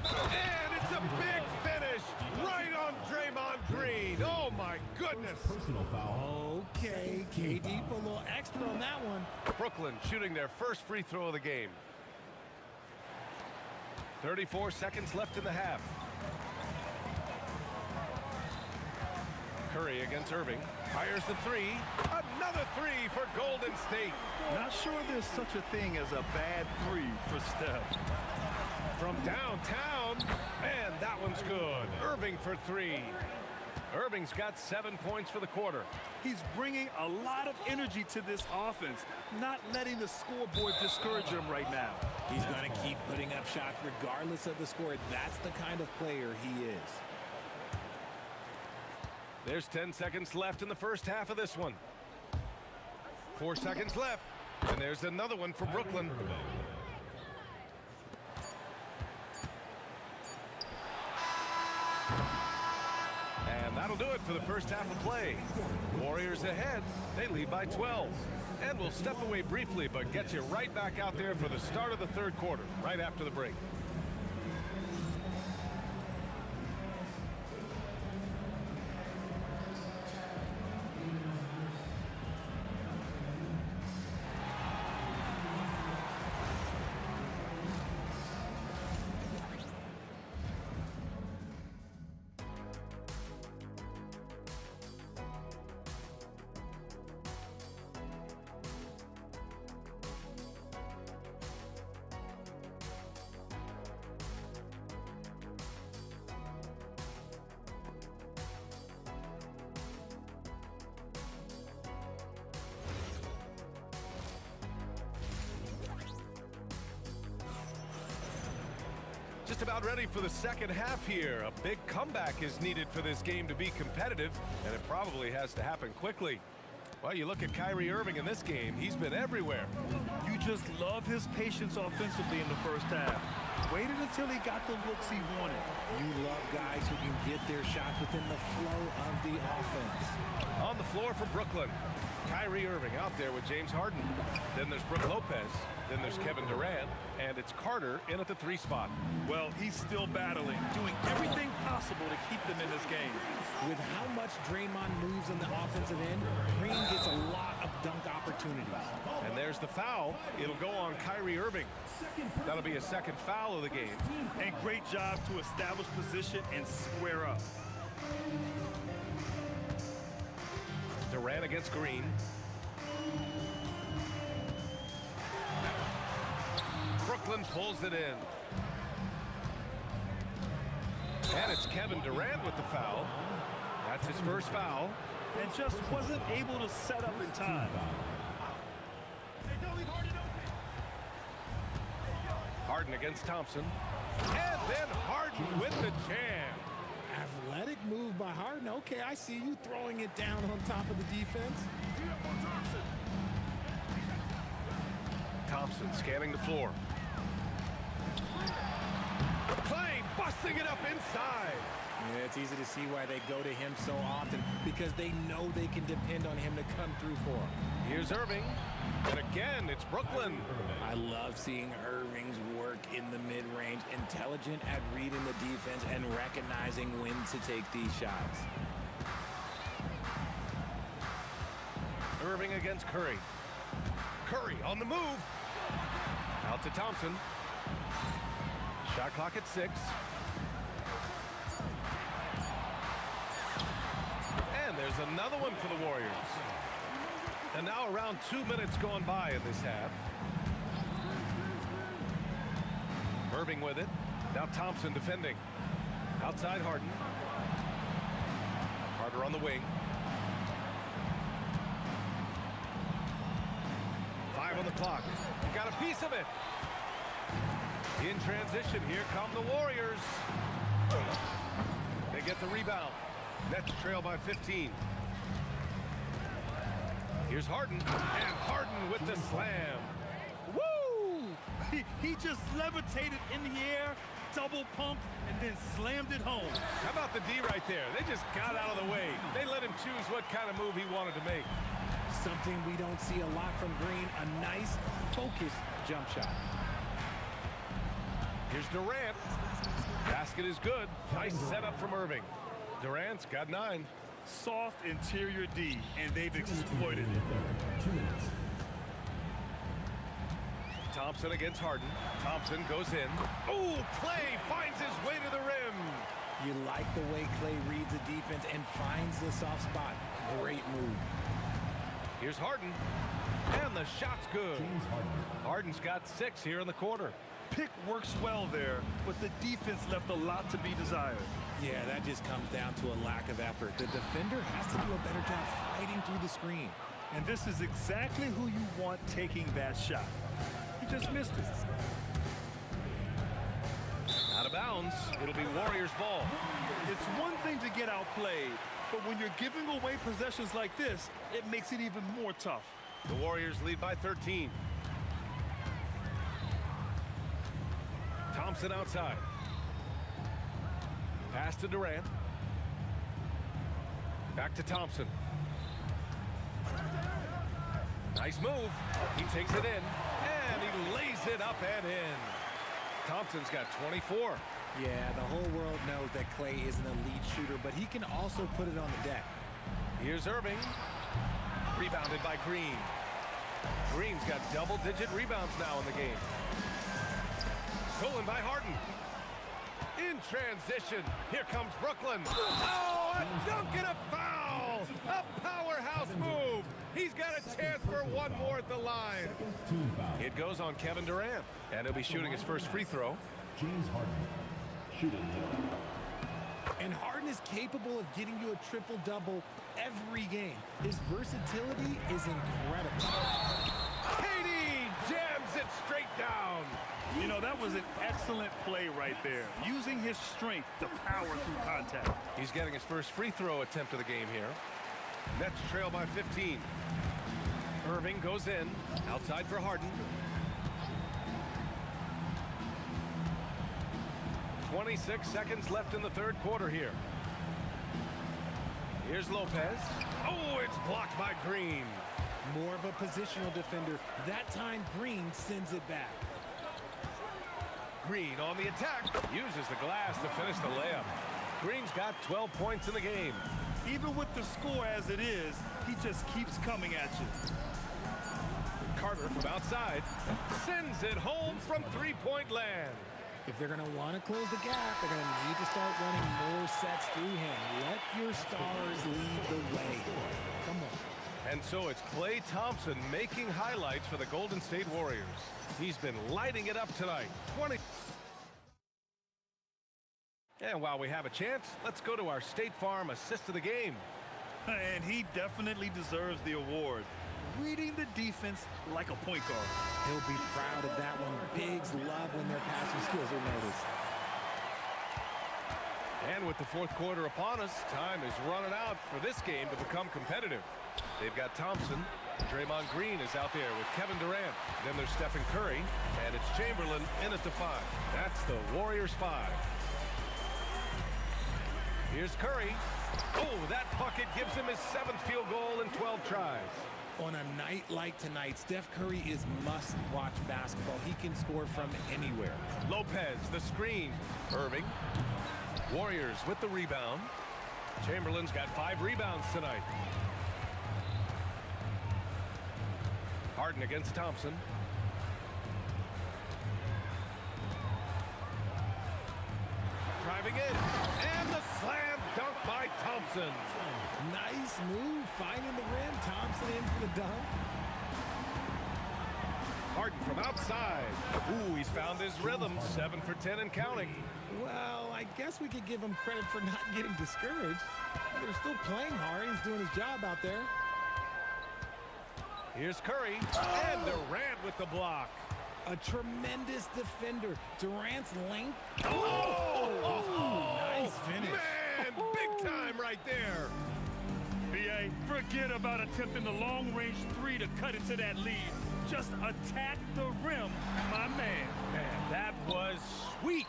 And it's a big finish right on Draymond Green. Oh, my goodness. goodness. Personal foul. Okay, KD put a little extra on that one. Brooklyn shooting their first free throw of the game. 34 seconds left in the half. Curry against Irving. Fires the three. Another three for Golden State. Not sure there's such a thing as a bad three for Steph. From downtown, and that one's good. Irving for three. Irving's got 7 points for the quarter. He's bringing a lot of energy to this offense, not letting the scoreboard discourage him right now. He's going to keep putting up shots regardless of the score. That's the kind of player he is. There's 10 seconds left in the first half of this one. 4 seconds left. And there's another one for Brooklyn. And that'll do it for the first half of play. Warriors ahead. They lead by 12. And we'll step away briefly, but get you right back out there for the start of the third quarter, right after the break. Just about ready for the second half here. A big comeback is needed for this game to be competitive, and it probably has to happen quickly. Well, you look at Kyrie Irving in this game, he's been everywhere. You just love his patience offensively in the first half. Waited until he got the looks he wanted. You love guys who can get their shots within the flow of the offense. On the floor for Brooklyn, Kyrie Irving out there with James Harden. Then there's Brook Lopez. Then there's Kevin Durant. And it's Carter in at the 3 spot. Well, he's still battling, doing everything possible to keep them in this game. With how much Draymond moves on the offensive end, Green gets a lot of dunk opportunities. And there's the foul. It'll go on Kyrie Irving. That'll be a second foul of the game. And great job to establish position and square up. Durant against Green. Brooklyn pulls it in. And it's Kevin Durant with the foul. That's his first foul. And just wasn't able to set up in time. Harden against Thompson. And then Harden with the jam. Athletic move by Harden. Okay, I see you throwing it down on top of the defense. Thompson scanning the floor. Clay busting it up inside. Yeah, it's easy to see why they go to him so often, because they know they can depend on him to come through for them. Here's Irving. And again, it's Brooklyn. I love seeing Irving's work in the mid-range, intelligent at reading the defense and recognizing when to take these shots. Irving against Curry. Curry on the move. Out to Thompson. Shot clock at 6. And there's another one for the Warriors. And now around 2 minutes gone by in this half. Irving with it. Now Thompson defending. Outside Harden. Carter on the wing. 5 on the clock. Got a piece of it. In transition, here come the Warriors. They get the rebound. Nets trail by 15. Here's Harden, and Harden with the slam. Woo! He just levitated in the air, double pumped, and then slammed it home. How about the D right there? They just got out of the way. They let him choose what kind of move he wanted to make. Something we don't see a lot from Green, a nice, focused jump shot. Here's Durant. Basket is good. Nice setup from Irving. Durant's got 9. Soft interior D, and they've exploited it. 2 minutes. Thompson against Harden. Thompson goes in. Oh, Clay finds his way to the rim. You like the way Clay reads the defense and finds the soft spot. Great move. Here's Harden. And the shot's good. Harden's got 6 here in the quarter. Pick works well there, but the defense left a lot to be desired. Yeah, that just comes down to a lack of effort. The defender has to do a better job fighting through the screen. And this is exactly who you want taking that shot. He just missed it. Out of bounds. It'll be Warriors ball. It's one thing to get outplayed, but when you're giving away possessions like this, it makes it even more tough. The Warriors lead by 13. Thompson outside. Pass to Durant. Back to Thompson. Nice move. He takes it in, and he lays it up and in. Thompson's got 24. Yeah, the whole world knows that Clay is an elite shooter, but he can also put it on the deck. Here's Irving. Rebounded by Green. Green's got double-digit rebounds now in the game. Stolen by Harden. In transition, here comes Brooklyn. Oh, a dunk and a foul! A powerhouse move. He's got a chance for one more at the line. It goes on Kevin Durant, and he'll be shooting his first free throw. James Harden. Shooting. And Harden is capable of getting you a triple-double every game. His versatility is incredible. KD jams it straight down. You know, that was an excellent play right there, using his strength to power through contact. He's getting his first free throw attempt of the game here. Nets trail by 15. Irving goes in, outside for Harden. 26 seconds left in the third quarter here. Here's Lopez. Oh, it's blocked by Green. More of a positional defender. That time, Green sends it back. Green on the attack. Uses the glass to finish the layup. Green's got 12 points in the game. Even with the score as it is, he just keeps coming at you. Carter from outside sends it home from three-point land. If they're going to want to close the gap, they're going to need to start running more sets through him. Let your stars lead the way. Come on. And so it's Klay Thompson making highlights for the Golden State Warriors. He's been lighting it up tonight. 20. And while we have a chance, let's go to our State Farm assist of the game. And he definitely deserves the award. Reading the defense like a point guard. He'll be proud of that one. Bigs love when their passing skills are noticed. And with the fourth quarter upon us, time is running out for this game to become competitive. They've got Thompson. Draymond Green is out there with Kevin Durant. Then there's Stephen Curry, and it's Chamberlain in at the 5. That's the Warriors 5. Here's Curry. Oh, that bucket gives him his 7th field goal in 12 tries. On a night like tonight, Steph Curry is must-watch basketball. He can score from anywhere. Lopez, the screen. Irving. Warriors with the rebound. Chamberlain's got 5 rebounds tonight. Harden against Thompson. Driving in. And the slam dunk by Thompson. Nice move, finding the rim. Thompson in for the dunk. Harden from outside. Ooh, he's found his rhythm. 7 for 10 and counting. Well, I guess we could give him credit for not getting discouraged. They're still playing hard. He's doing his job out there. Here's Curry. And Durant with the block. A tremendous defender. Durant's length. Nice finish. Man, big time right there. B.A., forget about attempting the long-range 3 to cut into that lead. Just attack the rim, my man. Man, that was sweet.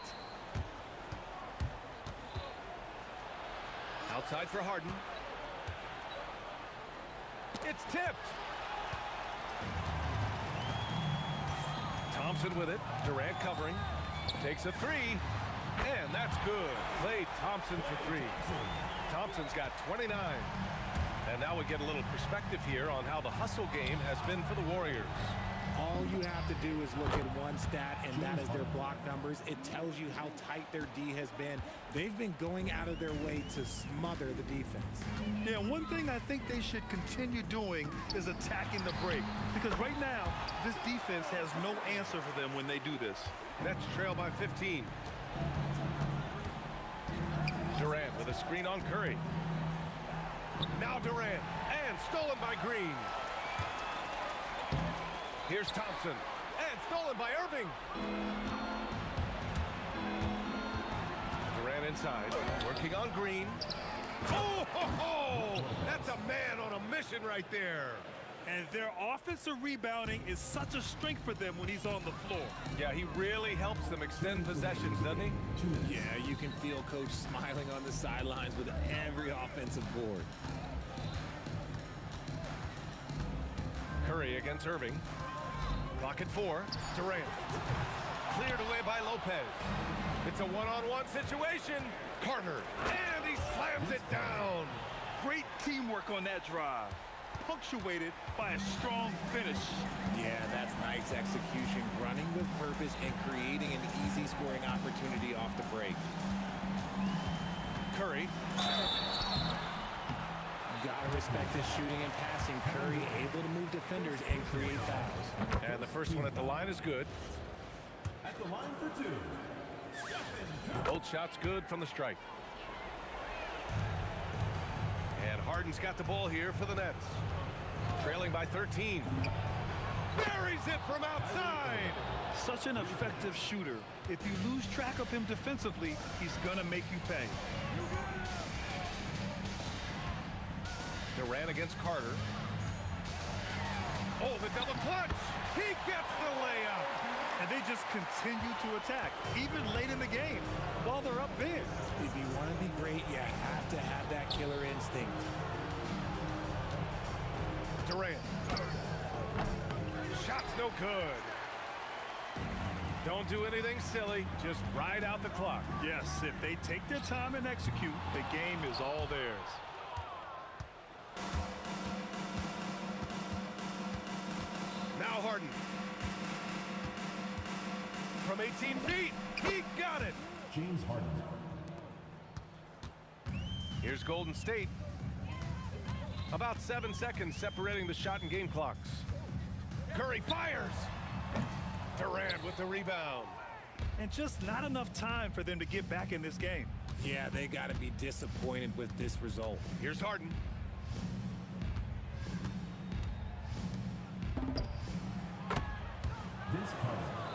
Outside for Harden. It's tipped. Thompson with it. Durant covering. Takes a 3. And that's good. Klay Thompson for three. Thompson's got 29. And now we get a little perspective here on how the hustle game has been for the Warriors. All you have to do is look at one stat, and that is their block numbers. It tells you how tight their D has been. They've been going out of their way to smother the defense. Yeah, one thing I think they should continue doing is attacking the break. Because right now, this defense has no answer for them when they do this. Nets trail by 15. Durant with a screen on Curry. Now Durant, and stolen by Green. Here's Thompson, and stolen by Irving. Durant inside, working on Green. Oh, ho, ho! That's a man on a mission right there. And their offensive rebounding is such a strength for them when he's on the floor. Yeah, he really helps them extend possessions, doesn't he? Yeah, you can feel Coach smiling on the sidelines with every offensive board. Curry against Irving. Clock at 4. Durant. Cleared away by Lopez. It's a one-on-one situation. Carter. And he slams it down. Great teamwork on that drive. Punctuated by a strong finish. Yeah, that's nice execution. Running with purpose and creating an easy scoring opportunity off the break. Curry. Gotta respect his shooting and passing. Curry able to move defenders and create fouls. And the first one at the line is good. At the line for two. Both shots good from the strike. And Harden's got the ball here for the Nets. Trailing by 13. Buries it from outside. Such an effective shooter. If you lose track of him defensively, he's gonna make you pay. Durant against Carter. Oh, the double clutch. He gets the layup. And they just continue to attack, even late in the game, while they're up big. If you want to be great, you have to have that killer instinct. Durant. Shot's no good. Don't do anything silly. Just ride out the clock. Yes, if they take their time and execute, the game is all theirs. Now Harden. From 18 feet, he got it. James Harden. Here's Golden State. About 7 seconds separating the shot and game clocks. Curry fires. Durant with the rebound. And just not enough time for them to get back in this game. Yeah, they got to be disappointed with this result. Here's Harden. Vince Carter.